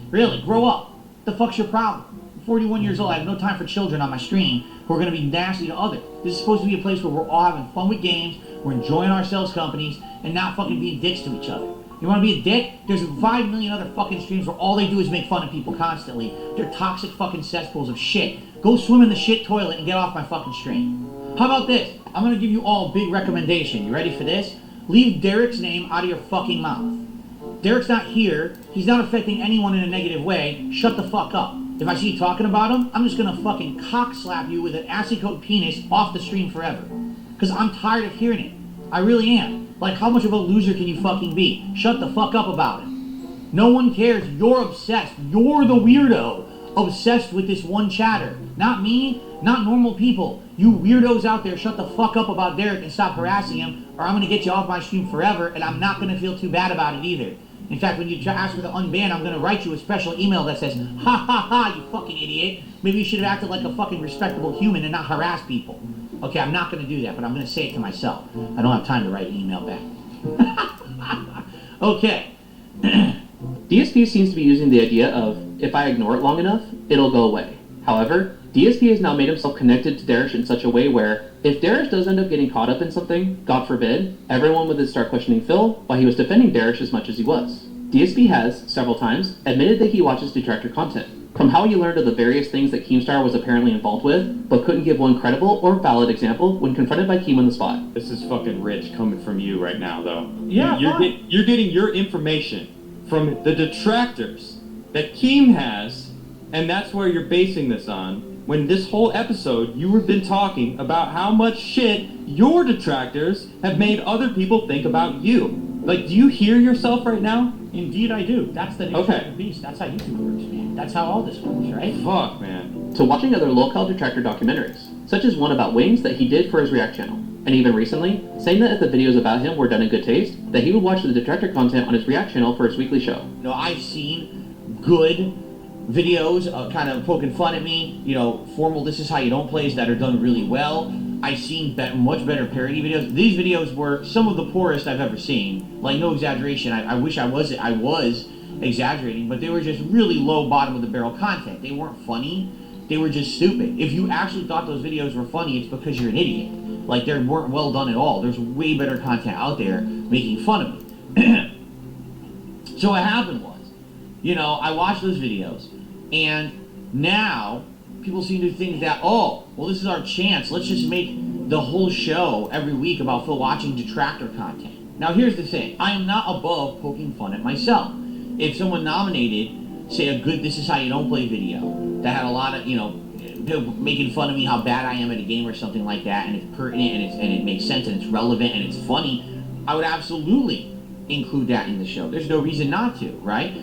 Really, grow up. What the fuck's your problem? I'm 41 years old. I have no time for children on my stream who are going to be nasty to others. This is supposed to be a place where we're all having fun with games, we're enjoying ourselves companies, and not fucking being dicks to each other. You want to be a dick? There's 5 million other fucking streams where all they do is make fun of people constantly. They're toxic fucking cesspools of shit. Go swim in the shit toilet and get off my fucking stream. How about this? I'm going to give you all a big recommendation. You ready for this? Leave Derek's name out of your fucking mouth. Derek's not here. He's not affecting anyone in a negative way. Shut the fuck up. If I see you talking about him, I'm just gonna fucking cock slap you with an acid-coated penis off the stream forever. Because I'm tired of hearing it. I really am. Like, how much of a loser can you fucking be? Shut the fuck up about it. No one cares. You're obsessed. You're the weirdo obsessed with this one chatter. Not me, not normal people. You weirdos out there, shut the fuck up about Derek and stop harassing him, or I'm gonna get you off my stream forever, and I'm not gonna feel too bad about it either. In fact, when you ask for the unban, I'm going to write you a special email that says, ha ha ha, you fucking idiot. Maybe you should have acted like a fucking respectable human and not harass people. Okay, I'm not going to do that, but I'm going to say it to myself. I don't have time to write an email back. Okay. DSP seems to be using the idea of, if I ignore it long enough, it'll go away. However, DSP has now made himself connected to Darish in such a way where, if Darish does end up getting caught up in something, God forbid, everyone would then start questioning Phil while he was defending Darish as much as he was. DSP has, several times, admitted that he watches detractor content. From how he learned of the various things that Keemstar was apparently involved with, but couldn't give one credible or valid example when confronted by Keem on the spot. This is fucking rich coming from you right now, though. Yeah, you're getting your information from the detractors that Keem has, and that's where you're basing this on. When this whole episode, you have been talking about how much shit your detractors have made other people think about you. Like, do you hear yourself right now? Indeed I do. That's the nature of the beast. That's how YouTube works, man. That's how all this works, right? Fuck, man. To watching other local detractor documentaries, such as one about wings that he did for his React channel. And even recently, saying that if the videos about him were done in good taste, that he would watch the detractor content on his React channel for his weekly show. You know, I've seen good videos kind of poking fun at me, you know, formal This Is How You Don't Plays that are done really well. I've seen much better parody videos. These videos were some of the poorest I've ever seen. Like, no exaggeration. I wish I was exaggerating, but they were just really low bottom of the barrel content. They weren't funny. They were just stupid. If you actually thought those videos were funny, it's because you're an idiot. Like, they weren't well done at all. There's way better content out there making fun of me. So what happened was, you know, I watched those videos, and now people seem to think that, oh, well, this is our chance. Let's just make the whole show every week about Phil watching detractor content. Now, here's the thing. I am not above poking fun at myself. If someone nominated, say, a good This Is How You Don't Play video that had a lot of, you know, making fun of me how bad I am at a game or something like that, and it's pertinent, and it makes sense, and it's relevant, and it's funny, I would absolutely include that in the show. There's no reason not to, right?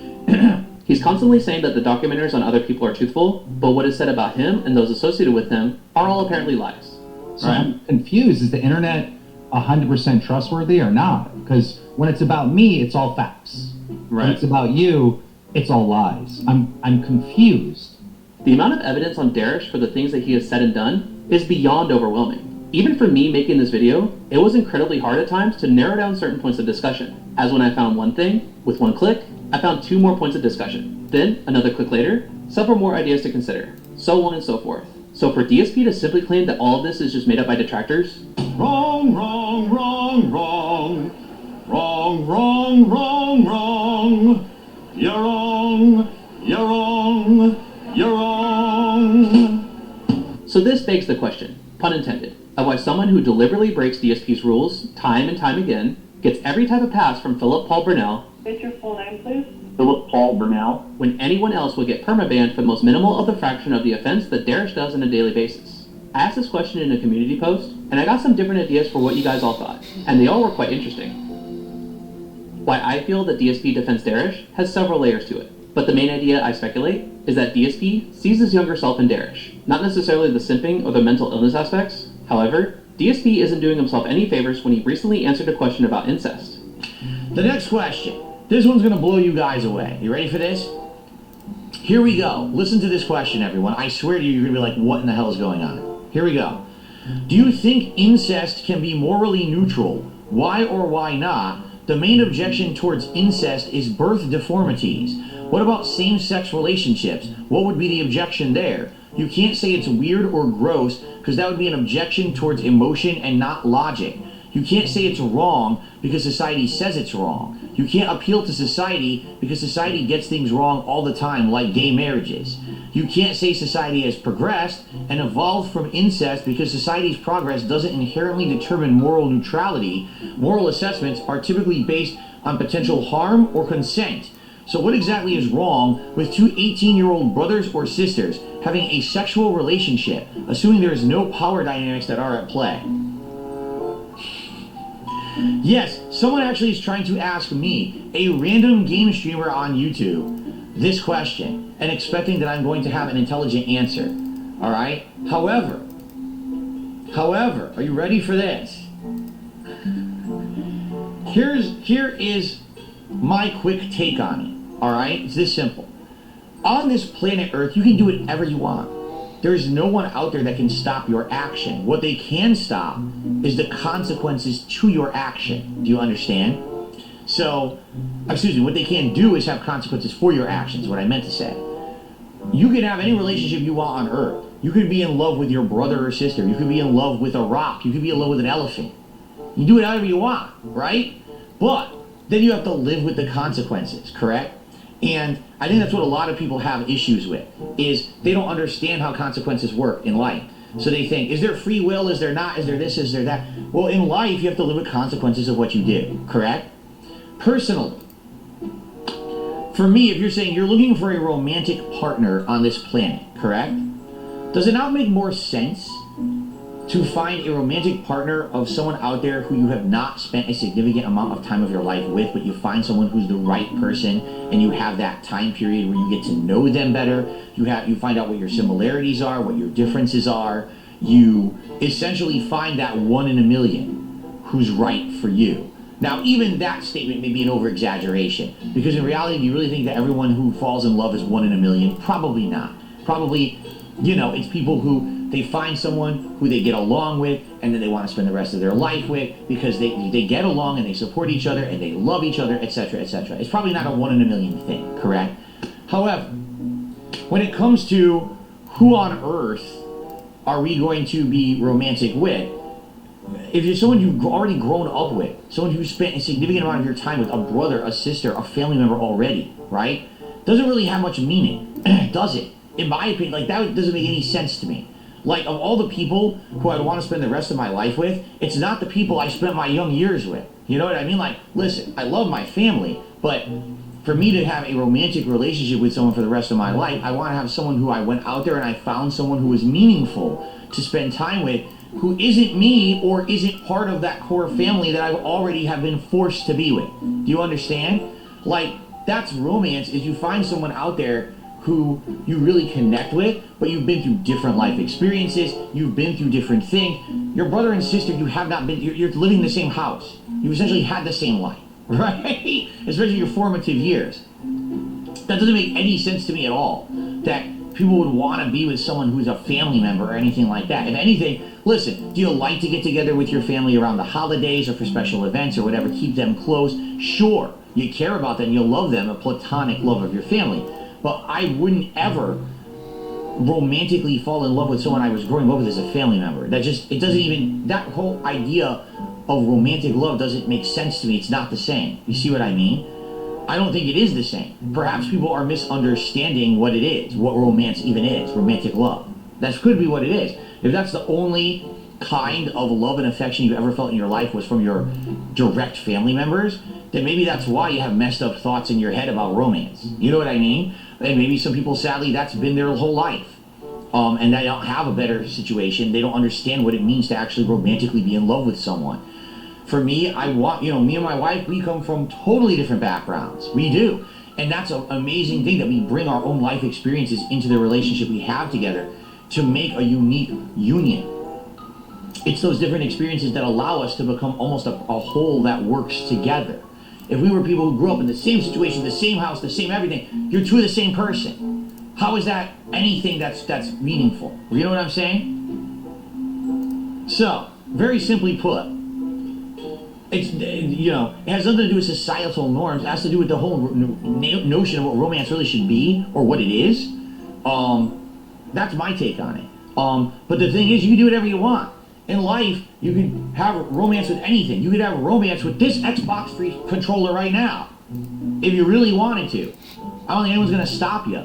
He's constantly saying that the documentaries on other people are truthful, but what is said about him and those associated with him are all apparently lies. So I'm confused. Is the internet 100% trustworthy or not? Because when it's about me, it's all facts. When it's about you, it's all lies. I'm confused. The amount of evidence on Darish for the things that he has said and done is beyond overwhelming. Even for me making this video, it was incredibly hard at times to narrow down certain points of discussion. As when I found one thing, with one click, I found 2 more points of discussion. Then, another click later, several more ideas to consider, so on and so forth. So for DSP to simply claim that all of this is just made up by detractors? Wrong, wrong, wrong, wrong. Wrong, wrong, wrong, wrong. You're wrong, you're wrong, you're wrong. So this begs the question, pun intended, of why someone who deliberately breaks DSP's rules time and time again gets every type of pass from Philip Paul Burnell. State your full name, please. Philip Paul Burnell, when anyone else would get permabanned for the most minimal of the fraction of the offense that Darish does on a daily basis. I asked this question in a community post, and I got some different ideas for what you guys all thought, and they all were quite interesting. Why I feel that DSP defends Darish has several layers to it, but the main idea I speculate is that DSP sees his younger self in Darish, not necessarily the simping or the mental illness aspects. However, DSP isn't doing himself any favors when he recently answered a question about incest. The next question. This one's going to blow you guys away. You ready for this? Here we go. Listen to this question, everyone. I swear to you, you're going to be like, what in the hell is going on? Here we go. Do you think incest can be morally neutral? Why or why not? The main objection towards incest is birth deformities. What about same-sex relationships? What would be the objection there? You can't say it's weird or gross because that would be an objection towards emotion and not logic. You can't say it's wrong because society says it's wrong. You can't appeal to society because society gets things wrong all the time, like gay marriages. You can't say society has progressed and evolved from incest because society's progress doesn't inherently determine moral neutrality. Moral assessments are typically based on potential harm or consent. So what exactly is wrong with 2 18-year-old brothers or sisters having a sexual relationship, assuming there is no power dynamics that are at play? Yes, someone actually is trying to ask me, a random game streamer on YouTube, this question, and expecting that I'm going to have an intelligent answer. Alright? However, are you ready for this? Here is my quick take on it. Alright? It's this simple. On this planet Earth, you can do whatever you want. There's no one out there that can stop your action. What they can stop is the consequences to your action. Do you understand? So, excuse me, what they can do is have consequences for your actions, what I meant to say. You can have any relationship you want on Earth. You could be in love with your brother or sister. You could be in love with a rock. You could be in love with an elephant. You do whatever you want, right? But then you have to live with the consequences, correct? And I think that's what a lot of people have issues with, is they don't understand how consequences work in life. So they think, is there free will? Is there not? Is there this? Is there that? Well, in life, you have to live with consequences of what you do, correct? Personally, for me, if you're saying you're looking for a romantic partner on this planet, correct? Does it not make more sense to find a romantic partner of someone out there who you have not spent a significant amount of time of your life with, but you find someone who's the right person and you have that time period where you get to know them better, you find out what your similarities are, what your differences are, you essentially find that 1 in a million who's right for you. Now, even that statement may be an over-exaggeration, because in reality, do you really think that everyone who falls in love is 1 in a million? Probably not. Probably, it's people who they find someone who they get along with and then they want to spend the rest of their life with because they get along and they support each other and they love each other, etc., etc. It's probably not a 1 in a million thing, correct? However, when it comes to who on earth are we going to be romantic with, if you're someone you've already grown up with, someone who's spent a significant amount of your time with, a brother, a sister, a family member already, right? Doesn't really have much meaning, does it? In my opinion, that doesn't make any sense to me. Of all the people who I'd want to spend the rest of my life with, it's not the people I spent my young years with. You know what I mean? Listen, I love my family, but for me to have a romantic relationship with someone for the rest of my life, I want to have someone who I went out there and I found someone who was meaningful to spend time with who isn't me or isn't part of that core family that I already have been forced to be with. Do you understand? Like, that's romance, is you find someone out there who you really connect with, but you've been through different life experiences, you've been through different things. Your brother and sister, you have not been, you're living in the same house. You've essentially had the same life, right? Especially your formative years. That doesn't make any sense to me at all, that people would want to be with someone who's a family member or anything like that. If anything, listen, do you like to get together with your family around the holidays or for special events or whatever, keep them close? Sure, you care about them, you'll love them, a platonic love of your family. But I wouldn't ever romantically fall in love with someone I was growing up with as a family member. That just, it doesn't even, that whole idea of romantic love doesn't make sense to me. It's not the same. You see what I mean? I don't think it is the same. Perhaps people are misunderstanding what it is, what romance even is, romantic love. That could be what it is. If that's the only kind of love and affection you've ever felt in your life was from your direct family members, then maybe that's why you have messed up thoughts in your head about romance. You know what I mean? And maybe some people, sadly, that's been their whole life. And they don't have a better situation. They don't understand what it means to actually romantically be in love with someone. For me, I want, you know, me and my wife, we come from totally different backgrounds. We do. And that's an amazing thing, that we bring our own life experiences into the relationship we have together to make a unique union. It's those different experiences that allow us to become almost a whole that works together. If we were people who grew up in the same situation, the same house, the same everything, you're two of the same person. How is that anything that's meaningful? You know what I'm saying? So, very simply put, it's, you know, it has nothing to do with societal norms. It has to do with the whole notion of what romance really should be, or what it is. That's my take on it. But the thing is, you can do whatever you want. In life, you can have romance with anything. You could have romance with this Xbox 3 controller right now, if you really wanted to. I don't think anyone's going to stop you.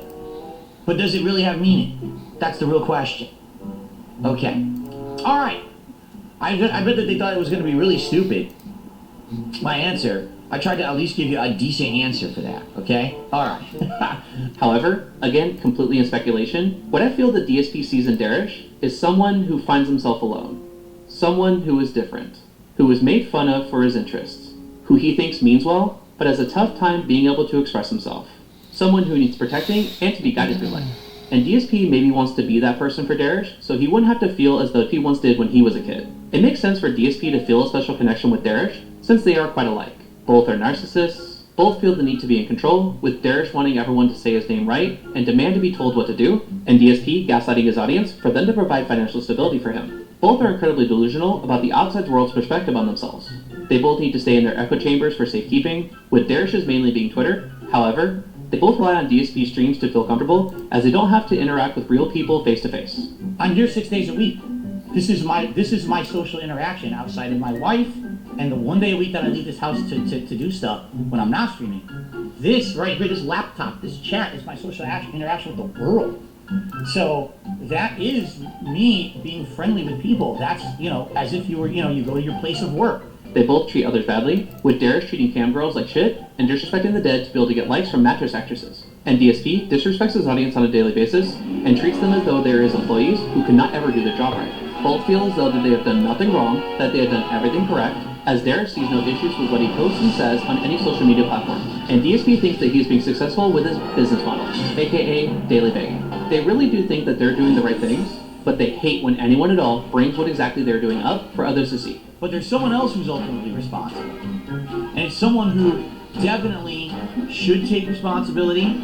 But does it really have meaning? That's the real question. Okay. All right. I bet that they thought it was going to be really stupid. My answer, I tried to at least give you a decent answer for that, okay? All right. However, again, completely in speculation, what I feel that DSP sees in Darish is someone who finds himself alone. Someone who is different. Who is made fun of for his interests. Who he thinks means well, but has a tough time being able to express himself. Someone who needs protecting and to be guided through life. And DSP maybe wants to be that person for Darish, so he wouldn't have to feel as though he once did when he was a kid. It makes sense for DSP to feel a special connection with Darish, since they are quite alike. Both are narcissists, both feel the need to be in control, with Darish wanting everyone to say his name right and demand to be told what to do, and DSP gaslighting his audience for them to provide financial stability for him. Both are incredibly delusional about the outside world's perspective on themselves. They both need to stay in their echo chambers for safekeeping, with Darish's mainly being Twitter. However, they both rely on DSP streams to feel comfortable, as they don't have to interact with real people face to face. I'm here 6 days a week. This is my social interaction outside of my wife, and the one day a week that I leave this house to do stuff when I'm not streaming. This right here, this laptop, this chat is my social interaction with the world. So that is me being friendly with people. That's, you know, as if you were, you know, you go to your place of work. They both treat others badly, with Darish treating cam girls like shit and disrespecting the dead to be able to get likes from mattress actresses. And DSP disrespects his audience on a daily basis and treats them as though they are his employees who cannot ever do their job right. Both feel as though that they have done nothing wrong, that they have done everything correct, as Darish sees no issues with what he posts and says on any social media platform. And DSP thinks that he is being successful with his business model, aka daily begging. They really do think that they're doing the right things, but they hate when anyone at all brings what exactly they're doing up for others to see. But there's someone else who's ultimately responsible. And it's someone who definitely should take responsibility,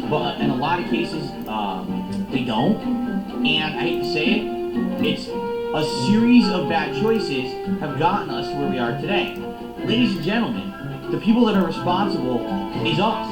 but in a lot of cases, they don't. And I hate to say it, it's a series of bad choices have gotten us to where we are today. Ladies and gentlemen, the people that are responsible is us.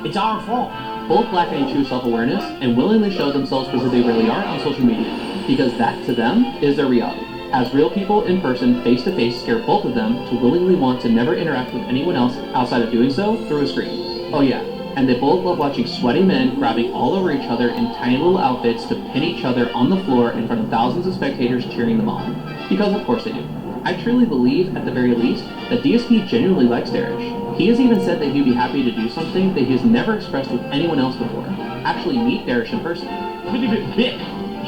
It's our fault. Both lack any true self-awareness and willingly show themselves for who they really are on social media, because that, to them, is their reality. As real people in person, face-to-face, scare both of them to willingly want to never interact with anyone else outside of doing so through a screen. Oh yeah, and they both love watching sweaty men grabbing all over each other in tiny little outfits to pin each other on the floor in front of thousands of spectators cheering them on. Because of course they do. I truly believe, at the very least, that DSP genuinely likes Darish. He has even said that he'd be happy to do something that he has never expressed with anyone else before. Actually meet Darish in person.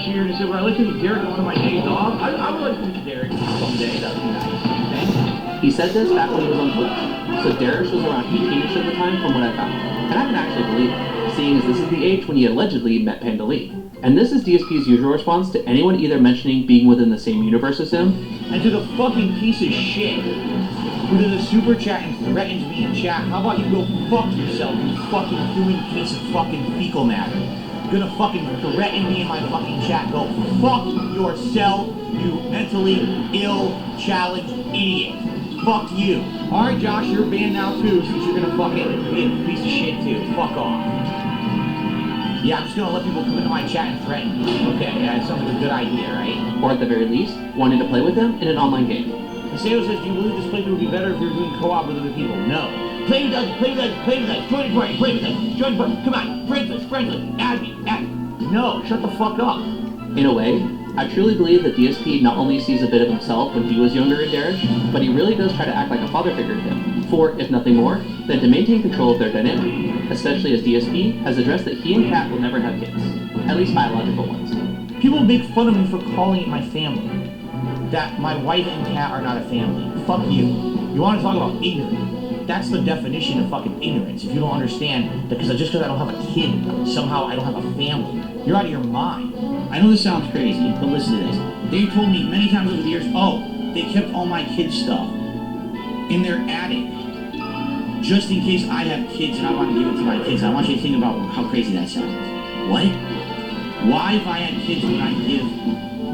here and said, well, I like to meet Derek on one of my days off. I would like to meet Derek someday. That would be nice. He said this back when he was on Twitch, so Darius was around 18ish at the time from what I found. And I can actually believe it, seeing as this is the age when he allegedly met Panda Lee. And this is DSP's usual response to anyone either mentioning being within the same universe as him. And to the fucking piece of shit who did a super chat and threatens me in chat, how about you go fuck yourself, you fucking human piece of fucking fecal matter. You're gonna fucking threaten me in my fucking chat. Go fuck yourself, you mentally ill, challenged idiot. Fuck you. Alright, Josh, you're banned now too, since you're gonna fucking be a piece of shit too. Fuck off. Yeah, I'm just gonna let people come into my chat and threaten me. Okay, yeah, it sounds like a good idea, right? Or at the very least, wanting to play with them in an online game. Maseo says, do you believe this playthrough would be better if we were doing co-op with other people? No. Play with us, play with us, play with us, join the party, play with us, join the party, come on, friends us, add me, add me. No, shut the fuck up. In a way, I truly believe that DSP not only sees a bit of himself when he was younger in Darish, but he really does try to act like a father figure to him, for, if nothing more, than to maintain control of their dynamic, especially as DSP has addressed that he and Kat will never have kids, at least biological ones. People make fun of me for calling it my family. That my wife and Kat are not a family. Fuck you. You want to talk about ignorant? That's the definition of fucking ignorance. If you don't understand that just because I don't have a kid, somehow I don't have a family. You're out of your mind. I know this sounds crazy, but listen to this. They told me many times over the years, oh, they kept all my kids' stuff in their attic just in case I have kids and I want to give it to my kids. I want you to think about how crazy that sounds. What? Why, if I had kids, would I give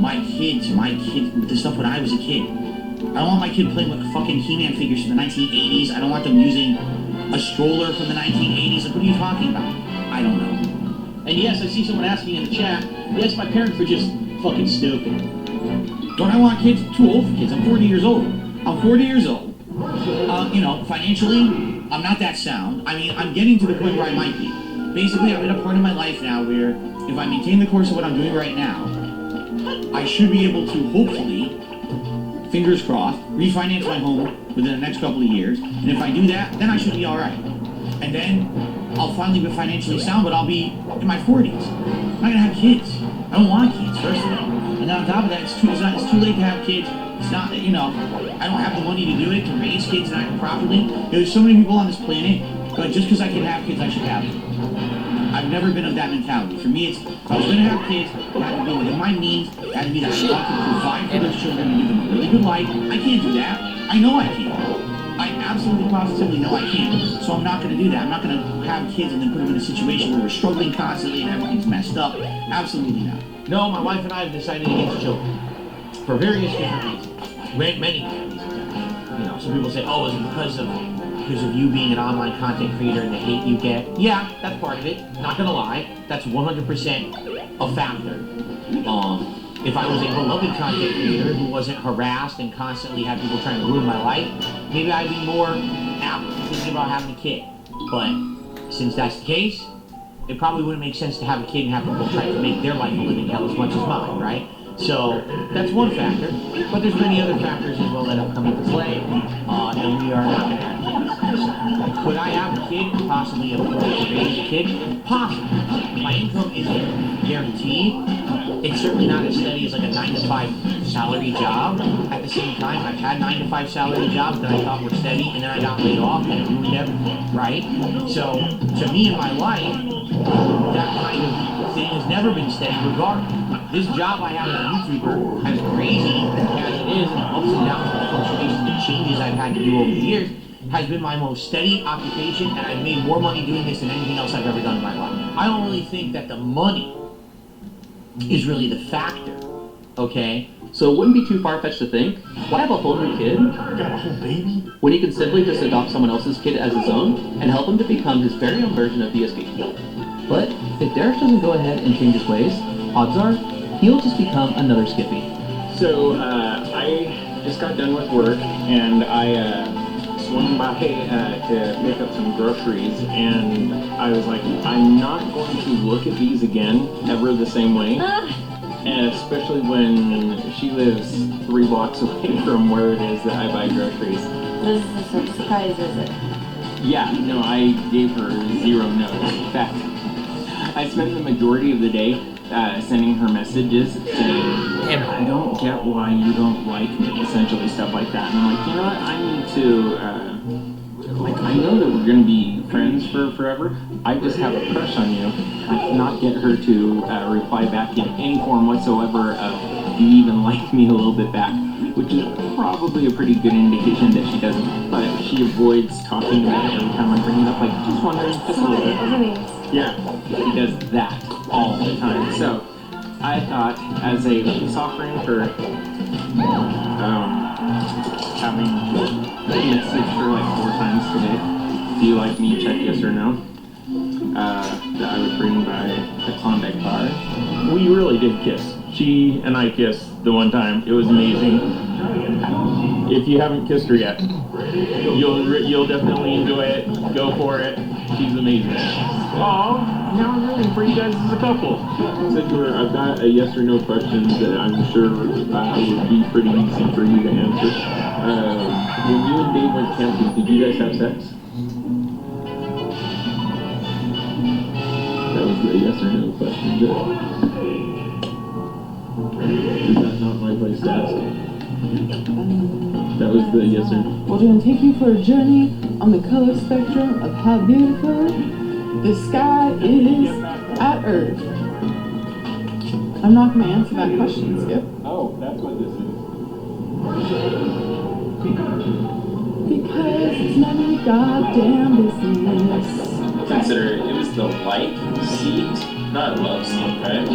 my kids the stuff when I was a kid? I don't want my kid playing with fucking He-Man figures from the 1980s. I don't want them using a stroller from the 1980s. Like, what are you talking about? I don't know. And yes, I see someone asking in the chat, yes, my parents were just fucking stupid. Don't I want kids? Too old for kids. I'm 40 years old. I'm 40 years old. You know, financially, I'm not that sound. I mean, I'm getting to the point where I might be. Basically, I'm at a point in my life now where if I maintain the course of what I'm doing right now, I should be able to, hopefully, fingers crossed, refinance my home within the next couple of years. And if I do that, then I should be all right. And then I'll finally be financially sound, but I'll be in my 40s. I'm not going to have kids. I don't want kids, first of all. And then on top of that, it's too late to have kids. It's not, you know, I don't have the money to do it, to raise kids and act properly. There's so many people on this planet, but just because I can have kids, I should have them. I've never been of that mentality. For me, it's, if I was going to have kids, it had to be within my means, it had to be that I want to provide for those children and give them a really good life. I can't do that. I know I can't. I absolutely positively know I can't. So I'm not going to do that. I'm not going to have kids and then put them in a situation where we're struggling constantly and everything's messed up. Absolutely not. No, my wife and I have decided against children. For various different reasons. Many different reasons. You know, some people say, oh, is it because of you being an online content creator and the hate you get? Yeah, that's part of it. Not gonna lie. That's 100% a factor. If I was a beloved content creator who wasn't harassed and constantly had people trying to ruin my life, maybe I'd be more apt to thinking about having a kid. But since that's the case, it probably wouldn't make sense to have a kid and have people try to make their life a living hell as much as mine, right? So that's one factor, but there's many other factors as well that have come into play, and we are not going to have kids. Could I have a kid, possibly afford to raise a kid? Possibly. My income isn't guaranteed. It's certainly not as steady as like a 9-to-5 salary job. At the same time, I've had 9-to-5 salary jobs that I thought were steady, and then I got laid off, and it ruined everything, right? So, to me in my life, that kind of thing has never been steady regardless. This job I have as a YouTuber, as crazy as it is, and the ups and downs and the fluctuations and changes I've had to do over the years, has been my most steady occupation, and I've made more money doing this than anything else I've ever done in my life. I don't really think that the money is really the factor, okay? So it wouldn't be too far-fetched to think, why have a whole new kid? Got a whole baby? When he can simply just adopt someone else's kid as his own, and help him to become his very own version of DSP. But if Darius doesn't go ahead and change his ways, odds are, he'll just become another Skippy. So, I just got done with work, and I swung by to pick up some groceries, and I was like, I'm not going to look at these again, ever the same way. And especially when she lives 3 blocks away from where it is that I buy groceries. This is a surprise, is it? Yeah, no, I gave her 0 notes. In fact, I spent the majority of the day sending her messages saying, I don't get why you don't like me, essentially stuff like that. And I'm like, you know what, I need to, like, I know that we're going to be friends for forever. I just have a crush on you. I cannot get her to reply back in any form whatsoever of you even like me a little bit back, which is probably a pretty good indication that she doesn't, but she avoids talking about it every time I bring it up, like, just wondering, just a little bit. Yeah, she does that all the time. So, I thought, as a peace offering for having messaged her like 4 times today, do you like me, check yes or no, that I would bring by a Klondike bar. We really did kiss. She and I kissed the one time. It was amazing. If you haven't kissed her yet, you'll definitely enjoy it. Go for it. She's amazing. Oh, now I'm rooting for you guys as a couple. I've got a yes or no question that I'm sure would be pretty easy for you to answer. When you and Dave went camping, did you guys have sex? That was the yes or no question. Is that not my place to ask? That was the yes or no. We're going to take you for a journey on the color spectrum of how beautiful the sky is at Earth. I'm not going to answer that question, Skip. Oh, that's what this is. Because it's none of your goddamn business. Consider it was the like seat, not love seat, right?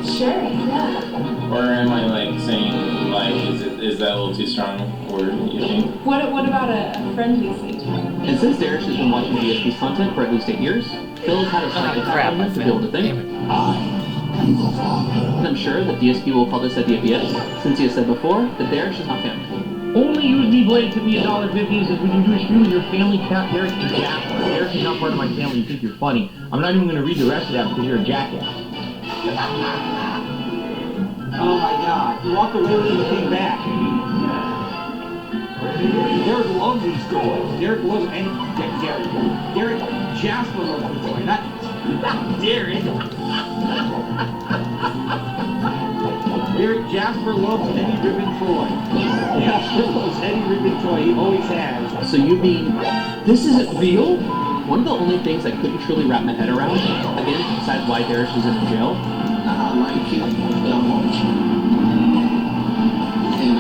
Sure, yeah. Or am I like saying like, is that a little too strong a word, you think? What about a friendly seat? And since Darish has been watching DSP's content for at least 8 years, Phil has had a slight impact on him to build a thing. And I'm sure that DSP will call this at the APS, since he has said before that Darish is not family. Only USB Blade took me $1.50 and says, when you do a stream with your family cat, Derek, you're a jackass. Derek is not part of my family, you think you're funny. I'm not even going to read the rest of that because you're a jackass. Oh my god, you walked away with him and came back. Derek loves these toys. Derek loves any Derek Jasper loves the toy, not Derek. Derek Jasper loves any ribbon toy. Jasper loves any ribbon toy, he always has. So you mean, this isn't real? One of the only things I couldn't truly wrap my head around, again, besides why Darish is in jail, I like you, but I want you. And I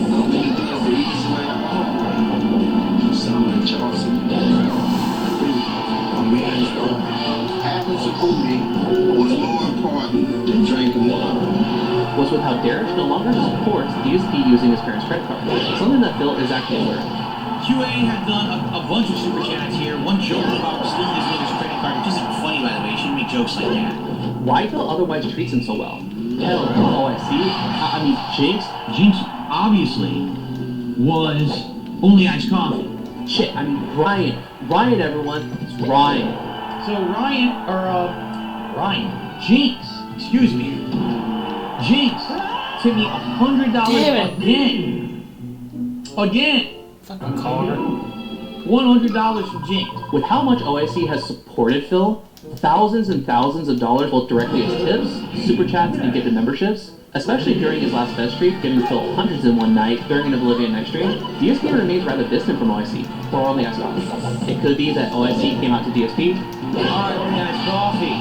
don't think it's the easy way to operate. You sound like Chelsea. I think a man's having some booty was more important than drinking water. was with how Darish no longer supports DSP using his parents' credit card, something that Phil is actually aware of. QA had done a bunch of super chats here. One joke about stealing his mother's credit card, which isn't funny, by the way. You shouldn't make jokes like that. Why Phil otherwise treats him so well? Hell, OIC? I mean, Jinx? Jinx, obviously, was only iced coffee. Shit, I mean, Ryan. Ryan, everyone. It's Ryan. So Jinx, excuse me. Jinx tipped me $100 again. Fucking call her. $100 from Jinx. With how much OIC has supported Phil, thousands and thousands of dollars both directly as tips, super chats, and gifted memberships, especially during his last best streak, giving Phil hundreds in one night during an Oblivion night stream, DSP remains rather distant from OIC, or only as coffee. It could be that OIC came out to DSP. Alright, only iced coffee.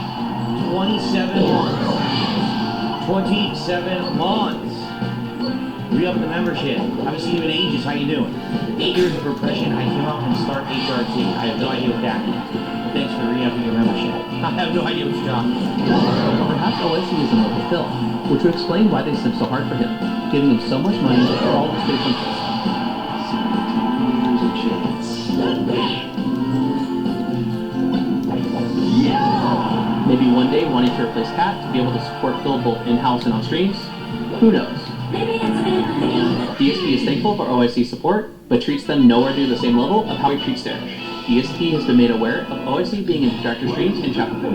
27 months. 27 months. Re-up the membership. Haven't seen you in ages. How you doing? 8 years of repression. I came out from Start HRT. I have no idea what that means. Thanks for re-upping your membership. I have no idea what you're talking about. Perhaps OIC is in love with Phil, which would explain why they simp so hard for him, giving him so much money for all his great functions. Maybe one day wanting to replace Kat to be able to support Phil both in-house and on streams? Who knows? DSP is thankful for OIC's support, but treats them nowhere near the same level of how he treats Darish. DSP has been made aware of OIC being in Detractor streams in Chapter 4.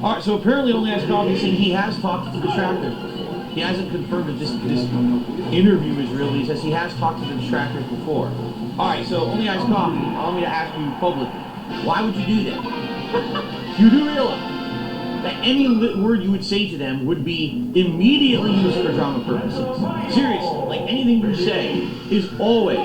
Alright, so apparently Only Iced Coffee saying he has talked to the Detractors. He hasn't confirmed that this interview is real, but he says he has talked to the Detractors before. Alright, so Only Iced Coffee, allow me to ask you publicly, why would you do that? You do realize that any word you would say to them would be immediately used for drama purposes. Seriously, like anything you say is always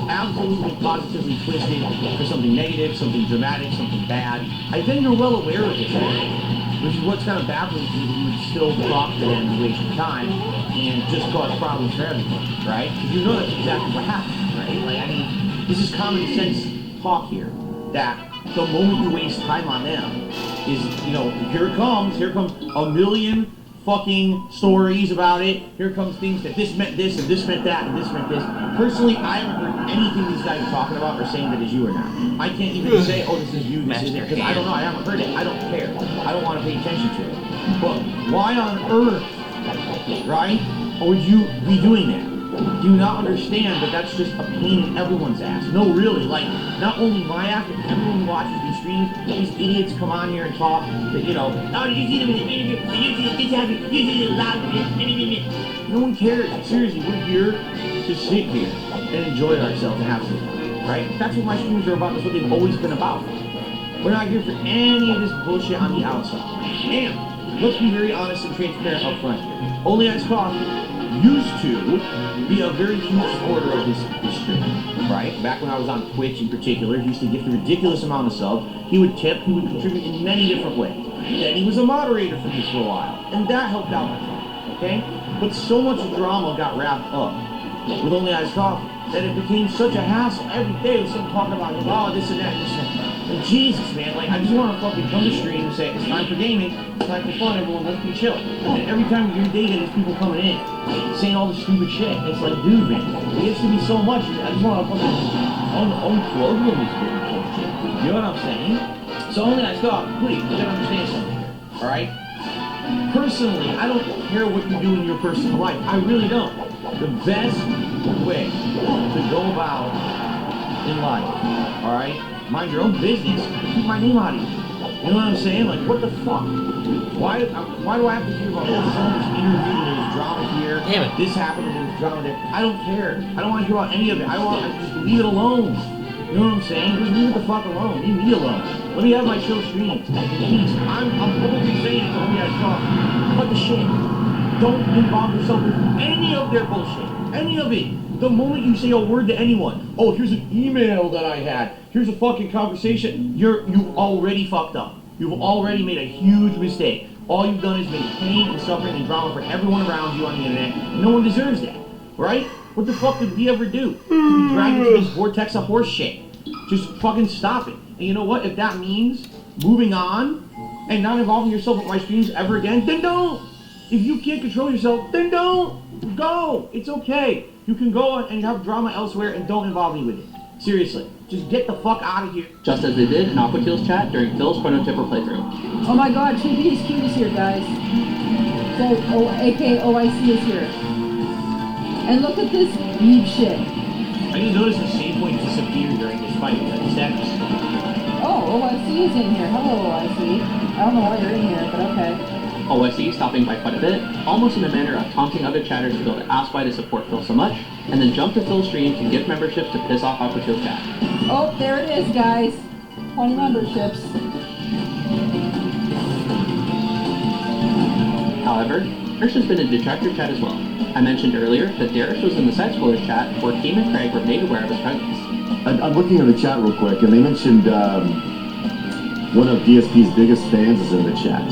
absolutely positively twisted for something negative, something dramatic, something bad. I think you're well aware of this already, which is what's kind of baffling to me, that you would still talk to them and waste your time and just cause problems for everybody, right? Because you know that's exactly what happens, right? Like, I mean, this is common sense talk here, that the moment you waste time on them is, you know, here comes a million fucking stories about it. Here comes things that this meant this, and this meant that, and this meant this. Personally, I haven't heard anything these guys are talking about or saying that is you or not. I can't even say, oh, this is you, this isn't, because I don't know, I haven't heard it, I don't care. I don't want to pay attention to it. But why on earth, right, would you be doing that? Do you not understand that that's just a pain in everyone's ass? No, really, like, not only my ass, but everyone who watches these streams, these idiots come on here and talk that, you know, oh, did you see them in the interview? Did you see this happen? You see this loud? No one cares. Seriously, we're here to sit here and enjoy ourselves and have some fun, right? That's what my streams are about. That's what they've always been about. We're not here for any of this bullshit on the outside. And let's be very honest and transparent up front here. Only Ice Coffee used to be a very huge supporter of this stream, right? Back when I was on Twitch in particular, he used to gift a ridiculous amount of subs. He would tip, he would contribute in many different ways. Then he was a moderator for me for a while, and that helped out my time, okay? But so much drama got wrapped up with Only Ice Coffee that it became such a hassle. Every day was someone talking about, oh, this and that, this and that. And Jesus, man, like, I just want to fucking come to stream and say, it's time for gaming, it's time for fun, everyone, let's be chill. And every time you're dating, there's people coming in, saying all this stupid shit. It's like, dude, man, it used to be so much. I just want to fucking unplug all this bullshit. You know what I'm saying? So Only Ice Coffee, please, you gotta understand something here, alright? Personally, I don't care what you do in your personal life. I really don't. The best way to go about in life, alright? Mind your own business, keep my name out of you. You know what I'm saying? Like, what the fuck? Why do I have to hear about so much interview and there's drama here? Damn it. This happened and there's drama there. I don't care. I don't want to hear about any of it. I want to just leave it alone. You know what I'm saying? Just leave it the fuck alone. Leave me alone. Let me have my chill streams. Please. I'm probably saying it to me. I saw. Cut the shit. Don't involve yourself with any of their bullshit. Any of it. The moment you say a word to anyone, oh, here's an email that I had, here's a fucking conversation, you've already fucked up. You've already made a huge mistake. All you've done is make pain and suffering and drama for everyone around you on the internet. No one deserves that, right? What the fuck did we ever do to be dragged into this vortex of horse shit? Just fucking stop it. And you know what? If that means moving on and not involving yourself with my streams ever again, then don't. If you can't control yourself, then don't. Go. It's okay. You can go and have drama elsewhere and don't involve me with it. Seriously. Just get the fuck out of here. Just as they did in Aquateal's chat during Phil's Chrono Tipper playthrough. Oh my god, 2BSQ is here, guys. So, aka OIC is here. And look at this weed shit. I didn't notice the save point disappeared during this fight. Is that Oh, OIC is in here. Hello, OIC. I don't know why you're in here, but okay. OIC stopping by quite a bit, almost in a manner of taunting other chatters to be able to ask why they support Phil so much, and then jump to Phil's stream to gift memberships to piss off Aquateal's chat. Oh, there it is, guys. 20 memberships. However, Darish has been in detractor chat as well. I mentioned earlier that Darish was in the Side Scrollers chat where Keem and Craig were made aware of his presence. I'm looking at the chat real quick, and they mentioned one of DSP's biggest fans is in the chat.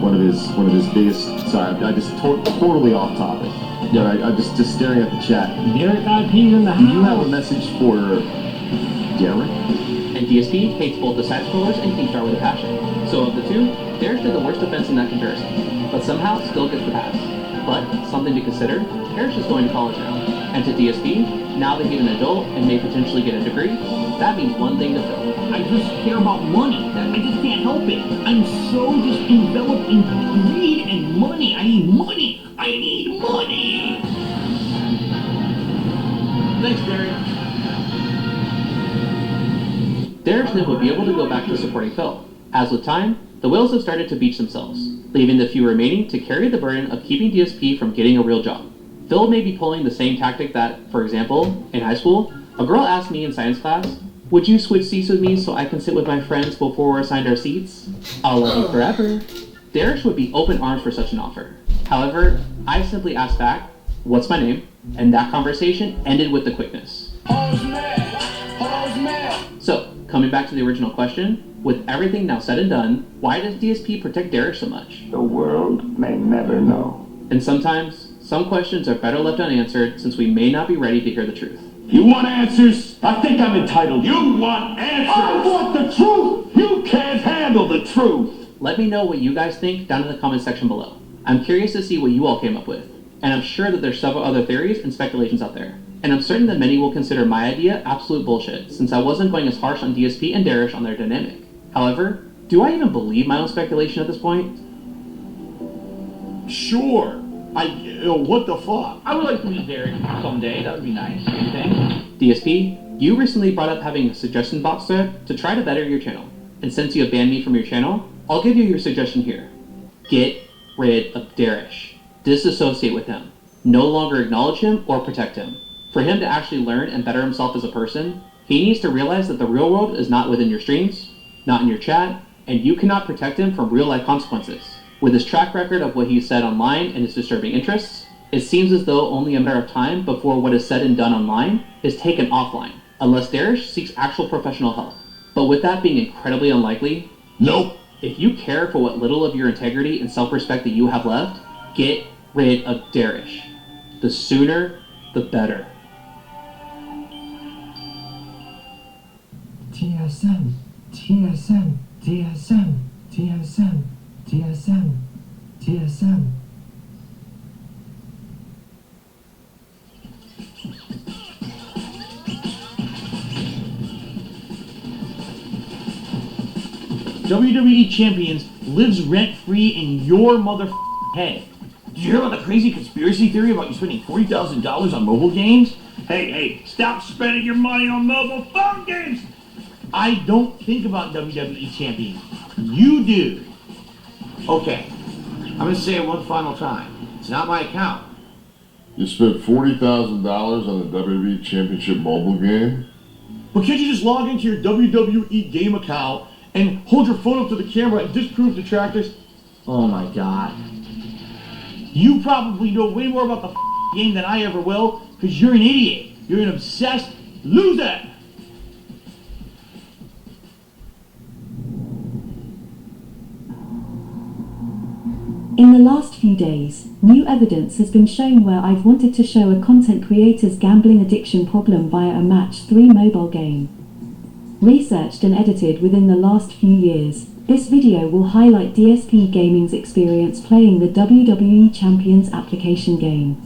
One of his biggest. Sorry, I just totally off topic. Yeah, I'm just staring at the chat. Derek IP's in the house. Do you have a message for Derek? And DSP hates both the Side Scrollers and Keemstar with a passion. So of the two, Darish did the worst offense in that comparison, but somehow still gets the pass. But something to consider: Darish is going to college now, and to DSP, now that he's an adult and may potentially get a degree, that means one thing to Phil. I just care about money. I just can't help it. I'm so just enveloped in greed and money. I need money. I need money. Thanks, Barry. Darish then would be able to go back to supporting Phil. As with time, the whales have started to beach themselves, leaving the few remaining to carry the burden of keeping DSP from getting a real job. Phil may be pulling the same tactic that, for example, in high school, a girl asked me in science class, Would you switch seats with me so I can sit with my friends before we're assigned our seats? I'll love you forever. Darish would be open armed for such an offer. However, I simply asked back, what's my name? And that conversation ended with the quickness. So, coming back to the original question, with everything now said and done, why does DSP protect Darish so much? The world may never know. And sometimes, some questions are better left unanswered since we may not be ready to hear the truth. You want answers? I think I'm entitled. You want answers? I want the truth! You can't handle the truth! Let me know what you guys think down in the comment section below. I'm curious to see what you all came up with, and I'm sure that there's several other theories and speculations out there. And I'm certain that many will consider my idea absolute bullshit, since I wasn't going as harsh on DSP and Darish on their dynamic. However, do I even believe my own speculation at this point? Sure. What the fuck? I would like to meet Derek someday. That would be nice. What do you think? DSP, you recently brought up having a suggestion box thread to try to better your channel. And since you have banned me from your channel, I'll give you your suggestion here. Get rid of Darish. Disassociate with him. No longer acknowledge him or protect him. For him to actually learn and better himself as a person, he needs to realize that the real world is not within your streams, not in your chat, and you cannot protect him from real life consequences. With his track record of what he said online and his disturbing interests, it seems as though only a matter of time before what is said and done online is taken offline, unless Darish seeks actual professional help. But with that being incredibly unlikely, nope. If you care for what little of your integrity and self-respect that you have left, get rid of Darish. The sooner, the better. TSM, TSM, TSM, TSM, TSM, TSM. WWE Champions lives rent-free in your motherfucking head. Did you hear about the crazy conspiracy theory about you spending $40,000 on mobile games? Hey, stop spending your money on mobile phone games! I don't think about WWE Champions. You do. Okay, I'm gonna say it one final time. It's not my account. You spent $40,000 on a WWE Championship mobile game? But can't you just log into your WWE game account and hold your phone up to the camera and disprove detractors? Oh my god. You probably know way more about the game than I ever will, because you're an idiot. You're an obsessed loser! In the last few days, new evidence has been shown where I've wanted to show a content creator's gambling addiction problem via a Match 3 mobile game. Researched and edited within the last few years, this video will highlight DSP Gaming's experience playing the WWE Champions application game.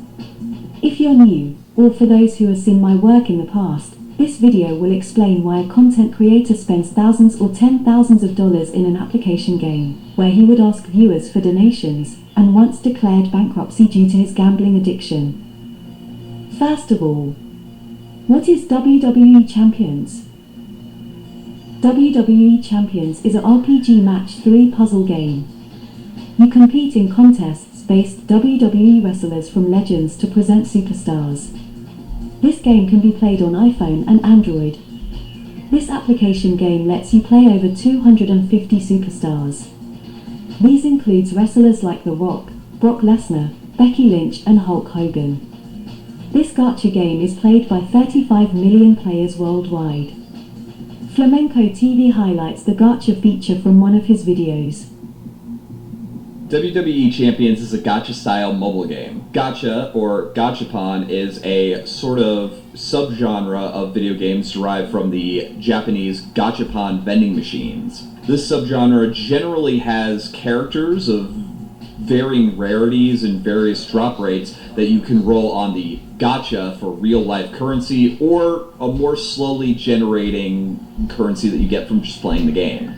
If you're new, or for those who have seen my work in the past, this video will explain why a content creator spends thousands or $10,000s of dollars in an application game, where he would ask viewers for donations, and once declared bankruptcy due to his gambling addiction. First of all, what is WWE Champions? WWE Champions is a RPG Match 3 puzzle game. You compete in contests-based WWE wrestlers from legends to present superstars. This game can be played on iPhone and Android. This application game lets you play over 250 superstars. These includes wrestlers like The Rock, Brock Lesnar, Becky Lynch and Hulk Hogan. This gacha game is played by 35 million players worldwide. Flamenco TV highlights the gacha feature from one of his videos. WWE Champions is a gacha-style mobile game. Gacha, or gachapon, is a sort of subgenre of video games derived from the Japanese gachapon vending machines. This subgenre generally has characters of varying rarities and various drop rates that you can roll on the gacha for real-life currency, or a more slowly generating currency that you get from just playing the game.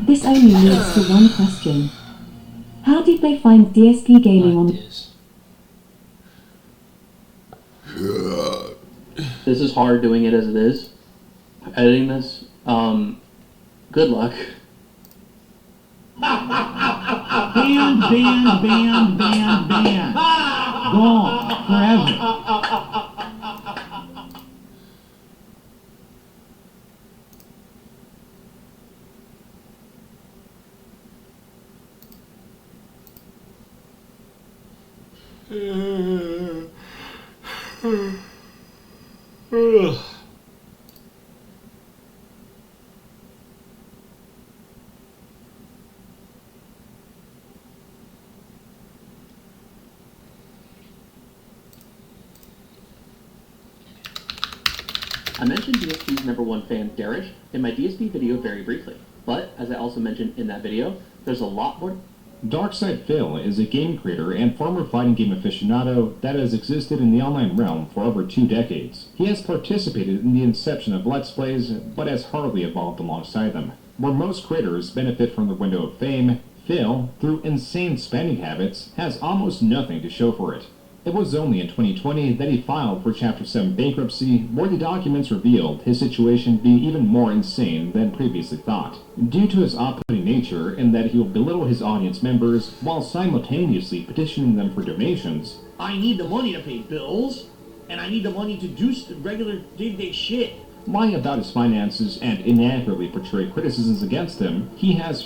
This only leads to one question. How did they find DSP Gaming on... This is hard doing it as it is. Editing this. Good luck. Banned. Gone. Forever. I mentioned DSP's #1 fan, Darish, in my DSP video very briefly, but as I also mentioned in that video, there's a lot more. Darkside Phil is a game creator and former fighting game aficionado that has existed in the online realm for over 2 decades. He has participated in the inception of Let's Plays, but has hardly evolved alongside them. Where most creators benefit from the window of fame, Phil, through insane spending habits, has almost nothing to show for it. It was only in 2020 that he filed for Chapter 7 bankruptcy, where the documents revealed his situation being even more insane than previously thought. Due to his off-putting nature in that he will belittle his audience members while simultaneously petitioning them for donations. I need the money to pay bills, and I need the money to do regular day-to-day shit. Lying about his finances and inaccurately portray criticisms against him, he has